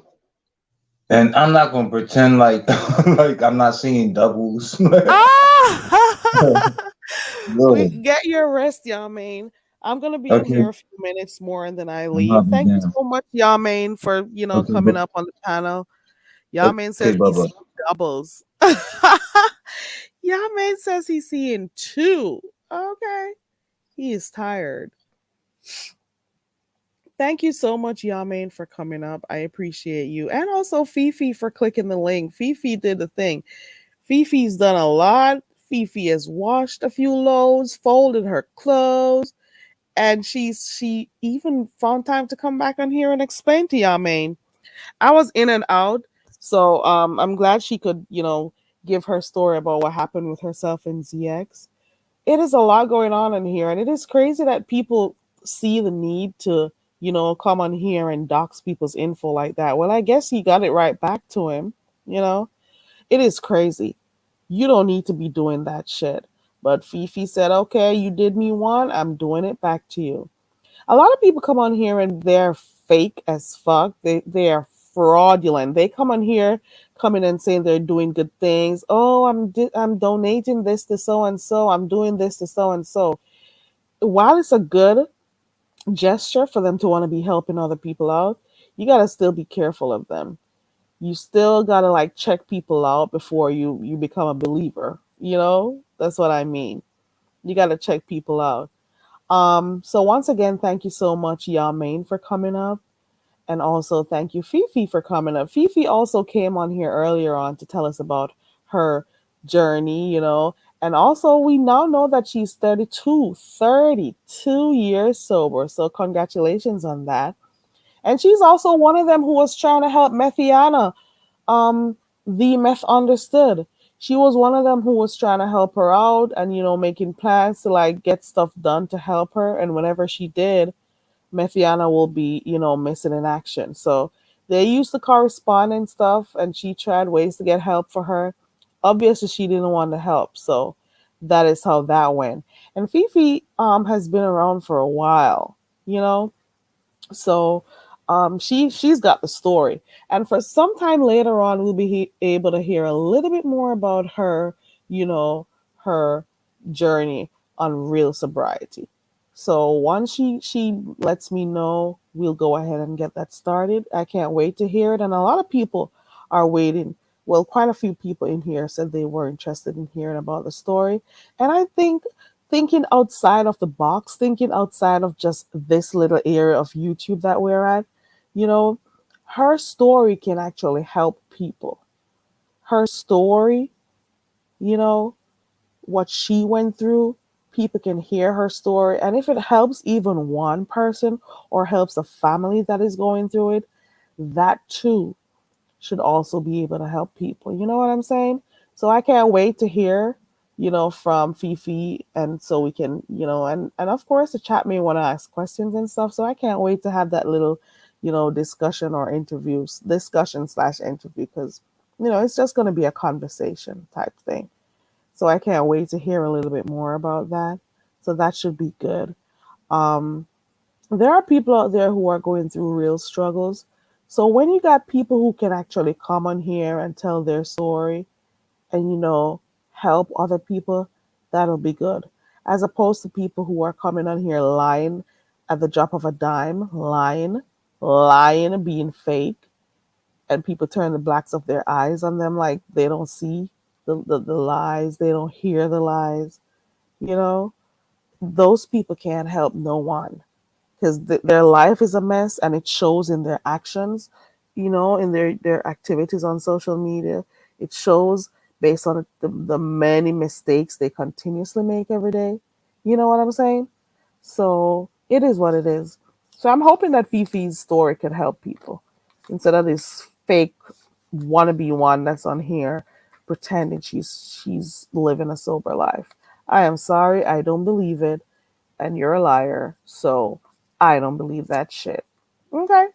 And I'm not gonna pretend like like I'm not seeing doubles. Ah! we Lord. get your rest, Yamain. I'm gonna be in Okay, here a few minutes more and then I I'm not leave. be Thank you down. so much, Yamain, for Okay, coming up on the panel. Yamain okay, says he's Bubba. seeing doubles. Yamain says he's seeing two. Okay. He is tired. Thank you so much, Yamain, for coming up. I appreciate you. And also Fifi for clicking the link. Fifi did the thing. Fifi's done a lot. Fifi has washed a few loads, folded her clothes, and she even found time to come back on here and explain to Yamain. I was in and out, so I'm glad she could, give her story about what happened with herself in ZX. It is a lot going on in here, and it is crazy that people see the need to, come on here and dox people's info like that. Well, I guess he got it right back to him, you know? It is crazy. You don't need to be doing that shit. But Fifi said, okay, you did me one, I'm doing it back to you. A lot of people come on here and they're fake as fuck. They are fraudulent. They come on here coming and saying they're doing good things. Oh, I'm donating this to so and so. I'm doing this to so and so. While it's a good gesture for them to want to be helping other people out, you got to still be careful of them. You still got to like check people out before you become a believer. That's what I mean. You got to check people out. So once again, thank you so much, Yamain, for coming up. And also thank you, Fifi, for coming up. Fifi also came on here earlier on to tell us about her journey. And also we now know that she's 32 years sober. So congratulations on that. And she's also one of them who was trying to help Methiana, um, the Meth Understood. She was one of them who was trying to help her out and, making plans to like get stuff done to help her. And whenever she did, Methiana will be, missing in action. So they used to correspond and stuff, and she tried ways to get help for her. Obviously, she didn't want to help, so that is how that went. And Fifi has been around for a while, you know. So she's got the story, and for some time later on, we'll be able to hear a little bit more about her, you know, her journey on real sobriety. So once she lets me know, we'll go ahead and get that started. I can't wait to hear it, and a lot of people are waiting. Well, quite a few people in here said they were interested in hearing about the story, and I think thinking outside of the box, thinking outside of just this little area of YouTube that we're at, you know, her story can actually help people. Her story, you know, what she went through, people can hear her story. And if it helps even one person or helps a family that is going through it, that too should also be able to help people. You know what I'm saying? So I can't wait to hear, from Fifi, and so we can, and of course the chat may want to ask questions and stuff. So I can't wait to have that little, discussion or interviews, discussion slash interview, because it's just going to be a conversation type thing. So I can't wait to hear a little bit more about that. So that should be good. Um, there are people out there who are going through real struggles. So when you got people who can actually come on here and tell their story and, help other people, that'll be good. As opposed to people who are coming on here lying at the drop of a dime, lying, being fake, and people turn the blacks of their eyes on them like they don't see the lies, they don't hear the lies, you know? Those people can't help no one because their life is a mess and it shows in their actions, in their activities on social media. It shows based on the many mistakes they continuously make every day. You know what I'm saying? So it is what it is. So I'm hoping that Fifi's story could help people instead of this fake wannabe one that's on here pretending she's living a sober life. I am sorry, I don't believe it, and you're a liar. So I don't believe that shit. Okay.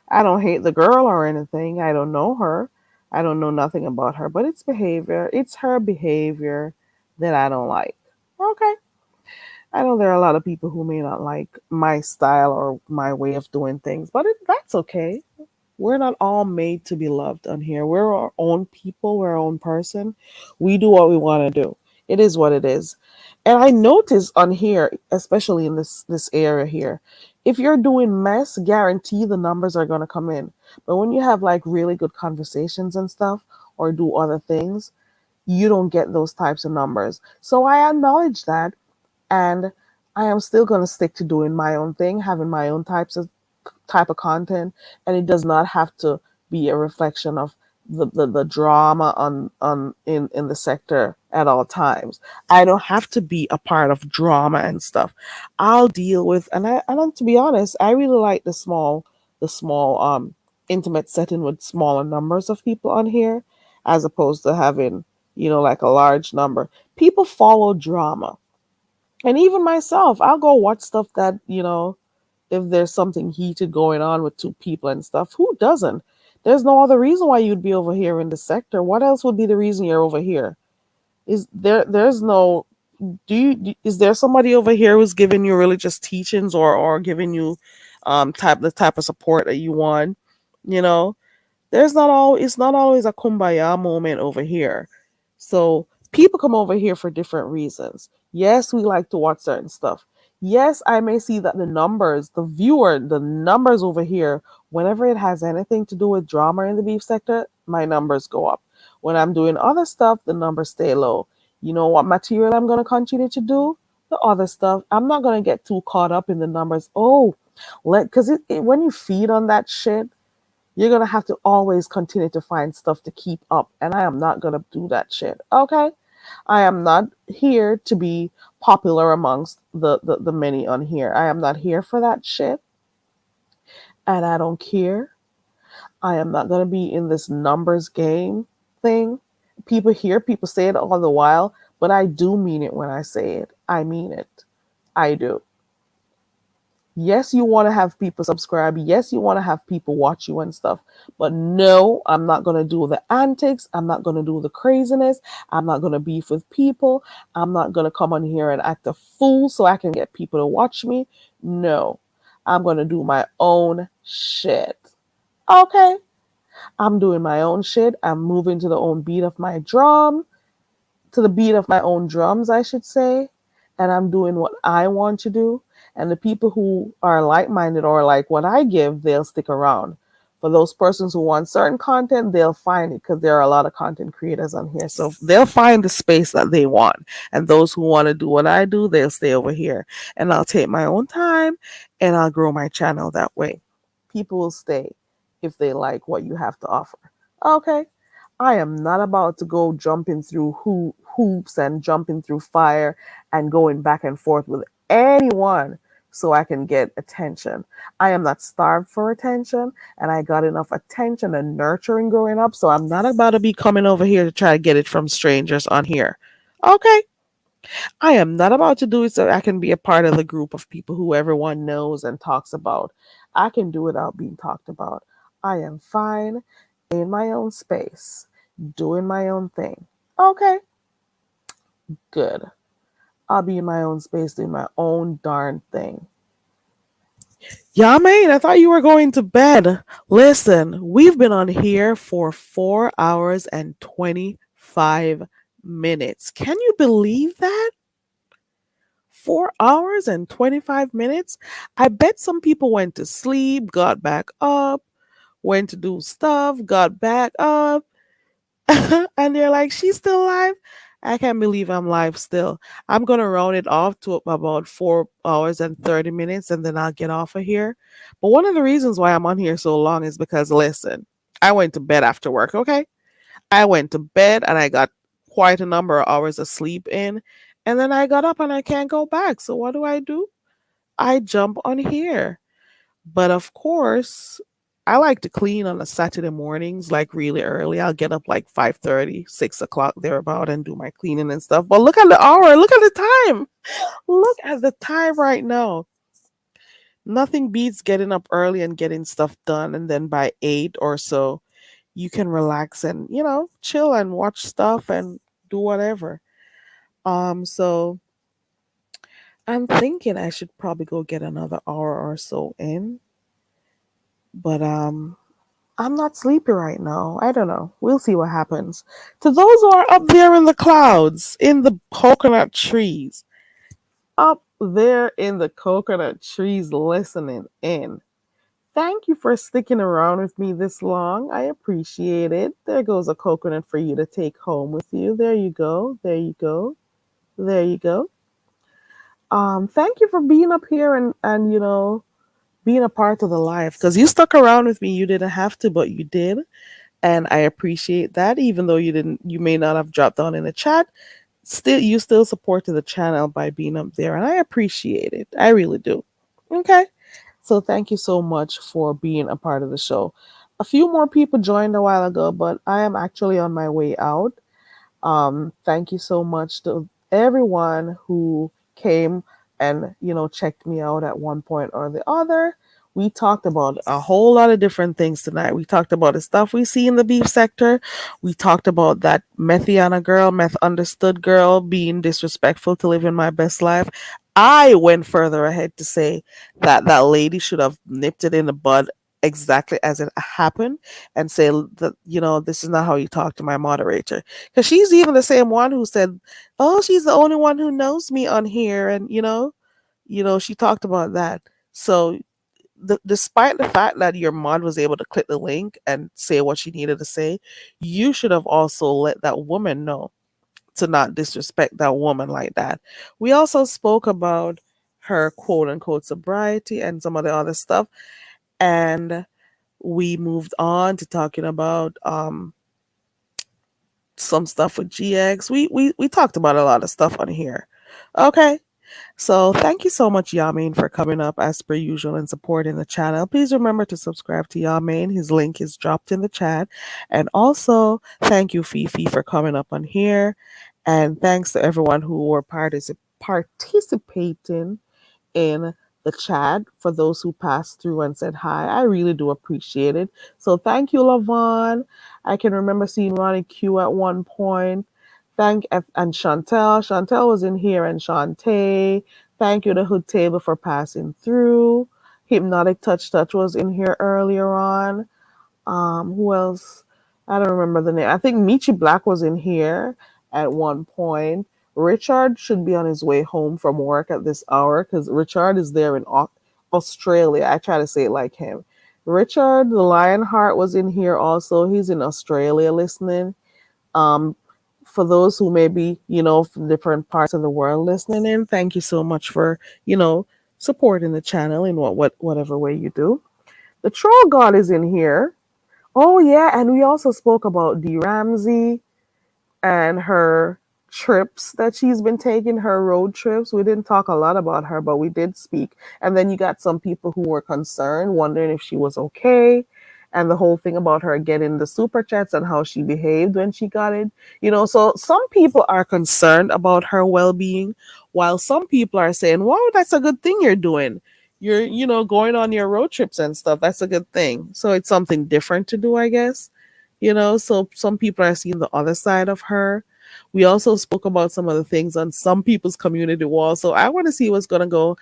I don't hate the girl or anything. I don't know her. I don't know nothing about her, but it's behavior. It's her behavior that I don't like. Okay. I know there are a lot of people who may not like my style or my way of doing things, but that's okay. We're not all made to be loved on here. We're our own people, we're our own person. We do what we want to do. It is what it is. And I notice on here, especially in this area here, if you're doing mess, guarantee the numbers are going to come in. But when you have like really good conversations and stuff or do other things, you don't get those types of numbers. So I acknowledge that, and I am still going to stick to doing my own thing, having my own type of content, and it does not have to be a reflection of the drama in the sector at all times. I don't have to be a part of drama and stuff. I'll deal with, to be honest, I really like the small intimate setting with smaller numbers of people on here as opposed to having, like a large number. People follow drama. And even myself, I'll go watch stuff that, if there's something heated going on with two people and stuff. Who doesn't? There's no other reason why you'd be over here in the sector. What else would be the reason you're over here? There's no is there somebody over here who's giving you religious teachings or giving you the type of support that you want? You know, it's not always a kumbaya moment over here. So people come over here for different reasons. Yes, we like to watch certain stuff. Yes, I may see that the numbers over here, whenever it has anything to do with drama in the beef sector, my numbers go up. When I'm doing other stuff, the numbers stay low. You know what material I'm going to continue to do? The other stuff. I'm not going to get too caught up in the numbers. Oh, because when you feed on that shit, you're gonna have to always continue to find stuff to keep up, and I am not gonna do that shit. Okay, I am not here to be popular amongst the many on here. I am not here for that shit, and I don't care. I am not gonna be in this numbers game thing. People say it all the while, but I do mean it when I say it. I mean it. I do. Yes, you want to have people subscribe. Yes, you want to have people watch you and stuff. But no, I'm not going to do the antics. I'm not going to do the craziness. I'm not going to beef with people. I'm not going to come on here and act a fool so I can get people to watch me. No, I'm going to do my own shit. Okay. I'm doing my own shit. I'm moving to the own beat of my drum, to the beat of my own drums, I should say, and I'm doing what I want to do. And the people who are like minded or like what I give, they'll stick around. For those persons who want certain content, they'll find it because there are a lot of content creators on here. So they'll find the space that they want. And those who want to do what I do, they'll stay over here. And I'll take my own time and I'll grow my channel that way. People will stay if they like what you have to offer. Okay. I am not about to go jumping through hoops and jumping through fire and going back and forth with anyone so I can get attention. I am not starved for attention, and I got enough attention and nurturing growing up, so I'm not about to be coming over here to try to get it from strangers on here. Okay? I am not about to do it so I can be a part of the group of people who everyone knows and talks about. I can do without being talked about. I am fine in my own space, doing my own thing. Okay, good. I'll be in my own space doing my own darn thing. Yeah, man, I thought you were going to bed. Listen, we've been on here for 4 hours and 25 minutes. Can you believe that? 4 hours and 25 minutes? I bet some people went to sleep, got back up, went to do stuff, got back up, and they're like, she's still alive? I can't believe I'm live still. I'm going to round it off to about 4 hours and 30 minutes and then I'll get off of here. But one of the reasons why I'm on here so long is because, listen, I went to bed after work, okay? I went to bed and I got quite a number of hours of sleep in. And then I got up and I can't go back. So what do? I jump on here. But of course, I like to clean on a Saturday mornings, like really early. I'll get up like 5:30, 6 o'clock thereabout and do my cleaning and stuff. But look at the hour, look at the time. Look at the time right now. Nothing beats getting up early and getting stuff done. And then by 8 or so, you can relax and, chill and watch stuff and do whatever. So I'm thinking I should probably go get another hour or so in. But I'm not sleepy right now. I don't know. We'll see what happens. To those who are up there in the clouds, in the coconut trees, up there in the coconut trees listening in. Thank you for sticking around with me this long. I appreciate it. There goes a coconut for you to take home with you. There you go. There you go. There you go. Thank you for being up here and being a part of the life because you stuck around with me. You didn't have to, but you did, and I appreciate that. Even though you may not have dropped down in the chat, you still supported the channel by being up there, and I appreciate it. I really do. Okay, so thank you so much for being a part of the show. A few more people joined a while ago, but I am actually on my way out. Thank you so much to everyone who came and checked me out at one point or the other. We talked about a whole lot of different things tonight. We talked about the stuff we see in the beef sector. We talked about that Methiana girl, meth understood girl being disrespectful to living my best life. I went further ahead to say that that lady should have nipped it in the bud exactly as it happened and say that this is not how you talk to my moderator, because she's even the same one who said, oh, she's the only one who knows me on here, and she talked about that. So despite the fact that your mod was able to click the link and say what she needed to say, you should have also let that woman know to not disrespect that woman like that. We also spoke about her quote unquote sobriety and some of the other stuff, and we moved on to talking about some stuff with GX. We talked about a lot of stuff on here. Okay. So thank you so much, Yamin, for coming up as per usual and supporting the channel. Please remember to subscribe to Yamin. His link is dropped in the chat. And also thank you, Fifi, for coming up on here. And thanks to everyone who were participating in the chat, for those who passed through and said hi. I really do appreciate it. So thank you, Lavon. I can remember seeing Ronnie Q at one point. And Chantel. Chantel was in here, and Shantae. Thank you to Hood Table for passing through. Hypnotic Touch was in here earlier on. Who else? I don't remember the name. I think Michi Black was in here at one point. Richard should be on his way home from work at this hour because Richard is there in Australia. I try to say it like him. Richard, the Lionheart, was in here also. He's in Australia listening. Um, for those who may be, from different parts of the world listening in, thank you so much for, supporting the channel in whatever way you do. The Troll God is in here. Oh yeah, and we also spoke about Dee Ramsey and her trips that she's been taking, her road trips. We didn't talk a lot about her, but we did speak. And then you got some people who were concerned, wondering if she was okay. And the whole thing about her getting the super chats and how she behaved when she got it. So some people are concerned about her well being, while some people are saying, wow, that's a good thing you're doing. You're going on your road trips and stuff. That's a good thing. So it's something different to do, I guess. So some people are seeing the other side of her. We also spoke about some of the things on some people's community wall. So I want to see what's gonna go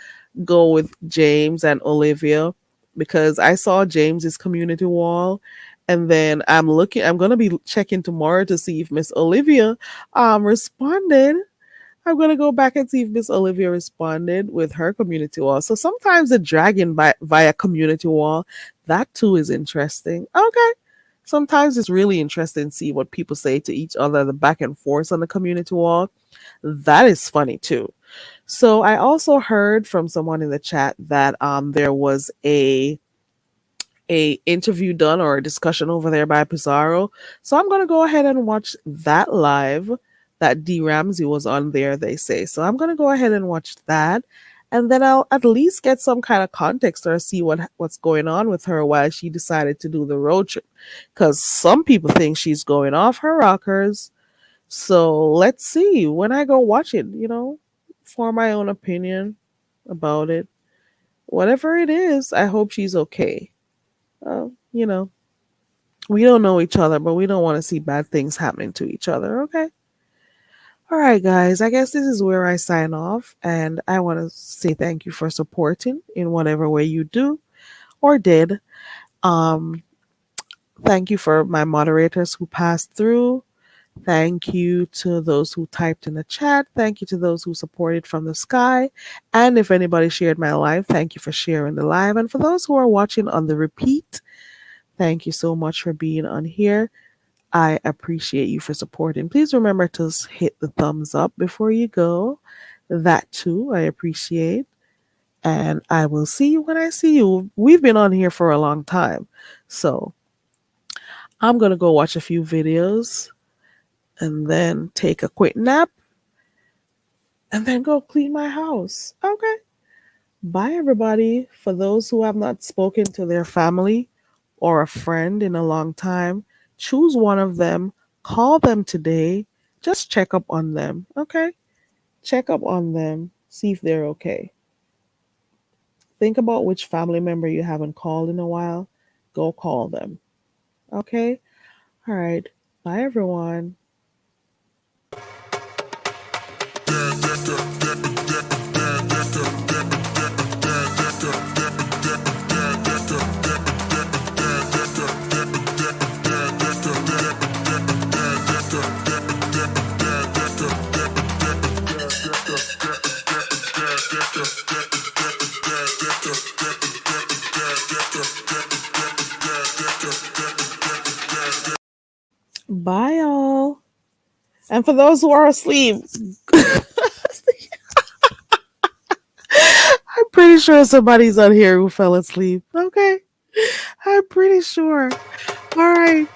with James and Olivia, because I saw James's community wall, and then I'm gonna be checking tomorrow to see if Miss Olivia responded. I'm gonna go back and see if Miss Olivia responded with her community wall. So sometimes the dragging via community wall, that too is interesting. Okay. Sometimes it's really interesting to see what people say to each other, the back and forth on the community wall. That is funny too. So I also heard from someone in the chat that there was a interview done or a discussion over there by Pizarro. So I'm gonna go ahead and watch that live. That D Ramsey was on there, they say. So I'm gonna go ahead and watch that. And then I'll at least get some kind of context or see what's going on with her while she decided to do the road trip. Because some people think she's going off her rockers. So let's see when I go watch it, form my own opinion about it. Whatever it is, I hope she's okay. Uh, you know, we don't know each other, but we don't want to see bad things happening to each other, okay? All right, guys, I guess this is where I sign off. And I want to say thank you for supporting in whatever way you do or did. Um, Thank you for my moderators who passed through. Thank you to those who typed in the chat. Thank you to those who supported from the sky. And if anybody shared my live, thank you for sharing the live. And for those who are watching on the repeat, thank you so much for being on here. I appreciate you for supporting. Please remember to hit the thumbs up before you go. That too, I appreciate. And I will see you when I see you. We've been on here for a long time. So I'm going to go watch a few videos and then take a quick nap and then go clean my house. Okay. Bye, everybody. For those who have not spoken to their family or a friend in a long time, choose one of them, call them today, just check up on them. Okay. Check up on them, see if they're okay. Think about which family member you haven't called in a while. Go call them. Okay. All right. Bye, everyone. Bye, all. And for those who are asleep, I'm pretty sure somebody's on here who fell asleep. Okay. I'm pretty sure. All right.